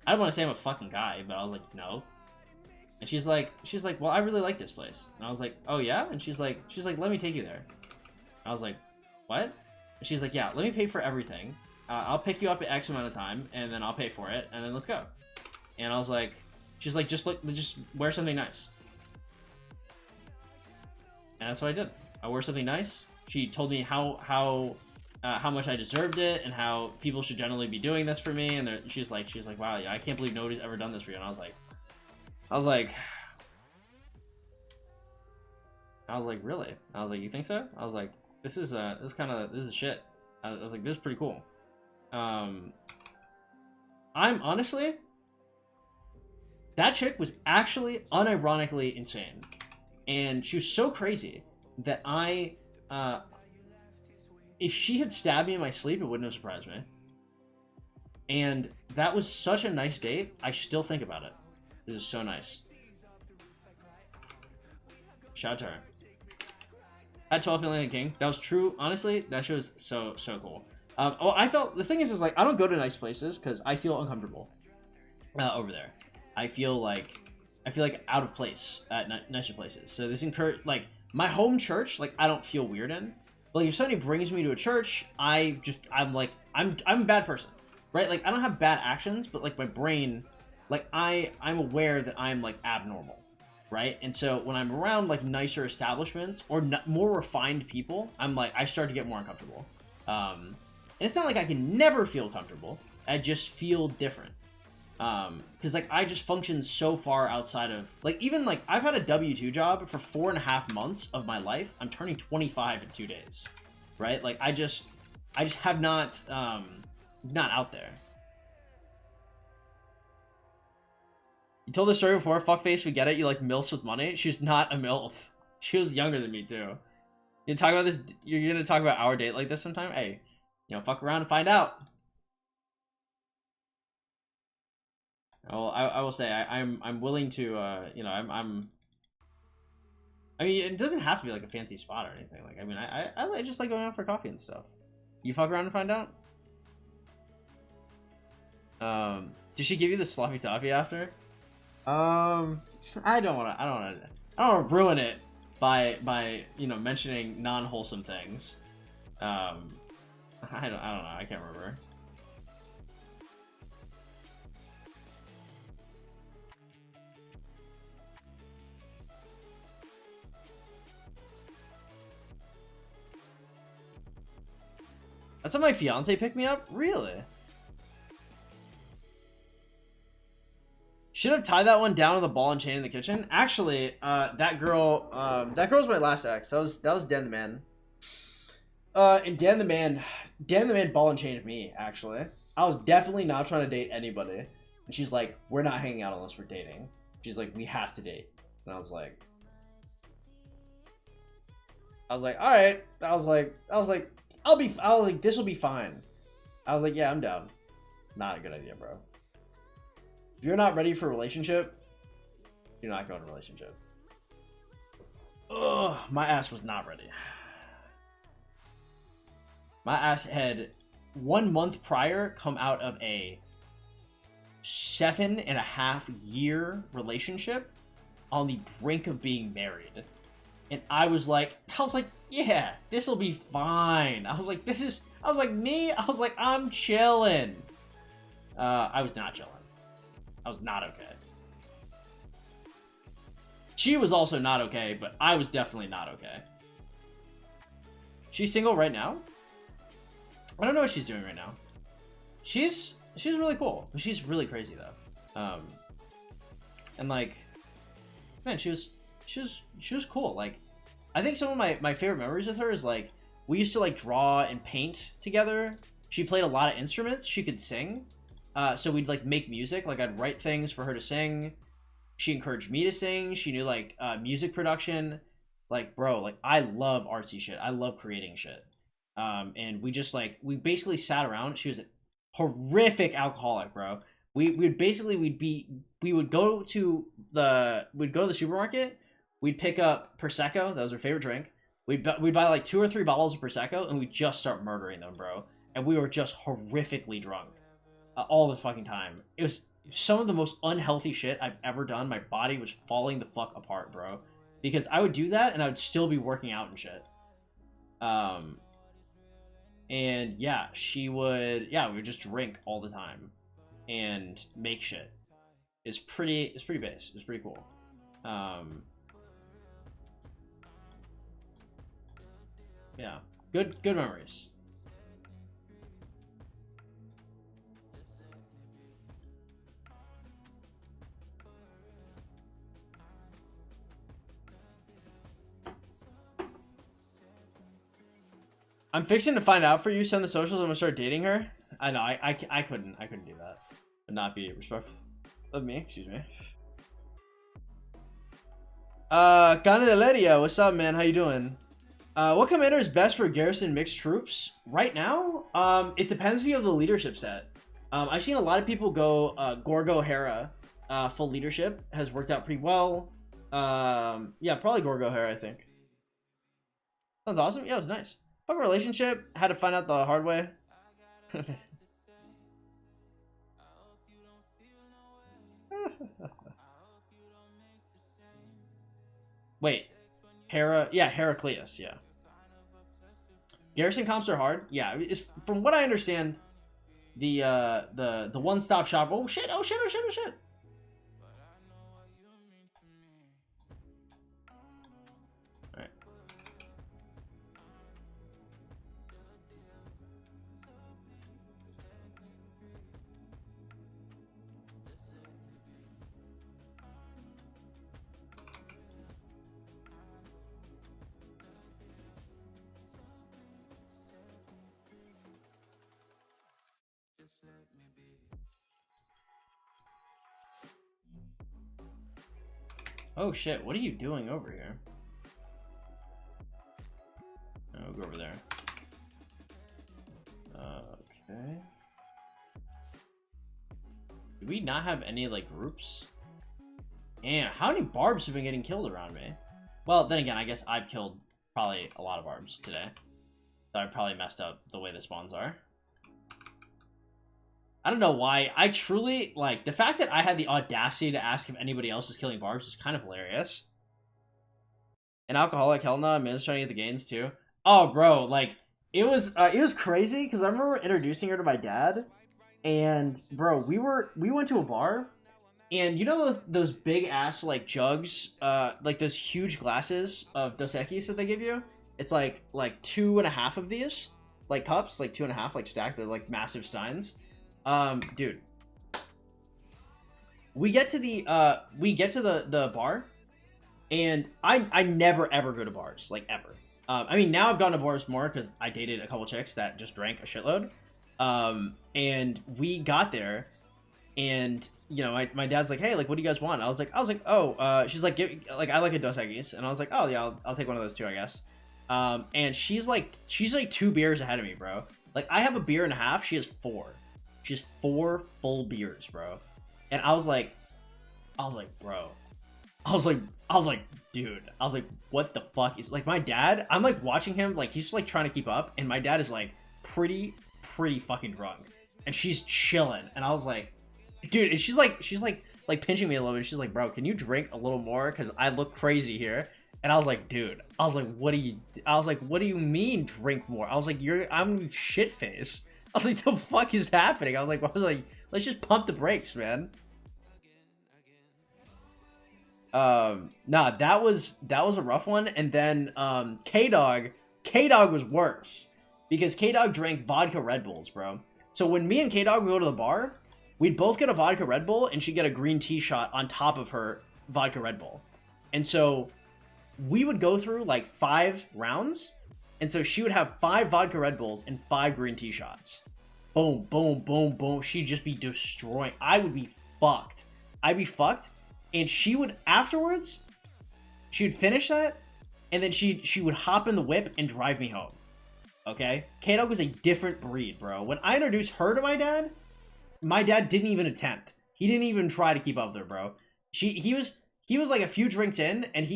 I don't want to say I'm a fucking guy, but I was like, no. And she's like, well, I really like this place. And I was like, oh yeah? And she's like, let me take you there. I was like, what? And she's like, yeah, let me pay for everything. I'll pick you up at X amount of time, and then I'll pay for it, and then let's go. And I was like, she's like, just wear something nice. And that's what I did. I wore something nice. She told me how much I deserved it, and how people should generally be doing this for me. And she's like, wow, yeah, I can't believe nobody's ever done this for you. And I was like, really? I was like, you think so? I was like, this is shit. I was like, this is pretty cool. I'm honestly, that chick was actually unironically insane, and she was so crazy that if she had stabbed me in my sleep, it wouldn't have surprised me. And that was such a nice date. I still think about it. This is so nice. Shout out to her. At 12 million king. That was true. Honestly, that shit was so cool. Well, I felt the thing is like I don't go to nice places because I feel uncomfortable over there. I feel like out of place at nicer places. So this like my home church, like I don't feel weird in. But like if somebody brings me to a church, I'm a bad person, right? Like I don't have bad actions, but like my brain, like I'm aware that I'm like abnormal, right? And so when I'm around like nicer establishments or more refined people, I'm like I start to get more uncomfortable. And it's not like I can never feel comfortable. I just feel different. Because like I just function so far outside of like even like I've had a W-2 job for 4.5 months of my life. I'm turning 25 in 2 days, right? Like I just have not out there. You told this story before, fuckface, we get it. You like MILFs with money. She's not a MILF. She was younger than me too. You talk about this. You're gonna talk about our date like this sometime. Hey, you know, fuck around and find out. Well, I will say I'm willing to you know I mean it doesn't have to be like a fancy spot or anything. Like I mean I just like going out for coffee and stuff. You fuck around and find out. Did she give you the sloppy toffee after? I don't want to ruin it by you know mentioning non-wholesome things. I don't know. I can't remember. That's how my fiance picked me up? Really? Should have tied that one down with a ball and chain in the kitchen. Actually, that girl was my last ex. That was Dan the Man. And Dan the Man ball and chained me, actually. I was definitely not trying to date anybody. And she's like, we're not hanging out unless we're dating. She's like, we have to date. And I was like, all right. I was like, this will be fine. I was like, yeah, I'm down. Not a good idea, bro. If you're not ready for a relationship, you're not going to a relationship. Ugh, my ass was not ready. My ass had 1 month prior come out of a 7.5-year relationship on the brink of being married. And I was like, yeah, this will be fine. I was like, I'm chilling. I was not chilling. I was not okay. She was also not okay, but I was definitely not okay. She's single right now? I don't know what she's doing right now. She's really cool. She's really crazy though. And like, man, she was cool. Like, I think some of my favorite memories with her is like we used to like draw and paint together. She played a lot of instruments. She could sing. So we'd like make music. Like I'd write things for her to sing. She encouraged me to sing. She knew like music production. Like, bro, like I love artsy shit. I love creating shit. And we basically sat around. She was a horrific alcoholic, bro. We would go to the supermarket. We'd pick up Prosecco. That was her favorite drink. We'd buy like 2 or 3 bottles of Prosecco, and we'd just start murdering them, bro. And we were just horrifically drunk all the fucking time. It was some of the most unhealthy shit I've ever done. My body was falling the fuck apart, bro. Because I would do that, and I would still be working out and shit. And yeah, we would just drink all the time and make shit. It's pretty base. It's pretty cool. Yeah, good memories. I'm fixing to find out for you. Send the socials. I'm gonna start dating her. I know. I couldn't do that. Would not be respectful of me. Excuse me. Canadeleria, what's up, man? How you doing? What commander is best for garrison mixed troops right now? It depends if you have the leadership set. I've seen a lot of people go Gorgo Hera full leadership has worked out pretty well. Yeah, probably Gorgo Hera, I think. Sounds awesome. Yeah, it was nice. Fuck relationship, had to find out the hard way. Wait, Heraclius, yeah. Garrison comps are hard. Yeah, it's, from what I understand, the one-stop shop. Oh shit! Oh shit! Oh shit! Oh shit! All right. Oh shit, what are you doing over here? I'll go over there. Okay. Do we not have any, like, groups? And how many barbs have been getting killed around me? Well, then again, I guess I've killed probably a lot of barbs today. So I probably messed up the way the spawns are. I don't know why. I truly, like, the fact that I had the audacity to ask if anybody else is killing barbs is kind of hilarious. An alcoholic, hell no, Min's trying to get the gains too. Oh, bro, like, it was crazy, because I remember introducing her to my dad, and, bro, we went to a bar, and you know those big-ass, like, jugs, like, those huge glasses of Dos Equis that they give you? It's, like 2.5 of these, like, cups, like, 2.5, like, stacked, they're, like, massive steins. Dude, we get to the bar, and I never ever go to bars, like, ever. I mean, now I've gone to bars more because I dated a couple chicks that just drank a shitload. And we got there, and you know, my dad's like, hey, like, what do you guys want? I was like, oh, she's like, I like a Dos Equis, and I was like, oh yeah, I'll take one of those too, I guess. And she's like 2 beers ahead of me, bro. Like, I have a beer and a half, she has 4. She has 4 full beers, bro. And I was like, bro. I was like, dude. I was like, what the fuck is, like, my dad, I'm like watching him, like, he's just like trying to keep up, and my dad is like pretty fucking drunk. And she's chilling. And I was like, dude, and she's like pinching me a little bit. She's like, bro, can you drink a little more? Cause I look crazy here. And I was like, dude, what do you mean drink more? I was like, I'm shit-faced. I was like, the fuck is happening? I was like, let's just pump the brakes, man. Nah, that was a rough one. And then, K-Dog was worse. Because K-Dog drank vodka Red Bulls, bro. So when me and K-Dog would go to the bar, we'd both get a vodka Red Bull, and she'd get a green tea shot on top of her vodka Red Bull. And so we would go through, like, 5 rounds. And so she would have 5 vodka Red Bulls and 5 green tea shots. Boom, boom, boom, boom. She'd just be destroying. I would be fucked. I'd be fucked. And she would, afterwards, she would finish that, and then she would hop in the whip and drive me home. Okay? K-Dog was a different breed, bro. When I introduced her to my dad didn't even attempt. He didn't even try to keep up there, bro. He was like a few drinks in, and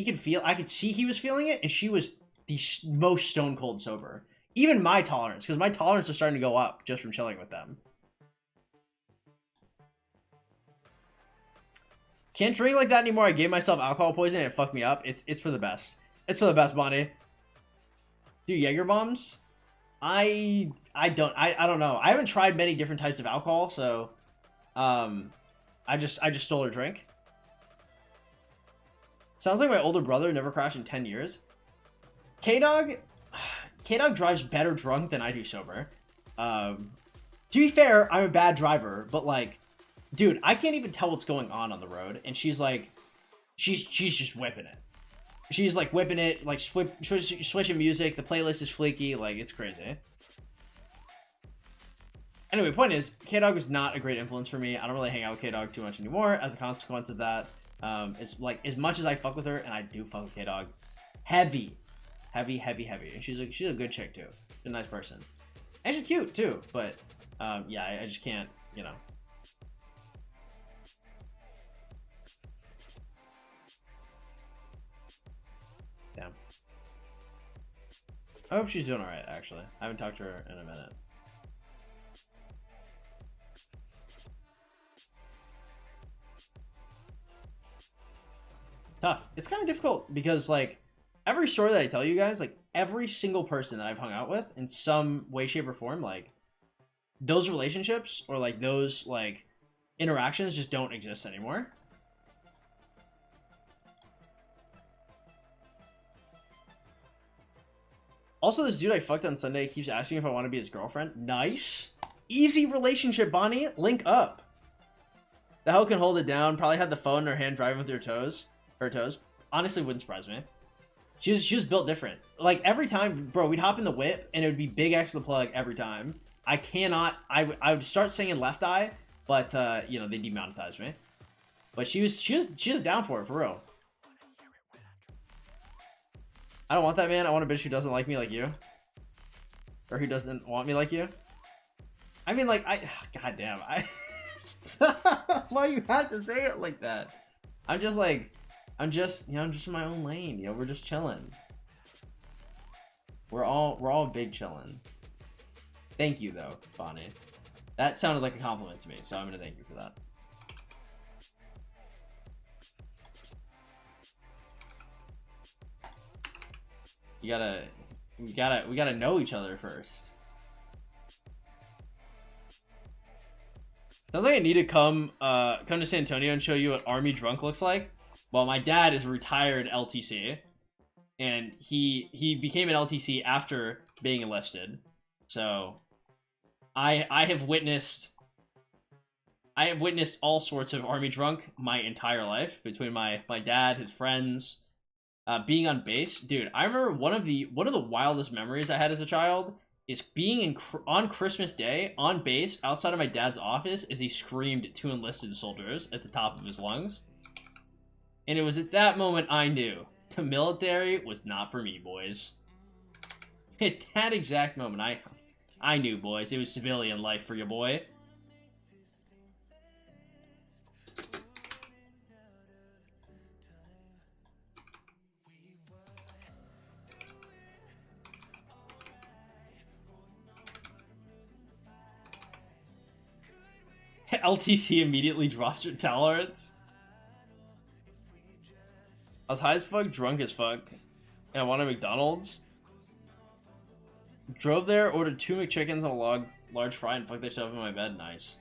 I could see he was feeling it, and she was the most stone cold sober. Even my tolerance, because my tolerance was starting to go up just from chilling with them. Can't drink like that anymore. I gave myself alcohol poisoning and it fucked me up. It's for the best. It's for the best, Bonnie. Dude, Jaeger bombs? I don't know. I haven't tried many different types of alcohol, so I just stole her drink. Sounds like my older brother never crashed in 10 years. K-Dog drives better drunk than I do sober. To be fair, I'm a bad driver, but like, dude, I can't even tell what's going on the road, and she's like, she's just whipping it. She's like whipping it, like switching music. The playlist is flaky, like it's crazy. Anyway, point is, K-Dog was not a great influence for me. I don't really hang out with K-Dog too much anymore as a consequence of that. It's like, as much as I fuck with her, and I do fuck with K-Dog, heavy. And she's a good chick too. She's a nice person. And she's cute too, but yeah, I just can't, you know. Damn. I hope she's doing alright, actually. I haven't talked to her in a minute. tough. It's kind of difficult because, like, every story that I tell you guys, like, every single person that I've hung out with in some way, shape, or form, like, those relationships or, like, those, like, interactions just don't exist anymore. Also, this dude I fucked on Sunday keeps asking if I want to be his girlfriend. Nice. Easy relationship, Bonnie. Link up. The hoe can hold it down. Probably had the phone in her hand driving with her toes. Honestly, wouldn't surprise me. She was built different. Like, every time, bro, we'd hop in the whip, and it would be big X to the plug every time. I would start singing Left Eye, but, you know, they demonetized me. But she was down for it, for real. I don't want that, man. I want a bitch who doesn't like me like you. Or who doesn't want me like you. I mean, like, goddamn, stop. Why do you have to say it like that? I'm just, you know, I'm just in my own lane. You know, we're just chilling. We're all big chilling. Thank you, though, Bonnie. That sounded like a compliment to me, so I'm gonna thank you for that. We gotta know each other first. Sounds like I need to come to San Antonio and show you what Army Drunk looks like. Well, my dad is a retired LTC, and he became an LTC after being enlisted. So, I have witnessed all sorts of Army Drunk my entire life, between my dad, his friends. Being on base, dude, I remember one of the wildest memories I had as a child is being on Christmas Day on base outside of my dad's office as he screamed 2 enlisted soldiers at the top of his lungs. And it was at that moment I knew the military was not for me, boys. At that exact moment, I knew, boys, it was civilian life for your boy. LTC immediately drops your tolerance. I was high as fuck, drunk as fuck, and I wanted McDonald's. Drove there, ordered 2 McChickens and a large fry, and fucked that shit up in my bed. Nice.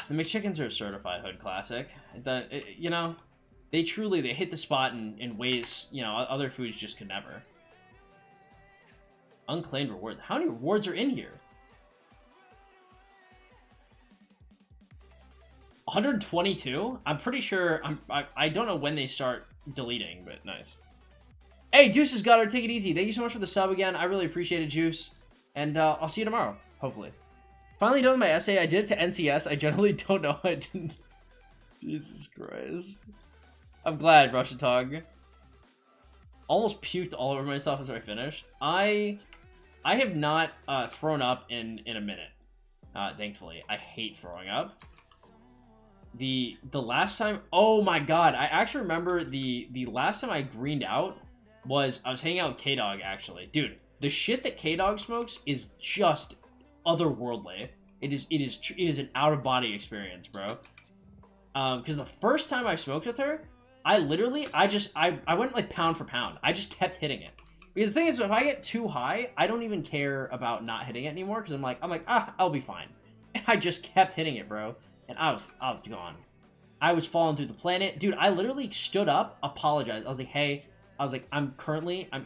The McChickens are a certified hood classic. You know, they hit the spot in ways, you know, other foods just could never. Unclaimed rewards. How many rewards are in here? 122? I'm pretty sure. I don't know when they start deleting, but nice. Hey, Juice has got her. Take it easy. Thank you so much for the sub again. I really appreciate it, Juice. And I'll see you tomorrow, hopefully. Finally done with my essay. I did it to NCS. I generally don't know I didn't. Jesus Christ. I'm glad, Russian Tog. Almost puked all over myself as I finished. I have not thrown up in a minute. Thankfully. I hate throwing up. The last time, oh my god, I actually remember the last time I greened out was I was hanging out with K-Dog, actually. Dude, the shit that K-Dog smokes is just otherworldly. It is an out-of-body experience, bro. Because the first time I smoked with her, I went like pound for pound. I just kept hitting it. Because the thing is, if I get too high, I don't even care about not hitting it anymore, because I'm like, I'll be fine. And I just kept hitting it, bro. And I was gone. I was falling through the planet. Dude, I literally stood up, apologized. I was like, hey, I'm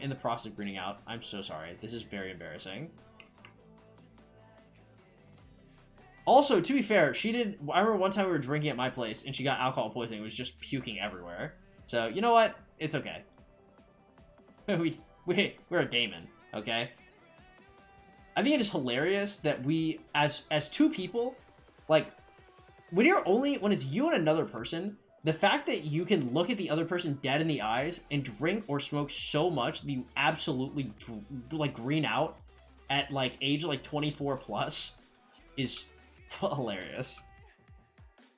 in the process of greening out. I'm so sorry. This is very embarrassing. Also, to be fair, I remember one time we were drinking at my place, and she got alcohol poisoning. It was just puking everywhere. So, you know what? It's okay. We're a Damon, okay? I think it is hilarious that we, as 2 people, like, when it's you and another person, the fact that you can look at the other person dead in the eyes and drink or smoke so much that you absolutely, like, green out at, like, age, like, 24 plus is hilarious.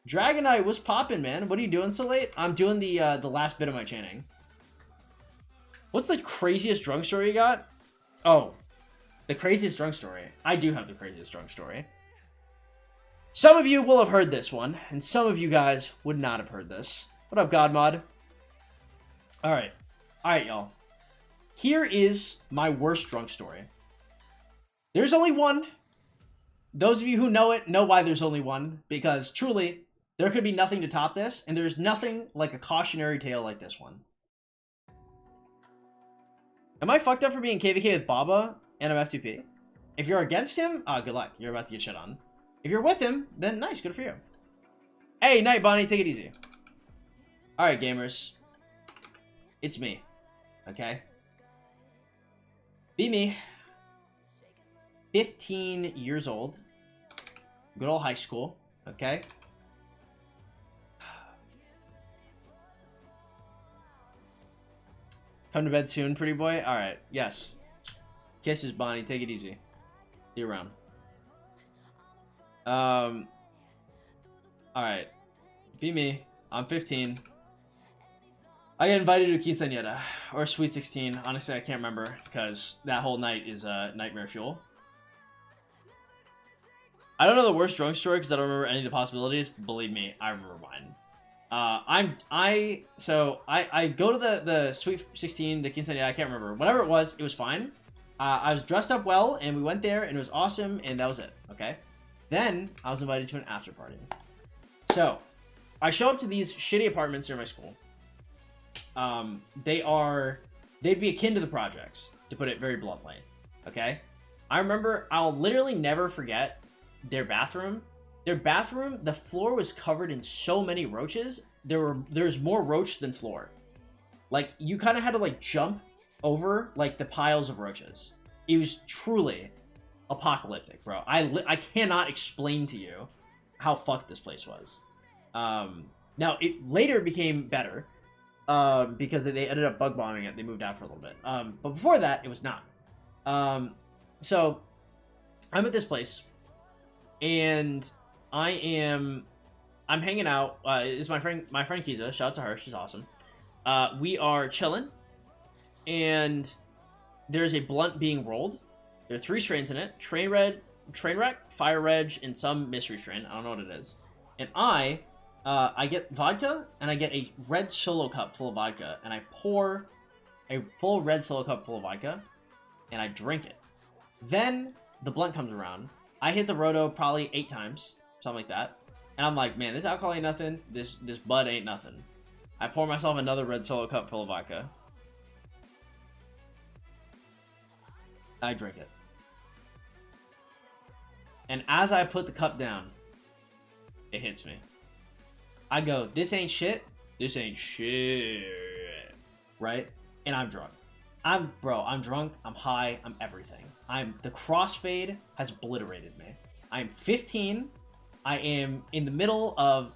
Dragon Eye, what's poppin', man? What are you doing so late? I'm doing the last bit of my chanting. What's the craziest drunk story you got? Oh, the craziest drunk story. I do have the craziest drunk story. Some of you will have heard this one, and some of you guys would not have heard this. What up, Godmod? Alright. Alright, y'all. Here is my worst drunk story. There's only one. Those of you who know it know why there's only one. Because, truly, there could be nothing to top this. And there's nothing like a cautionary tale like this one. Am I fucked up for being KVK with Baba and I'm F2P? If you're against him, good luck. You're about to get shit on. If you're with him, then nice. Good for you. Hey, Night Bonnie. Take it easy. Alright, gamers. It's me. Okay? Be me. 15 years old. Good old high school. Okay? Come to bed soon, pretty boy? Alright, yes. Kisses, Bonnie. Take it easy. See you around. Alright. Be me. I'm 15. I get invited to a quinceañera. Or Sweet 16. Honestly, I can't remember. Because that whole night is nightmare fuel. I don't know the worst drunk story because I don't remember any of the possibilities. Believe me, I remember mine. I go to the Sweet 16, the quinceañera, I can't remember. Whatever it was fine. I was dressed up well, and we went there, and it was awesome, and that was it, okay? Then, I was invited to an after party. So, I show up to these shitty apartments near my school. They'd be akin to the projects, to put it very bluntly, okay? I remember, I'll literally never forget their bathroom. Their bathroom, the floor was covered in so many roaches. There's more roach than floor. Like, you kind of had to, like, jump over, like, the piles of roaches. It was truly apocalyptic, bro. I cannot explain to you how fucked this place was. Now, it later became better, because they ended up bug bombing it. They moved out for a little bit. But before that, it was not. So, I'm at this place, and I'm hanging out. Is my friend Kiza. Shout out to her. She's awesome. We are chilling, and there's a blunt being rolled. There are 3 strains in it: Trainwreck, Fire Reg, and some mystery strain. I don't know what it is. And I get vodka, and I get a red Solo cup full of vodka, and I pour a full red Solo cup full of vodka, and I drink it. Then the blunt comes around. I hit the roto probably 8 times, something like that. And I'm like, man, this alcohol ain't nothing. This bud ain't nothing. I pour myself another red Solo cup full of vodka. I drink it. And as I put the cup down, it hits me. I go, this ain't shit. This ain't shit. Right? And I'm drunk. I'm drunk. I'm high. I'm everything. The crossfade has obliterated me. I'm 15. I am in the middle of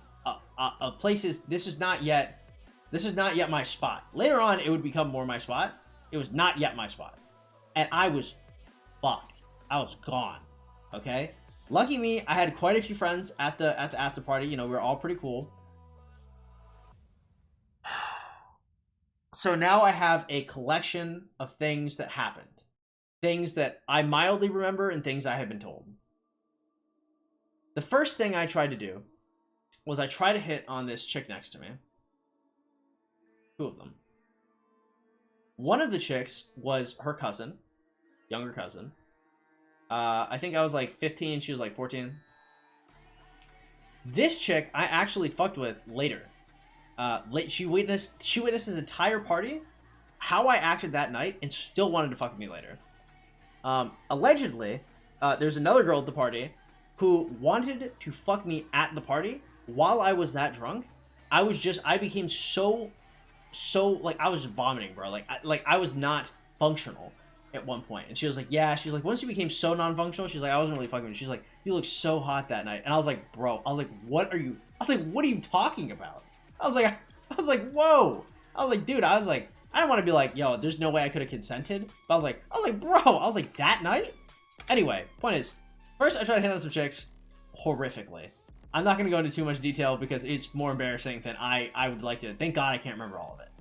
places. This is not yet my spot. Later on, it would become more my spot. It was not yet my spot, and I was fucked. I was gone. Okay. Lucky me, I had quite a few friends at the after party. You know, we were all pretty cool. So now I have a collection of things that happened. Things that I mildly remember and things I have been told. The first thing I tried to do was I tried to hit on this chick next to me. 2 of them. One of the chicks was her cousin, younger cousin. I think I was like 15, she was like 14. This chick I actually fucked with later. She witnessed this entire party, how I acted that night, and still wanted to fuck with me later. Allegedly, there's another girl at the party who wanted to fuck me at the party while I was that drunk. I became so like, I was vomiting, bro. Like I was not functional at one point. And she was like, yeah, she's like, once you became so non-functional, she's like, I wasn't really fucking with you. She's like, you look so hot that night. And I was like, bro, what are you talking about? I was like, whoa. I was like, dude, I didn't want to be like, yo, there's no way I could have consented. But I was like, bro, that night? Anyway, point is, first I tried to hit on some chicks horrifically. I'm not going to go into too much detail because it's more embarrassing than I would like to. Thank God I can't remember all of it.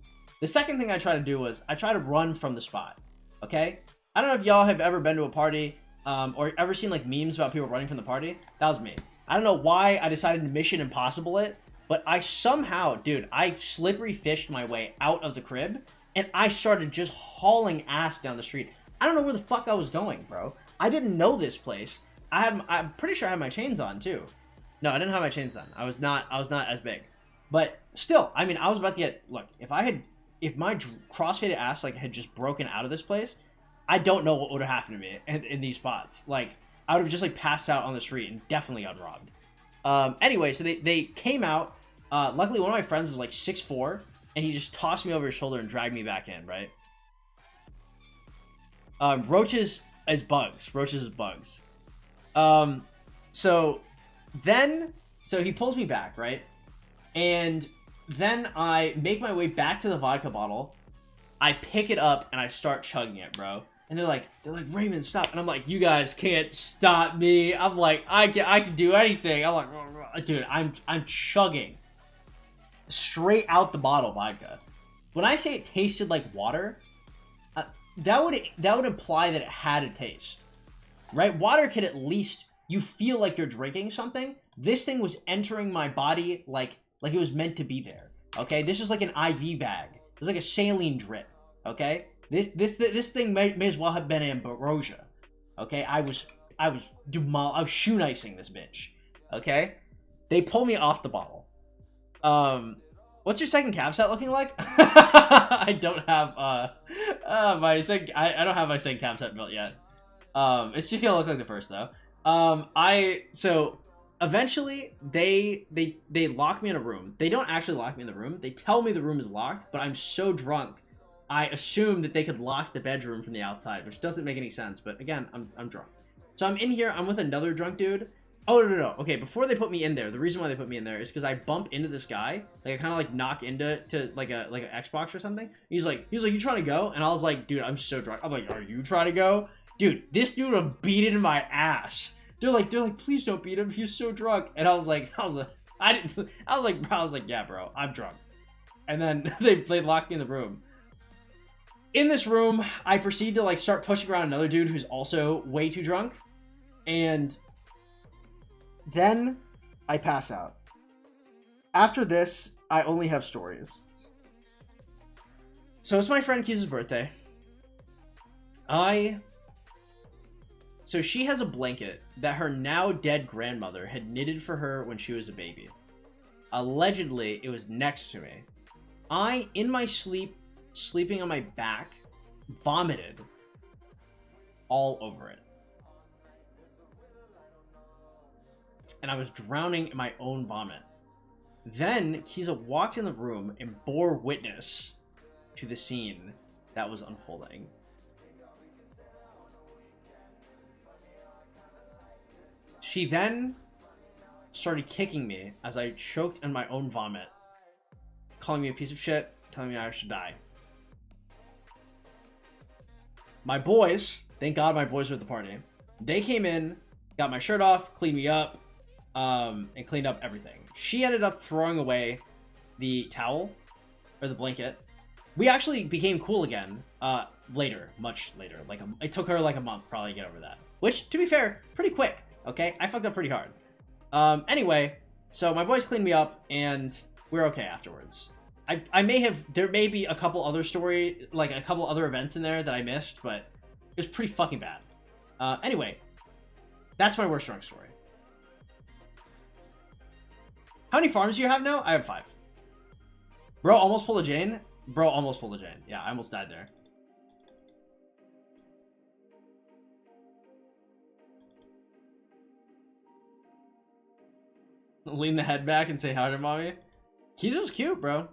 The second thing I tried to do was I tried to run from the spot. Okay? I don't know if y'all have ever been to a party or ever seen like memes about people running from the party. That was me. I don't know why I decided to Mission Impossible it But I somehow, dude, I slippery fished my way out of the crib, and I started just hauling ass down the street. I don't know where the fuck I was going, bro. I didn't know this place. I'm pretty sure I had my chains on too. No, I didn't have my chains on. I was not as big. But still, I mean, I was about to get, look, if my crossfaded ass like had just broken out of this place, I don't know what would have happened to me in these spots. Like, I would have just like passed out on the street and definitely got robbed. Anyway, so they came out. Luckily, one of my friends is like 6'4", and he just tossed me over his shoulder and dragged me back in, right? Roaches as bugs. Roaches as bugs. So he pulls me back, right? And then I make my way back to the vodka bottle. I pick it up and I start chugging it, bro. And they're like, Raymond, stop. And I'm like, you guys can't stop me. I'm like, I can do anything. I'm like, dude, I'm chugging straight out the bottle vodka. When I say it tasted like water, that would imply that it had a taste, right? Water could at least, you feel like you're drinking something. This thing was entering my body like it was meant to be there. Okay, this is like an IV bag. It's like a saline drip. Okay, this thing may as well have been ambrosia. Okay, I was shoe nicing this bitch. Okay, they pull me off the bottle. What's your second cap set looking like? I don't have my second. I don't have my second cap set built yet. It's just gonna look like the first though. So eventually they lock me in a room. They don't actually lock me in the room. They tell me the room is locked, but I'm so drunk, I assume that they could lock the bedroom from the outside, which doesn't make any sense. But again, I'm drunk. So I'm in here. I'm with another drunk dude. Oh, no. Okay, before they put me in there, the reason why they put me in there is because I bump into this guy. Like, I kind of, like, knock into like an Xbox or something. He's like, you trying to go? And I was like, dude, I'm so drunk. I'm like, are you trying to go? Dude, this dude would beat it in my ass. They're like, please don't beat him. He's so drunk. And I was like, yeah, bro, I'm drunk. And then they locked me in the room. In this room, I proceed to, like, start pushing around another dude who's also way too drunk. And then I pass out. After this, I only have stories. So it's my friend Keys' birthday. So she has a blanket that her now dead grandmother had knitted for her when she was a baby. Allegedly, it was next to me. I, in my sleep, sleeping on my back, vomited all over it. And I was drowning in my own vomit. Then Kiza walked in the room and bore witness to the scene that was unfolding. She then started kicking me as I choked on my own vomit, calling me a piece of shit, telling me I should die. My boys, thank God my boys were at the party. They came in, got my shirt off, cleaned me up, and cleaned up everything. She ended up throwing away the towel, or the blanket. We actually became cool again, later, much later. Like, it took her like a month probably to get over that. Which, to be fair, pretty quick, okay? I fucked up pretty hard. Anyway, so my boys cleaned me up, and we're okay afterwards. There may be a couple other a couple other events in there that I missed, but it was pretty fucking bad. Anyway, that's my worst drunk story. How many farms do you have now? I have 5. Bro almost pulled a Jane. Bro almost pulled a Jane. Yeah, I almost died there. Lean the head back and say hi to mommy. Kiza was cute, bro.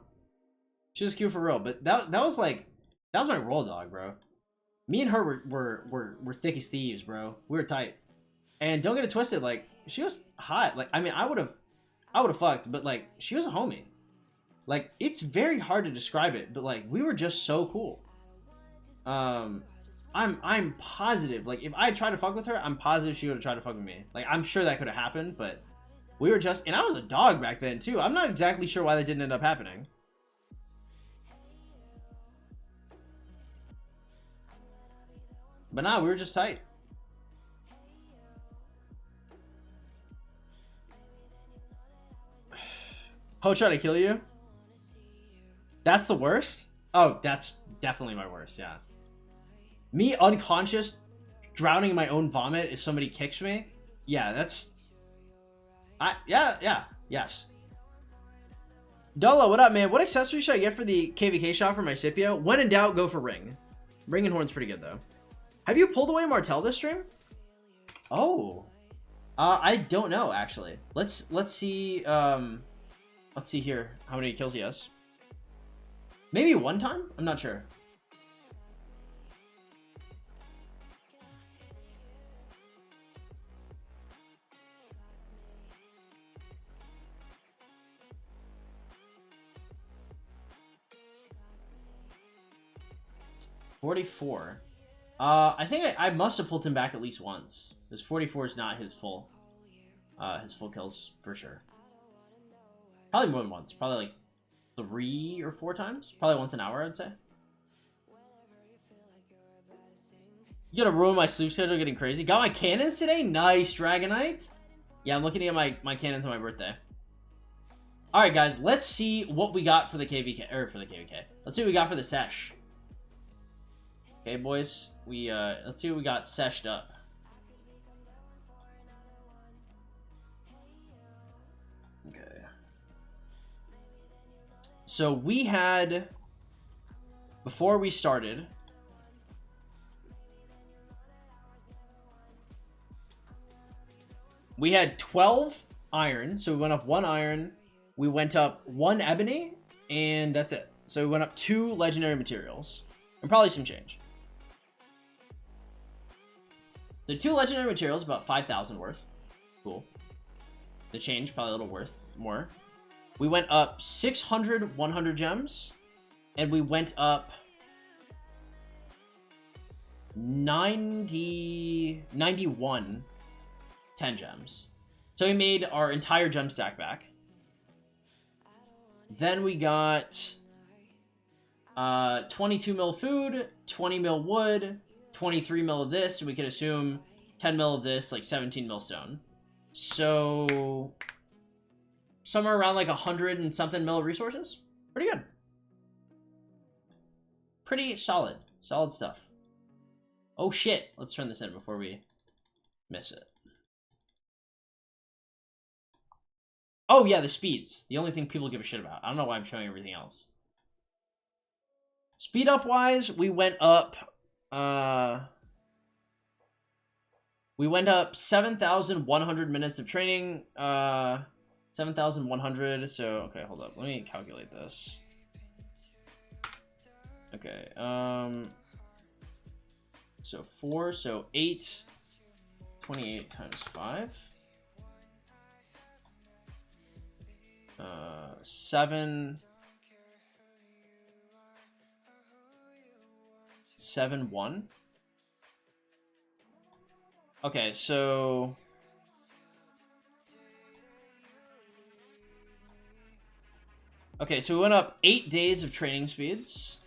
She was cute for real, but that was my roll dog, bro. Me and her were thick as thieves, bro. We were tight. And don't get it twisted, like, she was hot. Like, I mean, I would have fucked, but like, she was a homie. Like, it's very hard to describe it, but like, we were just so cool. I'm positive, like, if I had tried to fuck with her, I'm positive she would have tried to fuck with me. Like, I'm sure that could have happened, but we were just, and I was a dog back then too. I'm not exactly sure why that didn't end up happening. But nah, we were just tight. Ho try to kill you? That's the worst? Oh, that's definitely my worst, yeah. Me unconscious, drowning in my own vomit if somebody kicks me? Yeah, that's... yes. Dolo, what up, man? What accessory should I get for the KVK shop for my Scipio? When in doubt, go for Ring. Ring and Horn's pretty good, though. Have you pulled away Martel this stream? Oh. I don't know, actually. Let's see, let's see here how many kills he has. Maybe one time? I'm not sure. $44. I think I must have pulled him back at least once. Because 44 is not his full kills for sure. Probably more than once. Probably like 3 or 4 times. Probably once an hour, I'd say. You gotta ruin my sleep schedule getting crazy. Got my cannons today? Nice, Dragonite. Yeah, I'm looking at my cannons on my birthday. Alright, guys, let's see what we got for the KVK. Or for the KVK. Let's see what we got for the sesh. Okay, boys. Let's see what we got seshed up. Okay. So we had, before we started, we had 12 iron. So we went up 1 iron. We went up 1 ebony, and that's it. So we went up 2 legendary materials, and probably some change. So 2 legendary materials, about 5,000 worth. Cool. The change, probably a little worth more. We went up 600 100 gems, and we went up 91 10 gems. So we made our entire gem stack back. Then we got 22 mil food, 20 mil wood, 23 mil of this, so we could assume 10 mil of this, like 17 mil stone. So somewhere around like 100 and something mil of resources. Pretty good. Pretty solid. Solid stuff. Oh shit. Let's turn this in before we miss it. Oh yeah, the speeds. The only thing people give a shit about. I don't know why I'm showing everything else. Speed up wise, we went up 7,100 minutes of training. 7,100. So okay, hold up. Let me calculate this. Okay. So 4, so 8. 28 times 5. 7. 7 1. Okay, so we went up 8 days of training speeds.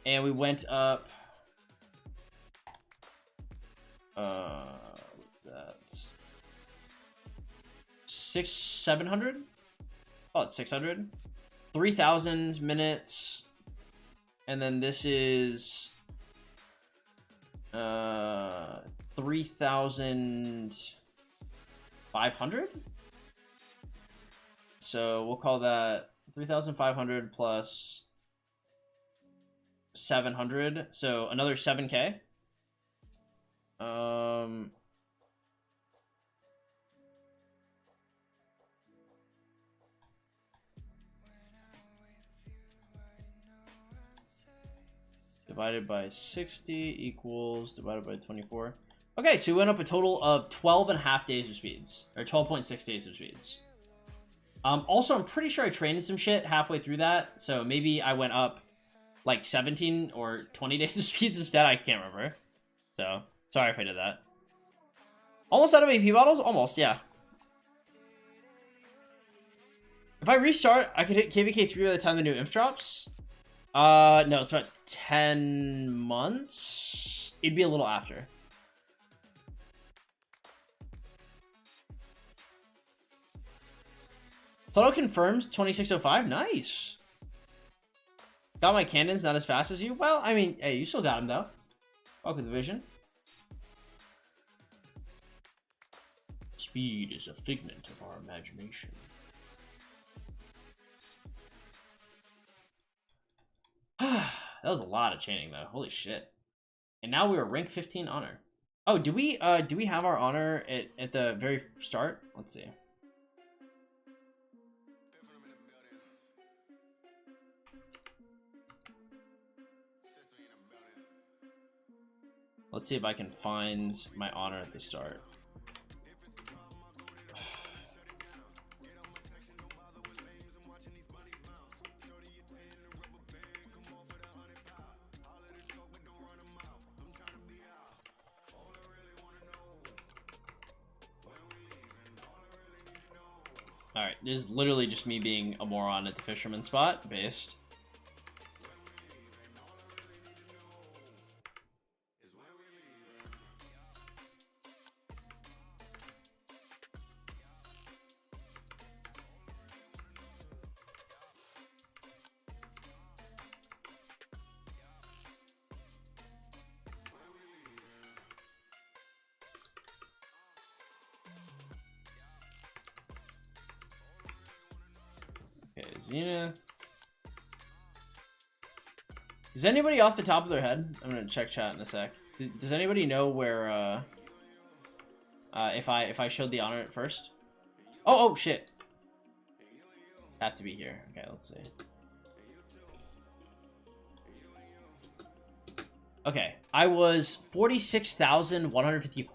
And we went up what's that? 700? Oh, it's 600. 3,000 minutes. And then this is 3,500. So we'll call that 3,500 plus 700. So another 7K. Divided by 60 equals divided by 24. Okay, so we went up a total of 12.5 days of speeds, or 12.6 days of speeds. Also, I'm pretty sure I trained some shit halfway through that, so maybe I went up like 17 or 20 days of speeds instead. I can't remember. So, sorry if I did that. Almost out of AP bottles? Almost, yeah. If I restart, I could hit KVK 3 by the time the new imp drops. No, it's about 10 months. It'd be a little after. Photo confirms 2605. Nice. Got my cannons not as fast as you. Well, I mean, hey, you still got them though. Welcome to Vision. Speed is a figment of our imagination. That was a lot of chaining though. Holy shit. And now we are rank 15 honor. Oh, do we have our honor at the very start? Let's see. Let's see if I can find my honor at the start. Alright, this is literally just me being a moron at the Fisherman spot, based. Okay, Zenith. Does anybody off the top of their head? I'm gonna check chat in a sec. Does anybody know where if I showed the honor at first? Oh shit. Have to be here. Okay, let's see. Okay, I was 46,150.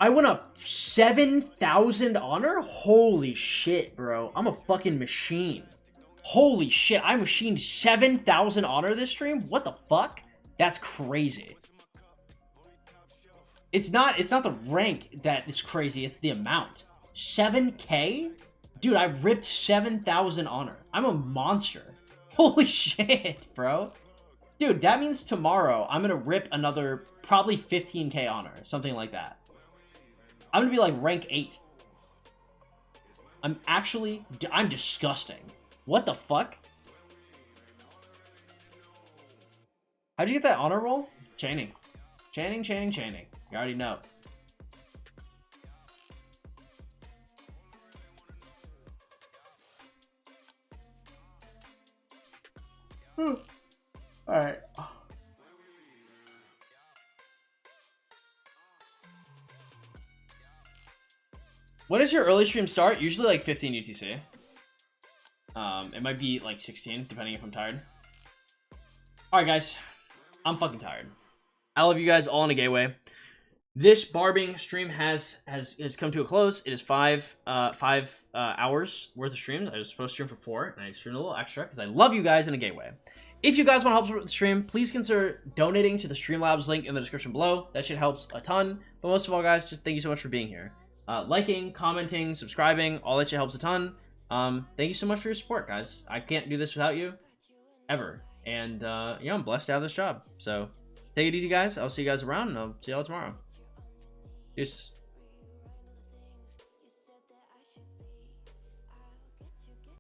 I went up 7,000 honor? Holy shit, bro. I'm a fucking machine. Holy shit, I machined 7,000 honor this stream? What the fuck? That's crazy. It's not the rank that is crazy, it's the amount. 7K? Dude, I ripped 7,000 honor. I'm a monster. Holy shit, bro. Dude, that means tomorrow I'm gonna rip another probably 15K honor, something like that. I'm gonna be like rank 8. I'm disgusting. What the fuck? How'd you get that honor roll? Chaining. Chaining. You already know. Alright. What does your early stream start? Usually like 15 UTC. It might be like 16, depending if I'm tired. Alright guys, I'm fucking tired. I love you guys all in a gay way. This barbing stream has come to a close. It is 5 hours worth of streams. I was supposed to stream for 4, and I streamed a little extra because I love you guys in a gay way. If you guys want to help support the stream, please consider donating to the Streamlabs link in the description below. That shit helps a ton. But most of all, guys, just thank you so much for being here. Liking, commenting, subscribing, all that shit helps a ton. Thank you so much for your support, guys. I can't do this without you, ever. And, yeah, I'm blessed to have this job. So, take it easy, guys. I'll see you guys around, and I'll see y'all tomorrow. Peace.